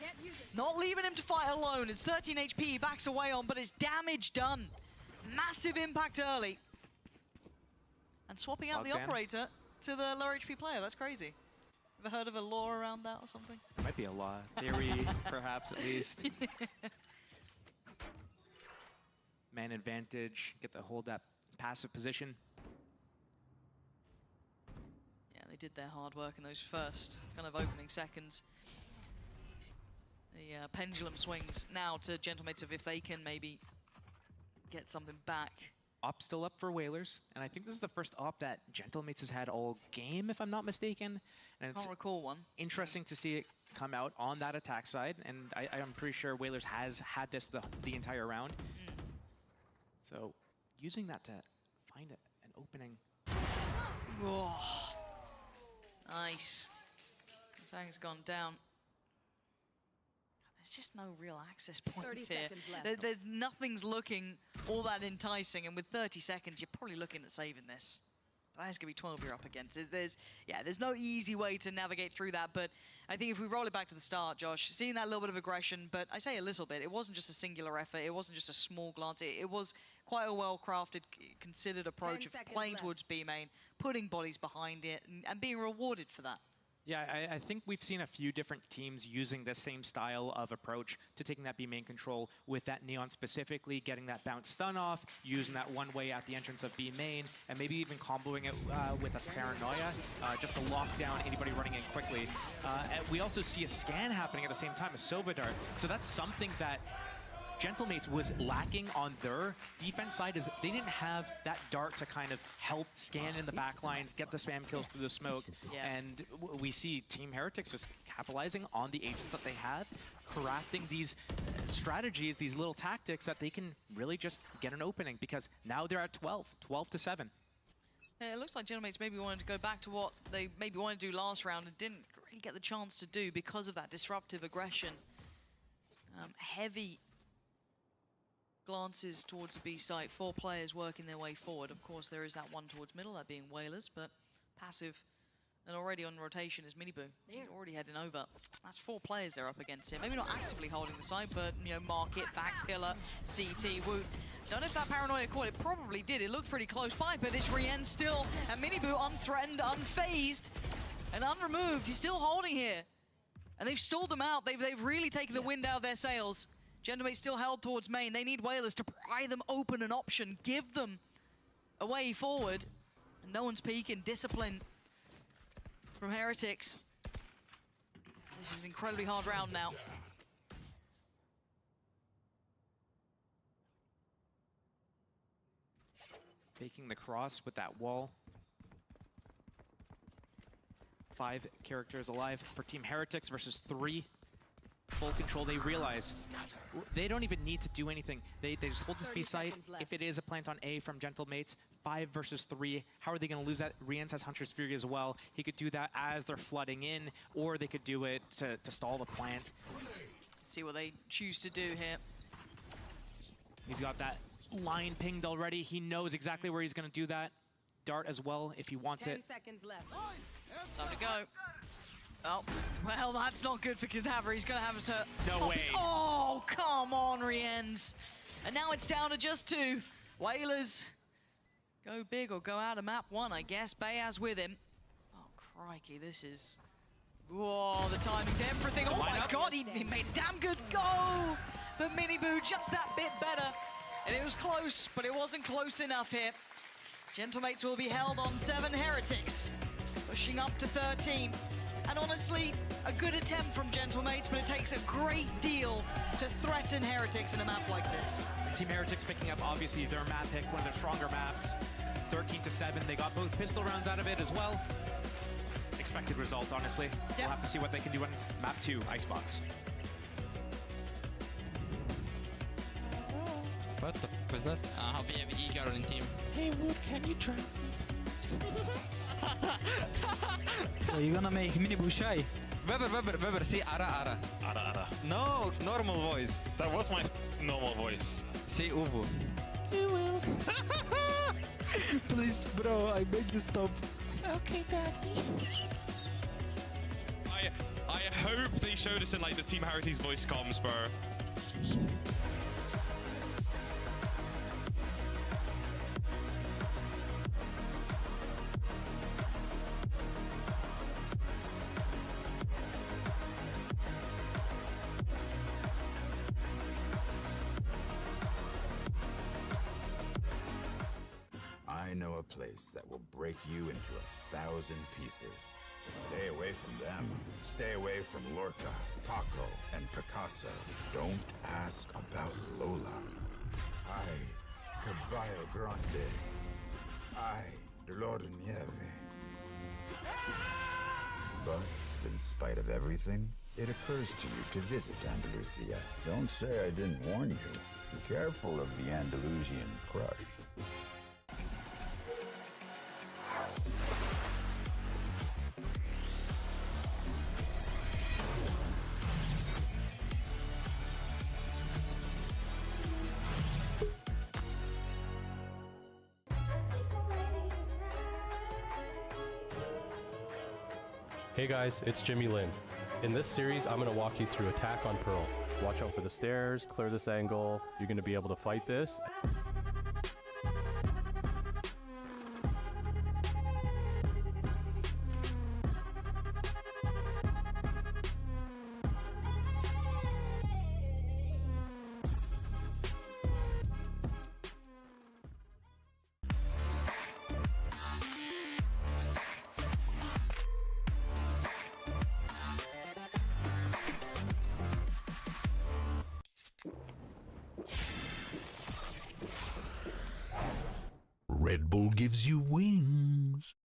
Not leaving him to fight alone. It's 13 HP he backs away on, but it's damage done. Massive impact early. And swapping out the operator to the lower HP player. That's crazy. Ever heard of a law around that or something? There might be a law. Theory, perhaps, at least. Man advantage, get to hold that passive position. Yeah, they did their hard work in those first kind of opening seconds. The pendulum swings now to Gentlemates of if they can maybe get something back. Op still up for Whalers, and I think this is the first op that Gentlemates has had all game, if I'm not mistaken. And Can't recall one. Interesting to see it come out on that attack side, and I'm pretty sure Whalers has had this the entire round. So using that to find an opening. Oh, nice. Zhang's gone down. There's just no real access points here. There's nothing's looking all that enticing, and with 30 seconds, you're probably looking at saving this. That's gonna be 12 you're up against. There's no easy way to navigate through that, but I think if we roll it back to the start, Josh, seeing that little bit of aggression, but I say a little bit, it wasn't just a singular effort, it wasn't just a small glance, it was quite a well-crafted, considered approach of playing towards B main, putting bodies behind it, and being rewarded for that. Yeah, I think we've seen a few different teams using the same style of approach to taking that B main control, with that Neon specifically getting that bounce stun off, using that one way at the entrance of B main, and maybe even comboing it with a Paranoia, just to lock down anybody running in quickly. And we also see a scan happening at the same time as Sobadar, so that's something that Gentlemates was lacking on their defense side, is they didn't have that dart to kind of help scan in the back lines, get the spam kills through the smoke. And we see Team Heretics just capitalizing on the agents that they have, crafting these strategies, these little tactics that they can really just get an opening, because now they're at 12 to 7. Yeah, it looks like Gentlemates maybe wanted to go back to what they maybe wanted to do last round and didn't really get the chance to do because of that disruptive aggression. Heavy glances towards the B site, 4 players working their way forward. Of course, there is that one towards middle, that being Whalers, but passive and already on rotation is Miniboo. Already heading over. That's 4 players they're up against here. Maybe not actively holding the side, but, you know, Market, Back Pillar, CT, Woot. Don't know if that Paranoia caught it. Probably did. It looked pretty close by, but it's Rien still, and Miniboo unthreatened, unfazed, and unremoved. He's still holding here. And they've stalled them out. They've really taken the wind out of their sails. Gentlemates still held towards main. They need Whalers to pry them open an option, give them a way forward. And no one's peeking. Discipline from Heretics. This is an incredibly hard round now. Faking the cross with that wall. 5 characters alive for Team Heretics versus 3. Full control. They realize they don't even need to do anything. They just hold this B site. If it is a plant on A from Gentlemates, 5 versus 3. How are they going to lose that? Rienz has Hunter's Fury as well. He could do that as they're flooding in, or they could do it to stall the plant. See what they choose to do here. He's got that line pinged already. He knows exactly where he's going to do that. Dart as well if he wants 10 it. seconds left. Time to go. Oh, well, that's not good for Cadaver. He's going to have to... No way. Oh, come on, Rienz. And now it's down to just 2. Whalers go big or go out of map 1, I guess. Bayaz with him. Oh, crikey, this is... Whoa, the timing's everything. Oh, my God, he made a damn good goal. But Miniboo just that bit better. And it was close, but it wasn't close enough here. Gentlemates will be held on 7 Heretics, pushing up to 13. And honestly, a good attempt from Gentlemates, but it takes a great deal to threaten Heretics in a map like this. Team Heretics picking up, obviously, their map pick, one of their stronger maps. 13-7. They got both pistol rounds out of it as well. Expected result, honestly. We'll have to see what they can do on map 2, Icebox. What the fuck was that? Har vi EVI-girl in team? Hey Wood, can you try me, please? So you're gonna make Miniboo shy? Weber, see Ara. Ara. No, normal voice. That was my normal voice. See Uvu. You will. Please, bro, I beg you stop. Okay, Daddy. I hope they showed us in like the Team Heretics voice comms, bro. I know a place that will break you into 1,000 pieces. Stay away from them. Stay away from Lorca, Paco, and Picasso. Don't ask about Lola. Ay, Caballo Grande. Ay, Dolor de Nieve. But in spite of everything, it occurs to you to visit Andalusia. Don't say I didn't warn you. Be careful of the Andalusian crush. Hey guys, it's Jimmy Lin. In this series, I'm going to walk you through Attack on Pearl. Watch out for the stairs, clear this angle. You're going to be able to fight this. Red Bull gives you wings.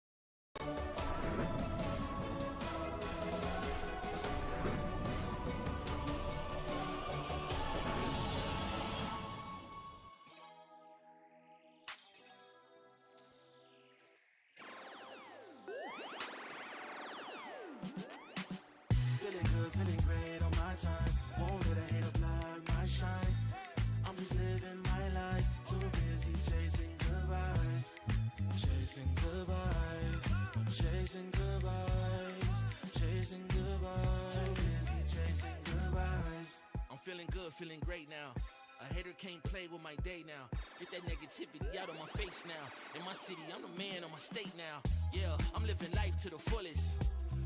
Feeling good, feeling great on my time. Won't let a hater block my shine. I'm just living my life. Too busy chasing good vibes. Chasing good vibes. Chasing good vibes. Chasing good vibes. Too busy chasing good vibes. I'm feeling good, feeling great now. A hater can't play with my day now. Get that negativity out of my face now. In my city, I'm the man of my state now. Yeah, I'm living life to the fullest.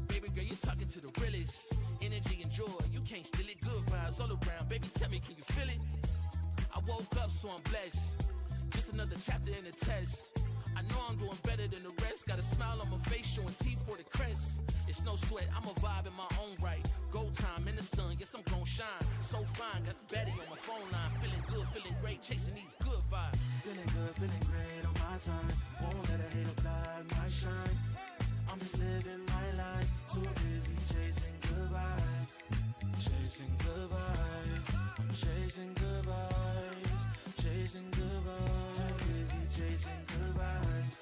Baby girl, you're talking to the realest. Energy and joy, you can't steal it. Good vibes all around. Baby, tell me, can you feel it? I woke up, so I'm blessed. Just another chapter in the test. I know I'm doing better than the rest. Got a smile on my face, showing teeth for the crest. It's no sweat, I'm a vibe in my own right. Go time in the sun, yes, I'm gon' shine. So fine, got a baddie on my phone line. Feeling good, feeling great, chasing these good vibes. Feeling good, feeling great on my time. Won't let a hate blind my shine. I'm just living my life, too busy chasing good vibes. Chasing good vibes, chasing good vibes, chasing good vibes. Too busy chasing good vibes.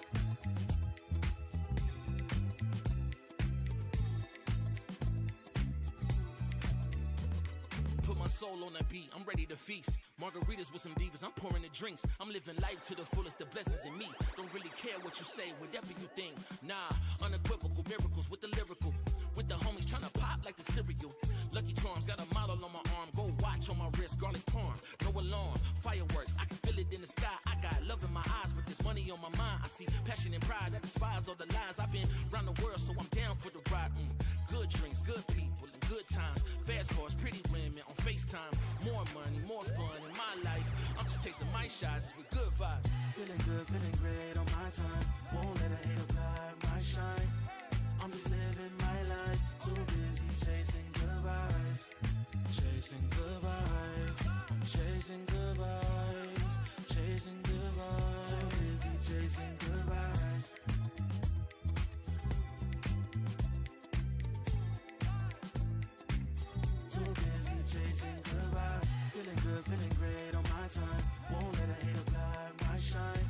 Put my soul on that beat, I'm ready to feast. Margaritas with some divas, I'm pouring the drinks. I'm living life to the fullest, the blessings in me. Don't really care what you say, whatever you think. Nah, unequivocal miracles with the lyrical. With the homies tryna pop like the cereal. Lucky Charms, got a model on my arm. Go watch on my wrist, garlic parm. No alarm, fireworks, I can feel it in the sky. I got love in my eyes, but there's money on my mind. I see passion and pride, I despise all the lies. I've been around the world, so I'm down for the ride. Good drinks, good people, and good times. Fast cars, pretty women on FaceTime. More money, more fun in my life. I'm just chasing my shots with good vibes. Feeling good, feeling great on my time. Won't let a hate blind my shine. I'm just living my life. Too busy chasing good vibes. Chasing good vibes. Chasing good vibes. Chasing good vibes. Too busy chasing good vibes. Too busy chasing good vibes. Feeling good, feeling great on my time. Won't let a hate blind my shine.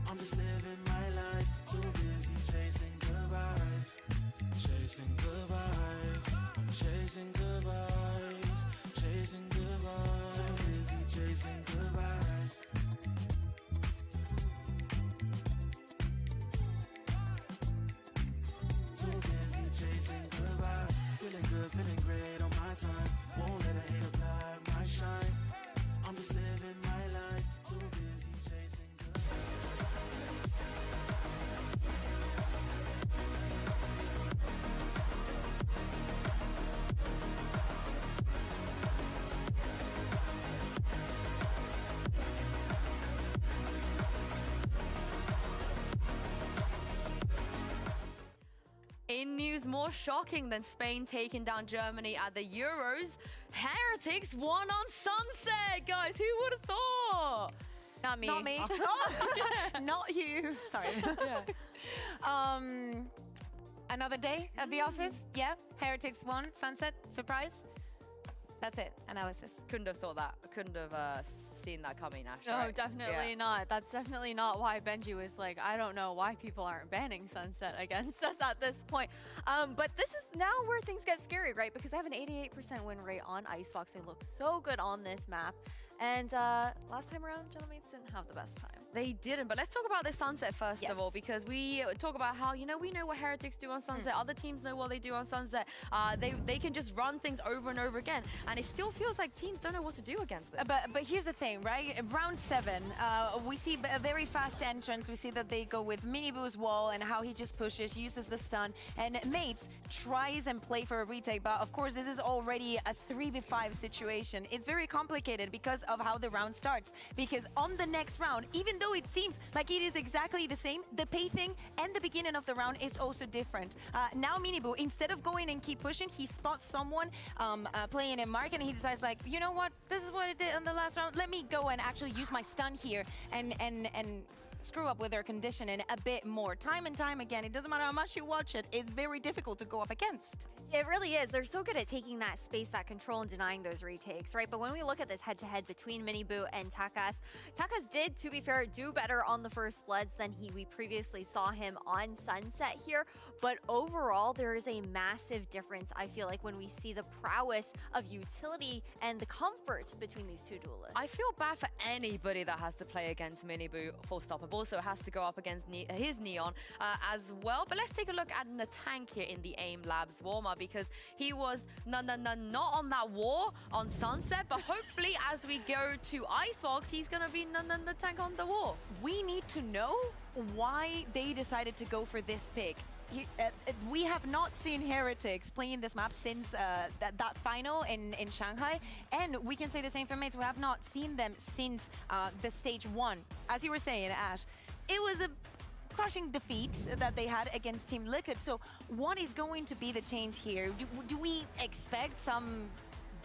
I'm just living my life. Too busy chasing good vibes. Chasing good vibes. Chasing good vibes. Chasing good vibes. Too busy chasing good vibes. Too busy chasing good vibes. Feeling good, feeling great on my time. Won't let a hate blind my shine. I'm just living my life. Too busy chasing good vibes. In news more shocking than Spain taking down Germany at the Euros, Heretics won on Sunset, guys. Who would have thought? Not me. Not me. Not you. Sorry. Another day at the office. Yeah. Heretics won. Sunset. Surprise. That's it. Analysis. Couldn't have thought that. Couldn't have seen that coming, Ash. No, right? definitely not. That's definitely not why Benji was like, I don't know why people aren't banning Sunset against us at this point. But this is now where things get scary, right? Because they have an 88% win rate on Icebox. They look so good on this map. And last time around, Gentlemen didn't have the best time. They didn't, but let's talk about this Sunset first of all, because we talk about how, you know, we know what Heretics do on Sunset. Other teams know what they do on Sunset. They can just run things over and over again, and it still feels like teams don't know what to do against this. But here's the thing, right? Round 7, we see a very fast entrance. We see that they go with Miniboo's wall and how he just pushes, uses the stun, and Mates tries and play for a retake. But of course, this is already a 3v5 situation. It's very complicated because of how the round starts. Because on the next round, even though it seems like it is exactly the same, the pacing and the beginning of the round is also different. Now Miniboo, instead of going and keep pushing, he spots someone playing in Mark, and he decides like, you know what, this is what it did on the last round. Let me go and actually use my stun here and screw up with their conditioning a bit more. Time and time again, it doesn't matter how much you watch it, it's very difficult to go up against. It really is. They're so good at taking that space, that control, and denying those retakes, right? But when we look at this head-to-head between Miniboo and Takas, Takas did, to be fair, do better on the first Bloods than we previously saw him on Sunset here. But overall, there is a massive difference, I feel like, when we see the prowess of utility and the comfort between these two duelists. I feel bad for anybody that has to play against Miniboo, full stop. Also has to go up against his Neon as well. But let's take a look at Natank here in the AIM Labs warm-up, because he was not on that wall on Sunset, but hopefully as we go to Icebox, he's gonna be Natank on the wall. We need to know why they decided to go for this pick. We have not seen Heretics playing this map since that final in Shanghai, and we can say the same for Mates. We have not seen them since the stage 1. As you were saying, Ash, it was a crushing defeat that they had against Team Liquid. So what is going to be the change here? Do we expect some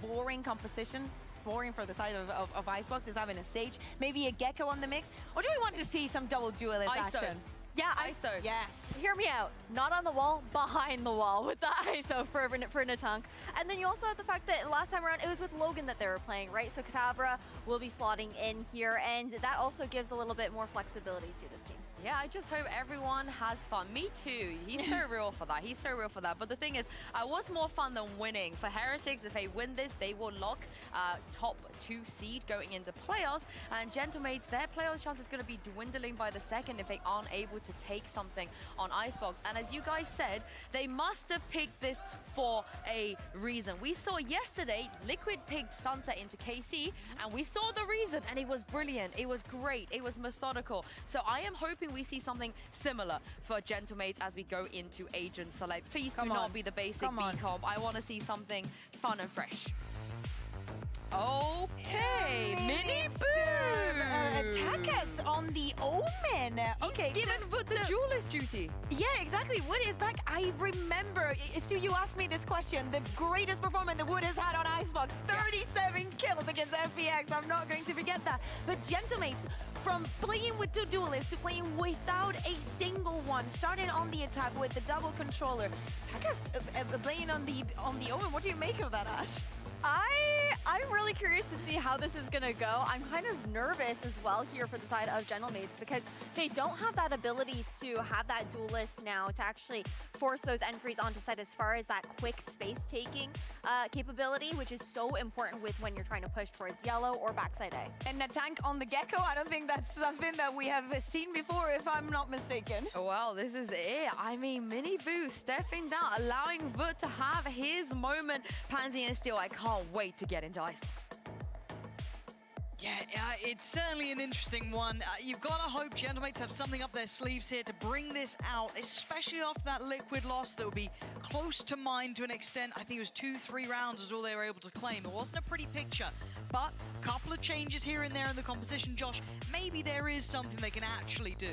boring composition? Boring for the side of Icebox is having a Sage, maybe a Gecko on the mix? Or do we want to see some double duelist action? Yeah, ISO. Yes. Hear me out. Not on the wall, behind the wall with the ISO for Natunk. And then you also have the fact that last time around, it was with Logan that they were playing, right? So Kadabra will be slotting in here, and that also gives a little bit more flexibility to this team. Yeah, I just hope everyone has fun. Me too. He's so real for that. He's so real for that. But the thing is, what's more fun than winning? For Heretics, if they win this, they will lock top 2 seed going into playoffs. And Gentlemates, their playoffs chance is going to be dwindling by the second if they aren't able to take something on Icebox. And as you guys said, they must have picked this for a reason. We saw yesterday, Liquid picked Sunset into KC, and we saw the reason, and it was brilliant. It was great. It was methodical. So I am hoping we see something similar for Gentlemates as we go into Agent Select. Please do not be the basic B comp. I want to see something fun and fresh. Okay, Mini Boo! Attack us on the Omen. Okay, He's given Wood the duelist duty. Yeah, exactly. Wood is back. I remember, Stu, you asked me this question. The greatest performance that Wood has had on Icebox. 37 kills against FPX. I'm not going to forget that. But Gentlemates, from playing with 2 duelists to playing without a single one, started on the attack with the double controller. Attack us playing on the Omen. What do you make of that, Ash? I'm really curious to see how this is going to go. I'm kind of nervous as well here for the side of Gentlemates because they don't have that ability to have that duelist now to actually force those entries onto site as far as that quick space-taking capability, which is so important with when you're trying to push towards yellow or backside A. And Natunk on the Gecko, I don't think that's something that we have seen before, if I'm not mistaken. Well, this is it. I mean, Mini Boo stepping down, allowing Wood to have his moment. Pansy and Steel, I can't wait to get into Icebox. Yeah, it's certainly an interesting one. You've got to hope Gentlemates have something up their sleeves here to bring this out, especially after that Liquid loss that would be close to mine to an extent. I think it was 2-3 rounds was all they were able to claim. It wasn't a pretty picture, but a couple of changes here and there in the composition, Josh. Maybe there is something they can actually do.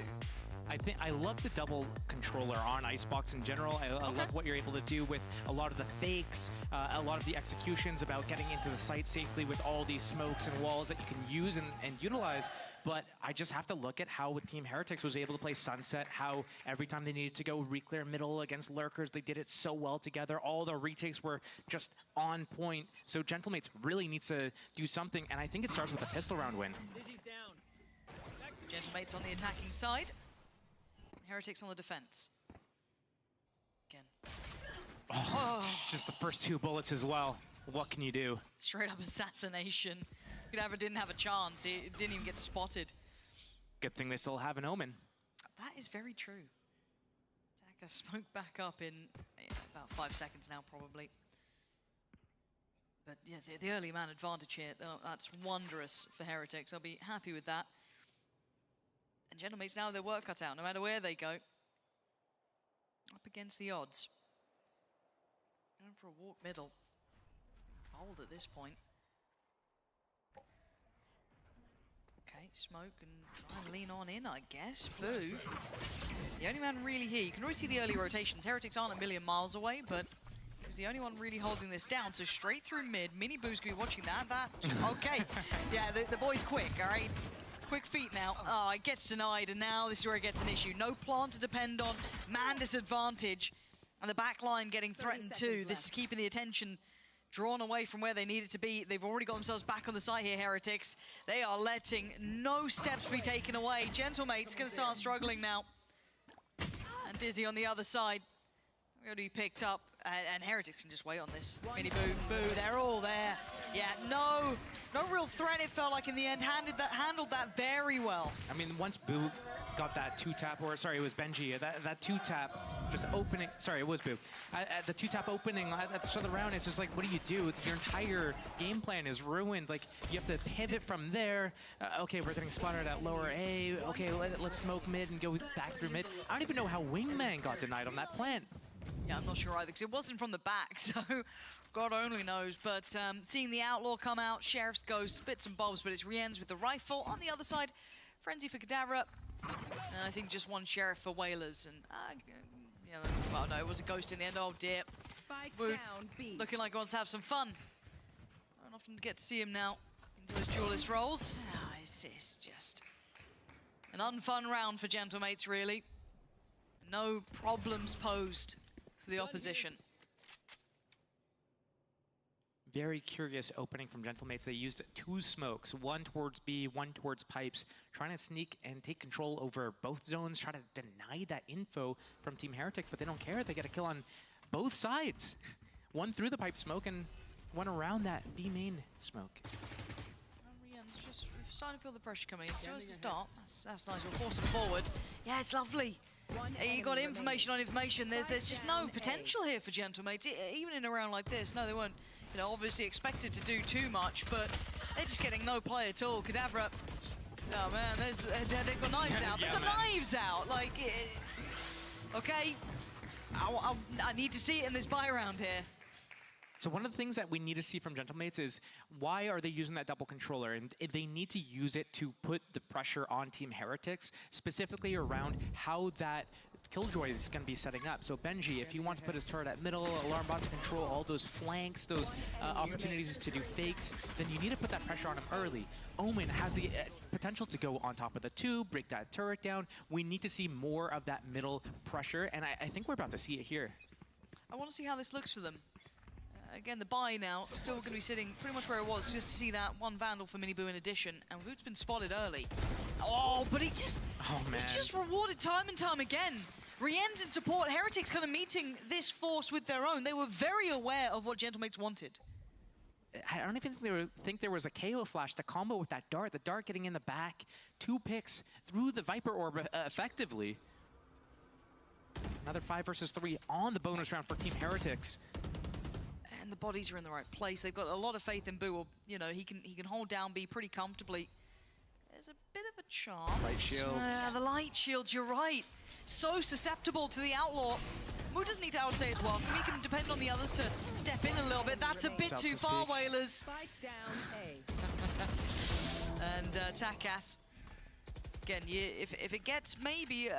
I love the double controller on Icebox in general. I love what you're able to do with a lot of the fakes, a lot of the executions about getting into the site safely with all these smokes and walls that you can use and utilize. But I just have to look at how with Team Heretics was able to play Sunset, how every time they needed to go re-clear middle against Lurkers, they did it so well together. All the retakes were just on point. So Gentlemates really needs to do something, and I think it starts with a pistol round win. Gentlemates on the attacking side. Heretics on the defense. Again. Oh, just the first 2 bullets as well. What can you do? Straight up assassination. Kadabra didn't have a chance. He didn't even get spotted. Good thing they still have an Omen. That is very true. Taka smoked back up in about 5 seconds now, probably. But yeah, the early man advantage here, that's wondrous for Heretics. I'll be happy with that. And Gentlemates now have their work cut out, no matter where they go. Up against the odds. Going for a walk middle. Bold at this point. Okay, smoke and try and lean on in, I guess. Boo. The only man really here. You can already see the early rotations. Heretics aren't a million miles away, but he was the only one really holding this down. So straight through mid. Mini Boo's going to be watching that. Okay. Yeah, the boy's quick, all right? Quick feet now. Oh, it gets denied, and now this is where it gets an issue. No plant to depend on. Man disadvantage. And the back line getting threatened too. This is keeping the attention drawn away from where they need it to be. They've already got themselves back on the site here, Heretics. They are letting no steps be taken away. Gentlemate's going to start struggling now. And Dizzy on the other side. Going to be picked up, and Heretics can just wait on this. Mini Boo, they're all there. Yeah, no real threat, it felt like in the end. Handled that very well. I mean, once Boo got that 2-tap, or sorry, it was Benji, that 2-tap just opening, sorry, it was Boo. The 2-tap opening at the start of the round, it's just like, what do you do? Your entire game plan is ruined. Like, you have to pivot from there. Okay, we're getting spotted at lower A. Okay, let's smoke mid and go back through mid. I don't even know how Wingman got denied on that plant. Yeah, I'm not sure either, because it wasn't from the back, so God only knows. But seeing the Outlaw come out, Sheriff's Ghost, bits and bobs, but it's re-ends with the rifle. On the other side, Frenzy for Kadabra. And I think just one Sheriff for Whalers. And, yeah, well, no, it was a Ghost in the end. Oh, dear. Woot, looking like he wants to have some fun. Don't often get to see him now into his duelist roles. It's just an unfun round for Gentlemates, really. No problems posed for the opposition. Very curious opening from Gentlemates. They used 2 smokes, one towards B, one towards pipes, trying to sneak and take control over both zones, trying to deny that info from Team Heretics, but they don't care. They get a kill on both sides. One through the pipe smoke and one around that B main smoke. Rian's just starting to feel the pressure coming in. So as to start, that's nice. We'll force him forward. Yeah, it's lovely. You got information on information. There's just no potential here for Gentlemates, even in a round like this. No, they weren't, you know, obviously expected to do too much, but they're just getting no play at all. Kadabra, oh man, they've got knives out. They've got knives out. Like, okay, I need to see it in this buy round here. So one of the things that we need to see from Gentlemates is why are they using that double controller? And they need to use it to put the pressure on Team Heretics, specifically around how that Killjoy is going to be setting up. So Benji, if he wants to put his turret at middle, Alarm Bot to control all those flanks, those opportunities to do fakes, then you need to put that pressure on him early. Omen has the potential to go on top of the 2, break that turret down. We need to see more of that middle pressure, and I think we're about to see it here. I want to see how this looks for them. Again, the buy now, still going to be sitting pretty much where it was, just to see that one Vandal for Miniboo in addition. And Woot's been spotted early. Oh, but he's just rewarded time and time again. Rien's in support. Heretics kind of meeting this force with their own. They were very aware of what Gentlemates wanted. I don't even think there was a KO flash to combo with that dart. The dart getting in the back. 2 picks through the Viper Orb effectively. Another 5 versus 3 on the bonus round for Team Heretics. And the bodies are in the right place. They've got a lot of faith in Boo. Well, you know, he can hold down B pretty comfortably. There's a bit of a chance. Light shields. The light shields, you're right. So susceptible to the Outlaw. Moo doesn't need to outsay his welcome. He can depend on the others to step in a little bit. That's a bit too far, Whalers. And Takas. Again, if it gets maybe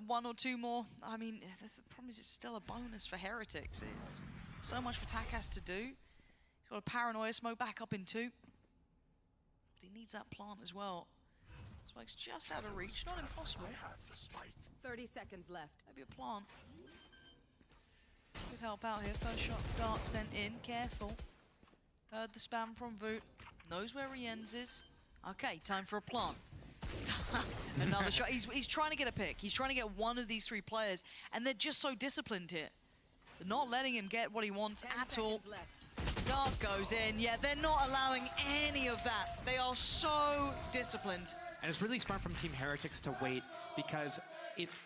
1 or 2 more, I mean, the problem is it's still a bonus for Heretics. It's so much for Takas to do. He's got a Paranoia smoke back up in 2. But he needs that plant as well. Spike's just out of reach, not impossible. 30 seconds left. Maybe a plant. Could help out here. First shot, dart sent in. Careful. Heard the spam from Voot. Knows where Rien's is. Okay, time for a plant. Another shot. He's trying to get a pick. He's trying to get one of these 3 players, and they're just so disciplined here. They're not letting him get what he wants at all. Dart goes in. Yeah, they're not allowing any of that. They are so disciplined. And it's really smart from Team Heretics to wait, because if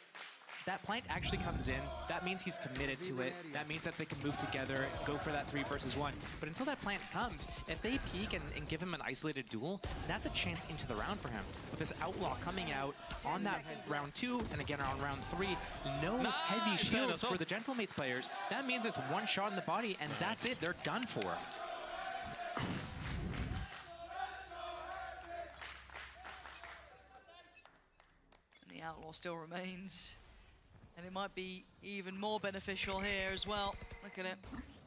that plant actually comes in, that means he's committed to it. That means that they can move together, go for that 3 versus 1. But until that plant comes, if they peek and give him an isolated duel, that's a chance into the round for him. With this Outlaw coming out on that round 2, and again on round 3, no heavy shields for the Gentlemates players. That means it's 1 shot in the body, and that's it. They're done for. And the Outlaw still remains. And it might be even more beneficial here as well. Look at it.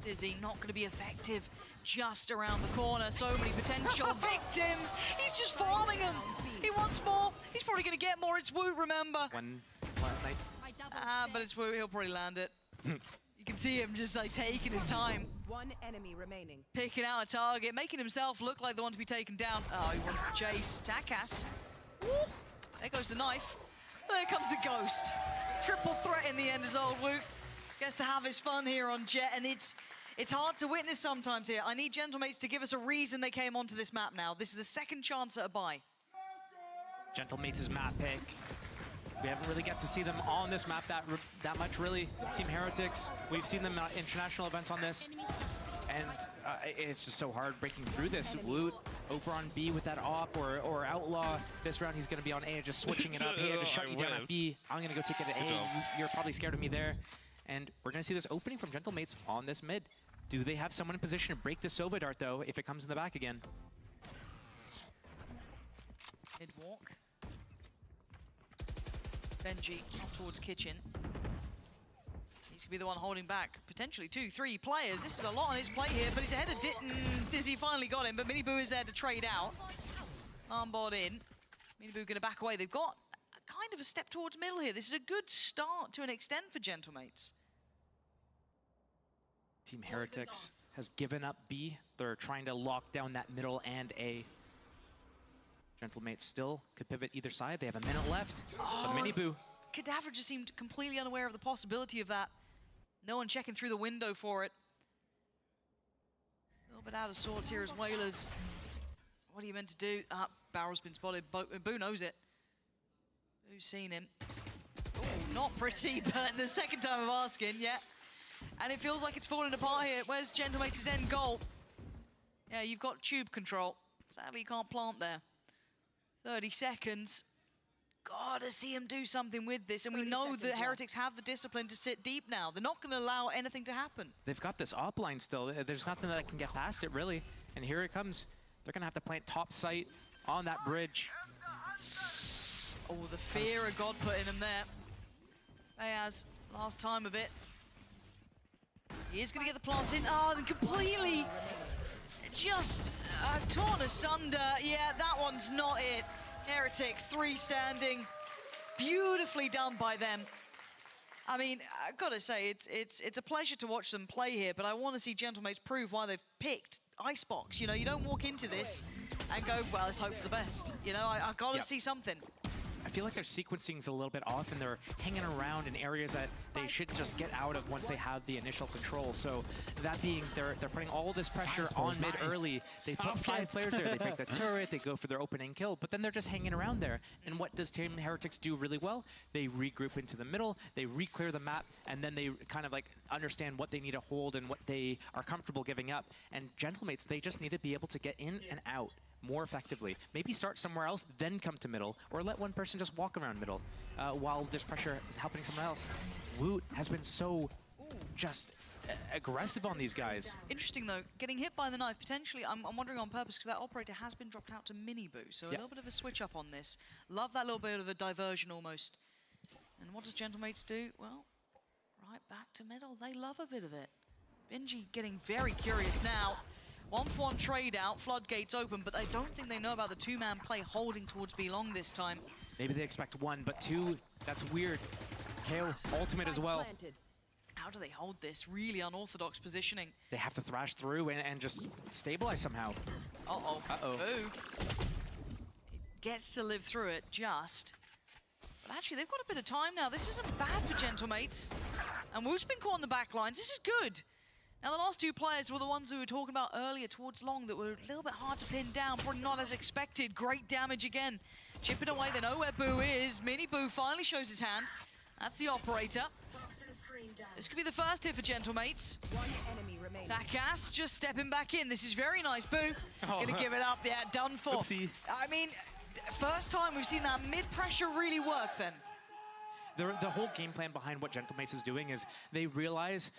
Dizzy not going to be effective just around the corner. So many potential victims. He's just farming them. He wants more. He's probably going to get more. It's Woot, remember. But it's Woot. He'll probably land it. You can see him just like taking his time. 1 enemy remaining. Picking out a target, making himself look like the one to be taken down. Oh, he wants to chase. Takas. Woo. There goes the knife. There comes the ghost. Triple threat in the end as old Woot gets to have his fun here on Jet, and it's hard to witness sometimes here. I need Gentlemates to give us a reason they came onto this map now. This is the 2nd chance at a buy. Gentlemates' map pick. We haven't really got to see them on this map that much, really. Team Heretics, we've seen them at international events on this. And it's just so hard breaking through this. Woot over on B with that op or Outlaw. This round he's going to be on A, just switching it up. Hey, I just shut you down at B. I'm going to go take it at A. You're probably scared of me there. And we're going to see this opening from Gentlemates on this mid. Do they have someone in position to break the Sova Dart, though, if it comes in the back again? Mid walk. Benji up towards Kitchen. He's gonna be the one holding back potentially 2, 3 players. This is a lot on his plate here, but he's ahead of Dizzy finally got him, but Miniboo is there to trade out. Armbot in. Miniboo gonna back away. They've got kind of a step towards middle here. This is a good start to an extent for Gentlemates. Team Heretics has given up B. They're trying to lock down that middle and A. Gentlemates still could pivot either side. They have a minute left. But Miniboo. Cadaver just seemed completely unaware of the possibility of that. No one checking through the window for it. A little bit out of sorts here as Whalers. What are you meant to do? Ah, Barrel's been spotted. Boo knows it. Boo's seen him. Oh, not pretty, but the second time of asking, yeah. And it feels like it's falling apart here. Where's Gentlemates' end goal? Yeah, you've got tube control. Sadly, you can't plant there. 30 seconds. Gotta see him do something with this. And we know that Heretics have the discipline to sit deep now. They're not gonna allow anything to happen. They've got this op line still. There's nothing that can get past it, really. And here it comes. They're gonna have to plant top sight on that bridge. Oh, the fear of God put in him there. Bayaz, last time of it. He is going to get the plant in. Oh, then completely just torn asunder. Yeah, that one's not it. Heretics, 3 standing. Beautifully done by them. I mean, I've got to say, it's a pleasure to watch them play here, but I want to see Gentlemates prove why they've picked Icebox. You know, you don't walk into this and go, well, let's hope for the best. You know, I've got to see something. I feel like their sequencing's a little bit off, and they're hanging around in areas that they should just get out of once they have the initial control. So that being, they're putting all this pressure on mid early. They put 5 players there, they break the turret, they go for their opening kill, but then they're just hanging around there. And what does Team Heretics do really well? They regroup into the middle, they re-clear the map, and then they kind of like understand what they need to hold and what they are comfortable giving up. And Gentlemates, they just need to be able to get in and out more effectively. Maybe start somewhere else, then come to middle, or let one person just walk around middle while there's pressure helping someone else. Woot has been so just aggressive on these guys. Interesting though, getting hit by the knife, potentially, I'm wondering on purpose, because that operator has been dropped out to Miniboo, so a little bit of a switch up on this. Love that little bit of a diversion almost. And what does Gentlemates do? Well, right back to middle. They love a bit of it. Benji getting very curious now. 1-for-1 trade out, floodgates open, but I don't think they know about the 2-man play holding towards B long this time. Maybe they expect 1, but 2, that's weird. KO, ultimate as well. How do they hold this? Really unorthodox positioning. They have to thrash through and just stabilize somehow. Uh-oh. Uh-oh. Boo. It gets to live through it, just. But actually, they've got a bit of time now. This isn't bad for Gentlemates. And Woot's been caught on the back lines. This is good. Now, the last 2 players were the ones we were talking about earlier towards long that were a little bit hard to pin down, probably not as expected. Great damage again. Chipping away, they know where Boo is. Miniboo finally shows his hand. That's the operator. This could be the first hit for Gentlemates. Takas just stepping back in. This is very nice, Boo. Gonna give it up, yeah, done for. Oopsie. I mean, first time we've seen that mid-pressure really work then. The whole game plan behind what Gentlemates is doing is they realize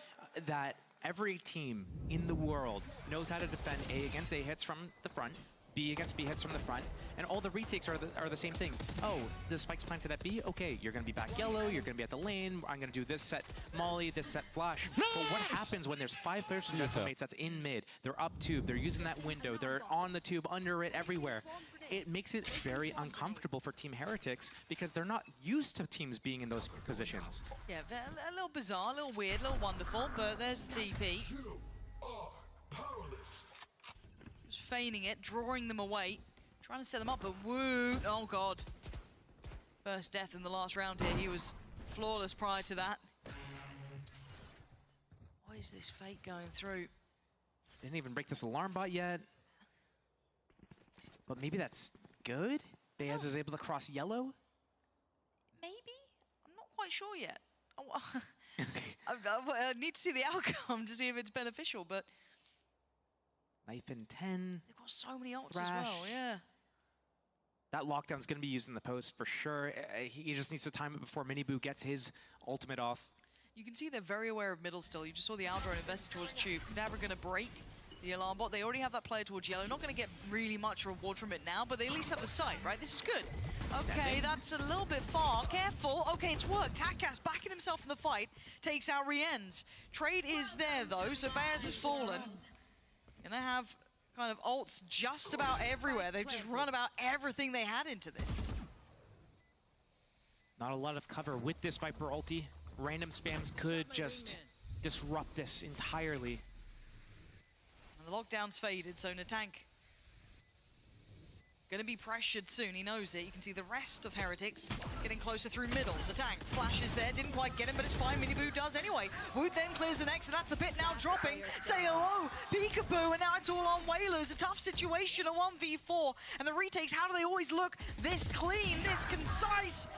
that every team in the world knows how to defend A against A hits from the front, B against B hits from the front, and all the retakes are the same thing. Oh, the spike's planted at B? Okay, you're gonna be back yellow, you're gonna be at the lane, I'm gonna do this set molly, this set flash. Nice! But what happens when there's 5 players from Gentlemates that's in mid, they're up tube, they're using that window, they're on the tube, under it, everywhere. It makes it very uncomfortable for Team Heretics because they're not used to teams being in those positions. Yeah, a little bizarre, a little weird, a little wonderful, but there's TP. Just feigning it, drawing them away, trying to set them up, but Woot, oh god. First death in the last round here, he was flawless prior to that. What is this fake going through? Didn't even break this alarm bot yet. But maybe that's good? Bayaz is able to cross yellow? Maybe? I'm not quite sure yet. I need to see the outcome to see if it's beneficial, but... Knife in 10. They've got so many ults as well, yeah. That lockdown's going to be used in the post for sure. He just needs to time it before Miniboo gets his ultimate off. You can see they're very aware of middle still. You just saw the Aldro invested towards tube. Cadaver going to break the alarm bot. They already have that player towards yellow. Not going to get really much reward from it now, but they at least have the sight, right? This is good. Okay, that's a little bit far. Careful. Okay, it's worked. Takas backing himself in the fight, takes out Rienz. Trade is there, though, so Bears has fallen. Gonna have kind of ults just about everywhere. They've just run about everything they had into this. Not a lot of cover with this Viper ulti. Random spams could just disrupt this entirely. And the lockdown's faded, so Natank gonna be pressured soon, he knows it. You can see the rest of Heretics getting closer through middle. The tank flashes there, didn't quite get him, but it's fine. Miniboo does anyway. Woot then clears the next, and that's the pit now dropping. Say hello, Peekaboo, and now it's all on Whalers. A tough situation, a 1v4. And the retakes, how do they always look this clean, this concise?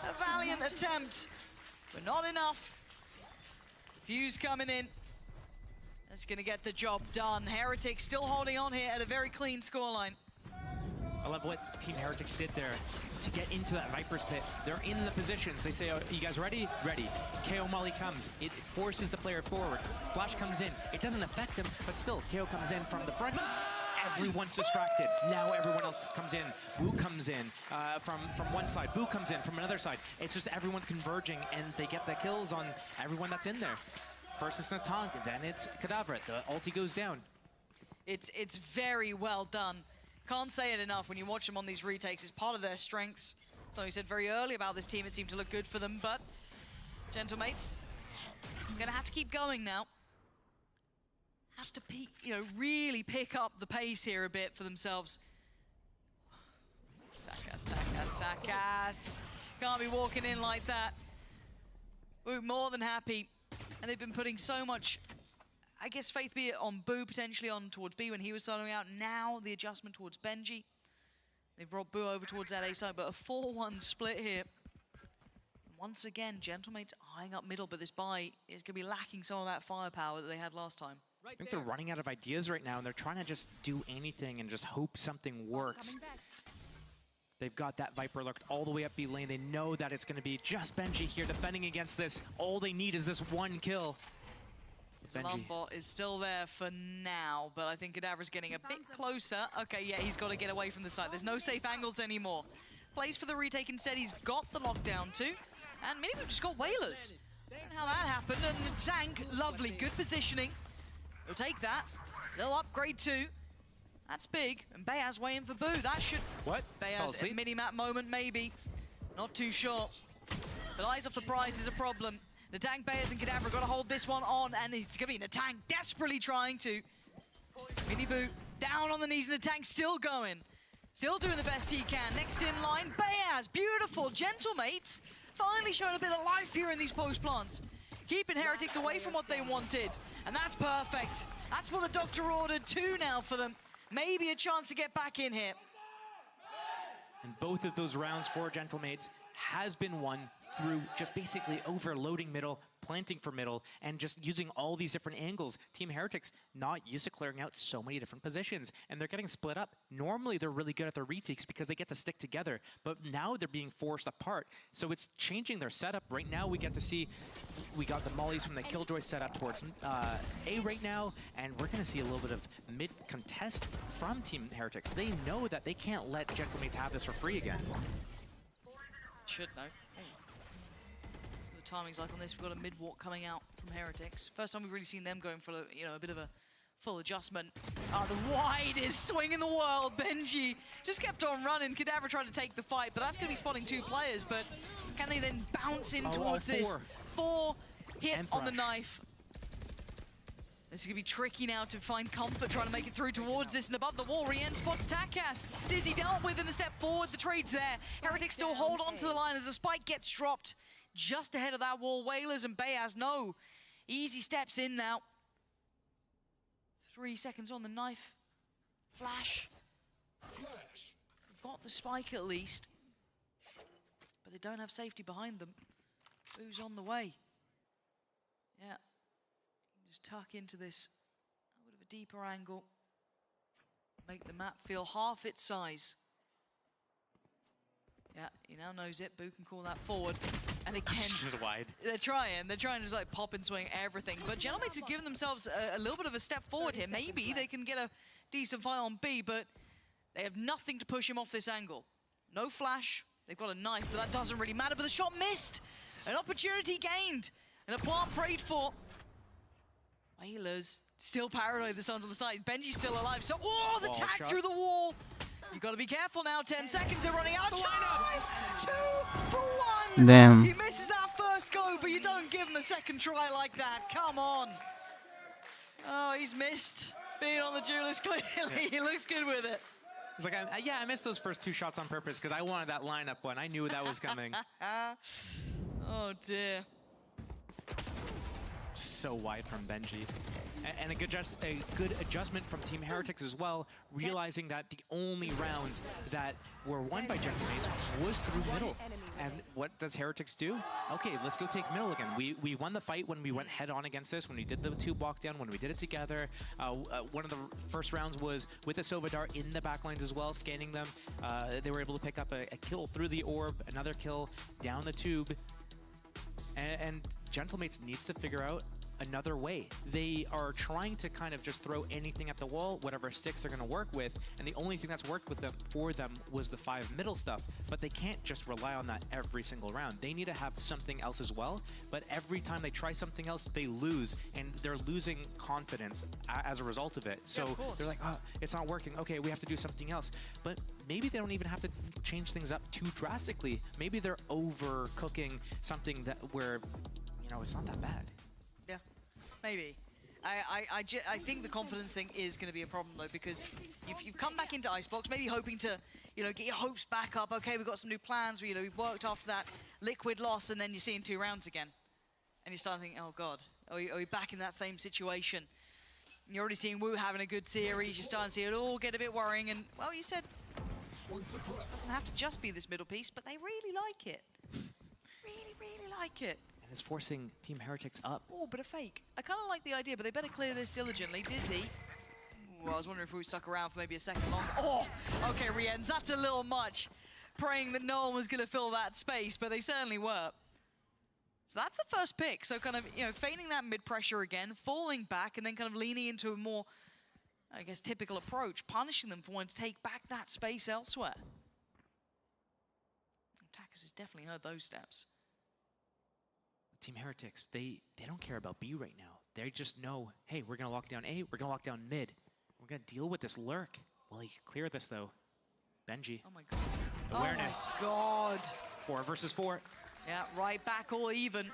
A valiant attempt, but not enough. Fuse coming in. That's gonna get the job done. Heretics still holding on here at a very clean scoreline. I love what Team Heretics did there to get into that Viper's pit. They're in the positions. They say, oh, you guys ready? Ready. KO Molly comes. It forces the player forward. Flash comes in. It doesn't affect them, but still, KO comes in from the front. Everyone's distracted. Now everyone else comes in. Wu comes in from one side. Boo comes in from another side. It's just everyone's converging, and they get the kills on everyone that's in there. First it's Natank, then it's Kadavra. The ulti goes down. It's very well done. Can't say it enough when you watch them on these retakes. It's part of their strengths. So he said very early about this team, it seemed to look good for them, but Gentlemates, gonna have to keep going now. Has to really pick up the pace here a bit for themselves. Takas. Can't be walking in like that. We're more than happy. And they've been putting so much, I guess, faith, be it on Boo, potentially on towards B when he was starting out. Now the adjustment towards Benji. They brought Boo over towards that A side, but a 4-1 split here. Once again, Gentlemates eyeing up middle, but this buy is going to be lacking some of that firepower that they had last time. I think they're running out of ideas right now, and they're trying to just do anything and just hope something works. They've got that Viper lurked all the way up B lane. They know that it's going to be just Benji here defending against this. All they need is this one kill. Alarm bot is still there for now, but I think Kadavra's getting a bit closer. Okay, yeah, he's got to get away from the site. There's no safe angles anymore. Plays for the retake instead. He's got the lockdown too. And Miniboo just got Whalers. I don't know how that happened. And the tank, lovely, good positioning. He'll take that. Little upgrade too. That's big. And Bayaz waiting for Boo. That should... What? Bayaz, a mini-map moment maybe. Not too sure. But eyes off the prize is a problem. The tank, Bayaz and Kadavra got to hold this one on, and it's going to be the tank desperately trying to. Miniboo down on the knees, and the tank still going. Still doing the best he can. Next in line, Bayaz, beautiful, Gentlemates. Finally showing a bit of life here in these post plants. Keeping Heretics away from what they wanted, and that's perfect. That's what the doctor ordered too now for them. Maybe a chance to get back in here. And both of those rounds for Gentlemates has been won through just basically overloading middle, planting for middle, and just using all these different angles. Team Heretics not used to clearing out so many different positions, and they're getting split up. Normally, they're really good at their retakes because they get to stick together, but now they're being forced apart. So it's changing their setup. Right now, we get to see, we got the mollies from the Killjoy setup towards A right now, and we're gonna see a little bit of mid-contest from Team Heretics. They know that they can't let Gentlemates have this for free again. Should know. The timing's like on this. We've got a mid-walk coming out from Heretics. First time we've really seen them going for a bit of a full adjustment. The widest swing in the world. Benji just kept on running. Kadavra tried to take the fight, but that's going to be spotting two players. But can they then bounce in towards this? 4 hit on the knife. This is going to be tricky now to find comfort trying to make it through towards this. And above the wall, Rien spots Takas. Dizzy dealt with in a step forward. The trade's there. Heretics still hold on to the line as the spike gets dropped just ahead of that wall. Whalers and Bayaz, no easy steps in now. 3 seconds on the knife. Flash. They've got the spike at least. But they don't have safety behind them. Who's on the way? Yeah. Just tuck into this a bit of a deeper angle. Make the map feel half its size. Yeah, he now knows it. Boo can call that forward. And again, just wide. They're trying to just like pop and swing everything. But Gentlemates have given themselves a little bit of a step forward here. Maybe they can get a decent fight on B, but they have nothing to push him off this angle. No flash, They've got a knife, but that doesn't really matter. But the shot missed. An opportunity gained. And a plant prayed for. Whalers still paranoid. The Sun's on the side. Benji's still alive. So, oh, the tag shot. through the wall. You got to be careful now. 10 seconds. They're running out of time. 2 for 1. Damn. He misses that first go, but you don't give him a second try like that. Come on. Oh, he's missed being on the duelist clearly. He looks good with it. It's like, yeah, I missed those first 2 shots on purpose because I wanted that lineup one. I knew that was coming. Oh, dear. So wide from Benji. And a good adjustment from Team Heretics as well, realizing that the only rounds that were won by Gentlemates was through middle. And what does Heretics do? Okay, let's go take middle again. We won the fight when we went head-on against this, when we did the 2 walk down, when we did it together. One of the first rounds was with the Sova Dart in the backlines as well, scanning them. They were able to pick up a kill through the orb, another kill down the tube. And Gentlemates needs to figure out another way. They are trying to kind of just throw anything at the wall, whatever sticks they're going to work with, and the only thing that's worked with them for them was the 5 middle stuff, but they can't just rely on that every single round. They need to have something else as well, but every time they try something else, they lose, and they're losing confidence as a result of it. So they're like, oh, it's not working. Okay, we have to do something else. But maybe they don't even have to change things up too drastically. Maybe they're overcooking something that where, you know, it's not that bad. Yeah, maybe. I think the confidence thing is going to be a problem though, because you've come back into Icebox, maybe hoping to, you know, get your hopes back up. Okay, we've got some new plans. You know, we've worked after that Liquid loss, and then you're seeing 2 rounds again, and you start thinking, oh god, are we back in that same situation? You're already seeing Wu having a good series. You're starting to see it all get a bit worrying, and well, you said it doesn't have to just be this middle piece, but they really like it. Really like it. It's forcing Team Heretics up. Oh, but a fake. I kind of like the idea, but they better clear this diligently. Dizzy. Ooh, I was wondering if we stuck around for maybe a second longer. Oh, okay, Riens, that's a little much. Praying that no one was going to fill that space, but they certainly were. So that's the first pick. So kind of, you know, feigning that mid-pressure again, falling back, and then kind of leaning into a more, I guess, typical approach, punishing them for wanting to take back that space elsewhere. Attackers has definitely heard those steps. Team Heretics, they don't care about B right now. They just know, hey, we're going to lock down A, we're going to lock down mid. We're going to deal with this lurk. Will he clear this, though? Benji. Oh, my God. Awareness. Oh, my God. 4 versus 4. Yeah, right back all even.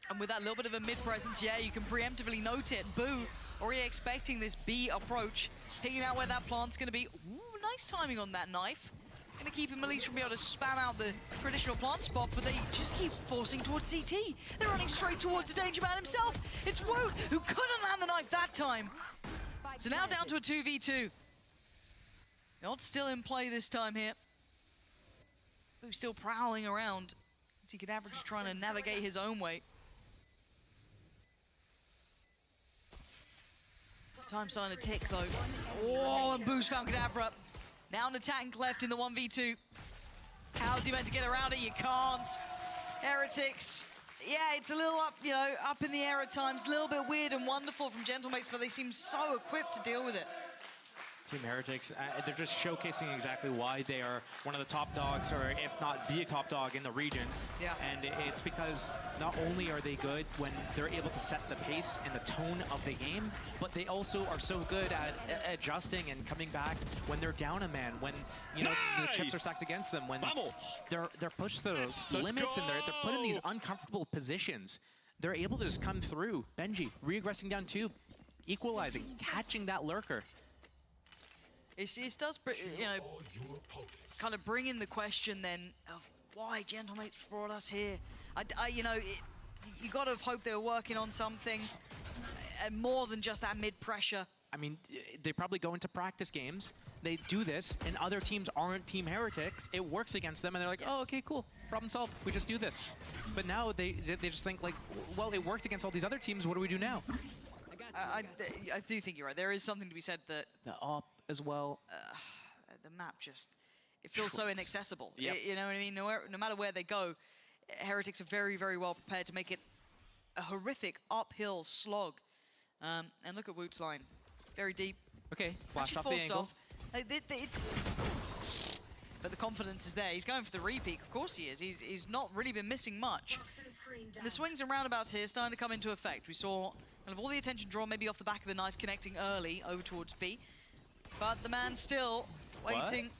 And with that little bit of a mid-presence, yeah, you can preemptively note it. Boo, already expecting this B approach. Picking out where that plant's going to be. Ooh, nice timing on that knife. Going to keep him at least from being able to spam out the traditional plant spot, but they just keep forcing towards CT. They're running straight towards the Danger Man himself. It's Woot, who couldn't land the knife that time. So now down to a 2v2. The odds still in play this time here. Who's still prowling around. He could average trying to navigate his own way. Time starting to tick though. Oh, and Boo's found Kadavra. Now an tank left in the 1v2. How's he meant to get around it? You can't. Heretics. Yeah, it's a little up, you know, up in the air at times. A little bit weird and wonderful from Gentlemates, but they seem so equipped to deal with it. Team Heretics, they're just showcasing exactly why they are one of the top dogs, or if not the top dog in the region. Yeah. And it's because not only are they good when they're able to set the pace and the tone of the game, but they also are so good at adjusting and coming back when they're down a man, when, you know, the chips are stacked against them, when they're pushed to those limits and they're put in these uncomfortable positions. They're able to just come through. Benji, re-aggressing down tube, equalizing, catching that lurker. It does, you know, kind of bring in the question then of why Gentlemates brought us here. You know, you got to hope they were working on something more than just that mid-pressure. I mean, they probably go into practice games, they do this, and other teams aren't Team Heretics. It works against them, and they're like, oh, okay, cool, problem solved, we just do this. But now they just think like, well, it worked against all these other teams, what do we do now? I do think you're right. There is something to be said that the op as well. The map just, it feels so inaccessible. Yep. You know what I mean? No matter where they go, Heretics are very, very well prepared to make it a horrific uphill slog. And look at Woot's line. Very deep. Okay, flashed off the angle. but the confidence is there. He's going for the repeat. Of course he is. He's not really been missing much. And the swings and roundabouts here starting to come into effect. We saw kind of all the attention drawn maybe off the back of the knife, connecting early over towards B. But the man still waiting.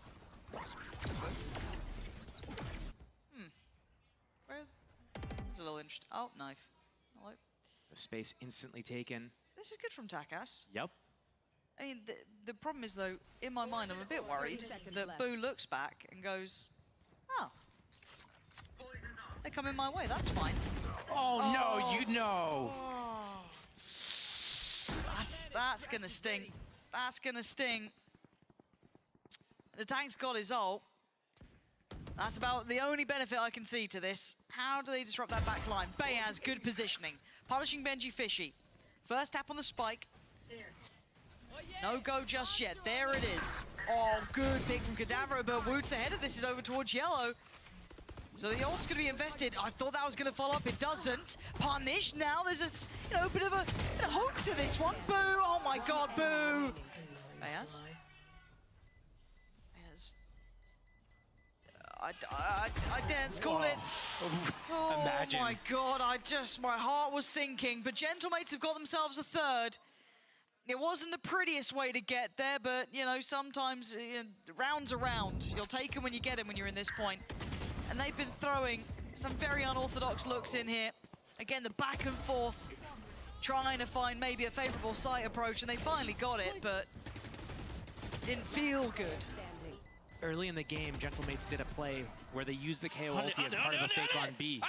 It's a little interesting. Oh, knife. Hello. The space instantly taken. This is good from Takas. Yep. I mean, the problem is, though, in my mind, I'm a bit worried that Boo looks back and goes, oh, they come in my way, that's fine. Oh, no, you know. That's gonna sting. That's gonna sting. The tank's got his ult. That's about the only benefit I can see to this. How do they disrupt that back line? Bayaz, good positioning. Punishing Benji fishy. First tap on the spike. No go just yet. There it is. Oh, good pick from Kadavra, but Woot's ahead of this is over towards yellow. So the ult's going to be invested. I thought that was going to follow up. It doesn't. Punish. Now there's a bit of a hope to this one. Boo. Oh, my God. Boo. Bayaz. I dance call it. Oh, Imagine. My God, my heart was sinking. But Gentlemates have got themselves a third. It wasn't the prettiest way to get there, but, you know, sometimes rounds around. You'll take them when you get them when you're in this point. And they've been throwing some very unorthodox looks in here. Again, the back and forth, trying to find maybe a favorable site approach, and they finally got it, but didn't feel good. Early in the game, Gentlemates did a play where they used the KO ulti as part of a fake on B,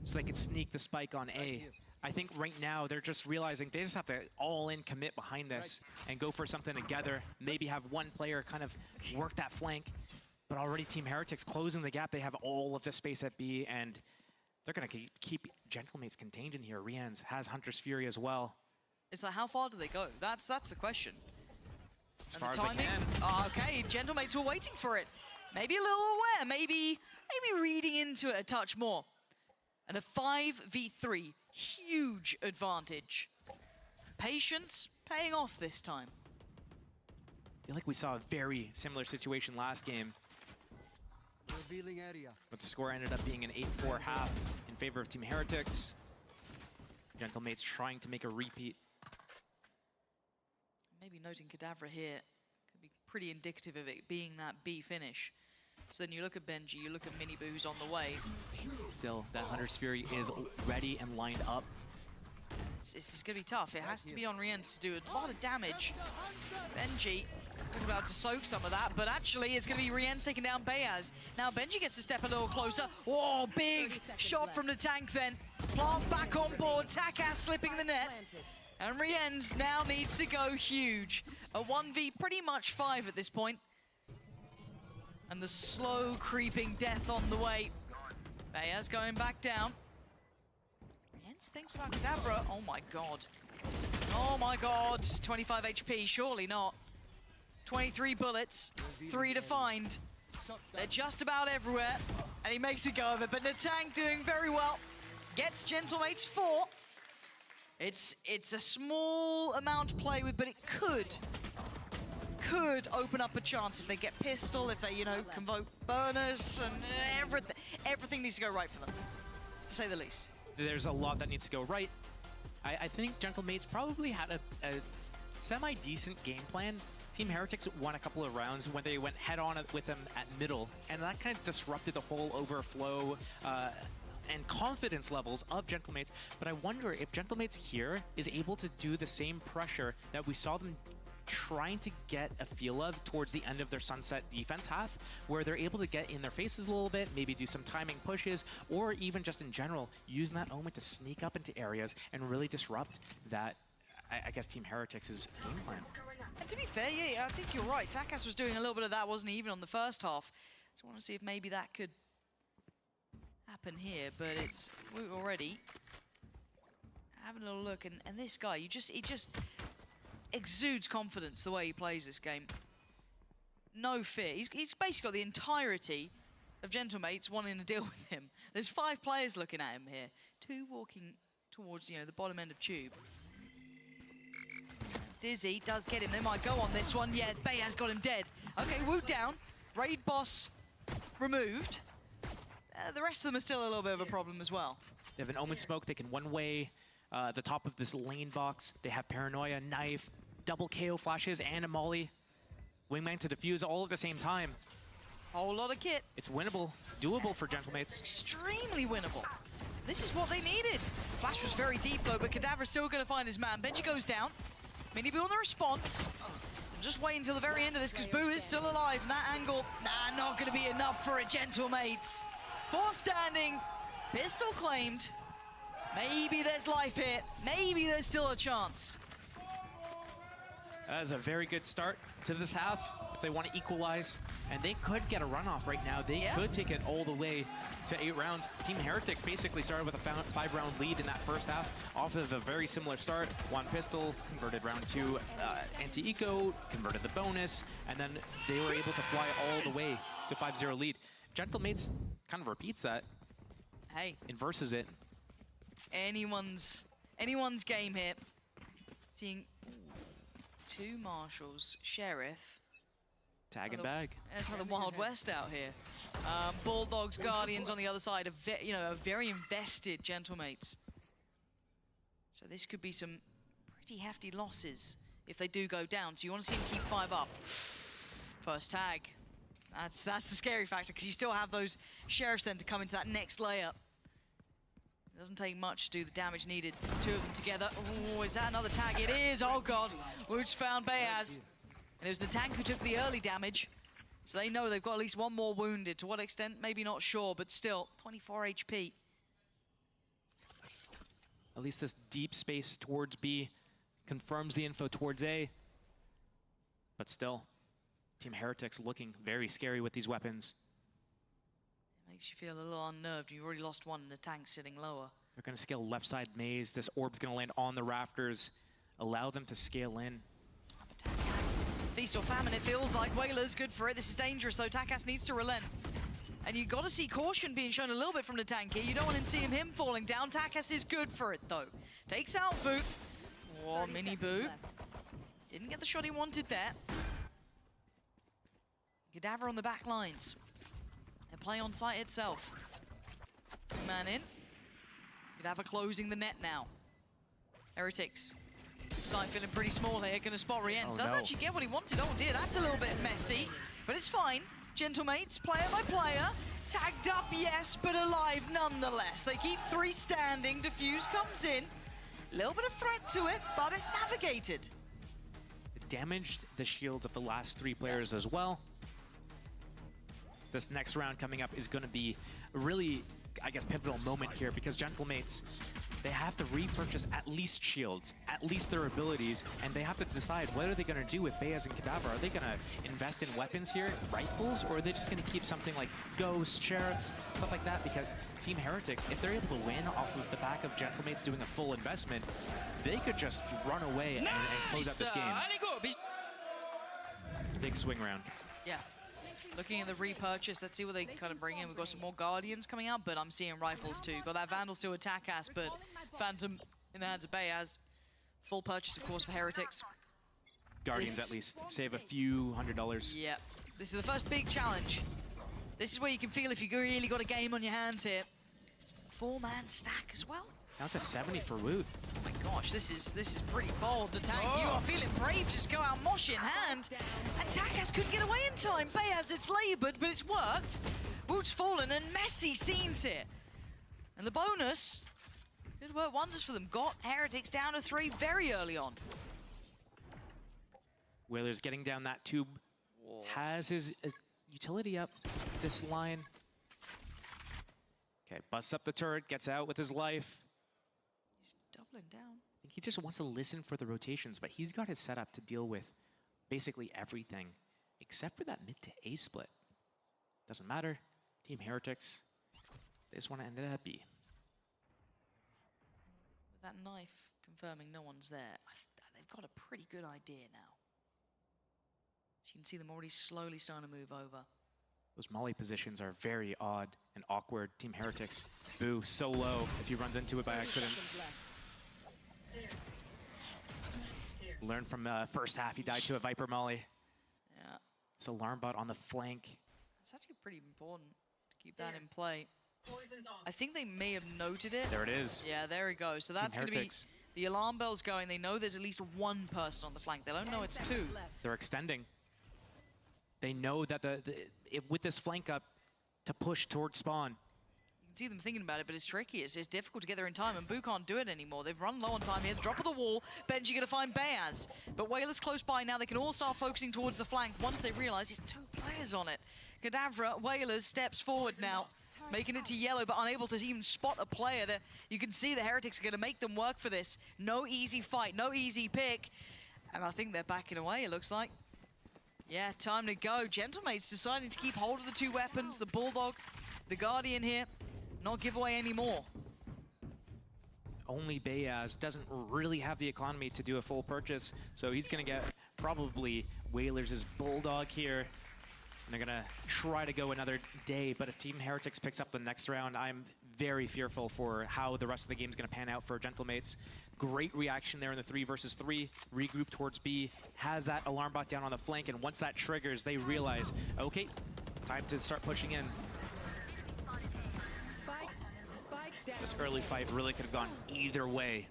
so they could sneak the spike on A. I think right now they're just realizing they just have to all-in commit behind this and go for something together. Maybe have one player kind of work that flank, but already Team Heretics closing the gap. They have all of the space at B, and they're going to keep Gentlemates contained in here. Rians has Hunter's Fury as well. It's like, how far do they go? That's the question. As far as they can. Okay, Gentlemates were waiting for it. Maybe a little aware, maybe reading into it a touch more. And a 5v3, huge advantage. Patience paying off this time. I feel like we saw a very similar situation last game. Revealing area. But the score ended up being an 8-4 half in favor of Team Heretics. Gentlemates trying to make a repeat. Maybe noting Kadavra here could be pretty indicative of it being that B finish. So then you look at Benji, you look at Miniboo who's on the way. Still, that Hunter's Fury is ready and lined up. This is going to be tough. It has to be on Riens to do a lot of damage. Benji about to soak some of that, but actually it's going to be Riens taking down Bayaz. Now Benji gets to step a little closer. Whoa, big shot from the tank then. Plant back on board, Takas slipping the net. And Riens now needs to go huge. A 1v pretty much 5 at this point. And the slow creeping death on the way. Bayaz going back down. Riens thinks about Kadabra. Oh my God. Oh my God. 25 HP, surely not. 23 bullets, 3 to find. They're just about everywhere. And he makes a go of it, but Natang doing very well. Gets Gentlemates 4. It's a small amount to play with, but it could open up a chance if they get pistol, if they, you know, convoke burners, and everything needs to go right for them, to say the least. There's a lot that needs to go right. I think Gentlemates probably had a semi-decent game plan. Team Heretics won a couple of rounds when they went head-on with them at middle, and that kind of disrupted the whole overflow and confidence levels of Gentlemates. But I wonder if Gentlemates here is able to do the same pressure that we saw them trying to get a feel of towards the end of their Sunset defense half, where they're able to get in their faces a little bit, maybe do some timing pushes, or even just in general, using that moment to sneak up into areas and really disrupt that, I guess, Team Heretics' game plan. And to be fair, yeah, I think you're right. Takas was doing a little bit of that, wasn't he, even on the first half. So I want to see if maybe that could happen here, but it's already having a little look, and this guy, he just exudes confidence the way he plays this game. No fear. He's basically got the entirety of Gentlemates wanting to deal with him. There's 5 players looking at him here, 2 walking towards, you know, the bottom end of Tube. Dizzy does get him. They might go on this one. Yeah, Bayaz got him dead. Okay, Woot down. Raid boss removed. The rest of them are still a little bit of a problem as well. They have an Omen Smoke. They can one-way the top of this lane box. They have Paranoia, Knife, double KO flashes, and a Molly. Wingman to defuse all at the same time. Whole lot of kit. It's winnable, doable for Gentlemates. Extremely winnable. This is what they needed. Flash was very deep though, but Cadaver's still going to find his man. Benji goes down. Mini Boo on the response. I'm just waiting until the very end of this because Boo is still alive. And that angle, not going to be enough for a Gentlemates. 4 standing, pistol claimed. Maybe there's life here. Maybe there's still a chance. That is a very good start to this half if they want to equalize. And they could get a runoff right now. They could take it all the way to 8 rounds. Team Heretics basically started with a 5-round lead in that first half off of a very similar start. One pistol, converted round 2 anti-eco, converted the bonus, and then they were able to fly all the way to 5-0 lead. Gentlemates kind of repeats that. Hey. Inverses it. Anyone's game here. Seeing 2 marshals, sheriff. Tag and bag. It's like the Wild West out here. Bulldogs, Guardians on the other side, a very invested Gentlemates. So this could be some pretty hefty losses if they do go down. So you want to see them keep 5 up. First tag. That's the scary factor because you still have those sheriffs then to come into that next layup. It doesn't take much to do the damage needed. 2 of them together. Oh, is that another tag? It is. Oh god. Wooch found Bayaz. And it was the tank who took the early damage. So they know they've got at least 1 more wounded. To what extent, maybe not sure, but still, 24 HP. At least this deep space towards B confirms the info towards A. But still, Team Heretics looking very scary with these weapons. It makes you feel a little unnerved. You've already lost 1 and the tank's sitting lower. They're going to scale left side maze. This orb's going to land on the rafters. Allow them to scale in. Takas. Feast or famine, it feels like. Whalers, good for it. This is dangerous, though. Takas needs to relent. And you got to see caution being shown a little bit from the tank here. You don't want to see him falling down. Takas is good for it, though. Takes out Boo. Oh, Mini Boo. Didn't get the shot he wanted there. Cadaver on the back lines. And play on site itself. Man in. Cadaver closing the net now. Heretics. Site feeling pretty small here, gonna spot Rienz. Doesn't actually get what he wanted. Oh dear, that's a little bit messy, but it's fine. Gentlemates, player by player. Tagged up, yes, but alive nonetheless. They keep 3 standing. Diffuse comes in. A little bit of threat to it, but it's navigated. It damaged the shields of the last 3 players as well. This next round coming up is gonna be a really, I guess, pivotal moment here because Gentlemates, they have to repurchase at least shields, at least their abilities, and they have to decide what are they going to do with Bayaz and Cadaver. Are they going to invest in weapons here, rifles, or are they just going to keep something like Ghost, Sheriffs, stuff like that? Because Team Heretics, if they're able to win off of the back of Gentlemates doing a full investment, they could just run away and close out this game. Big swing round. Yeah. Looking at the repurchase, let's see what they kind of bring in. We've got some more Guardians coming out, but I'm seeing rifles too. Got that Vandal to attack us, but Phantom in the hands of Bayaz. Full purchase, of course, for Heretics. Guardians at least. Save a few $100. Yeah. This is the first big challenge. This is where you can feel if you really got a game on your hands here. 4-man stack as well. Down to 70 for Woot. Oh my gosh, this is pretty bold. The tank, you are feeling brave. Just go out, mosh in hand. And Takas couldn't get away in time. Bayaz, it's labored, but it's worked. Woot's fallen and messy scenes here. And the bonus could work wonders for them. Got Heretics down to 3 very early on. Whalers getting down that tube. Whoa. Has his utility up this line. Okay, busts up the turret, gets out with his life. He's doubling down. I think he just wants to listen for the rotations, but he's got his setup to deal with basically everything, except for that mid to A split. Doesn't matter. Team Heretics, they just want to end it at B. With that knife confirming no one's there, they've got a pretty good idea now. So you can see them already slowly starting to move over. Those Molly positions are very odd and awkward. Team Heretics, Boo, so low if he runs into it by accident. Learned from first half, he died to a Viper Molly. Yeah. It's Alarm Bot on the flank. It's actually pretty important to keep that in play. I think they may have noted it. There it is. Yeah, there we go. So that's going to be the alarm bells going. They know there's at least one person on the flank. They don't know it's two. They're extending. They know that with this flank up to push towards spawn. You can see them thinking about it, but it's tricky. It's difficult to get there in time, and Boo can't do it anymore. They've run low on time here. The drop of the wall. Benji going to find Beaz. But Whalers close by now. They can all start focusing towards the flank once they realize there's 2 players on it. Kadavra, Whalers steps forward now, making it to yellow, but unable to even spot a player. There, you can see the Heretics are going to make them work for this. No easy fight, no easy pick. And I think they're backing away, it looks like. Yeah, time to go. Gentlemates deciding to keep hold of the 2 weapons, the Bulldog, the Guardian here. Not give away any more. Only Beaz doesn't really have the economy to do a full purchase, so he's going to get probably Whalers' Bulldog here. And they're going to try to go another day, but if Team Heretics picks up the next round, I'm very fearful for how the rest of the game is going to pan out for Gentlemates. Great reaction there in the 3 versus 3. Regroup towards B, has that alarm bot down on the flank, and once that triggers, they realize, okay, time to start pushing in. This early fight really could have gone either way.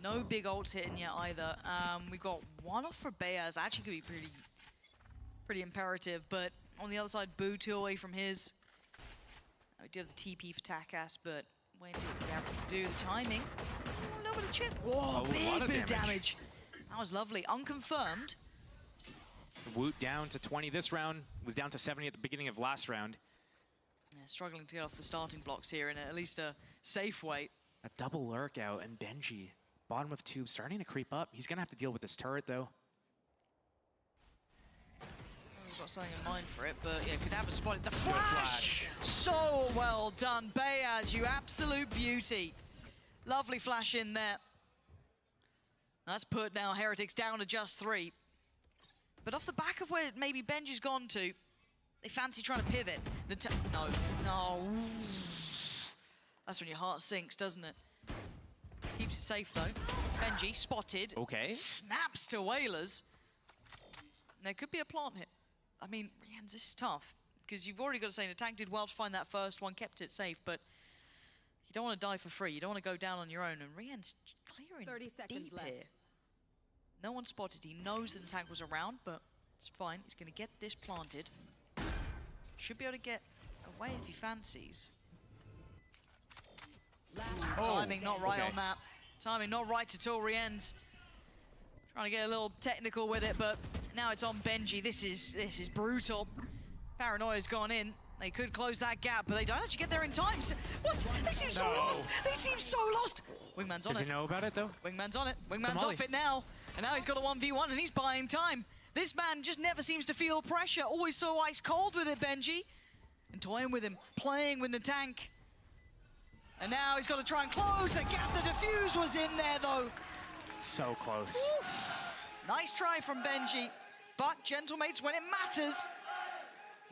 No big ults hitting yet either. We got one off for Beaz. Actually could be pretty imperative, but on the other side, Boo 2 away from his. We do have the TP for Takas, but when did we do the timing? Oh, a little bit of chip. Whoa, big bit of damage. That was lovely. Unconfirmed. Woot down to 20 this round, was down to 70 at the beginning of last round. Yeah, struggling to get off the starting blocks here in at least a safe way. A double lurk out, and Benji, bottom of tube, starting to creep up. He's gonna have to deal with this turret though. We've got something in mind for it, but yeah, could have a spotted the flash. So well done, Beaz, you absolute beauty. Lovely flash in there. That's put now Heretics down to just 3. But off the back of where maybe Benji's gone to, they fancy trying to pivot. No. That's when your heart sinks, doesn't it? Keeps it safe though. Benji spotted. Okay. Snaps to Whalers. And there could be a plant hit. I mean, Rians, this is tough. Because you've already got to say, the tank did well to find that first one, kept it safe, but you don't want to die for free. You don't want to go down on your own. And Rian's clearing 30 seconds deep left. here. No one spotted. He knows that the tank was around, but it's fine. He's going to get this planted. Should be able to get away if he fancies. Timing not right on that. Timing not right at all, Rienz. Trying to get a little technical with it, but now it's on Benji. This is brutal. Paranoia's gone in. They could close that gap, but they don't actually get there in time. So, what? They seem so lost. They seem so lost. Wingman's on it. Does he know about it though? Wingman's on it. Wingman's off it now. And now he's got a 1v1 and he's buying time. This man just never seems to feel pressure. Always so ice cold with it, Benji. And toying with him, playing with the tank. And now he's got to try and close the gap. The defuse was in there though. So close. Oof. Nice try from Benji. But Gentlemates, when it matters,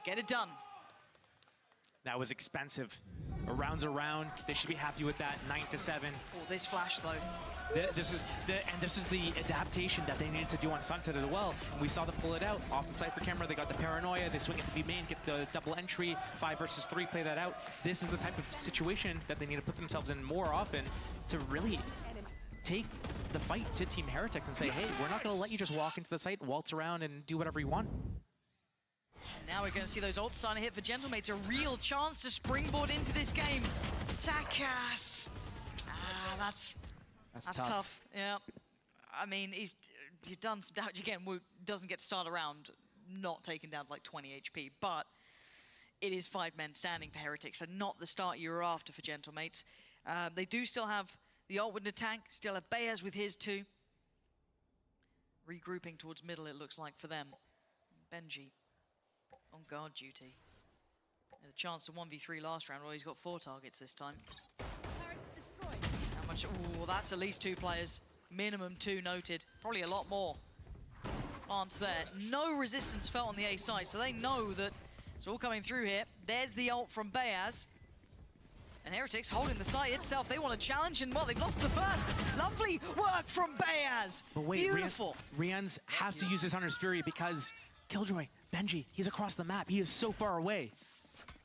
get it done. That was expensive. A round's a round. They should be happy with that. 9-7. Oh, this flash though. This is the adaptation that they needed to do on Sunset as well. And we saw them pull it out off the Cypher camera. They got the Paranoia. They swing it to B main, get the double entry, 5 versus 3, play that out. This is the type of situation that they need to put themselves in more often to really take the fight to Team Heretics and say, hey, we're not going to let you just walk into the site, waltz around, and do whatever you want. And now we're going to see those ults starting to hit for Gentlemates. A real chance to springboard into this game. Takas. That's tough. Yeah. I mean, he's done some damage again. Doesn't get to start around, not taken down to like 20 HP, but it is 5 men standing for Heretics, so not the start you were after for Gentlemates. They do still have the ult with the tank, still have Beaz with his too. Regrouping towards middle, it looks like, for them. Benji on guard duty. Had a chance to 1v3 last round, well, he's got 4 targets this time. How much? Ooh, that's at least 2 players. Minimum 2 noted. Probably a lot more. Plants there. No resistance felt on the A side, so they know that it's all coming through here. There's the ult from Beaz. And Heretics holding the site itself. They want to challenge, and well, they've lost the first. Lovely work from Bayaz. But wait, beautiful. Rians has to use his Hunter's Fury because Killjoy, Benji, he's across the map. He is so far away.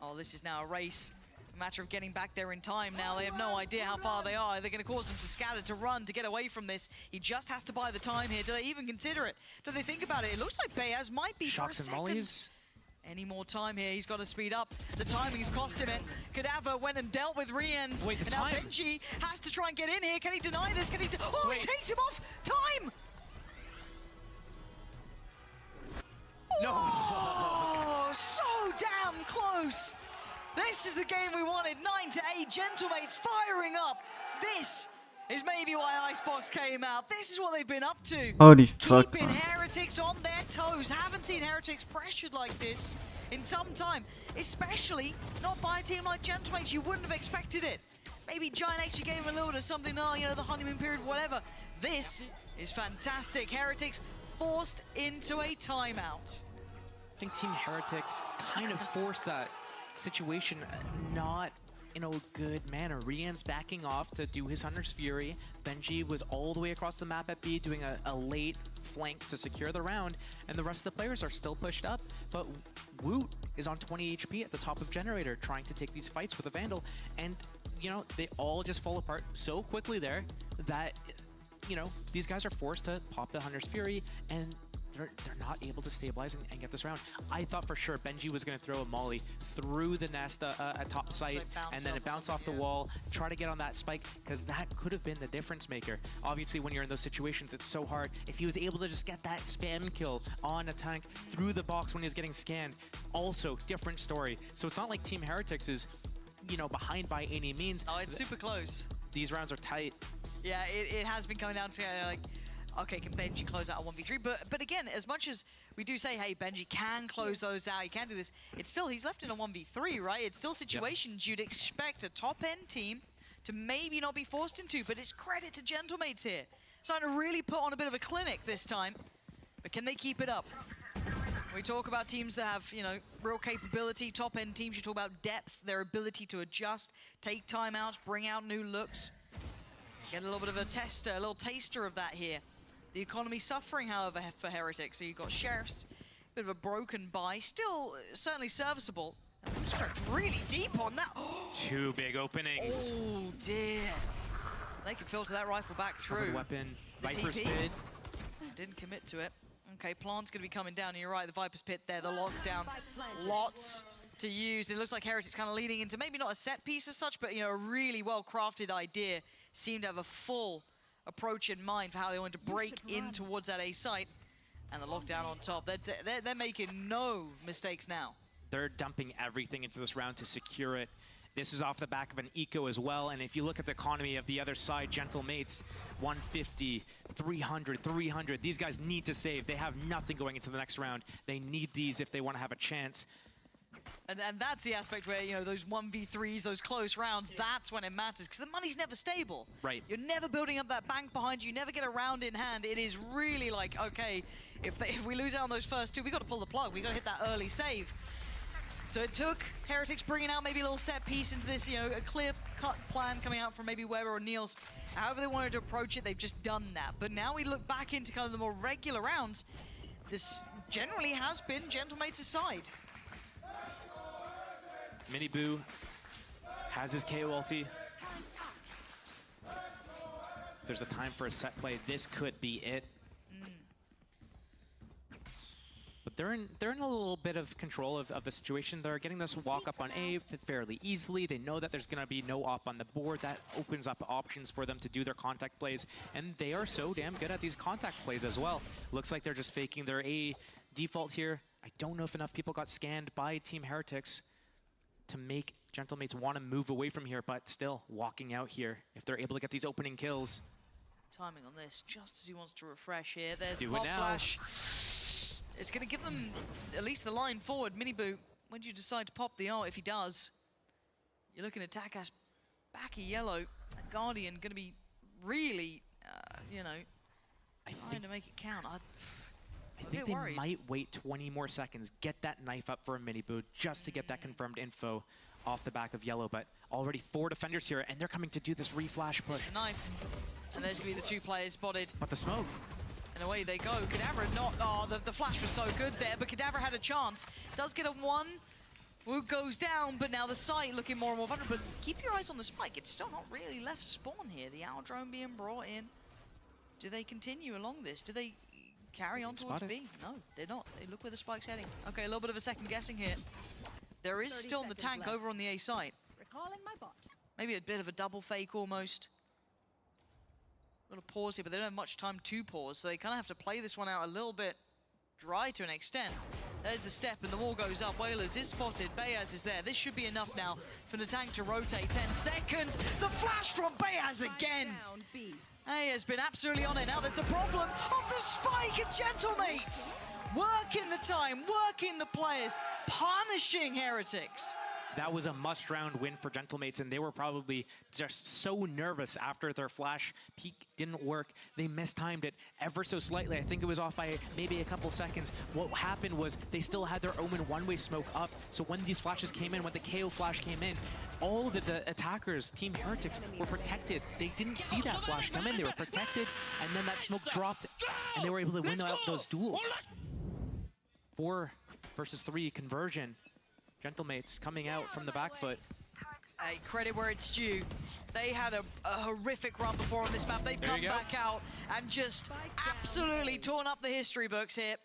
Oh, this is now a race. A matter of getting back there in time now. They have no idea how far they are. They're going to cause them to scatter, to run, to get away from this. He just has to buy the time here. Do they even consider it? Do they think about it? It looks like Bayaz might be Shocks for a and second. mollies. Any more time here, he's got to speed up. The timing's cost him it. Cadaver went and dealt with Rians. Wait, the and now time. Benji has to try and get in here. Can he deny this? Can he? Oh, Wait. it takes him off. Time! No! Oh, so damn close. This is the game we wanted. 9-8, Gentlemates firing up. This is maybe why Icebox came out. This is what they've been up to. Holy fuck, Keeping man. Heretics on their toes. Haven't seen Heretics pressured like this in some time. Especially not by a team like Gentlemates. You wouldn't have expected it. Maybe Giant X, you gave him a little bit of something, oh, you know, the honeymoon period, whatever. This is fantastic. Heretics forced into a timeout. I think Team Heretics kind of forced that situation not in a good manner. Rian's backing off to do his Hunter's Fury. Benji was all the way across the map at B doing a late flank to secure the round, and the rest of the players are still pushed up. But Woot is on 20 HP at the top of Generator trying to take these fights with a Vandal, and you know, they all just fall apart so quickly there that, you know, these guys are forced to pop the Hunter's Fury, and they're not able to stabilize and get this round. I thought for sure Benji was going to throw a molly through the nest at top site, and then it bounced off the wall, try to get on that spike, because that could have been the difference maker. Obviously, when you're in those situations, it's so hard. If he was able to just get that spam kill on a tank through the box when he was getting scanned, also different story. So it's not like Team Heretics is, you know, behind by any means. Oh, it's super close. These rounds are tight. Yeah, it has been coming down to like, okay, can Benji close out a 1v3? But again, as much as we do say, hey, Benji can close those out, he can do this, it's still, he's left in a 1v3, right? It's still situations you'd expect a top-end team to maybe not be forced into, but it's credit to Gentlemates here. Starting to really put on a bit of a clinic this time, but can they keep it up? We talk about teams that have, you know, real capability, top-end teams, you talk about depth, their ability to adjust, take timeouts, bring out new looks. Get a little bit of a tester, a little taster of that here. The economy suffering, however, for Heretics. So you've got Sheriffs, bit of a broken buy, still certainly serviceable. And Nabskir really deep on that. Two big openings. Oh dear. They can filter that rifle back through. Covered weapon, The Viper's TP. Pit. Didn't commit to it. Okay, Plant's going to be coming down. And you're right, the Viper's Pit there, the lockdown. Lots to use. It looks like Heretics kind of leading into maybe not a set piece as such, but, you know, a really well-crafted idea. Seemed to have a full approach in mind for how they want to break in towards that A site. And the lockdown on top. They're making no mistakes now. They're dumping everything into this round to secure it. This is off the back of an eco as well, and if you look at the economy of the other side, Gentlemates, 150, 300, 300. These guys need to save. They have nothing going into the next round. They need these if they want to have a chance. And that's the aspect where, you know, those 1v3s, those close rounds, that's when it matters, because the money's never stable. Right. You're never building up that bank behind you, you never get a round in hand. It is really like, okay, if we lose out on those first two, we got to pull the plug. We got to hit that early save. So it took Heretics bringing out maybe a little set piece into this, you know, a clear-cut plan coming out from maybe Weber or Niels. However they wanted to approach it, they've just done that. But now we look back into kind of the more regular rounds. This generally has been Gentlemates' side. Miniboo has his KO ulti. There's a time for a set play. This could be it. But they're in a little bit of control of the situation. They're getting this walk up on A fairly easily. They know that there's going to be no op on the board. That opens up options for them to do their contact plays. And they are so damn good at these contact plays as well. Looks like they're just faking their A default here. I don't know if enough people got scanned by Team Heretics to make Gentlemates want to move away from here, but still walking out here if they're able to get these opening kills. Timing on this, just as he wants to refresh here. There's Do the it pop now. flash. It's going to give them at least the line forward. Miniboo, when do you decide to pop the ult? If he does, you're looking at Takas back a yellow. That Guardian going to be really, you know, trying to make it count. I think they might wait 20 more seconds, get that knife up for a Miniboo just to get that confirmed info off the back of yellow. But Already 4 defenders here, and they're coming to do this reflash push. The knife. And there's going to be the 2 players spotted. But the smoke. And away they go. Cadaver not... Oh, the flash was so good there, but Cadaver had a chance. Does get a 1. Wu goes down, but now the site looking more and more vulnerable. But keep your eyes on the spike. It's still not really left spawn here. The owl drone being brought in. Do they continue along this? Do they carry on towards B? No, they're not. They look where the spike's heading. Okay, a little bit of a second guessing here. There is still the tank left over on the A site. Recalling my bot. Maybe a bit of a double fake almost. A little pause here, but they don't have much time to pause, so they kind of have to play this one out a little bit dry to an extent. There's the step and the wall goes up. Whalers is spotted. Bayaz is there. This should be enough now for the tank to rotate. 10 seconds. The flash from Bayaz again. Hey, has been absolutely on it. Now there's the problem of the spike and Gentlemates. Working the time, working the players, punishing Heretics. That was a must-round win for Gentlemates, and they were probably just so nervous after their flash peak didn't work. They mistimed it ever so slightly. I think it was off by maybe a couple seconds. What happened was they still had their Omen one-way smoke up, so when these flashes came in, when the KO flash came in, all of the attackers, Team Heretics, were protected. They didn't see that flash come in. They were protected, and then that smoke dropped, and they were able to win out those duels. 4 versus 3 conversion. Gentlemates coming out from the back foot. Hey, credit where it's due. They had a horrific run before on this map. They've come back out and just absolutely torn up the history books here.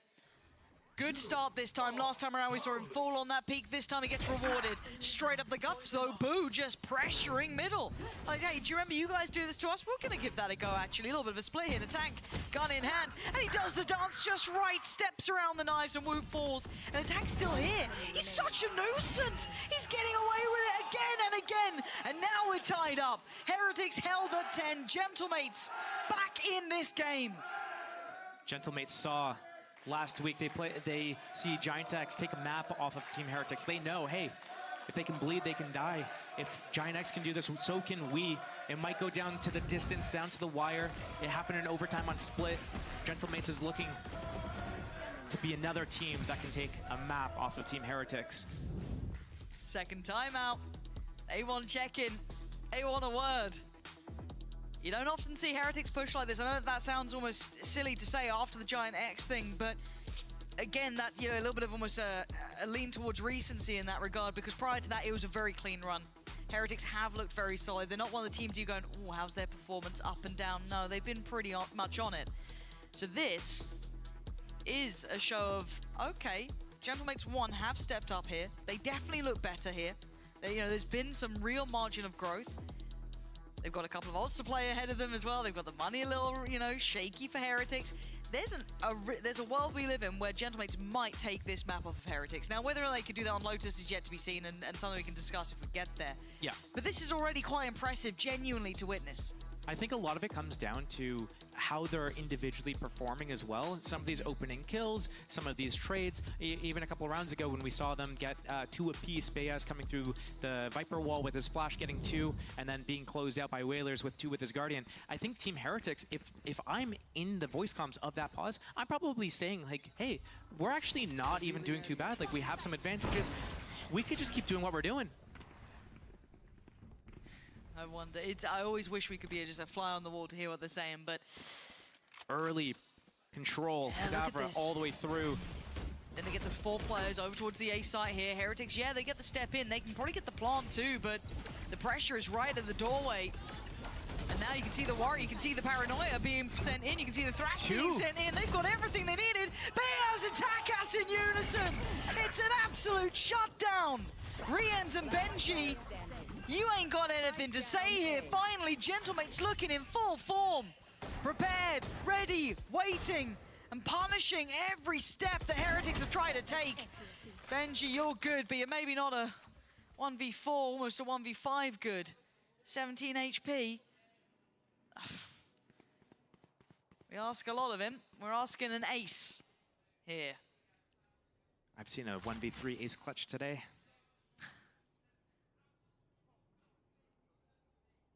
Good start this time. Last time around we saw him fall on that peak. This time he gets rewarded. Straight up the guts though. Boo just pressuring middle. Like, hey, do you remember you guys do this to us? We're going to give that a go actually. A little bit of a split here. The tank, gun in hand. And he does the dance just right. Steps around the knives and Wu falls. And the tank's still here. He's such a nuisance. He's getting away with it again and again. And now we're tied up. Heretics held at 10. Gentlemates back in this game. Gentlemates saw last week they see Giant X take a map off of Team Heretics. They know, hey, if they can bleed, they can die. If Giant X can do this, so can we. It might go down to the distance, down to the wire. It happened in overtime on split. Gentlemates is looking to be another team that can take a map off of Team Heretics. Second timeout. A1 check-in. A1 a word. You don't often see Heretics push like this. I know that sounds almost silly to say after the Giant X thing, but again, that, you know, a little bit of almost a lean towards recency in that regard, because prior to that, it was a very clean run. Heretics have looked very solid. They're not one of the teams you're going, oh, how's their performance up and down? No, they've been pretty much on it. So this is a show of, okay, Gentlemates 1 have stepped up here. They definitely look better here. They, you know, there's been some real margin of growth. They've got a couple of odds to play ahead of them as well. They've got the money a little, you know, shaky for Heretics. There's a world we live in where Gentlemates might take this map off of Heretics. Now, whether they could do that on Lotus is yet to be seen, and something we can discuss if we get there. Yeah. But this is already quite impressive, genuinely, to witness. I think a lot of it comes down to how they're individually performing as well. Some of these opening kills, some of these trades, even a couple of rounds ago when we saw them get 2 apiece, Bayaz coming through the Viper wall with his flash getting 2, and then being closed out by Whalers with 2 with his Guardian. I think Team Heretics, if I'm in the voice comms of that pause, I'm probably saying like, hey, we're actually not even doing too bad. Like, we have some advantages. We could just keep doing what we're doing. I wonder. I always wish we could be just a fly on the wall to hear what they're saying, but early control, Cadaver all the way through. Then they get the 4 players over towards the A site here. Heretics, yeah, they get the step in. They can probably get the plant too, but the pressure is right at the doorway. And now you can see the worry, you can see the paranoia being sent in, you can see the thrash being sent in. They've got everything they needed. Bayaz attack us in unison. It's an absolute shutdown. Rians and Benji, you ain't got anything to say here. Finally, Gentlemates looking in full form. Prepared, ready, waiting, and punishing every step the Heretics have tried to take. Benji, you're good, but you're maybe not a 1v4, almost a 1v5 good. 17 HP. We ask a lot of him. We're asking an ace here. I've seen a 1v3 ace clutch today.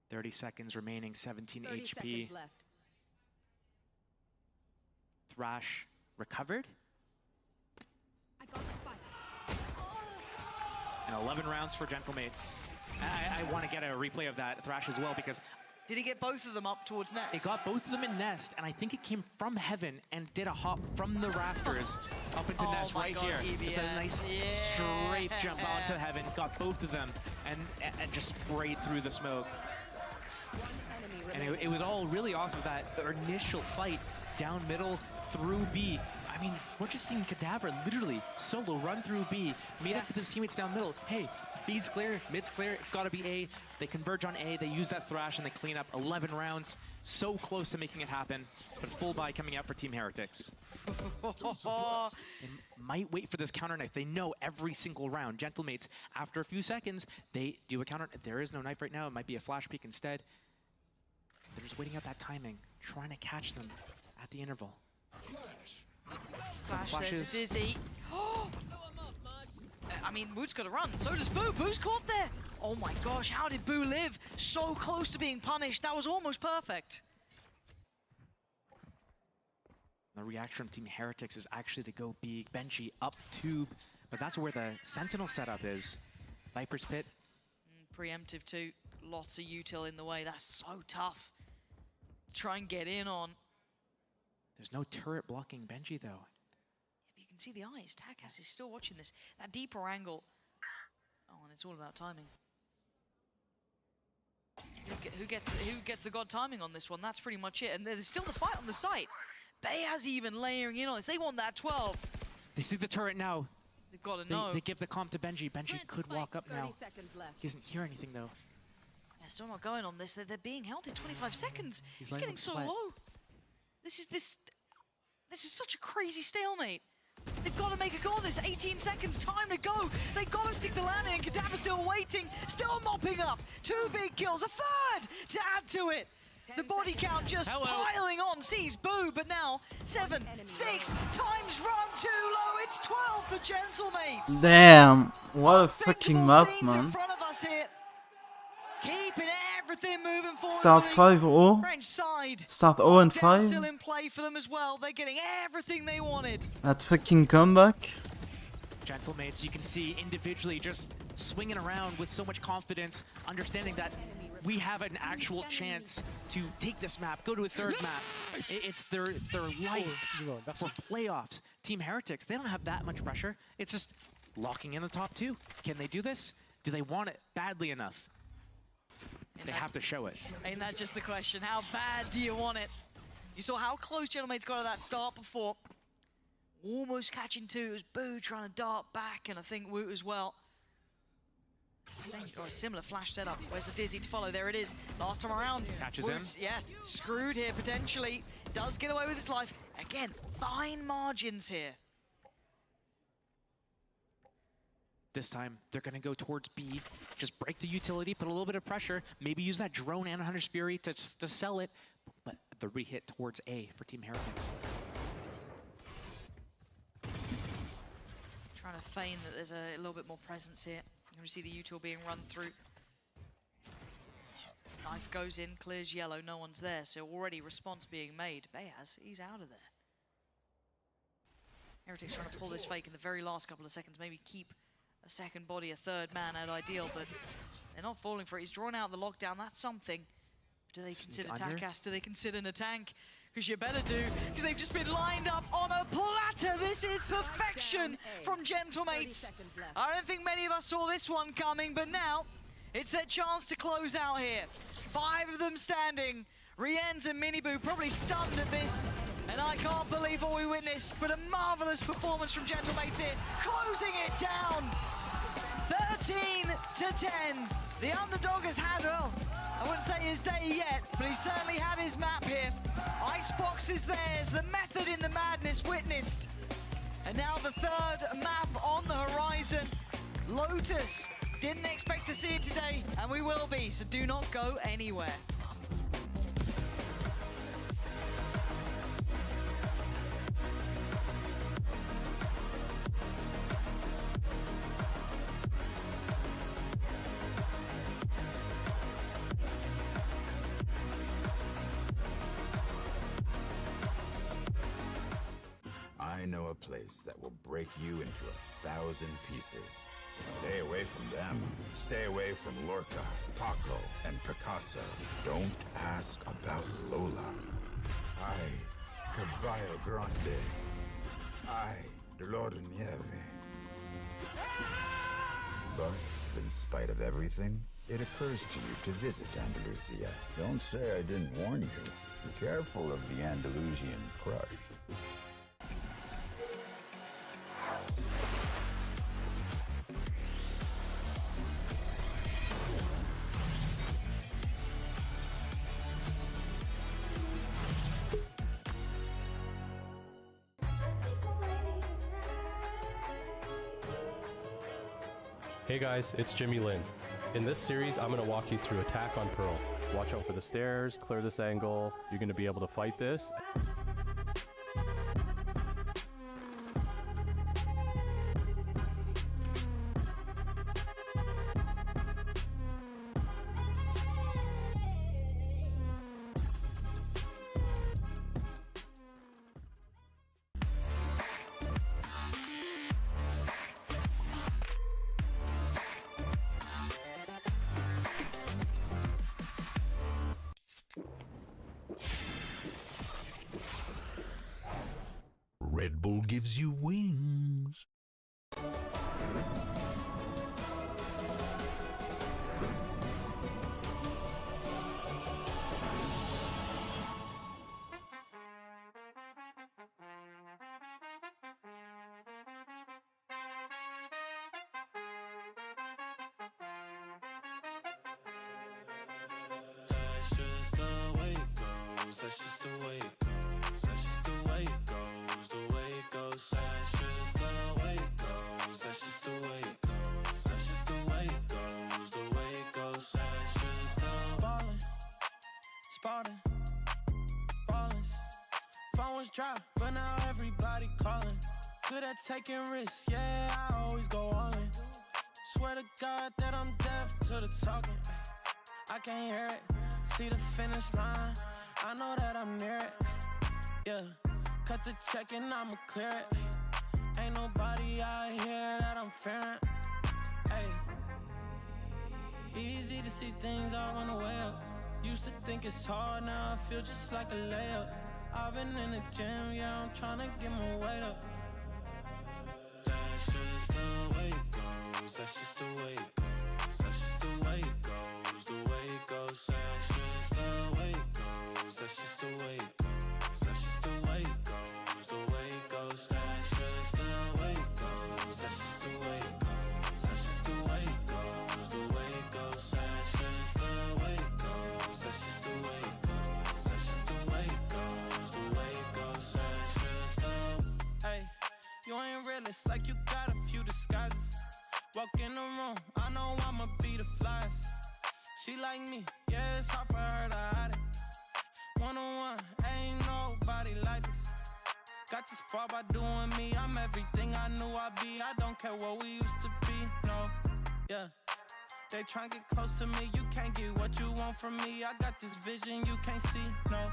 30 seconds remaining, 17 HP. Left. Thrash recovered. I got the spike. And 11 rounds for Gentlemates. I want to get a replay of that Thrash as well because did he get both of them up towards Nest? it got both of them in Nest, and I think it came from heaven and did a hop from the rafters up into Nest right God, here. EBS. Just a nice strafe jump onto heaven, got both of them, and just sprayed through the smoke. And it was all really off of that initial fight down middle through B. I mean, we're just seeing Cadaver literally solo run through B, meet up with his teammates down middle. Hey, B's clear, mid's clear, it's got to be A. They converge on A, they use that Thrash, and they clean up 11 rounds. So close to making it happen, but full buy coming out for Team Heretics. They might wait for this counter knife. They know every single round. Gentlemates, after a few seconds, they do a counter. There is no knife right now. It might be a flash peek instead. They're just waiting out that timing, trying to catch them at the interval. Flash, Flashes. there's a Dizzy. I mean, Woot's got to run. So does Boo. Boo's caught there. Oh my gosh, how did Boo live? So close to being punished. That was almost perfect. The reaction from Team Heretics is actually to go big, Benji up tube, but that's where the Sentinel setup is. Viper's Pit. Preemptive too. Lots of util in the way. That's so tough. Try and get in on. There's no turret blocking Benji though. You can see the eyes. Takas is still watching this. That deeper angle. Oh, and it's all about timing. Who gets the god timing on this one? That's pretty much it. And there's still the fight on the site. Bayaz even layering in on this. They want that 12. They see the turret now. They've got to know. They give the comp to Benji. Benji could walk up now. 30 seconds left. He doesn't hear anything though. Yeah, still not going on this. They're being held at 25 seconds. He's He's getting so letting them low. This is such a crazy stalemate. They've got to make a goal. There's 18 seconds, time to go. They've got to stick the landing, and Cadaver's still waiting, still mopping up. 2 big kills, a third to add to it. The body count just piling on. Sees Boo, but now 7, 6 times run too low. It's 12 for Gentlemates. Damn, what a fucking map, man. In front of us here. Keeping everything moving forward. Start 5-0. French side. Start 0 and 5. Still in play for them as well. They're getting everything they wanted. That fucking comeback. Gentlemates, you can see individually just swinging around with so much confidence, understanding that we have an actual chance to take this map, go to a third map. It's their life for playoffs. Team Heretics, they don't have that much pressure. It's just locking in the top 2. Can they do this? Do they want it badly enough? They have to show it. Ain't that just the question? How bad do you want it? You saw how close Gentlemates got to that start before. Almost catching 2. It was Boo trying to dart back, and I think Woot as well. Same, or a similar flash setup. Where's the Dizzy to follow? There it is. Last time around. Catches him. Yeah, screwed here potentially. Does get away with his life. Again, fine margins here. This time, they're going to go towards B, just break the utility, put a little bit of pressure, maybe use that drone and Hunter's Fury to sell it, but the re-hit towards A for Team Heretics. Trying to feign that there's a little bit more presence here. You're going to see the util being run through. Knife goes in, clears yellow, no one's there, so already response being made. Bayaz, he's out of there. Heretics trying to pull this fake in the very last couple of seconds, maybe keep a second body, a third man at ideal, but they're not falling for it. He's drawn out the lockdown, that's something. Do they consider Takas? Do they consider Natank? Because you better do, because they've just been lined up on a platter. This is perfection from Gentlemates. I don't think many of us saw this one coming, but now it's their chance to close out here. 5 of them standing. Rienz and Miniboo probably stunned at this, and I can't believe what we witnessed, but a marvelous performance from Gentlemates here, closing it down. 13-10. The underdog has had, well, I wouldn't say his day yet, but he certainly had his map here. Icebox is theirs, the method in the madness witnessed. And now the 3rd map on the horizon. Lotus, didn't expect to see it today, and we will be, so do not go anywhere. I know a place that will break you into 1,000 pieces. Stay away from them. Stay away from Lorca, Paco, and Picasso. Don't ask about Lola. Ay, Caballo Grande. Ay, Dolor de Nieve. But in spite of everything, it occurs to you to visit Andalusia. Don't say I didn't warn you. Be careful of the Andalusian crush. Hey guys, it's Jimmy Lin. In this series, I'm going to walk you through attack on Pearl. Watch out for the stairs, clear this angle. You're going to be able to fight this. Red Bull gives you wings. That's just the way it goes. That's just the way it goes. That's just the way it goes. The way it goes. That's just the way it goes. That's just the way it goes. That's just the way it goes. The way it goes. That's just the ballin', spotting, ballin'. Phone was dry, but now everybody calling. Good at taking risks, yeah, I always go all in. Swear to God that I'm deaf to the talking. I can't hear it, see the finish line. I know that I'm near it, yeah. Cut the check and I'ma clear it. Ain't nobody out here that I'm fearing. Ay. Easy to see things I wanna weigh up. Used to think it's hard, now I feel just like a layup. I've been in the gym, yeah, I'm tryna get my weight up. That's just the way it goes. That's just the way it goes. That's just the way it goes. The way it goes. That's just the way it goes. That's just the way it goes. That's just the way it goes. The way it goes. That's just the way it goes. That's just the way it goes. That's just the way it goes. The way it goes. That's just the way it goes. That's just the way it goes. That's just the way it goes. The way it goes. That's just the. Hey, you ain't realist, like you got a few disguises. Walk in the room, I know I'ma be the flyest. She like me, yeah, it's hard for her to hide it. One-on-one, ain't nobody like this. Got this far by doing me, I'm everything I knew I'd be. I don't care what we used to be, no, yeah. They try get close to me, you can't get what you want from me. I got this vision you can't see, no.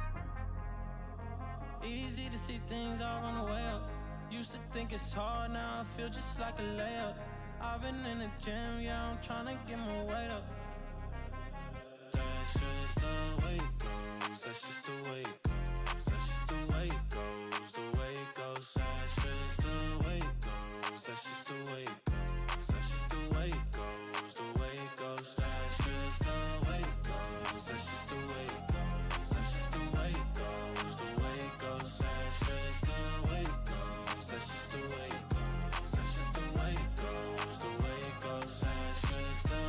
Easy to see things I wanna weigh up. Used to think it's hard, now I feel just like a layup. I've been in the gym, yeah, I'm tryna get my weight up. That's just the way it goes. That's just the way it goes. That's just the way it goes. The way it goes. That's just the way it goes. That's just the way it goes. That's just the way it goes. The way it goes. That's just the way it goes. That's just the way it goes. That's just the way it goes. The way it goes. That's just the way it goes. That's just the way it goes. That's just the way it goes. The way it goes. That's just the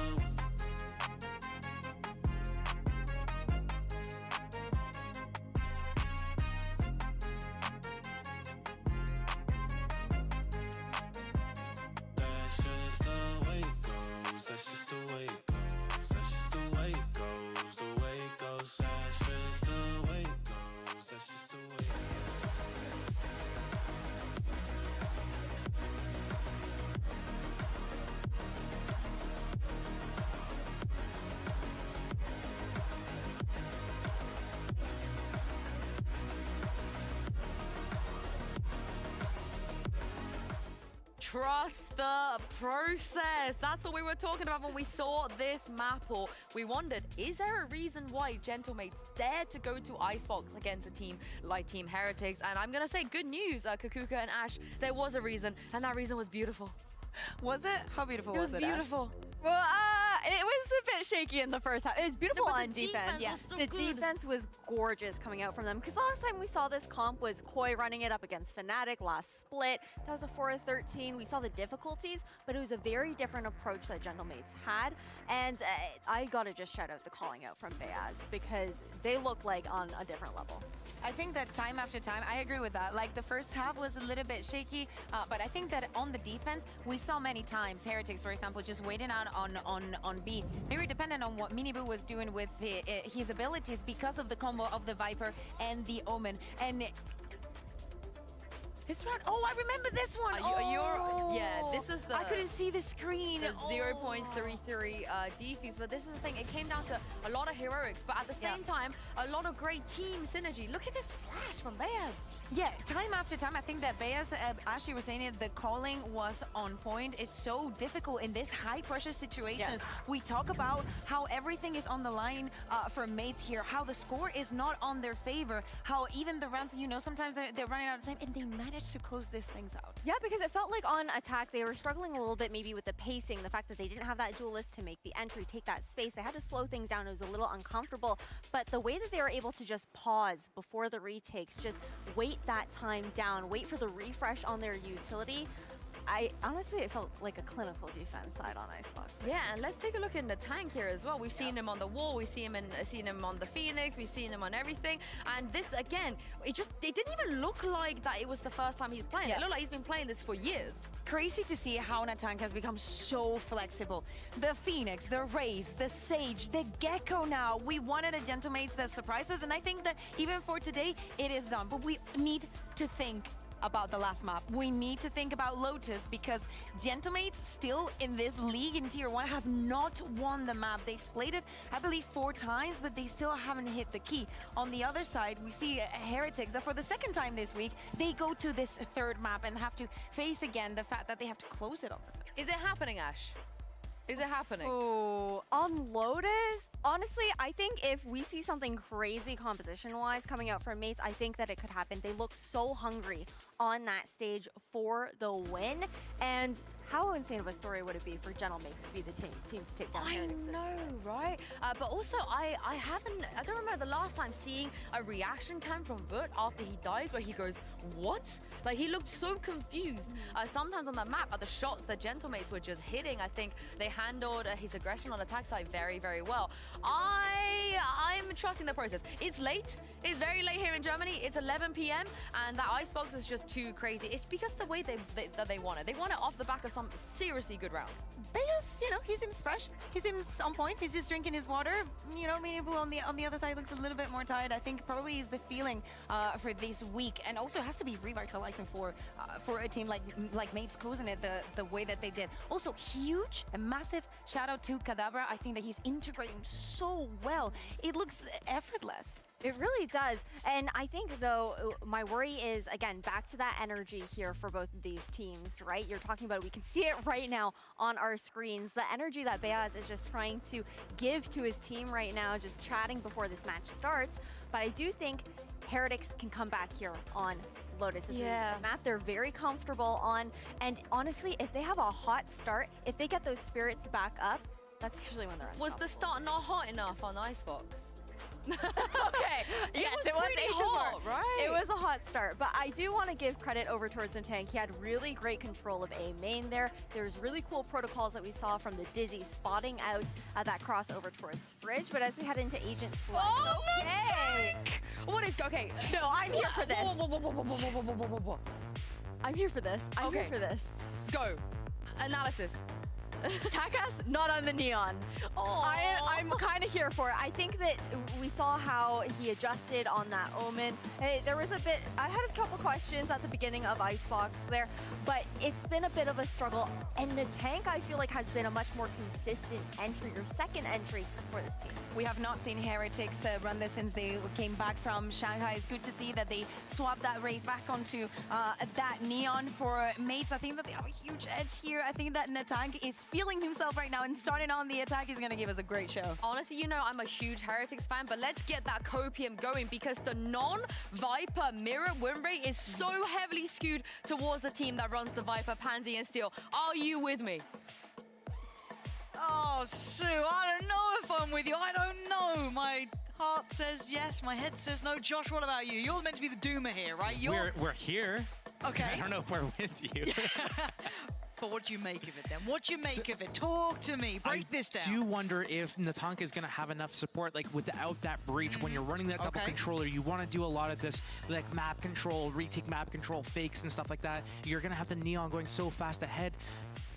Trust the process. That's what we were talking about when we saw this map. Or we wondered, is there a reason why Gentlemates dared to go to Icebox against a team like Team Heretics? And I'm going to say good news, Kakuka and Ash, there was a reason, and that reason was beautiful. Was it? How beautiful was it? It was beautiful. Well, it was a bit shaky in the first half. It was beautiful on defense. Yeah, so the good. defense was gorgeous coming out from them. Because last time we saw this comp was Koi running it up against Fnatic last split. That was a 4-13. We saw the difficulties, but it was a very different approach that Gentlemates had. And I gotta just shout out the calling out from Bayaz because they look like on a different level. I think that time after time, I agree with that. Like the first half was a little bit shaky, but I think that on the defense, we saw many times Heretics, for example, just waiting out on B. Very dependent on what Minibu was doing with his abilities because of the combo of the Viper and the Omen. And this round, oh, I remember this one. Yeah, this is the... I couldn't see the screen. The 0.33 defuse, but this is the thing. It came down to a lot of heroics, but at the same time, a lot of great team synergy. Look at this flash from Bayaz. Yeah, time after time, I think that Bayaz, Ashley was saying it, the calling was on point. It's so difficult in this high-pressure situations. Yeah. We talk about how everything is on the line for mates here, how the score is not on their favor, how even the rounds, you know, sometimes they're running out of time, and they managed to close these things out. Yeah, because it felt like on attack, they were struggling a little bit maybe with the pacing, the fact that they didn't have that duelist to make the entry, take that space. They had to slow things down. It was a little uncomfortable, but the way that they were able to just pause before the retakes, just wait that time down, wait for the refresh on their utility. Honestly, it felt like a clinical defense side on Icebox. Yeah, and let's take a look in the tank here as well. We've seen him on the wall, we've seen him on the Phoenix, we've seen him on everything. And this again, it didn't even look like that it was the first time he's playing. It looked like he's been playing this for years. Crazy to see how Natank has become so flexible. The Phoenix, the Raze, the Sage, the Gecko now. We wanted a Gentlemates that surprised us, and I think that even for today, it is done. But we need to think about the last map. We need to think about Lotus because Gentlemates still in this league in Tier 1 have not won the map. They've played it, I believe, 4 times, but they still haven't hit the key. On the other side, we see Heretics that for the second time this week, they go to this 3rd map and have to face again the fact that they have to close it on the 3rd. Is it happening, Ash? Is it happening? Oh, on Lotus? Honestly, I think if we see something crazy composition-wise coming out from mates, I think that it could happen. They look so hungry on that stage for the win. And how insane of a story would it be for Gentlemates to be the team to take down Heretics this know, year? right? But also, I don't remember the last time seeing a reaction cam from VIT after he dies where he goes, what? Like, he looked so confused. Sometimes on the map, at the shots that Gentlemates were just hitting, I think they handled his aggression on attack side very, very well. I'm trusting the process. It's late. It's very late here in Germany. It's 11 p.m. and that Icebox is just too crazy. It's because the way that they won it. They won it off the back of some seriously good rounds. Bayaz, you know, he seems fresh. He seems on point. He's just drinking his water. You know, Minibu on the other side looks a little bit more tired. I think probably is the feeling for this week, and also has to be revitalizing for a team like Mates closing it the way that they did. Also, huge and massive shout out to Kadabra. I think that he's integrating so well. It looks effortless. It really does. And I think, though, my worry is, again, back to that energy here for both of these teams, right? You're talking about, we can see it right now on our screens. The energy that Bayaz is just trying to give to his team right now, just chatting before this match starts. But I do think Heretics can come back here on Lotus. This is a map they're very comfortable on. And honestly, if they have a hot start, if they get those spirits back up, that's usually when they're unstoppable. Was the start not hot enough on Icebox? Okay, yes, it was pretty hot, right? It was a hot start, but I do want to give credit over towards Natank. He had really great control of A main there. There's really cool protocols that we saw from the Dizzy spotting out that crossover towards Fridge, but as we head into Agent Slug, What is, okay. No, I'm here for this. I'm here for this. I'm here for this. Go. Analysis. Takas, not on the Neon. I'm kind of here for it. I think that we saw how he adjusted on that Omen. There was a bit, I had a couple questions at the beginning of Icebox there, but it's been a bit of a struggle. And the tank, I feel like, has been a much more consistent entry, or second entry for this team. We have not seen Heretics run this since they came back from Shanghai. It's good to see that they swapped that race back onto that Neon for mates. I think that they have a huge edge here. I think that Natank is feeling himself right now and starting on the attack is going to give us a great show. Honestly, you know, I'm a huge Heretics fan, but let's get that copium going because the non-Viper mirror win rate is so heavily skewed towards the team that runs the Viper, Pansy, and Steel. Are you with me? Oh, Sue, I don't know if I'm with you. I don't know. My heart says yes, my head says no. Josh, what about you? You're meant to be the doomer here, right? We're here. Okay. I don't know if we're with you. But what do you make of it then? What do you make of it? Talk to me. Break this down. I do wonder if Natank is going to have enough support, like without that breach. When you're running that double controller, you want to do a lot of this, like map control, retake map control, fakes and stuff like that. You're going to have the Neon going so fast ahead.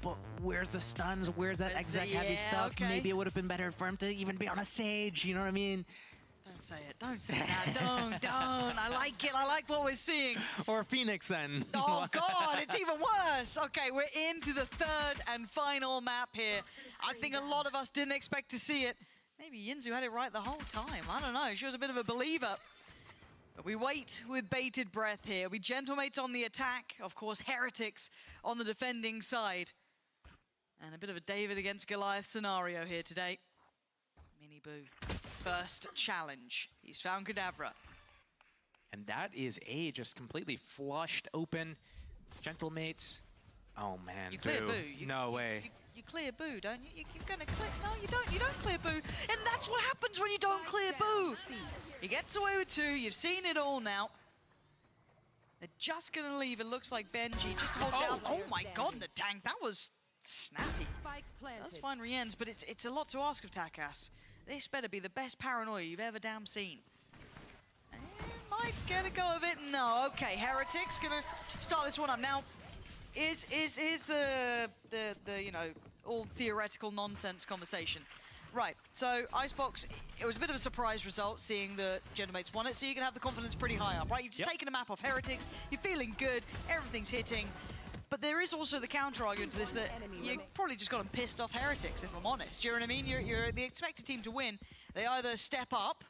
But where's the stuns? Where's that exec heavy stuff? Maybe it would have been better for him to even be on a Sage. You know what I mean? Don't say it. Don't say that. Don't. I like it. I like what we're seeing. Or Phoenix then. Oh, God. It's even worse. Okay, we're into the third and final map here. I think a lot of us didn't expect to see it. Maybe Yinzu had it right the whole time. I don't know. She was a bit of a believer. But we wait with bated breath here. We Gentlemates on the attack. Of course, Heretics on the defending side. And a bit of a David against Goliath scenario here today. Mini Boo, first challenge. He's found Kadabra. And that is A just completely flushed open. Gentlemates. Oh man, you clear Boo. No way. You clear Boo, don't you? You're gonna clear. No, you don't. You don't clear Boo. And that's what happens when you don't clear Boo. He gets away with 2. You've seen it all now. They're just gonna leave. It looks like Benji just to hold down. Oh my God, in the tank. That was snappy. That's fine re-ends, but it's a lot to ask of Takas. This better be the best paranoia you've ever damn seen. And might get a go of it. No, okay. Heretics gonna start this one up now. Is the you know, all theoretical nonsense conversation. Right, so Icebox, it was a bit of a surprise result seeing the Gentlemates won it, so you can have the confidence pretty high up, right? You've just taken a map off Heretics, you're feeling good, everything's hitting. But there is also the counter-argument to this that you probably just got them pissed off Heretics, if I'm honest. Do you know what I mean? You're the expected team to win. They either step up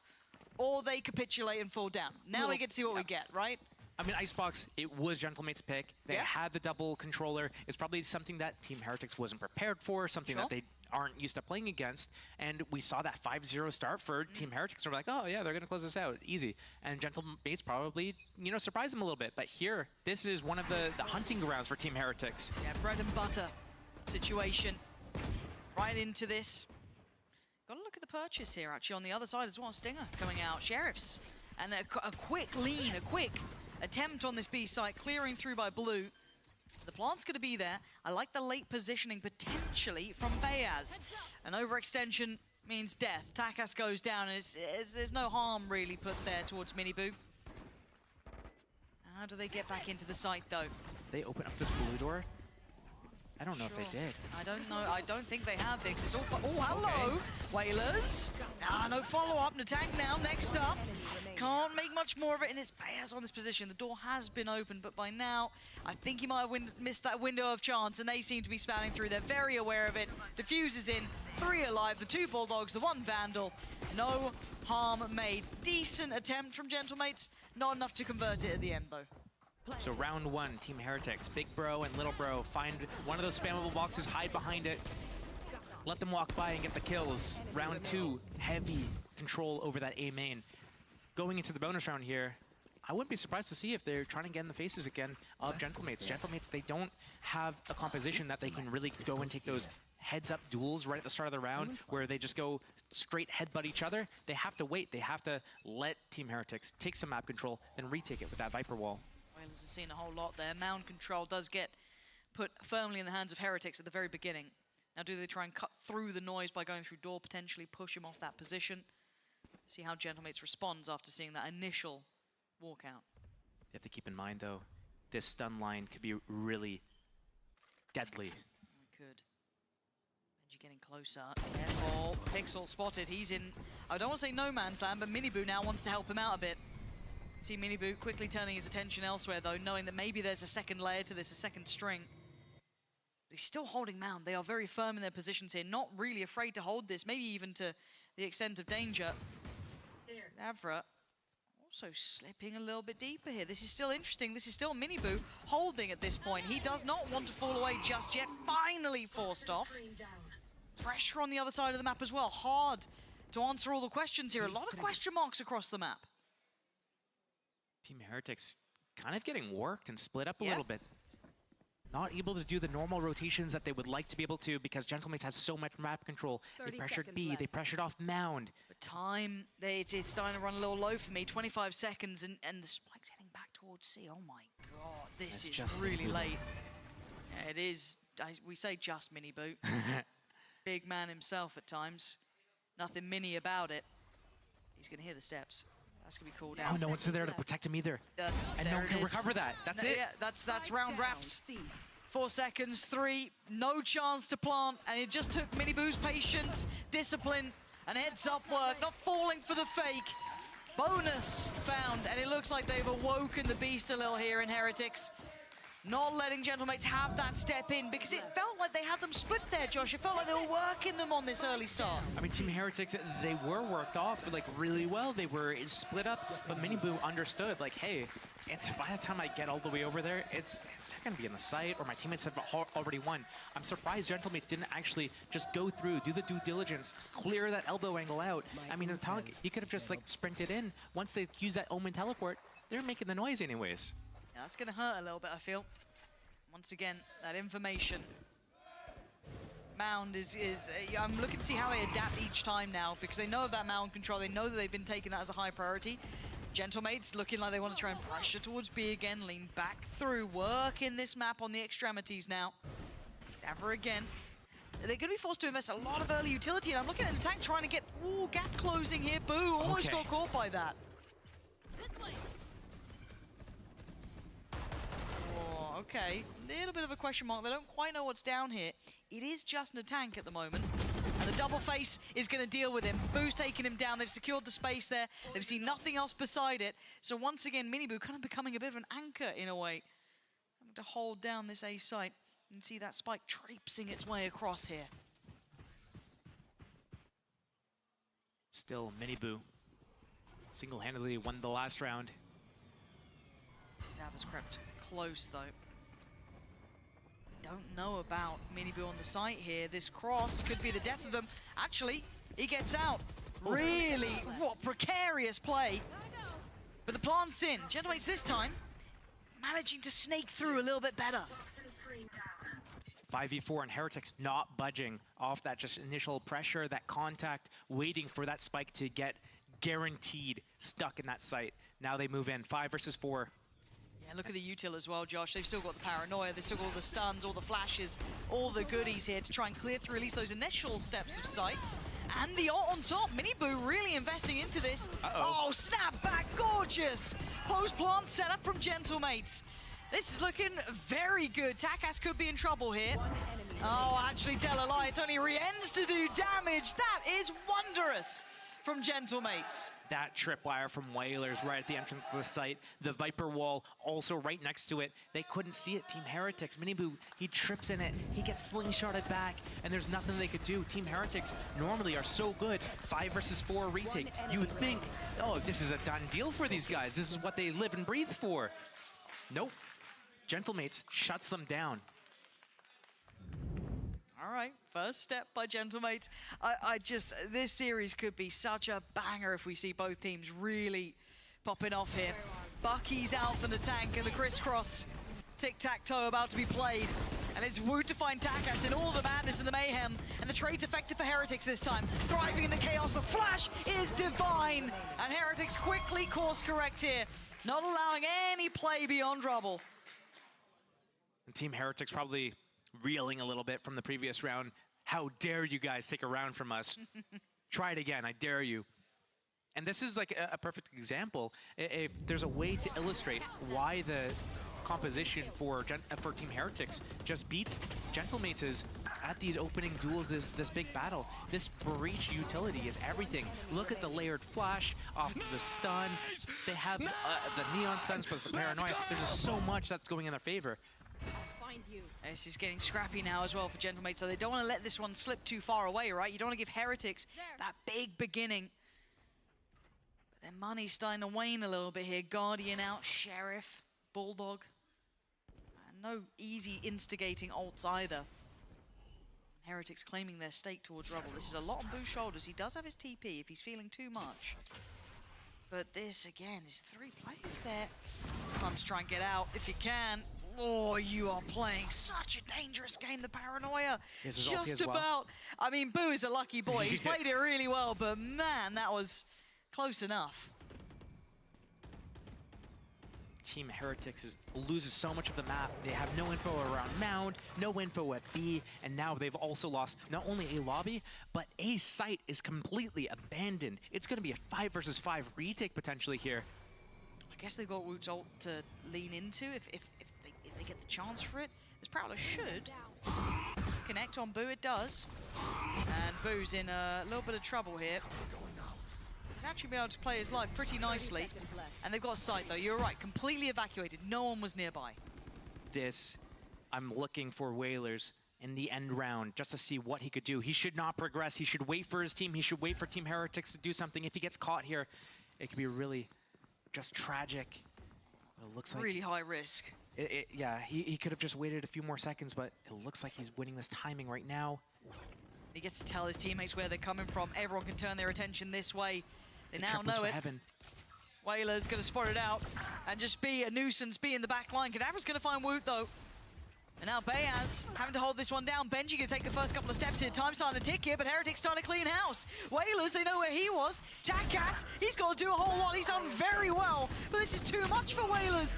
or they capitulate and fall down. Now we get to see what we get, right? I mean, Icebox, it was Gentlemate's pick. They had the double controller. It's probably something that Team Heretics wasn't prepared for, something that they aren't used to playing against. And we saw that 5-0 start for Team Heretics. And we're like, oh, yeah, they're going to close this out. Easy. And Gentlemates probably, you know, surprised them a little bit. But here, this is one of the hunting grounds for Team Heretics. Yeah, bread and butter situation. Right into this. Got to look at the purchase here, actually, on the other side as well. Stinger coming out. Sheriffs. And a quick lean, a quick attempt on this B site, clearing through by Blue. The plant's going to be there. I like the late positioning potentially from Bayaz. An overextension means death. Takas goes down, and there's no harm really put there towards Miniboo. How do they get back into the site, though? They open up this blue door. I don't know if they did. I don't know. I don't think they have, Vix. It's all oh, hello! Whalers. No follow-up. Natank now, next up. Can't make much more of it, and it's Bayaz on this position. The door has been opened, but by now, I think he might have missed that window of chance, and they seem to be spouting through. They're very aware of it. Diffuse is in. 3 alive. The 2 Bulldogs, the 1 Vandal. No harm made. Decent attempt from Gentlemates. Not enough to convert it at the end, though. So round 1, Team Heretics. Big Bro and Little Bro find one of those spammable boxes, hide behind it. Let them walk by and get the kills. Round 2, heavy control over that A main. Going into the bonus round here, I wouldn't be surprised to see if they're trying to get in the faces again of Gentlemates. Gentlemates, they don't have a composition that they can really go and take those heads-up duels right at the start of the round where they just go straight headbutt each other. They have to wait. They have to let Team Heretics take some map control, then retake it with that Viper wall. Whalers have seen a whole lot there. Mound control does get put firmly in the hands of Heretics at the very beginning. Now, do they try and cut through the noise by going through door, potentially push him off that position? See how Gentlemates responds after seeing that initial walkout. You have to keep in mind, though, this stun line could be really deadly. It could. Actually getting closer. Careful. Pixel spotted. He's in, I don't want to say no man's land, but Miniboo now wants to help him out a bit. See Miniboo quickly turning his attention elsewhere, though, knowing that maybe there's a second layer to this, a second string. But he's still holding Mound. They are very firm in their positions here, not really afraid to hold this, maybe even to the extent of danger. Navra also slipping a little bit deeper here. This is still interesting. This is still Miniboo holding at this point. He does not want to fall away just yet. Finally forced off. Pressure on the other side of the map as well. Hard to answer all the questions here. A lot of question marks across the map. Team Heretics kind of getting worked and split up a little bit. Not able to do the normal rotations that they would like to be able to because Gentlemates has so much map control. They pressured B, they pressured off Mound. But time, it's starting to run a little low for me. 25 seconds and the spike's heading back towards C. Oh my god, this is just really late. Yeah, it is, we say just Miniboo. Big man himself at times. Nothing mini about it. He's gonna hear the steps. That's gonna be called out. Oh, no one's there to protect him either. And no one can recover that. That's it. Yeah, that's round wraps. 4 seconds, 3, no chance to plant, and it just took Miniboo's patience, discipline, and heads-up work, not falling for the fake. Bonus found, and it looks like they've awoken the beast a little here in Heretics. Not letting Gentlemates have that step in, because it felt like they had them split there, Josh. It felt like they were working them on this early start. I mean, Team Heretics, they were worked off like really well. They were split up, but Miniboo understood, like, hey, it's by the time I get all the way over there, they're gonna be in the site, or my teammates have already won. I'm surprised Gentlemates didn't actually just go through, do the due diligence, clear that elbow angle out. I mean, the Tog, he could have just like sprinted in. Once they use that Omen teleport, they're making the noise anyways. Yeah, that's gonna hurt a little bit, I feel. Once again, that information. Mound is I'm looking to see how they adapt each time now, because they know about Mound control. They know that they've been taking that as a high priority. Gentlemates looking like they want to try and pressure towards B again, lean back through, working this map on the extremities now. Never again. They're going to be forced to invest a lot of early utility, and I'm looking at the tank trying to get, gap closing here. Boo, almost got caught by that. Oh, okay, little bit of a question mark. They don't quite know what's down here. It is just a tank at the moment. And the double face is going to deal with him. Boo's taking him down. They've secured the space there. They've seen nothing else beside it. So once again, Miniboo kind of becoming a bit of an anchor in a way. Having to hold down this A site. You can see that spike traipsing its way across here. Still, Miniboo single-handedly won the last round. Dav has crept close though. Don't know about Miniboo on the site here. This cross could be the death of them. Actually, he gets out. Really, what precarious play. But the plant's in. Gentlemates this time managing to snake through a little bit better. 5v4 and Heretics not budging off that just initial pressure, that contact, waiting for that spike to get guaranteed stuck in that site. Now they move in, 5 versus 4. Yeah, look at the util as well, Josh. They've still got the paranoia, they've still got all the stuns, all the flashes, all the goodies here to try and clear through at least those initial steps of sight. And the ult on top, Miniboo really investing into this. Oh, snap back, gorgeous! Post-plant setup from Gentlemates. This is looking very good. Takas could be in trouble here. Oh, actually tell a lie, it's only Rien's to do damage. That is wondrous from Gentlemates. That tripwire from Whalers right at the entrance to the site. The Viper wall also right next to it. They couldn't see it. Team Heretics, Miniboo, he trips in it. He gets slingshotted back, and there's nothing they could do. Team Heretics normally are so good. 5 versus 4 retake. You would think, oh, this is a done deal for these guys. This is what they live and breathe for. Nope. Gentlemates shuts them down. All right, first step by Gentlemates. This series could be such a banger if we see both teams really popping off here. Bucky's out from the tank and the crisscross tic-tac-toe about to be played. And it's Wood to find Takas in all the madness and the mayhem. And the trade's effective for Heretics this time. Thriving in the chaos, the flash is divine. And Heretics quickly course correct here. Not allowing any play beyond rubble. And Team Heretics probably reeling a little bit from the previous round. How dare you guys take a round from us? Try it again, I dare you. And this is like a perfect example. If there's a way to illustrate why the composition for Team Heretics just beats Gentlemates' at these opening duels, this big battle. This breach utility is everything. Look at the layered flash off of the stun. They have the neon stuns for the paranoia. There's just so much that's going in their favor. This is getting scrappy now as well for Gentlemates, so they don't want to let this one slip too far away, right? You don't want to give Heretics that big beginning. But their money's starting to wane a little bit here. Guardian out, Sheriff, Bulldog. And no easy instigating ults either. Heretics claiming their stake towards Rubble. This is a lot on Boo's shoulders. He does have his TP if he's feeling too much. But this, again, is 3 players there. Sometimes try and get out if you can. Oh, you are playing such a dangerous game, the Paranoia. Just about. I mean, Boo is a lucky boy. He's played it really well, but man, that was close enough. Team Heretics loses so much of the map. They have no info around Mound, no info at B, and now they've also lost not only a lobby, but a site is completely abandoned. It's going to be a 5 versus 5 retake potentially here. I guess they've got Woot's ult to lean into if they get the chance for it. This Prowler should connect on Boo, it does. And Boo's in a little bit of trouble here. He's actually been able to play his life pretty nicely. And they've got a site though, you're right, completely evacuated. No one was nearby. I'm looking for Whalers in the end round just to see what he could do. He should not progress, he should wait for his team, he should wait for Team Heretics to do something. If he gets caught here, it could be really just tragic. It looks like really high risk. Yeah, he could have just waited a few more seconds, but it looks like he's winning this timing right now. He gets to tell his teammates where they're coming from. Everyone can turn their attention this way. They now know it. Heaven. Whaler's going to spot it out and just be a nuisance, be in the back line. Cadaver's going to find Woot though. And now Bayaz having to hold this one down. Benji going to take the first couple of steps here. Time starting to tick here, but Heretics starting to clean house. Whalers, they know where he was. Takas, he's got to do a whole lot. He's done very well, but this is too much for Whalers.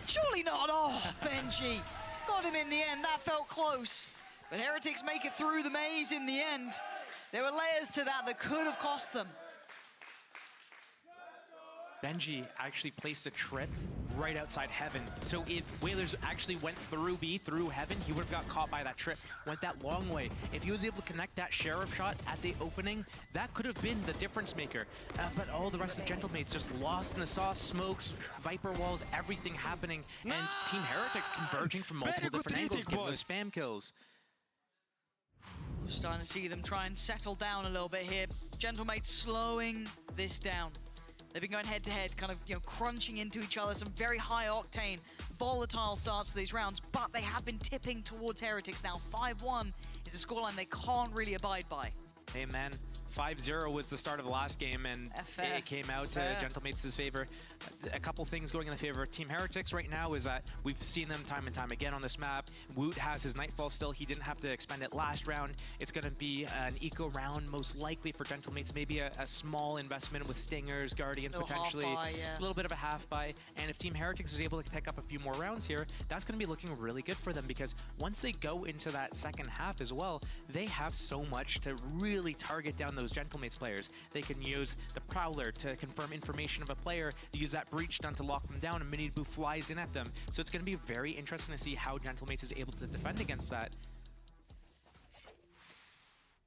Surely not. Oh, Benji got him in the end. That felt close. But Heretics make it through the maze in the end. There were layers to that could have cost them. Benji actually placed a trip right outside Heaven. So if Whalers actually went through B, through Heaven, he would have got caught by that trip, went that long way. If he was able to connect that Sheriff shot at the opening, that could have been the difference maker. But all the rest of the Gentlemates just lost in the sauce, smokes, Viper walls, everything happening. And Team Heretics converging from multiple different angles, giving those spam kills. Starting to see them try and settle down a little bit here. Gentlemates slowing this down. They've been going head-to-head, kind of, crunching into each other. Some very high-octane, volatile starts to these rounds, but they have been tipping towards Heretics now. 5-1 is a scoreline they can't really abide by. Hey, man. 5-0 was the start of the last game, and it came out to Gentlemates' favor. A couple things going in the favor of Team Heretics right now is that we've seen them time and time again on this map. Woot has his Nightfall still. He didn't have to expend it last round. It's going to be an eco round, most likely for Gentlemates. Maybe a small investment with Stingers, Guardians, potentially. A little bit of a half buy. And if Team Heretics is able to pick up a few more rounds here, that's going to be looking really good for them, because once they go into that second half as well, they have so much to really target down those Gentlemates players. They can use the Prowler to confirm information of a player, use that breach stun to lock them down, and Mini Boo flies in at them. So it's going to be very interesting to see how Gentlemates is able to defend against that.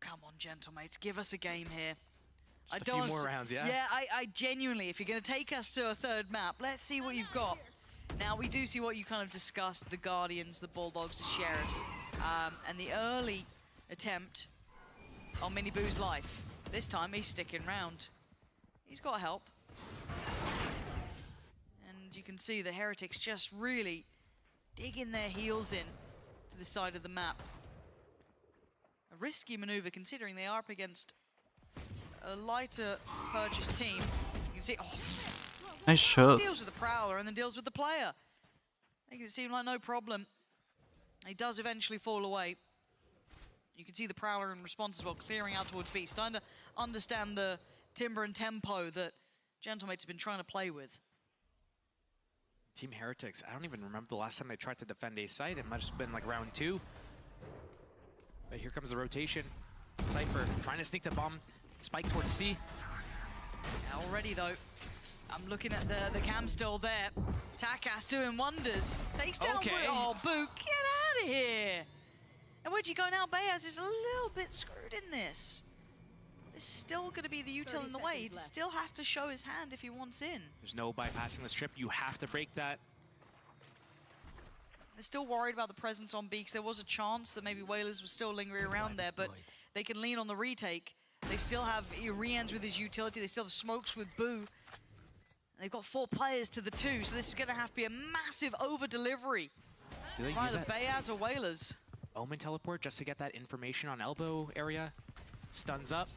Come on, Gentlemates, give us a game here. Just a few more rounds, yeah? Yeah, I genuinely, if you're going to take us to a third map, let's see what you've got. Now, we do see what you kind of discussed, the Guardians, the Bulldogs, the Sheriffs, and the early attempt on Mini Boo's life. This time, he's sticking round. He's got help. And you can see the Heretics just really digging their heels in to the side of the map. A risky maneuver, considering they are up against a lighter purchase team. You can see, Nice shot. Deals with the Prowler and then deals with the player. Making it seem like no problem. He does eventually fall away. You can see the Prowler in response as well, clearing out towards B. Starting to understand the timber and tempo that Gentlemates have been trying to play with. Team Heretics, I don't even remember the last time they tried to defend a site. It must have been like round 2. But here comes the rotation. Cypher trying to sneak the bomb. Spike towards C. Already though, I'm looking at the cam still there. Takas doing wonders. Takes down Boo. Oh, Boo, get out of here. And where'd you go now? Beaz is a little bit screwed in this. It's still going to be the util in the way. He still has to show his hand if he wants in. There's no bypassing this trip. You have to break that. They're still worried about the presence on B because there was a chance that maybe Whalers was still lingering around there, but they can lean on the retake. They still have Rians with his utility. They still have smokes with Boo. They've got 4 players to the 2, so this is going to have to be a massive over-delivery. Do they use Either that Beaz or Whalers. Omen teleport just to get that information on elbow area? Stuns up.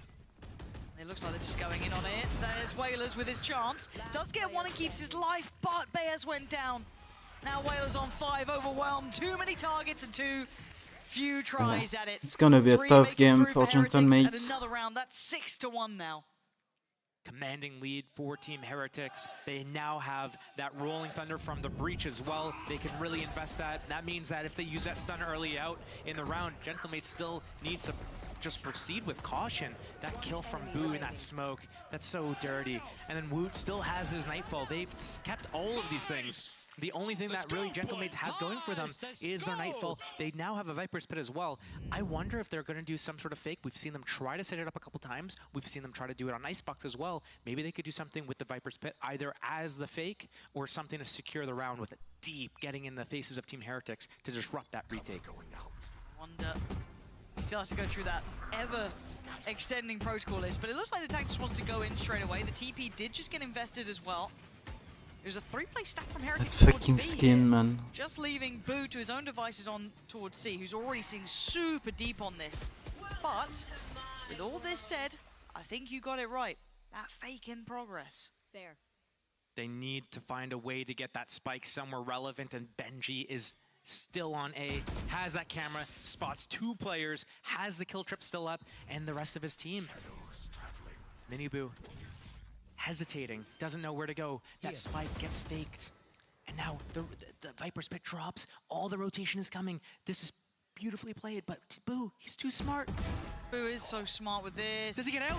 It looks like they're just going in on it. There's Whalers with his chance. Does get one and keeps his life, but Beaz went down. Now Whalers on 5, overwhelmed. Too many targets and too few tries at it. It's gonna be a 3 tough make it game through for Heretics, Gentlemen. and another round, that's 6-1 now. Commanding lead for Team Heretics. They now have that Rolling Thunder from the breach as well. They can really invest that. That means that if they use that stun early out in the round, Gentlemen still needs to just proceed with caution. That kill from Boo in that smoke, that's so dirty. And then Woot still has his Nightfall. They've kept all of these things. The only thing that really Gentlemates has going for them is their Nightfall. They now have a Viper's Pit as well. I wonder if they're going to do some sort of fake. We've seen them try to set it up a couple times. We've seen them try to do it on Icebox as well. Maybe they could do something with the Viper's Pit, either as the fake or something to secure the round with it deep, getting in the faces of Team Heretics to disrupt that retake. Wonder. You still have to go through that ever-extending protocol list, but it looks like the tank just wants to go in straight away. The TP did just get invested as well. There's a 3-play stack from Heretics That towards fucking B skin, here. man. Just leaving Boo to his own devices on towards C, who's already seeing super deep on this. But with all this said, I think you got it right. That fake in progress. There. They need to find a way to get that spike somewhere relevant, and Benji is still on A, has that camera, spots 2 players, has the kill trip still up, and the rest of his team. Miniboo hesitating, doesn't know where to go. That spike gets faked. And now the Viper's Pit drops. All the rotation is coming. This is beautifully played, but Boo, he's too smart. Boo is so smart with this. Does he get out?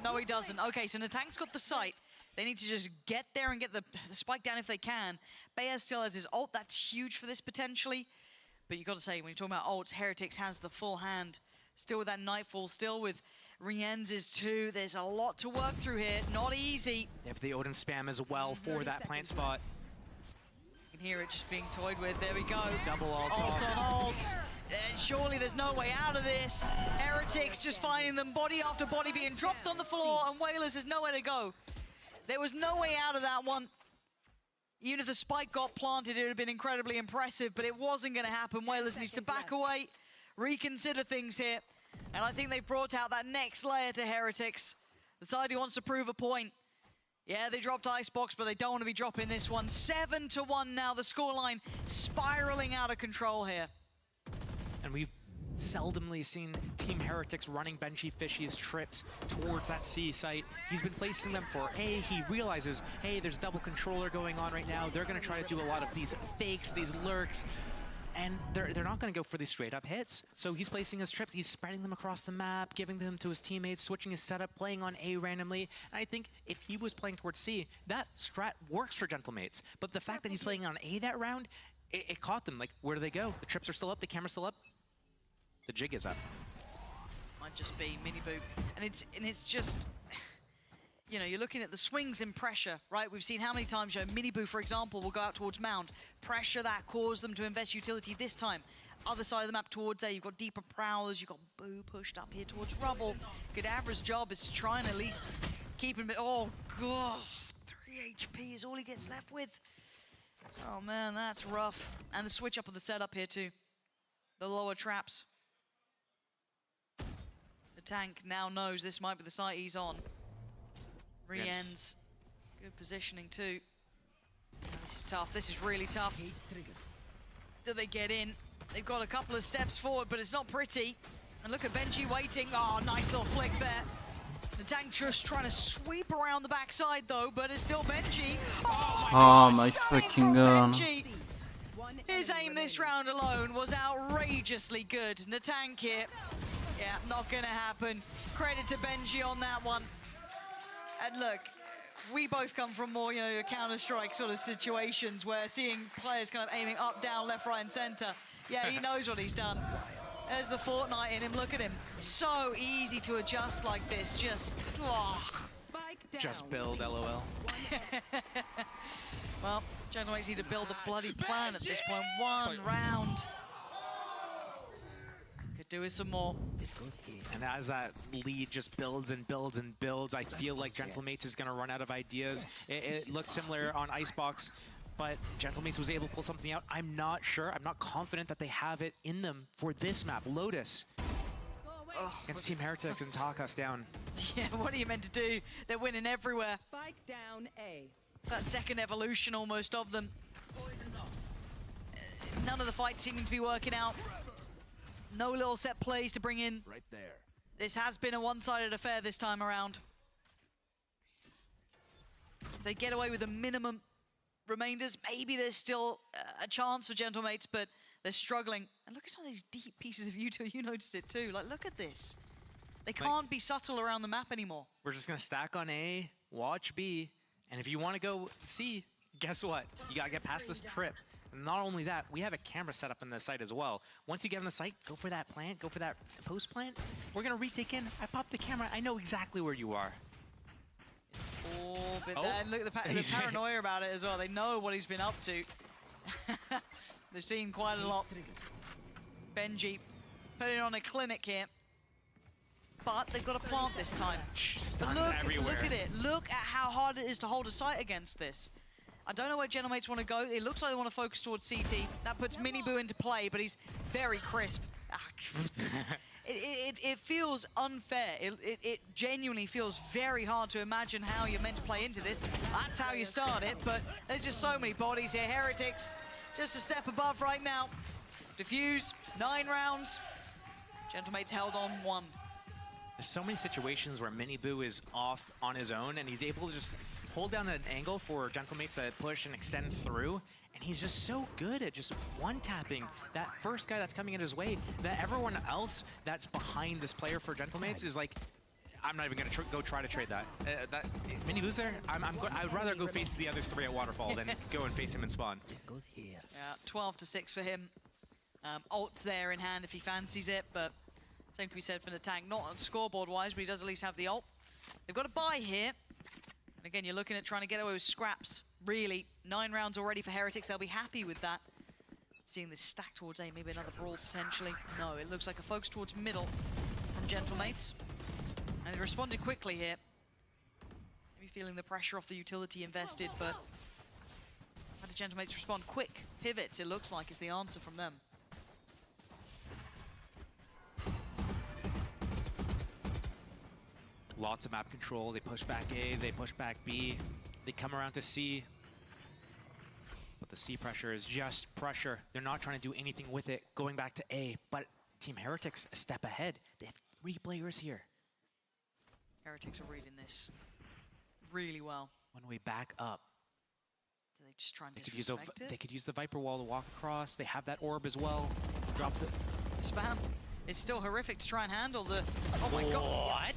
No, he doesn't. Okay, so Natang's got the sight. They need to just get there and get the spike down if they can. Beaz still has his ult. That's huge for this potentially. But you got to say, when you're talking about ults, Heretics has the full hand. Still with that Nightfall, still with Rienz's too. There's a lot to work through here. Not easy. They have the Odin spam as well for that plant spot. You can hear it just being toyed with. There we go. Double ult on ult. Surely there's no way out of this. Heretics just finding them body after body being dropped on the floor, and Whalers has nowhere to go. There was no way out of that one. Even if the spike got planted, it would have been incredibly impressive, but it wasn't going to happen. Whalers needs to back away, reconsider things here. And I think they've brought out that next layer to Heretics. The side who wants to prove a point. Yeah, they dropped Icebox, but they don't want to be dropping this one. 7-1 now, the scoreline spiraling out of control here. And we've seldomly seen Team Heretics running Benji Fishy's trips towards that C site. He's been placing them for A. He realizes, hey, there's double controller going on right now. They're going to try to do a lot of these fakes, these lurks. And they're not going to go for these straight-up hits. So he's placing his trips, he's spreading them across the map, giving them to his teammates, switching his setup, playing on A randomly. And I think if he was playing towards C, that strat works for Gentlemates. But the fact that he's playing on A that round, it caught them. Like, where do they go? The trips are still up, the camera's still up. The jig is up. Might just be Miniboo. And it's just, you know, you're looking at the swings in pressure, right? We've seen how many times, you know, Miniboo, for example, will go out towards Mound. Pressure that caused them to invest utility this time. Other side of the map towards A, you've got deeper prowlers, you've got Boo pushed up here towards Rubble. Godabra's job is to try and at least keep him, oh god, 3 HP is all he gets left with. Oh man, that's rough. And the switch up of the setup here too. The lower traps. The tank now knows this might be the site he's on. Rienz, good positioning too. This is tough, this is really tough. Do they get in? They've got a couple of steps forward, but it's not pretty. And look at Benji waiting. Oh, nice little flick there. The tank just trying to sweep around the backside though, but it's still Benji. Oh my fucking god. Benji. His aim this round alone was outrageously good. Natank here. Yeah, not gonna happen. Credit to Benji on that one. And look, we both come from more, you know, Counter-Strike sort of situations where seeing players kind of aiming up, down, left, right, and center. Yeah, he knows what he's done. There's the Fortnite in him. Look at him. So easy to adjust like this. Just, Just build, LOL. Well, Gentlemen need to build a bloody plan at this point. One round. Could do with some more. And as that lead just builds and builds and builds, I feel like Gentlemates is going to run out of ideas. It looks similar on Icebox, but Gentlemates was able to pull something out. I'm not sure, I'm not confident that they have it in them for this map. Lotus against Team Heretics and Takas down. Yeah, what are you meant to do? They're winning everywhere. Spike down A. It's that second evolution almost of them. None of the fights seeming to be working out. No little set plays to bring in. Right there. This has been a one-sided affair this time around. If they get away with the minimum remainders, maybe there's still a chance for Gentlemates, but they're struggling. And look at some of these deep pieces of Yuto. You noticed it too. Like, look at this. They can't be subtle around the map anymore. We're just going to stack on A, watch B, and if you want to go C, guess what? You got to get past this trip. And not only that, we have a camera set up in the site as well. Once you get on the site, go for that plant, go for that post plant. We're going to retake in. I popped the camera. I know exactly where you are. It's all been there. And look at the paranoia about it as well. They know what he's been up to. They've seen quite a lot. Benji putting on a clinic here. But they've got a plant this time. Stunned everywhere. Look at it. Look at how hard it is to hold a site against this. I don't know where Gentlemates want to go. It looks like they want to focus towards CT. That puts Miniboo into play, but he's very crisp. It feels unfair. It genuinely feels very hard to imagine how you're meant to play into this. That's how you start it, but there's just so many bodies here. Heretics just a step above right now. Diffuse, 9 rounds. Gentlemates held on 1. There's so many situations where Miniboo is off on his own, and he's able to just hold down an angle for Gentlemates to push and extend through, and he's just so good at just one-tapping that first guy that's coming in his way, that everyone else that's behind this player for Gentlemates is like, I'm not even going to go try to trade that. Miniboo's there? I'd rather go face the other 3 at Waterfall than go and face him in spawn. This goes here. Yeah, 12-6 for him. Ult's there in hand if he fancies it, but same can be said for the tank. Not on scoreboard-wise, but he does at least have the ult. They've got a buy here. And again, you're looking at trying to get away with scraps. Really, 9 rounds already for Heretics. They'll be happy with that. Seeing this stack towards A, maybe another brawl potentially. No, it looks like a focus towards middle from Gentlemates. And they responded quickly here. Maybe feeling the pressure off the utility invested, but how did Gentlemates respond? Quick pivots, it looks like, is the answer from them. Lots of map control. They push back A, they push back B. They come around to C. But the C pressure is just pressure. They're not trying to do anything with it. Going back to A. But Team Heretics a step ahead. They have 3 players here. Heretics are reading this really well. When we back up, Do they just try and they could use the Viper wall to walk across. They have that orb as well. Drop the spam. It's still horrific to try and handle the. Oh my god! What?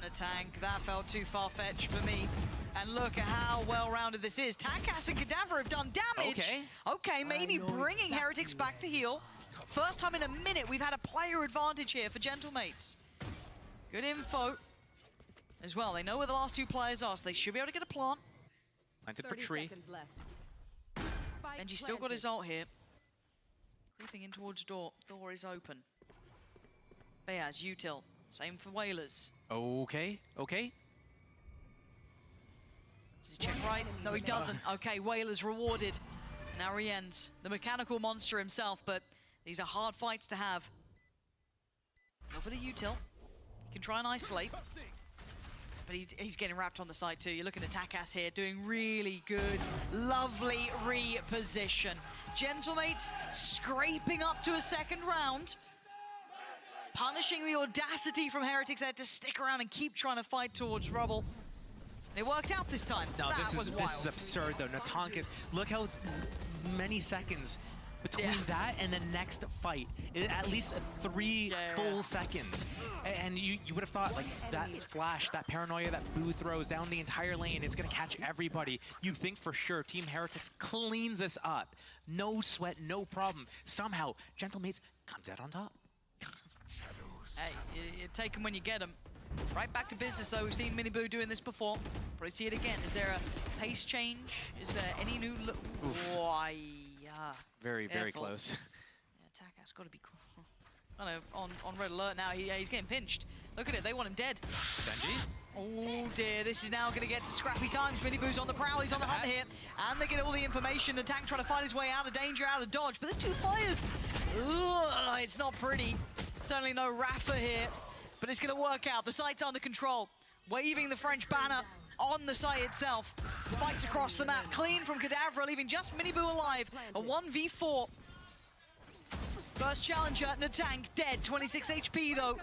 The tank, that felt too far-fetched for me. And look at how well-rounded this is. Takas and Cadaver have done damage. Okay, maybe bringing Heretics back to heal. First time in a minute we've had a player advantage here for Gentlemates. Good info as well. They know where the last 2 players are, so they should be able to get a plant. Planted for tree. Benji's still got his ult here. Creeping in towards door. Door is open. Bayaz, util. Same for Whalers. Okay. Does he check right? No, he doesn't. Okay, Whalers rewarded. And now he ends. The mechanical monster himself, but these are hard fights to have. A bit of util. He can try and isolate. But he's getting wrapped on the side too. You're looking at Takas here, doing really good, lovely reposition. Gentlemates scraping up to a 2nd round. Punishing the audacity from Heretics there to stick around and keep trying to fight towards rubble. It worked out this time. No, this is absurd though. Natankas, look how many seconds between that and the next fight. At least 3 full seconds. And you would have thought like that flash, that paranoia that Boo throws down the entire lane, it's gonna catch everybody. You think for sure Team Heretics cleans this up. No sweat, no problem. Somehow, Gentlemates comes out on top. Hey, you take them when you get them. Right back to business, though. We've seen Miniboo doing this before. Probably see it again. Is there a pace change? Is there any new look? Why? Very, very close. Yeah, Taka's got to be cool. I know, on red alert now. He's getting pinched. Look at it. They want him dead. Benji? Oh, dear. This is now going to get to scrappy times. Miniboo's on the prowl. He's on the hunt here. And they get all the information. The tank trying to find his way out of danger, out of dodge. But there's two players. Ugh, it's not pretty. Certainly no Rafa here. But it's going to work out. The site's under control. Waving the French banner on the site itself. Fights across the map. Clean from Kadavra, leaving just Miniboo alive. A 1v4. First challenger, Natank, dead. 26 HP, though.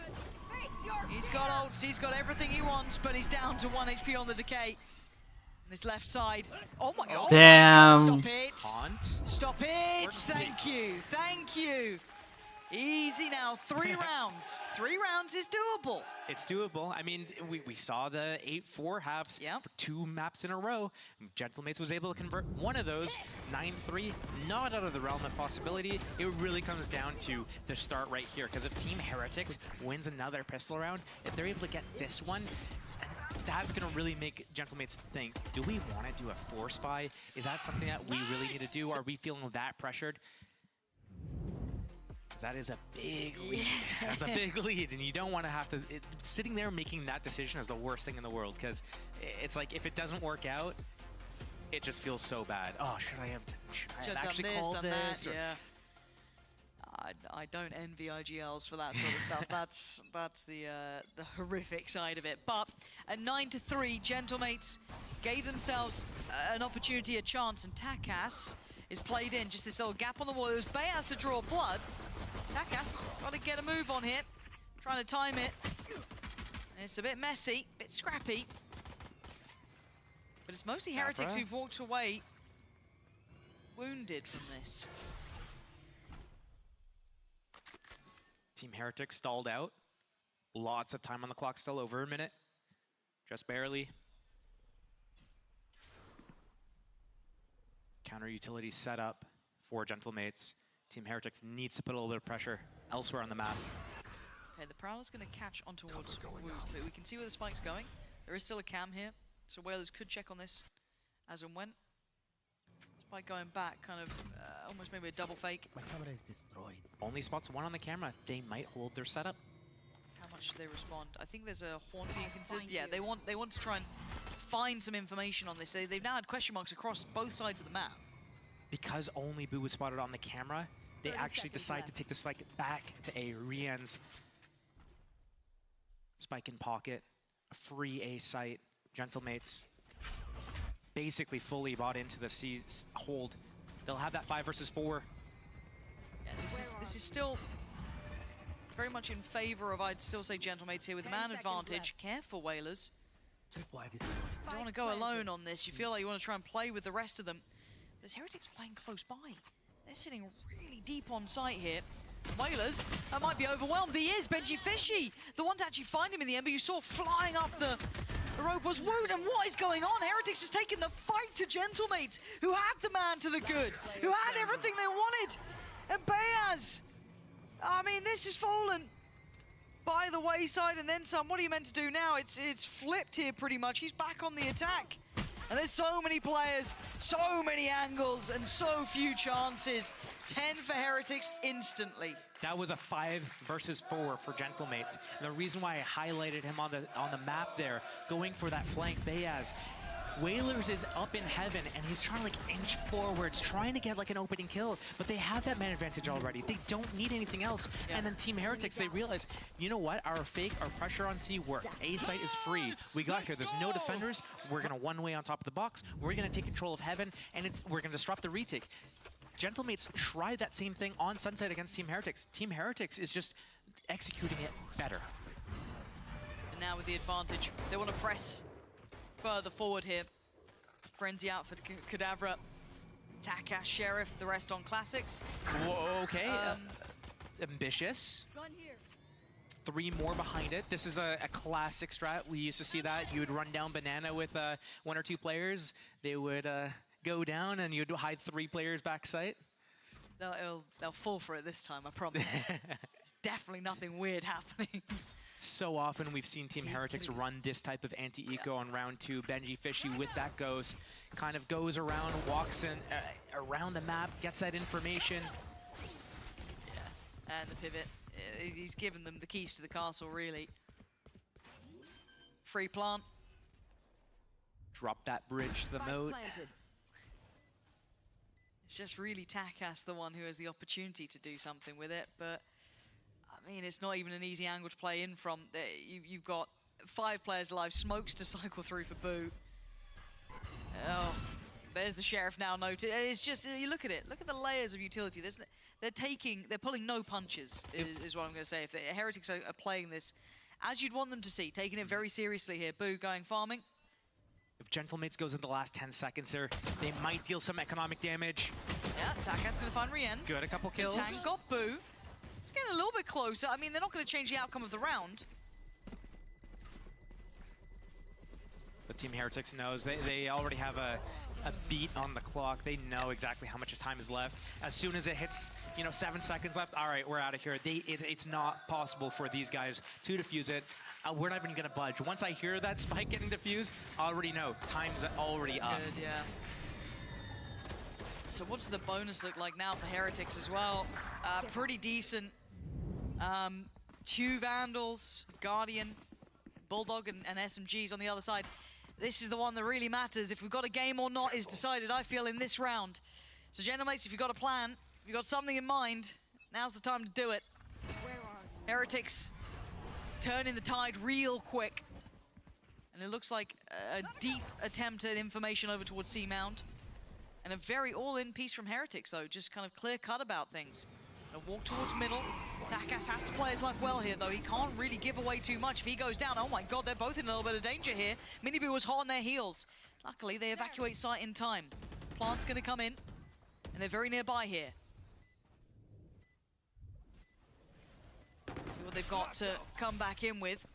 He's got ults, he's got everything he wants, but he's down to 1 HP on the decay. On this left side. Oh my god. Damn. Stop it. Stop it. Thank you. Thank you. Easy now. 3 rounds. 3 rounds is doable. It's doable. I mean, we saw the 8-4 halves for 2 maps in a row. Gentlemates was able to convert one of those. 9-3, not out of the realm of possibility. It really comes down to the start right here, because if Team Heretics wins another pistol round, if they're able to get this one, that's going to really make Gentlemates think, do we want to do a 4 spy? Is that something that we really need to do? Are we feeling that pressured? That is a big lead. Yeah. That's a big lead, and you don't want to have to... sitting there making that decision is the worst thing in the world, because it's like, if it doesn't work out, it just feels so bad. Oh, should I have actually called this? Yeah. I don't envy IGLs for that sort of stuff. That's the horrific side of it. But at 9-3, Gentlemates gave themselves an opportunity, a chance, and Takas is played in. Just this little gap on the wall. It was Bayaz to draw blood. Takas got to get a move on here. Trying to time it. And it's a bit messy, a bit scrappy. But it's mostly Heretics who've walked away wounded from this. Team Heretics stalled out. Lots of time on the clock, still over a minute. Just barely. Counter utility set up for Gentlemates. Team Heretics needs to put a little bit of pressure elsewhere on the map. Okay, the Prowler's going to catch on towards Wood, but we can see where the spike's going. There is still a cam here, so Whalers could check on this as and when. Spike going back, kind of almost maybe a double fake. My camera is destroyed. Only spots 1 on the camera. They might hold their setup. How much do they respond? I think there's a horn being considered. Yeah, they want to try and find some information on this. They've now had question marks across both sides of the map. Because only Boo was spotted on the camera, they actually decide to take the spike back to A. Rian's spike in pocket, a free A site. Gentlemates basically fully bought into the C hold. They'll have that 5 versus 4. Yeah, this is still very much in favor of, I'd still say, Gentlemates here with the man advantage. Careful, Whalers. You don't want to go alone on this. You feel like you want to try and play with the rest of them. There's Heretics playing close by. They're sitting really deep on site here. Whalers might be overwhelmed. He is Benji Fishy, the one to actually find him in the end, but you saw flying up the rope was Wood, and what is going on? Heretics just taking the fight to Gentlemates, who had the man to the good, who had everything they wanted. And Bayaz, I mean, this has fallen by the wayside and then some. What are you meant to do now? It's flipped here pretty much. He's back on the attack. And there's so many players, so many angles, and so few chances. 10 for Heretics instantly. That was a 5 versus 4 for Gentlemates. And the reason why I highlighted him on the map there, going for that flank, Bayaz, Whalers is up in heaven, and he's trying to like inch forwards, trying to get like an opening kill, but they have that man advantage already. They don't need anything else. Yeah. And then Team Heretics, they realize, you know what? Our fake, our pressure on C worked. A site is free. We got here. There's no defenders. We're gonna one-way on top of the box. We're gonna take control of heaven, and we're gonna disrupt the retake. Gentlemates tried that same thing on Sunset against Team Heretics. Team Heretics is just executing it better. And now with the advantage, they want to press further forward here. Frenzy out for Kadavra. Takas, Sheriff, the rest on Classics. Whoa, okay. Ambitious. 3 more behind it. This is a classic strat. We used to see that. You would run down Banana with 1 or 2 players. They would go down and you'd hide 3 players backside. They'll fall for it this time, I promise. There's definitely nothing weird happening. So often we've seen Team Heretics run this type of anti-eco on round 2. Benji Fishy with that ghost kind of goes around, walks in around the map, gets that information. Yeah, and the pivot. He's given them the keys to the castle, really. Free plant. Drop that bridge to the moat. It's just really Takas the one who has the opportunity to do something with it, but I mean, it's not even an easy angle to play in from. You've got 5 players alive, smokes to cycle through for Boo. Oh, there's the Sheriff now noted. It's just, you look at it, look at the layers of utility. They're pulling no punches, is what I'm going to say. If the Heretics are playing this as you'd want them to see, taking it very seriously here. Boo going farming. If Gentlemates goes in the last 10 seconds there, they might deal some economic damage. Yeah, Takas going to find Rienz. Good, a couple kills. Tank got Boo. It's getting a little bit closer. I mean, they're not going to change the outcome of the round. But Team Heretics knows they already have a beat on the clock. They know exactly how much time is left. As soon as it hits, 7 seconds left, all right, we're out of here. It's not possible for these guys to defuse it. We're not even going to budge. Once I hear that spike getting defused, I already know. Time's already up. Good, yeah. So what's the bonus look like now for Heretics as well? Pretty decent. 2 Vandals, Guardian, Bulldog, and SMGs on the other side. This is the one that really matters. If we've got a game or not is decided, I feel, in this round. So, Gentlemates, if you've got a plan, if you've got something in mind, now's the time to do it. Heretics turning the tide real quick. And it looks like a deep attempt at information over towards C-Mound. And a very all-in piece from Heretics, though, just kind of clear-cut about things. And walk towards middle. Takas has to play his life well here, though. He can't really give away too much. If he goes down, oh my god, they're both in a little bit of danger here. Miniboo was hot on their heels. Luckily, they evacuate site in time. Plant's going to come in, and they're very nearby here. See what they've got to come back in with.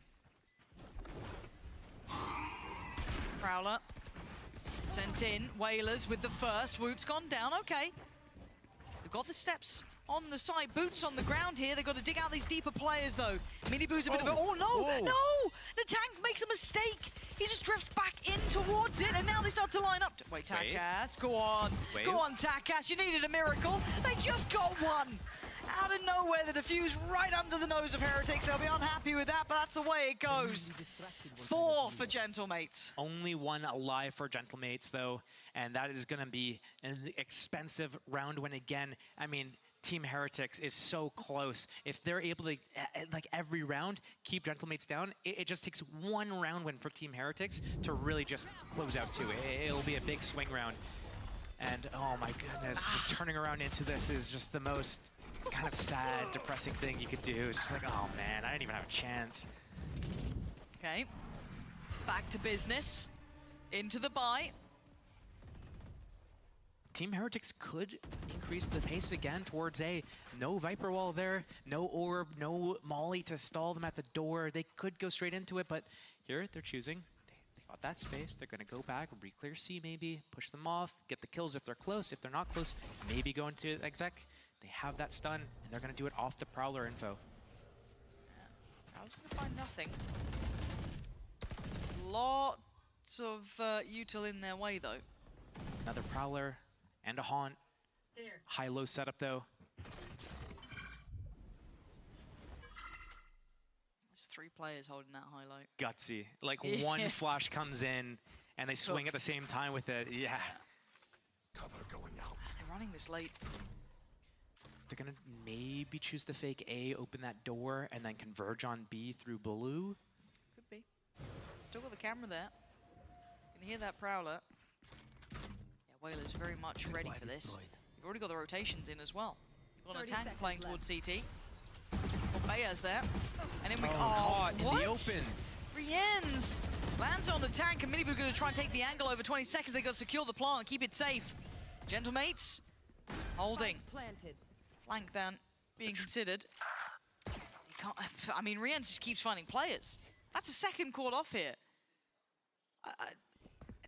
Prowler sent in. Whalers with the first. Woot's gone down. Okay. They've got the steps on the side. Boots on the ground here. They've got to dig out these deeper players, though. Miniboo's a bit of a... Oh, no! Whoa. No! The tank makes a mistake. He just drifts back in towards it, and now they start to line up. Wait, Takas. Go on. Wait. Go on, Takas. You needed a miracle. They just got one. Out of nowhere, the defuse right under the nose of Heretics. They'll be unhappy with that, but that's the way it goes. 4 for Gentlemates. Only 1 alive for Gentlemates, though, and that is going to be an expensive round win again. I mean, Team Heretics is so close. If they're able to, like every round, keep Gentlemates down, it just takes 1 round win for Team Heretics to really just close out 2. It'll be a big swing round. And oh my goodness, just turning around into this is just the most kind of sad, depressing thing you could do. It's just like, oh man, I didn't even have a chance. Okay, back to business. Into the buy. Team Heretics could increase the pace again towards A. No Viper Wall there, no Orb, no Molly to stall them at the door. They could go straight into it, but here they're choosing. They got that space. They're going to go back, re-clear C maybe, push them off, get the kills if they're close. If they're not close, maybe go into exec. They have that stun, and they're going to do it off the Prowler info. Prowler's going to find nothing. Lots of util in their way, though. Another Prowler and a Haunt. High-low setup, though. There's 3 players holding that high-low. Gutsy. Like, one flash comes in, and they swing at the same time with it. Yeah. Cover going out. They're running this late. They're going to maybe choose to fake A, open that door, and then converge on B through blue. Could be. Still got the camera there. You can hear that Prowler. Yeah, Whaler's very much ready for this. You've already got the rotations in as well. You've got a tank playing towards CT. Got Bayaz there. And then we caught in the open. Rienz lands on the tank, and Miniboo going to try and take the angle over 20 seconds. They got to secure the plant, keep it safe. Gentlemates holding. Planted. Flank then being considered. You can't, I mean, Rienz just keeps finding players. That's a second caught off here.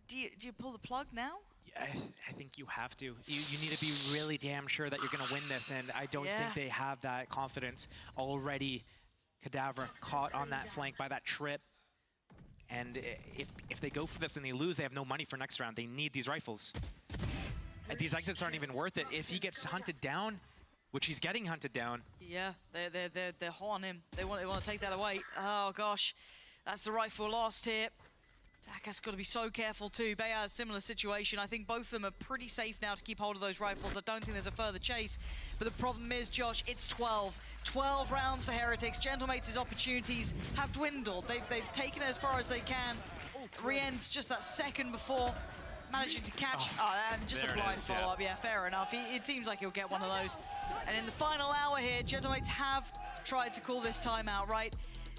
Do you pull the plug now? I think you have to. You need to be really damn sure that you're going to win this, and I don't think they have that confidence already. Cadaver caught on that flank by that trip, and if they go for this and they lose, they have no money for next round. They need these rifles. And these exits aren't even worth it. If he gets hunted down, which he's getting hunted down. Yeah, they're hot on him. They want to take that away. Oh gosh, that's the rifle lost here. Taka's got to be so careful too. Bayaz, similar situation. I think both of them are pretty safe now to keep hold of those rifles. I don't think there's a further chase. But the problem is, Josh, it's 12. 12 rounds for Heretics. Gentlemates' opportunities have dwindled. They've taken it as far as they can. Rien's just that second before managing to catch. And just a blind follow-up. Yeah, fair enough. It seems like he'll get one of those. And in the final hour here, Gentlemates have tried to call this timeout, right?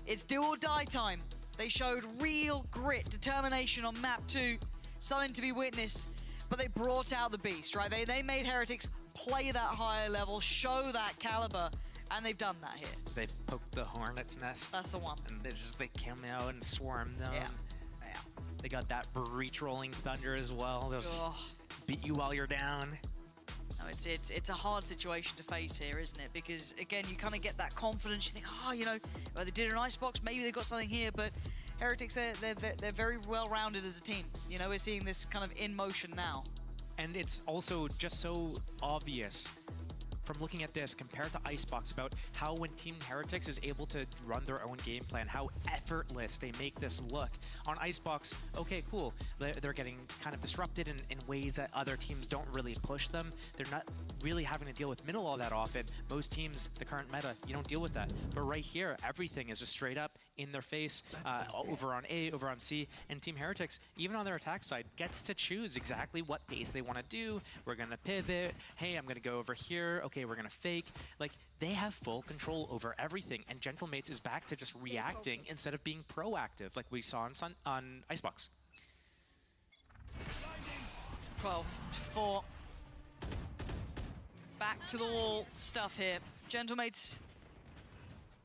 It's do or die time. They showed real grit, determination on map 2, something to be witnessed, but they brought out the beast, right? They made Heretics play that higher level, show that caliber, and they've done that here. They poked the hornet's nest. That's the one. And they came out and swarmed them. Yeah. They got that breach rolling thunder as well. They'll just beat you while you're down. No, it's a hard situation to face here, isn't it? Because again, you kind of get that confidence. You think, you know, well, they did an icebox, maybe they got something here. But Heretics, they're very well rounded as a team. You know, we're seeing this kind of in motion now. And it's also just so obvious from looking at this compared to Icebox about how when Team Heretics is able to run their own game plan, how effortless they make this look. On Icebox, okay, cool. They're getting kind of disrupted in ways that other teams don't really push them. They're not really having to deal with middle all that often. Most teams, the current meta, you don't deal with that. But right here, everything is just straight up in their face, over on A, over on C, and Team Heretics, even on their attack side, gets to choose exactly what base they want to do. We're going to pivot. Hey, I'm going to go over here. Okay, we're going to fake. Like, they have full control over everything, and Gentlemates is back to just reacting instead of being proactive, like we saw on Icebox. 12-4. Back to the wall stuff here. Gentlemates,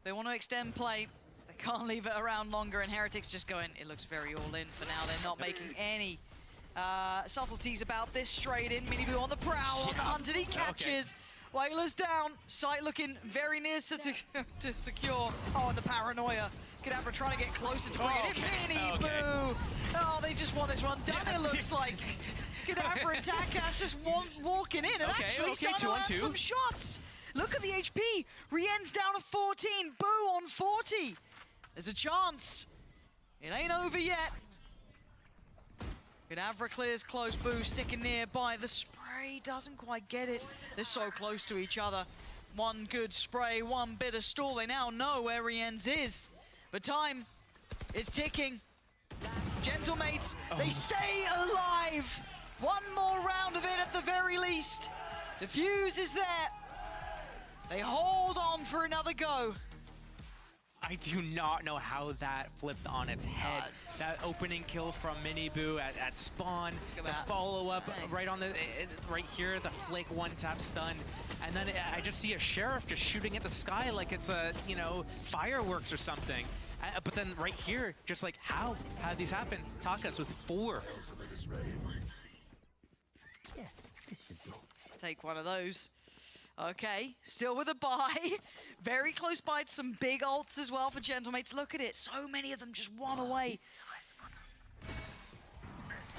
they want to extend play. They can't leave it around longer, and Heretics just going, it looks very all in for now. They're not making any subtleties about this. Straight in, Miniboo on the prowl, on the hunted, he catches. Whaler's down, sight looking very near to secure. Oh, the paranoia. Kadabra trying to get closer to bring it in. Miniboo! Oh, they just want this one done, it looks like. Kadabra and Takas just walking in and actually starting to land some shots. Look at the HP. Rien's down to 14, Boo on 40. There's a chance. It ain't over yet. Kadabra clears close, Boo sticking nearby. The spray doesn't quite get it. They're so close to each other. One good spray, one bit of stall. They now know where Rien's is. But time is ticking. Gentlemates, they stay alive. One more round of it at the very least. The fuse is there. They hold on for another go. I do not know how that flipped on its head. That opening kill from Miniboo at spawn, the follow-up right on the right here, the flick one-tap stun, and then I just see a Sheriff just shooting at the sky like it's a, you know, fireworks or something. But then right here, just like how did these happen? Takas with 4. Take one of those. Okay, still with a buy. Very close by to some big ults as well for Gentlemates. Look at it, so many of them just one away.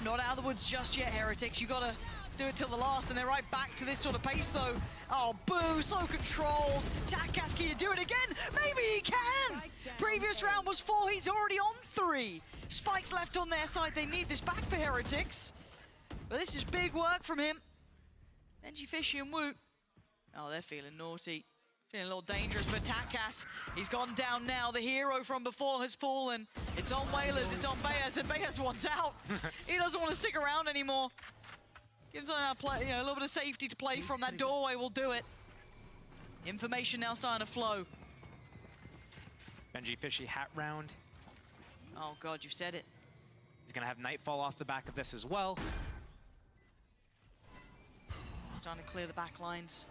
Not out of the woods just yet, Heretics. You gotta do it till the last, and they're right back to this sort of pace though. Oh, Boo, so controlled. Takas, can you do it again? Maybe he can! Previous round was 4, he's already on 3. Spikes left on their side, they need this back for Heretics. But this is big work from him. Benji, Fishy, and Woot. Oh, they're feeling naughty. Feeling a little dangerous, but Takas, he's gone down now. The hero from before has fallen. It's on Whalers, it's on Bayaz, and Bayaz wants out. He doesn't want to stick around anymore. Gives him a little bit of safety to play from. That doorway will do it. Information now starting to flow. Benji, Fishy, hat round. Oh God, you've said it. He's gonna have Nightfall off the back of this as well. Starting to clear the back lines.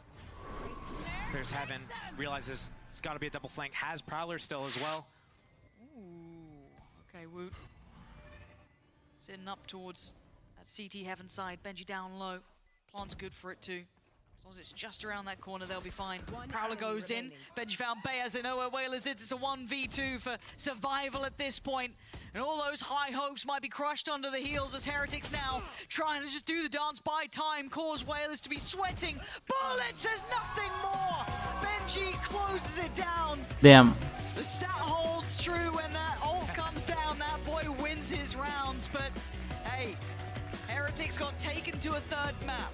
There's Heaven, realizes it's got to be a double flank, has Prowler still as well. Ooh, okay, Woot. Sitting up towards That CT heaven side, Benji down low. Plant's good for it too. As long as it's just around that corner, they'll be fine. Prowler goes in. Benji found Bayaz. They know where Whalers is. It's a 1v2 for survival at this point. And all those high hopes might be crushed under the heels as Heretics now trying to just do the dance, buy time, cause Whalers to be sweating. Bullets, there's nothing more. Benji closes it down. Damn. The stat holds true when that ult comes down. That boy wins his rounds. But hey, Heretics got taken to a third map.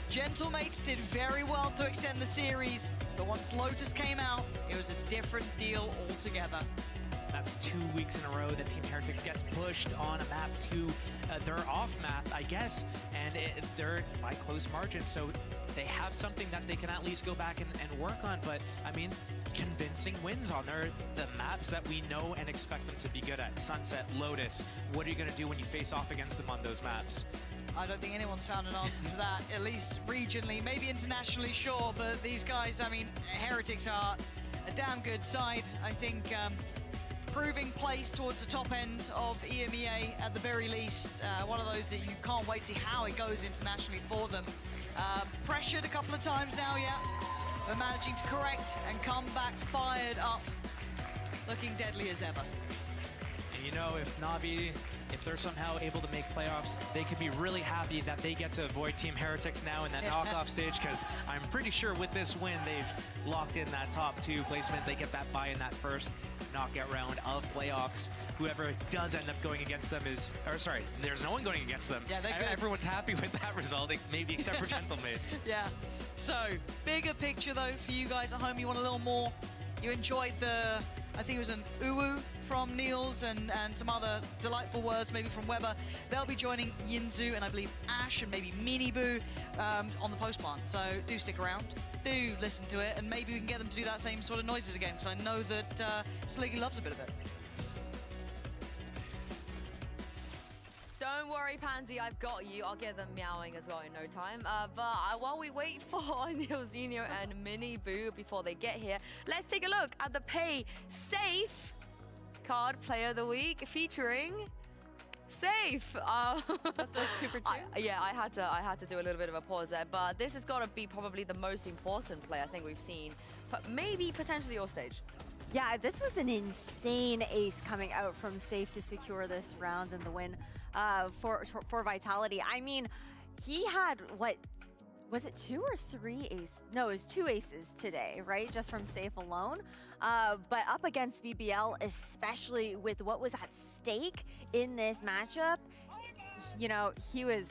Gentlemates did very well to extend the series, but once Lotus came out, it was a different deal altogether. That's 2 weeks in a row that Team Heretics gets pushed on a map to their off map, I guess, and they're by close margin, so they have something that they can at least go back and work on. But I mean, convincing wins on the maps that we know and expect them to be good at. Sunset, Lotus, what are you going to do when you face off against them on those maps? I don't think anyone's found an answer to that, at least regionally, maybe internationally, sure, but these guys, I mean, Heretics are a damn good side. I think proving place towards the top end of EMEA at the very least, one of those that you can't wait to see how it goes internationally for them. Pressured a couple of times now, yeah, but managing to correct and come back fired up, looking deadly as ever. And you know, if Navi, if they're somehow able to make playoffs, they could be really happy that they get to avoid Team Heretics now in that knockoff stage, because I'm pretty sure with this win, they've locked in that top 2 placement. They get that bye in that first knockout round of playoffs. Whoever does end up going against them is, or sorry, there's no one going against them. Yeah, they're good. Everyone's happy with that result, maybe except for Gentlemates. Yeah. So, bigger picture though, for you guys at home, you want a little more. You enjoyed the, I think it was an uwu from Niels and some other delightful words maybe from Weber. They'll be joining Yinzu and I believe Ash and maybe Miniboo on the post plant. So do stick around, do listen to it, and maybe we can get them to do that same sort of noises again, because I know that Sliggy loves a bit of it. Don't worry, Pansy, I've got you. I'll get them meowing as well in no time. But while we wait for Neilzinho and Mini Boo before they get here, let's take a look at the Pay Safe card Player of the Week featuring Safe. That's a 2 for 2. Yeah, I had to do a little bit of a pause there, but this has got to be probably the most important play I think we've seen, but maybe potentially your stage. Yeah, this was an insane ace coming out from Safe to secure this round and the win for Vitality. I mean, he had, what, was it 2 or 3 aces? No, it was 2 aces today, right? Just from Safe alone. But up against BBL, especially with what was at stake in this matchup, you know, he was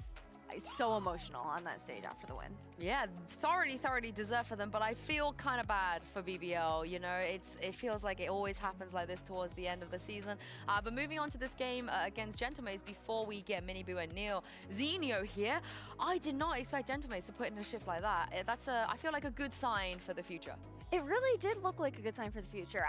so emotional on that stage after the win. Yeah, thoroughly deserved for them, but I feel kind of bad for BBL. You know, it feels like it always happens like this towards the end of the season. But moving on to this game against Gentlemates, before we get Miniboo and Neilzinho here, I did not expect Gentlemates to put in a shift like that. That's I feel like a good sign for the future. It really did look like a good sign for the future.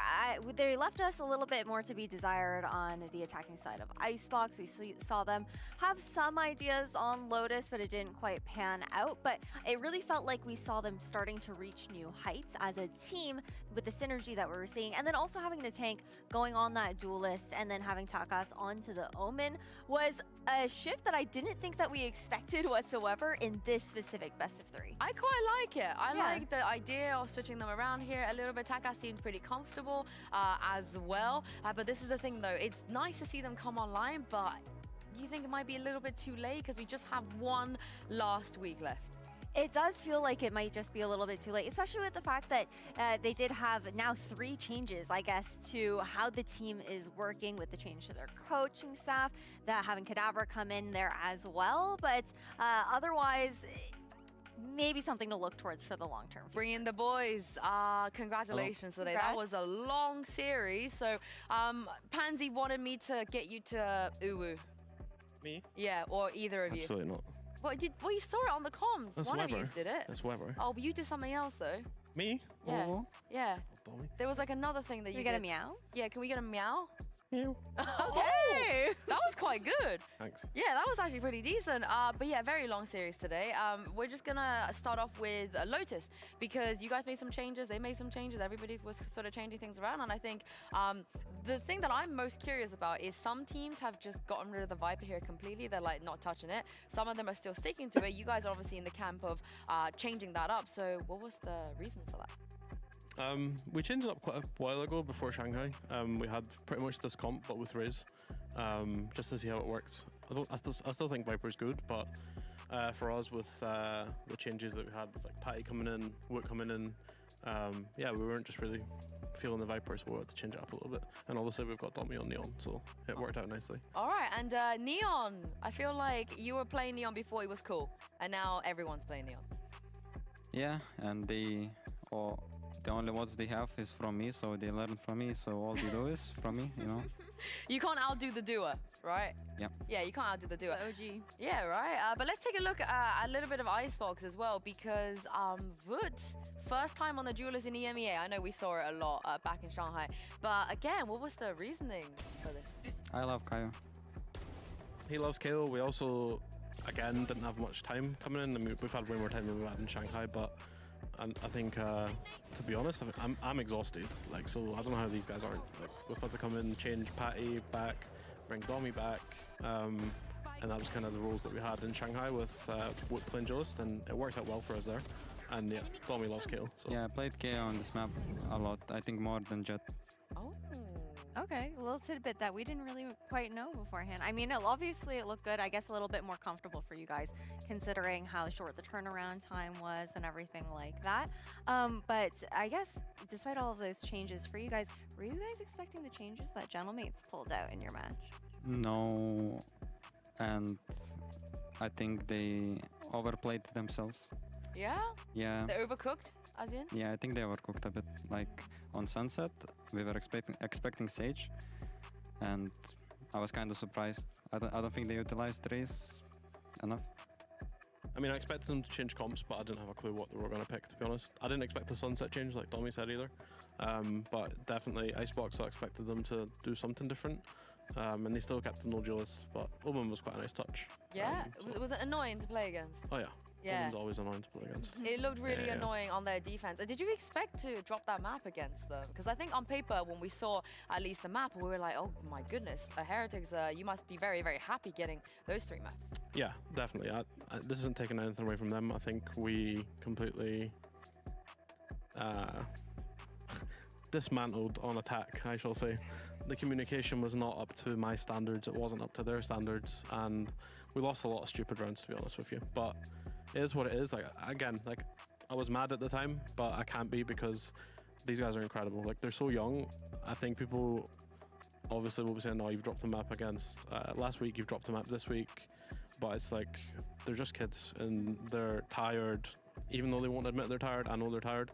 They left us a little bit more to be desired on the attacking side of Icebox. We saw them have some ideas on Lotus, but it didn't quite pan out. But it really felt like we saw them starting to reach new heights as a team with the synergy that we were seeing. And then also having the tank going on that duelist and then having Takas onto the Omen was a shift that I didn't think that we expected whatsoever in this specific best of 3. I quite like it. I like the idea of switching them around here a little bit. Takas seemed pretty comfortable as well. But this is the thing though, it's nice to see them come online, but do you think it might be a little bit too late because we just have one last week left? It does feel like it might just be a little bit too late, especially with the fact that they did have now 3 changes, I guess, to how the team is working with the change to their coaching staff, that having Cadaver come in there as well. But otherwise, maybe something to look towards for the long term. Bring in the boys. Congratulations today. Congrats. That was a long series. So Pansy wanted me to get you to uwu. Me? Yeah, or either of you. Absolutely not. Well, you saw it on the comms. That's One Weber. of you did it. That's Weber. Oh, but you did something else though. Me? Yeah. Oh. Yeah. Dummy. There was like another thing that Can you we get did. a meow? Yeah, can we get a meow? Okay. That was quite good. Thanks. Yeah, that was actually pretty decent. But yeah, very long series today. We're just gonna start off with Lotus because you guys made some changes, they made some changes, everybody was sort of changing things around. And I think the thing that I'm most curious about is some teams have just gotten rid of the Viper here completely. They're like not touching it. Some of them are still sticking to it. You guys are obviously in the camp of changing that up. So what was the reason for that? We changed it up quite a while ago before Shanghai. We had pretty much this comp, but with Riz, just to see how it worked. I still think Viper's good, but for us with the changes that we had with like Patty coming in, Wook coming in, yeah, we weren't just really feeling the Viper, so we had to change it up a little bit. And obviously we've got Domi on Neon, so it worked out nicely. All right, and Neon, I feel like you were playing Neon before it was cool, and now everyone's playing Neon. Yeah, and the only words they have is from me, so they learn from me, so all they do is from me, you know? You can't outdo the doer, right? Yeah. Yeah, you can't outdo the doer. OG. Yeah, right. But let's take a look at a little bit of Icebox as well, because VIT, first time on the Duelist in EMEA. I know we saw it a lot back in Shanghai. But again, what was the reasoning for this? I love Kaio. He loves KO. We also, again, didn't have much time coming in. I mean, we've had way more time than we had in Shanghai, but I think, to be honest, I'm exhausted. Like, so I don't know how these guys aren't. Like, we've had to come in, change Patty back, bring Domi back, and that was kind of the roles that we had in Shanghai with Wook playing Duelist, and it worked out well for us there. And yeah, Domi loves KO. So. Yeah, I played KO on this map a lot. I think more than Jet. Oh. Okay, a little tidbit that we didn't really quite know beforehand. I mean, obviously it looked good. I guess a little bit more comfortable for you guys, considering how short the turnaround time was and everything like that. But I guess, despite all of those changes for you guys, were you guys expecting the changes that Gentlemates pulled out in your match? No, and I think they overplayed themselves. Yeah? Yeah. They overcooked, as in? Yeah, I think they overcooked a bit. Like, on Sunset, we were expecting Sage, and I was kind of surprised. I don't think they utilized Raze enough. I mean, I expected them to change comps, but I didn't have a clue what they were going to pick, to be honest. I didn't expect the Sunset change, like Domi said, either. But definitely, Icebox, I expected them to do something different. And they still kept the no duelist, but Omen was quite a nice touch. Yeah? So. Was it annoying to play against? Oh, yeah. Yeah. Omen's always annoying to play against. It looked really annoying on their defense. Did you expect to drop that map against them? Because I think on paper, when we saw at least the map, we were like, oh my goodness, Heretics, you must be very, very happy getting those 3 maps. Yeah, definitely. This isn't taking anything away from them. I think we completely dismantled on attack, I shall say. The communication was not up to my standards, it wasn't up to their standards, and we lost a lot of stupid rounds, to be honest with you. But it is what it is. Like, again, like, I was mad at the time, but I can't be because these guys are incredible. Like, they're so young. I think people obviously will be saying, oh, you've dropped a map against last week, you've dropped a map this week, but it's like, they're just kids and they're tired. Even though they won't admit they're tired, I know they're tired.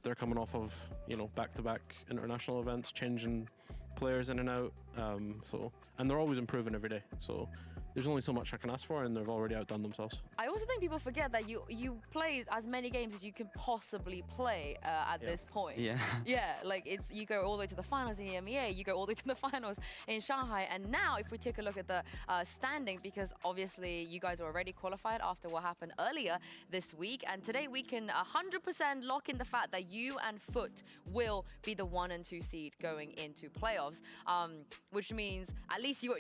They're coming off of, you know, back-to-back international events, changing players in and out. And they're always improving every day. So there's only so much I can ask for, and they've already outdone themselves. I also think people forget that you played as many games as you can possibly play at this point. Yeah. Yeah, like you go all the way to the finals in EMEA, you go all the way to the finals in Shanghai, and now if we take a look at the standing, because obviously you guys are already qualified after what happened earlier this week, and today we can 100% lock in the fact that you and Foot will be the 1 and 2 seed going into playoffs, which means at least you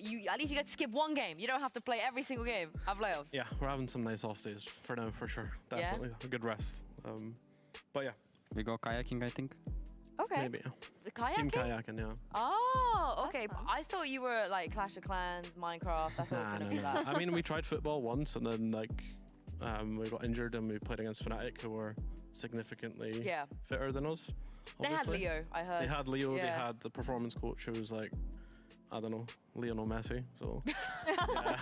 get to skip 1 game. You don't have to play every single game of playoffs. Yeah, we're having some nice off days for now, for sure. Definitely a good rest. But yeah, we go kayaking, I think. Okay. Maybe. Yeah. The kayaking? Team kayaking, yeah. Oh, okay. I thought you were like Clash of Clans, Minecraft. I thought it was gonna be that. I mean, we tried football once, and then like we got injured, and we played against Fnatic, who were significantly fitter than us. They had Leo, I heard. They had Leo. Yeah. They had the performance coach, who was like, I don't know, Lionel Messi. So yeah,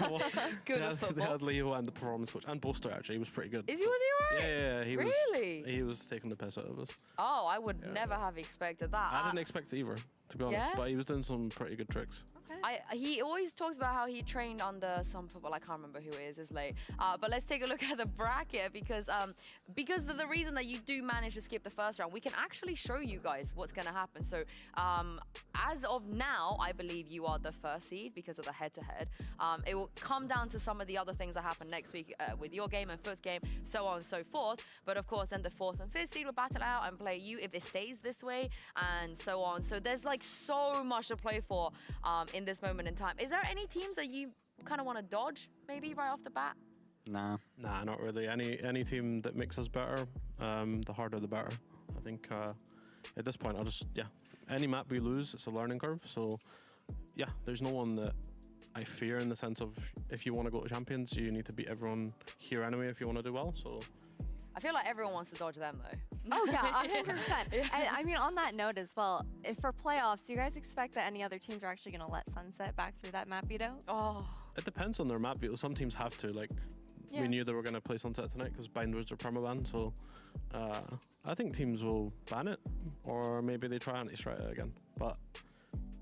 well, Good at they football. had Leo and the performance coach and Boster actually. He was pretty good. Was he alright? Yeah, he Really? was. He was taking the piss out of us. Oh, I would never have expected that. I didn't expect it either, to be honest. Yeah? But he was doing some pretty good tricks. He always talks about how he trained under some football. I can't remember who it is. It's late. But let's take a look at the bracket because of the reason that you do manage to skip the first round, we can actually show you guys what's going to happen. So as of now, I believe you are the first seed because of the head-to-head. It will come down to some of the other things that happen next week with your game and Foot's game, so on and so forth. But of course, then the 4th and 5th seed will battle out and play you if it stays this way and so on. So there's like so much to play for in this moment in time. Is there any teams that you kind of want to dodge maybe right off the bat? Nah, not really. Any team that makes us better, the harder the better. I think at this point, any map we lose, it's a learning curve. So yeah, there's no one that I fear in the sense of if you want to go to champions, you need to beat everyone here anyway if you want to do well. So I feel like everyone wants to dodge them though. Oh yeah, 100%. And I mean, on that note as well, if for playoffs, do you guys expect that any other teams are actually going to let Sunset back through that map veto? Oh. it depends on their map veto. Some teams have to. Like we knew they were going to play Sunset tonight because Bindwoods are permaban. So I think teams will ban it, or maybe they try anti-strike it again. But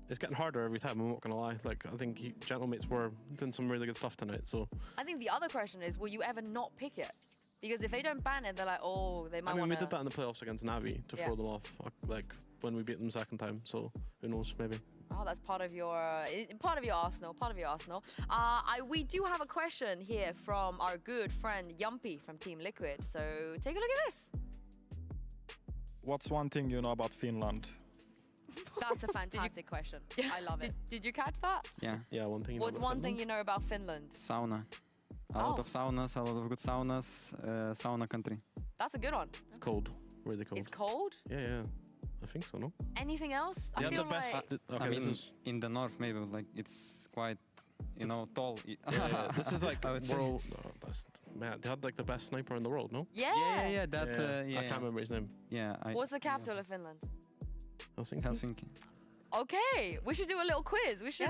it's getting harder every time, I'm not going to lie. Like, I think Gentlemates were doing some really good stuff tonight, so... I think the other question is, will you ever not pick it? Because if they don't ban it, they're like, oh, they might want to... we did that in the playoffs against Navi to throw them off, like, when we beat them second time, so who knows, maybe. Oh, that's part of your arsenal, we do have a question here from our good friend Yumpy from Team Liquid, so take a look at this. What's one thing you know about Finland? That's a fantastic question. I love it. Did you catch that? Yeah. Yeah, one thing. What's one thing you know about Finland? Sauna. A lot of saunas, a lot of good saunas, sauna country. That's a good one. It's cold, really cold. It's cold? Yeah. I think so, no? Anything else? Yeah, I feel the best. like... I mean, in the north, maybe, like, it's quite, tall. Yeah, this is like world. Man, they had like the best sniper in the world, no? Yeah. Yeah. I can't remember his name. Yeah. What's the capital of Finland? Helsinki. Okay, we should do a little quiz. We should.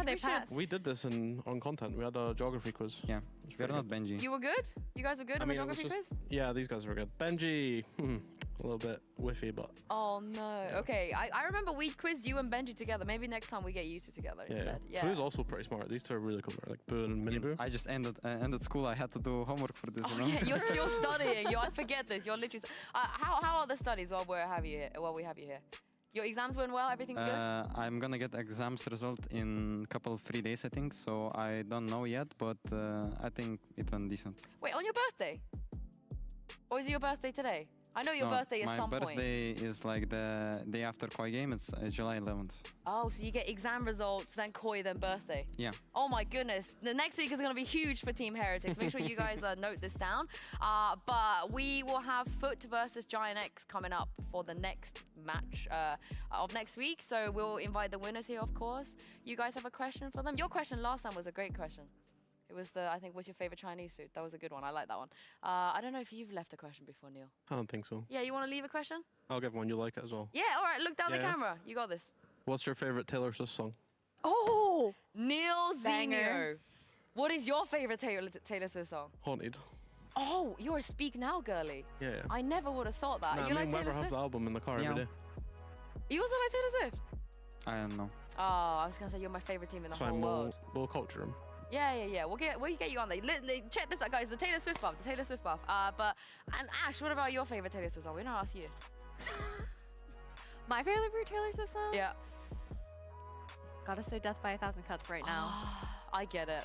We did this on content. We had a geography quiz. Yeah, we're not Benji. You were good? You guys were good on the geography quiz? Yeah, these guys were good. Benji, a little bit whiffy, but... Oh, no. Yeah. Okay, I remember we quizzed you and Benji together. Maybe next time we get you two together instead. Yeah. Boo's also pretty smart. These two are really cool. Like Boo and Mini Boo. I just ended school. I had to do homework for this, Yeah, you're still studying. I forget this. You're literally... how are the studies while we have you here? Your exams went well? Everything's good? I'm gonna get exams result in couple of 3 days, I think. So I don't know yet, but I think it went decent. Wait, on your birthday? Or is it your birthday today? I know your birthday is some point. My birthday is like the day after Koi game. It's July 11th. Oh, so you get exam results, then Koi, then birthday. Yeah. Oh my goodness. The next week is going to be huge for Team Heretics. Make sure you guys note this down. But we will have Foot versus Giant X coming up for the next match of next week. So we'll invite the winners here, of course. You guys have a question for them? Your question last time was a great question. It was I think, what's your favorite Chinese food? That was a good one. I like that one. I don't know if you've left a question before, Neil. I don't think so. Yeah, you want to leave a question? I'll give one. You like it as well. Yeah, all right. Look down the camera. You got this. What's your favorite Taylor Swift song? Oh! Neil Banger. Zinio. What is your favorite Taylor Swift song? Haunted. Oh, you're a Speak Now girly. Yeah. I never would have thought that. Nah, You like Taylor Weber Swift? have the album in the car every day. You also like Taylor Swift? I don't know. Oh, I was going to say you're my favorite team in the whole world. We'll culture him. Yeah. We'll get you on there. Check this out, guys. The Taylor Swift buff. And Ash, what about your favorite Taylor Swift song? We don't ask you. My favorite Taylor Swift song? Yeah. Gotta say Death by a Thousand Cuts right now. I get it.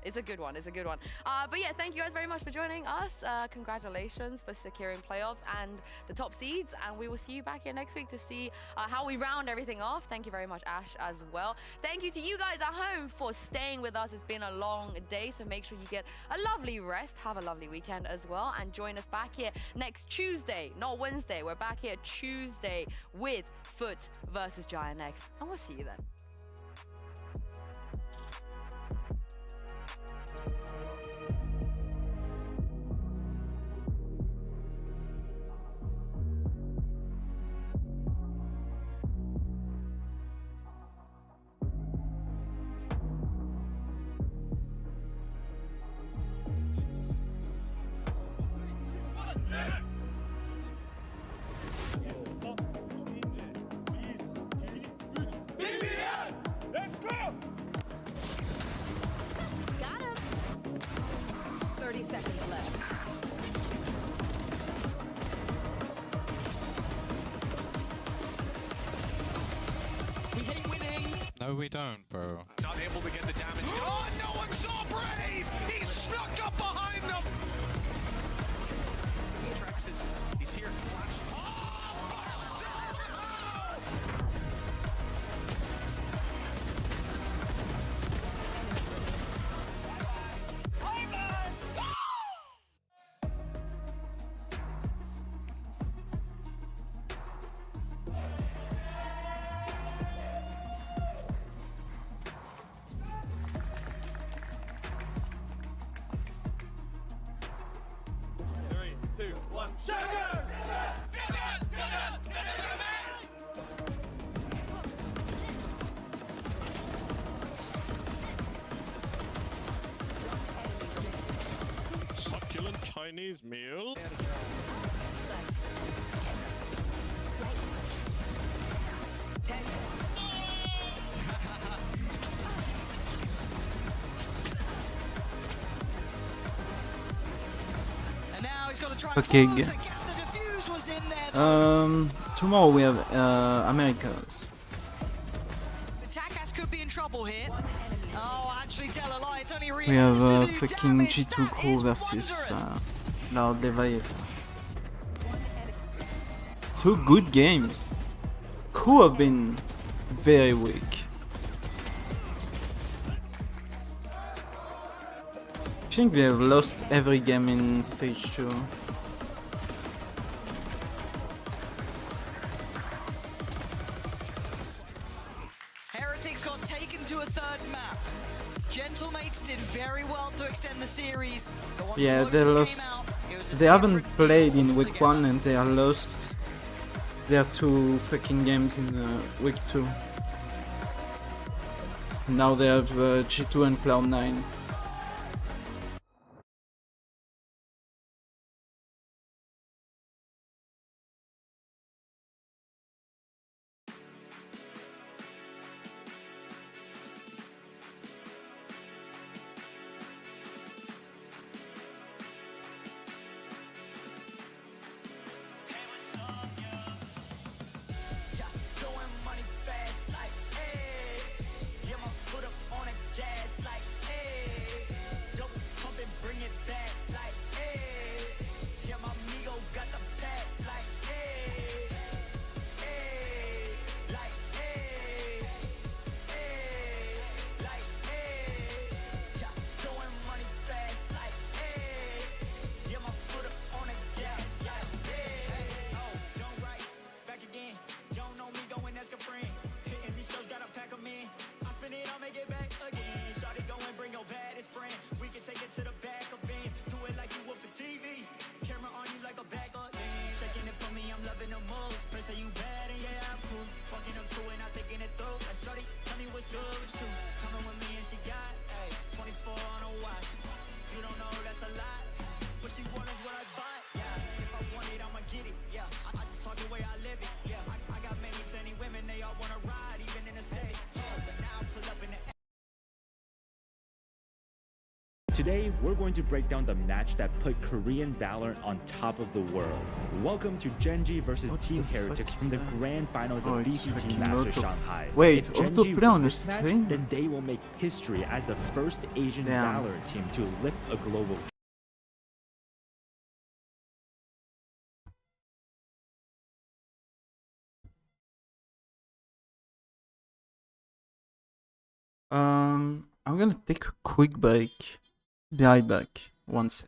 It's a good one. But yeah, thank you guys very much for joining us. Congratulations for securing playoffs and the top seeds. And we will see you back here next week to see how we round everything off. Thank you very much, Ash, as well. Thank you to you guys at home for staying with us. It's been a long day, so make sure you get a lovely rest. Have a lovely weekend as well. And join us back here next Tuesday, not Wednesday. We're back here Tuesday with Foot versus Giant X. And we'll see you then. BBL! Let's go! Got him. 30 seconds left. We hate winning. No, we don't, bro. Not able to get the damage. Oh, no one's so brave! He snuck up behind them! Trex is, he's here. Flash. Succulent Chinese meal. And now he's got to try Okay. and close the gap. The defuse was in there. Tomorrow we have Americas. The Takas could be in trouble here. Oh, actually tell a lie. It's only We have Rihanna's to do fucking damage. G2 That crew is versus wondrous. Loud Leviathan. Two good games. Crew have been very weak. I think they have lost every game in stage 2. Heretics got taken to a third map. Gentlemates did very well to extend the series. But once Yeah, they Lotus lost. came out, it was a They haven't different played deal in week altogether. 1 and they are lost their 2 fucking games in week 2. Now they have G2 and Cloud9. Today, we're going to break down the match that put Korean Valorant on top of the world. Welcome to Genji versus Team Heretics from the grand finals of VCT Master Shanghai. Wait, if Genji autoplay on wins the this match, stream? then they will make history as the first Asian Damn. Valorant team to lift a global I'm gonna take a quick break. Be right back. 1 sec.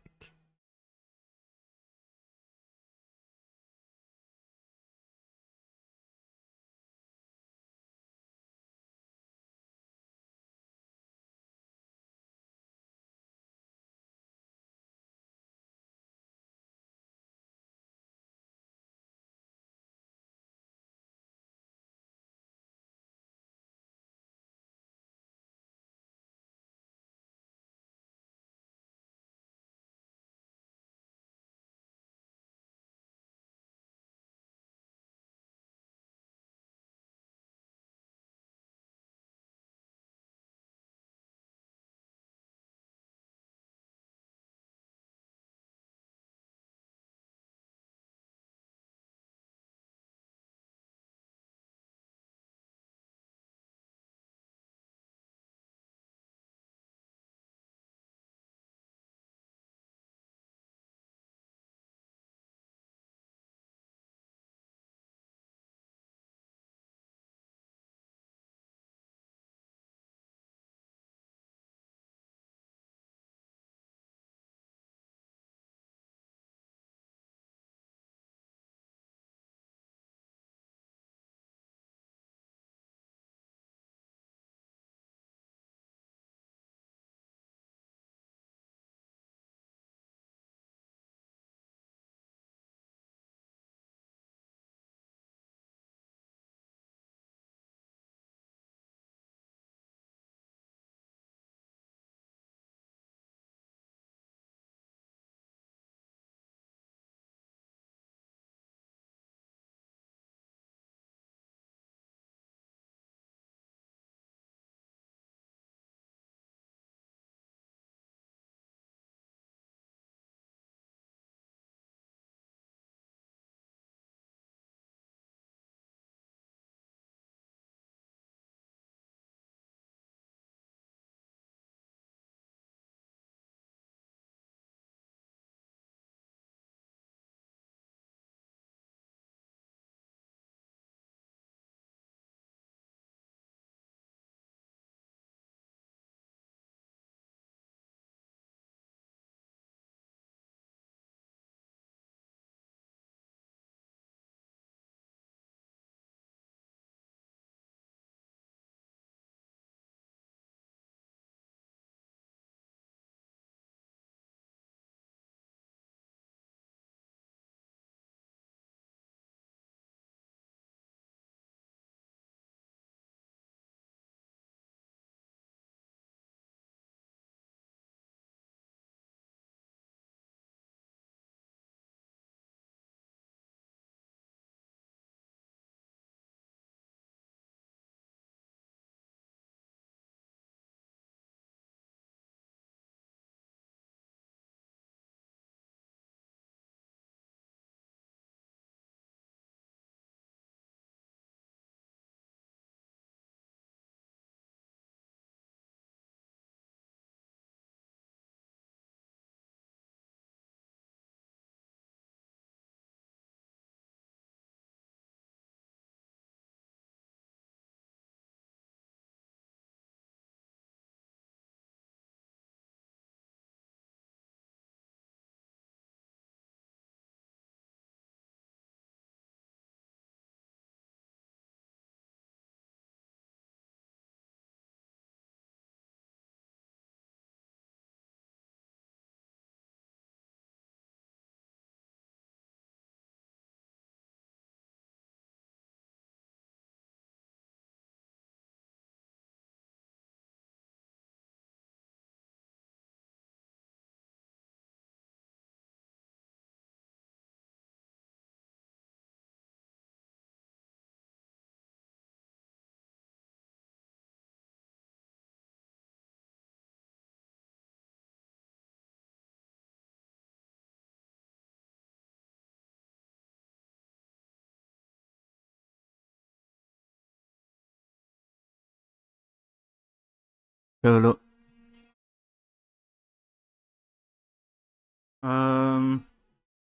Hello.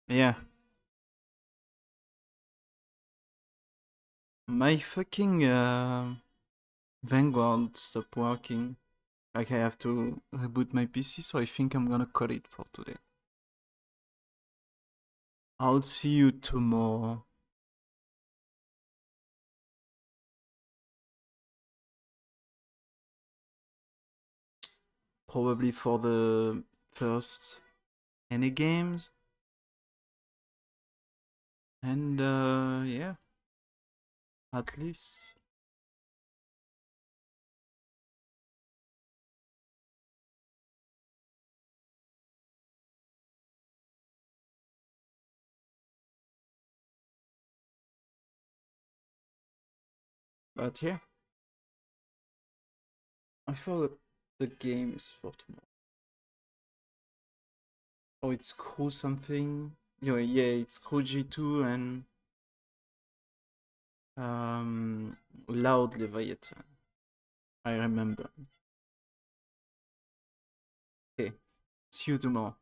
Yeah. My fucking Vanguard stopped working. Like I have to reboot my PC, so I think I'm gonna cut it for today. I'll see you tomorrow. Probably for the first any games. And yeah. At least. But yeah. I forgot the games for tomorrow. Oh, it's Crew something. Yeah, it's Crew G2 and Loud Leviathan. I remember. Okay. See you tomorrow.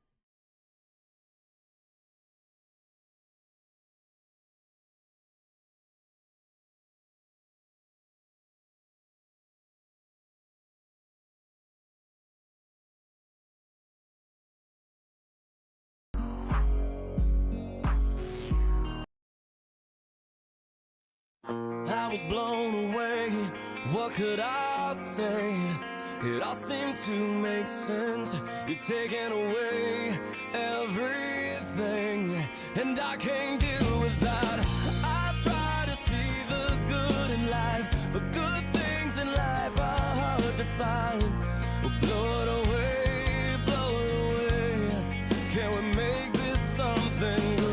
I was blown away, what could I say? It all seemed to make sense. You're taking away everything, and I can't deal with that. I try to see the good in life, but good things in life are hard to find. Blow it away, blow it away. Can we make this something good?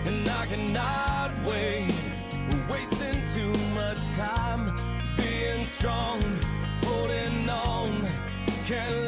And I cannot wait. We're wasting too much time being strong, holding on. Can't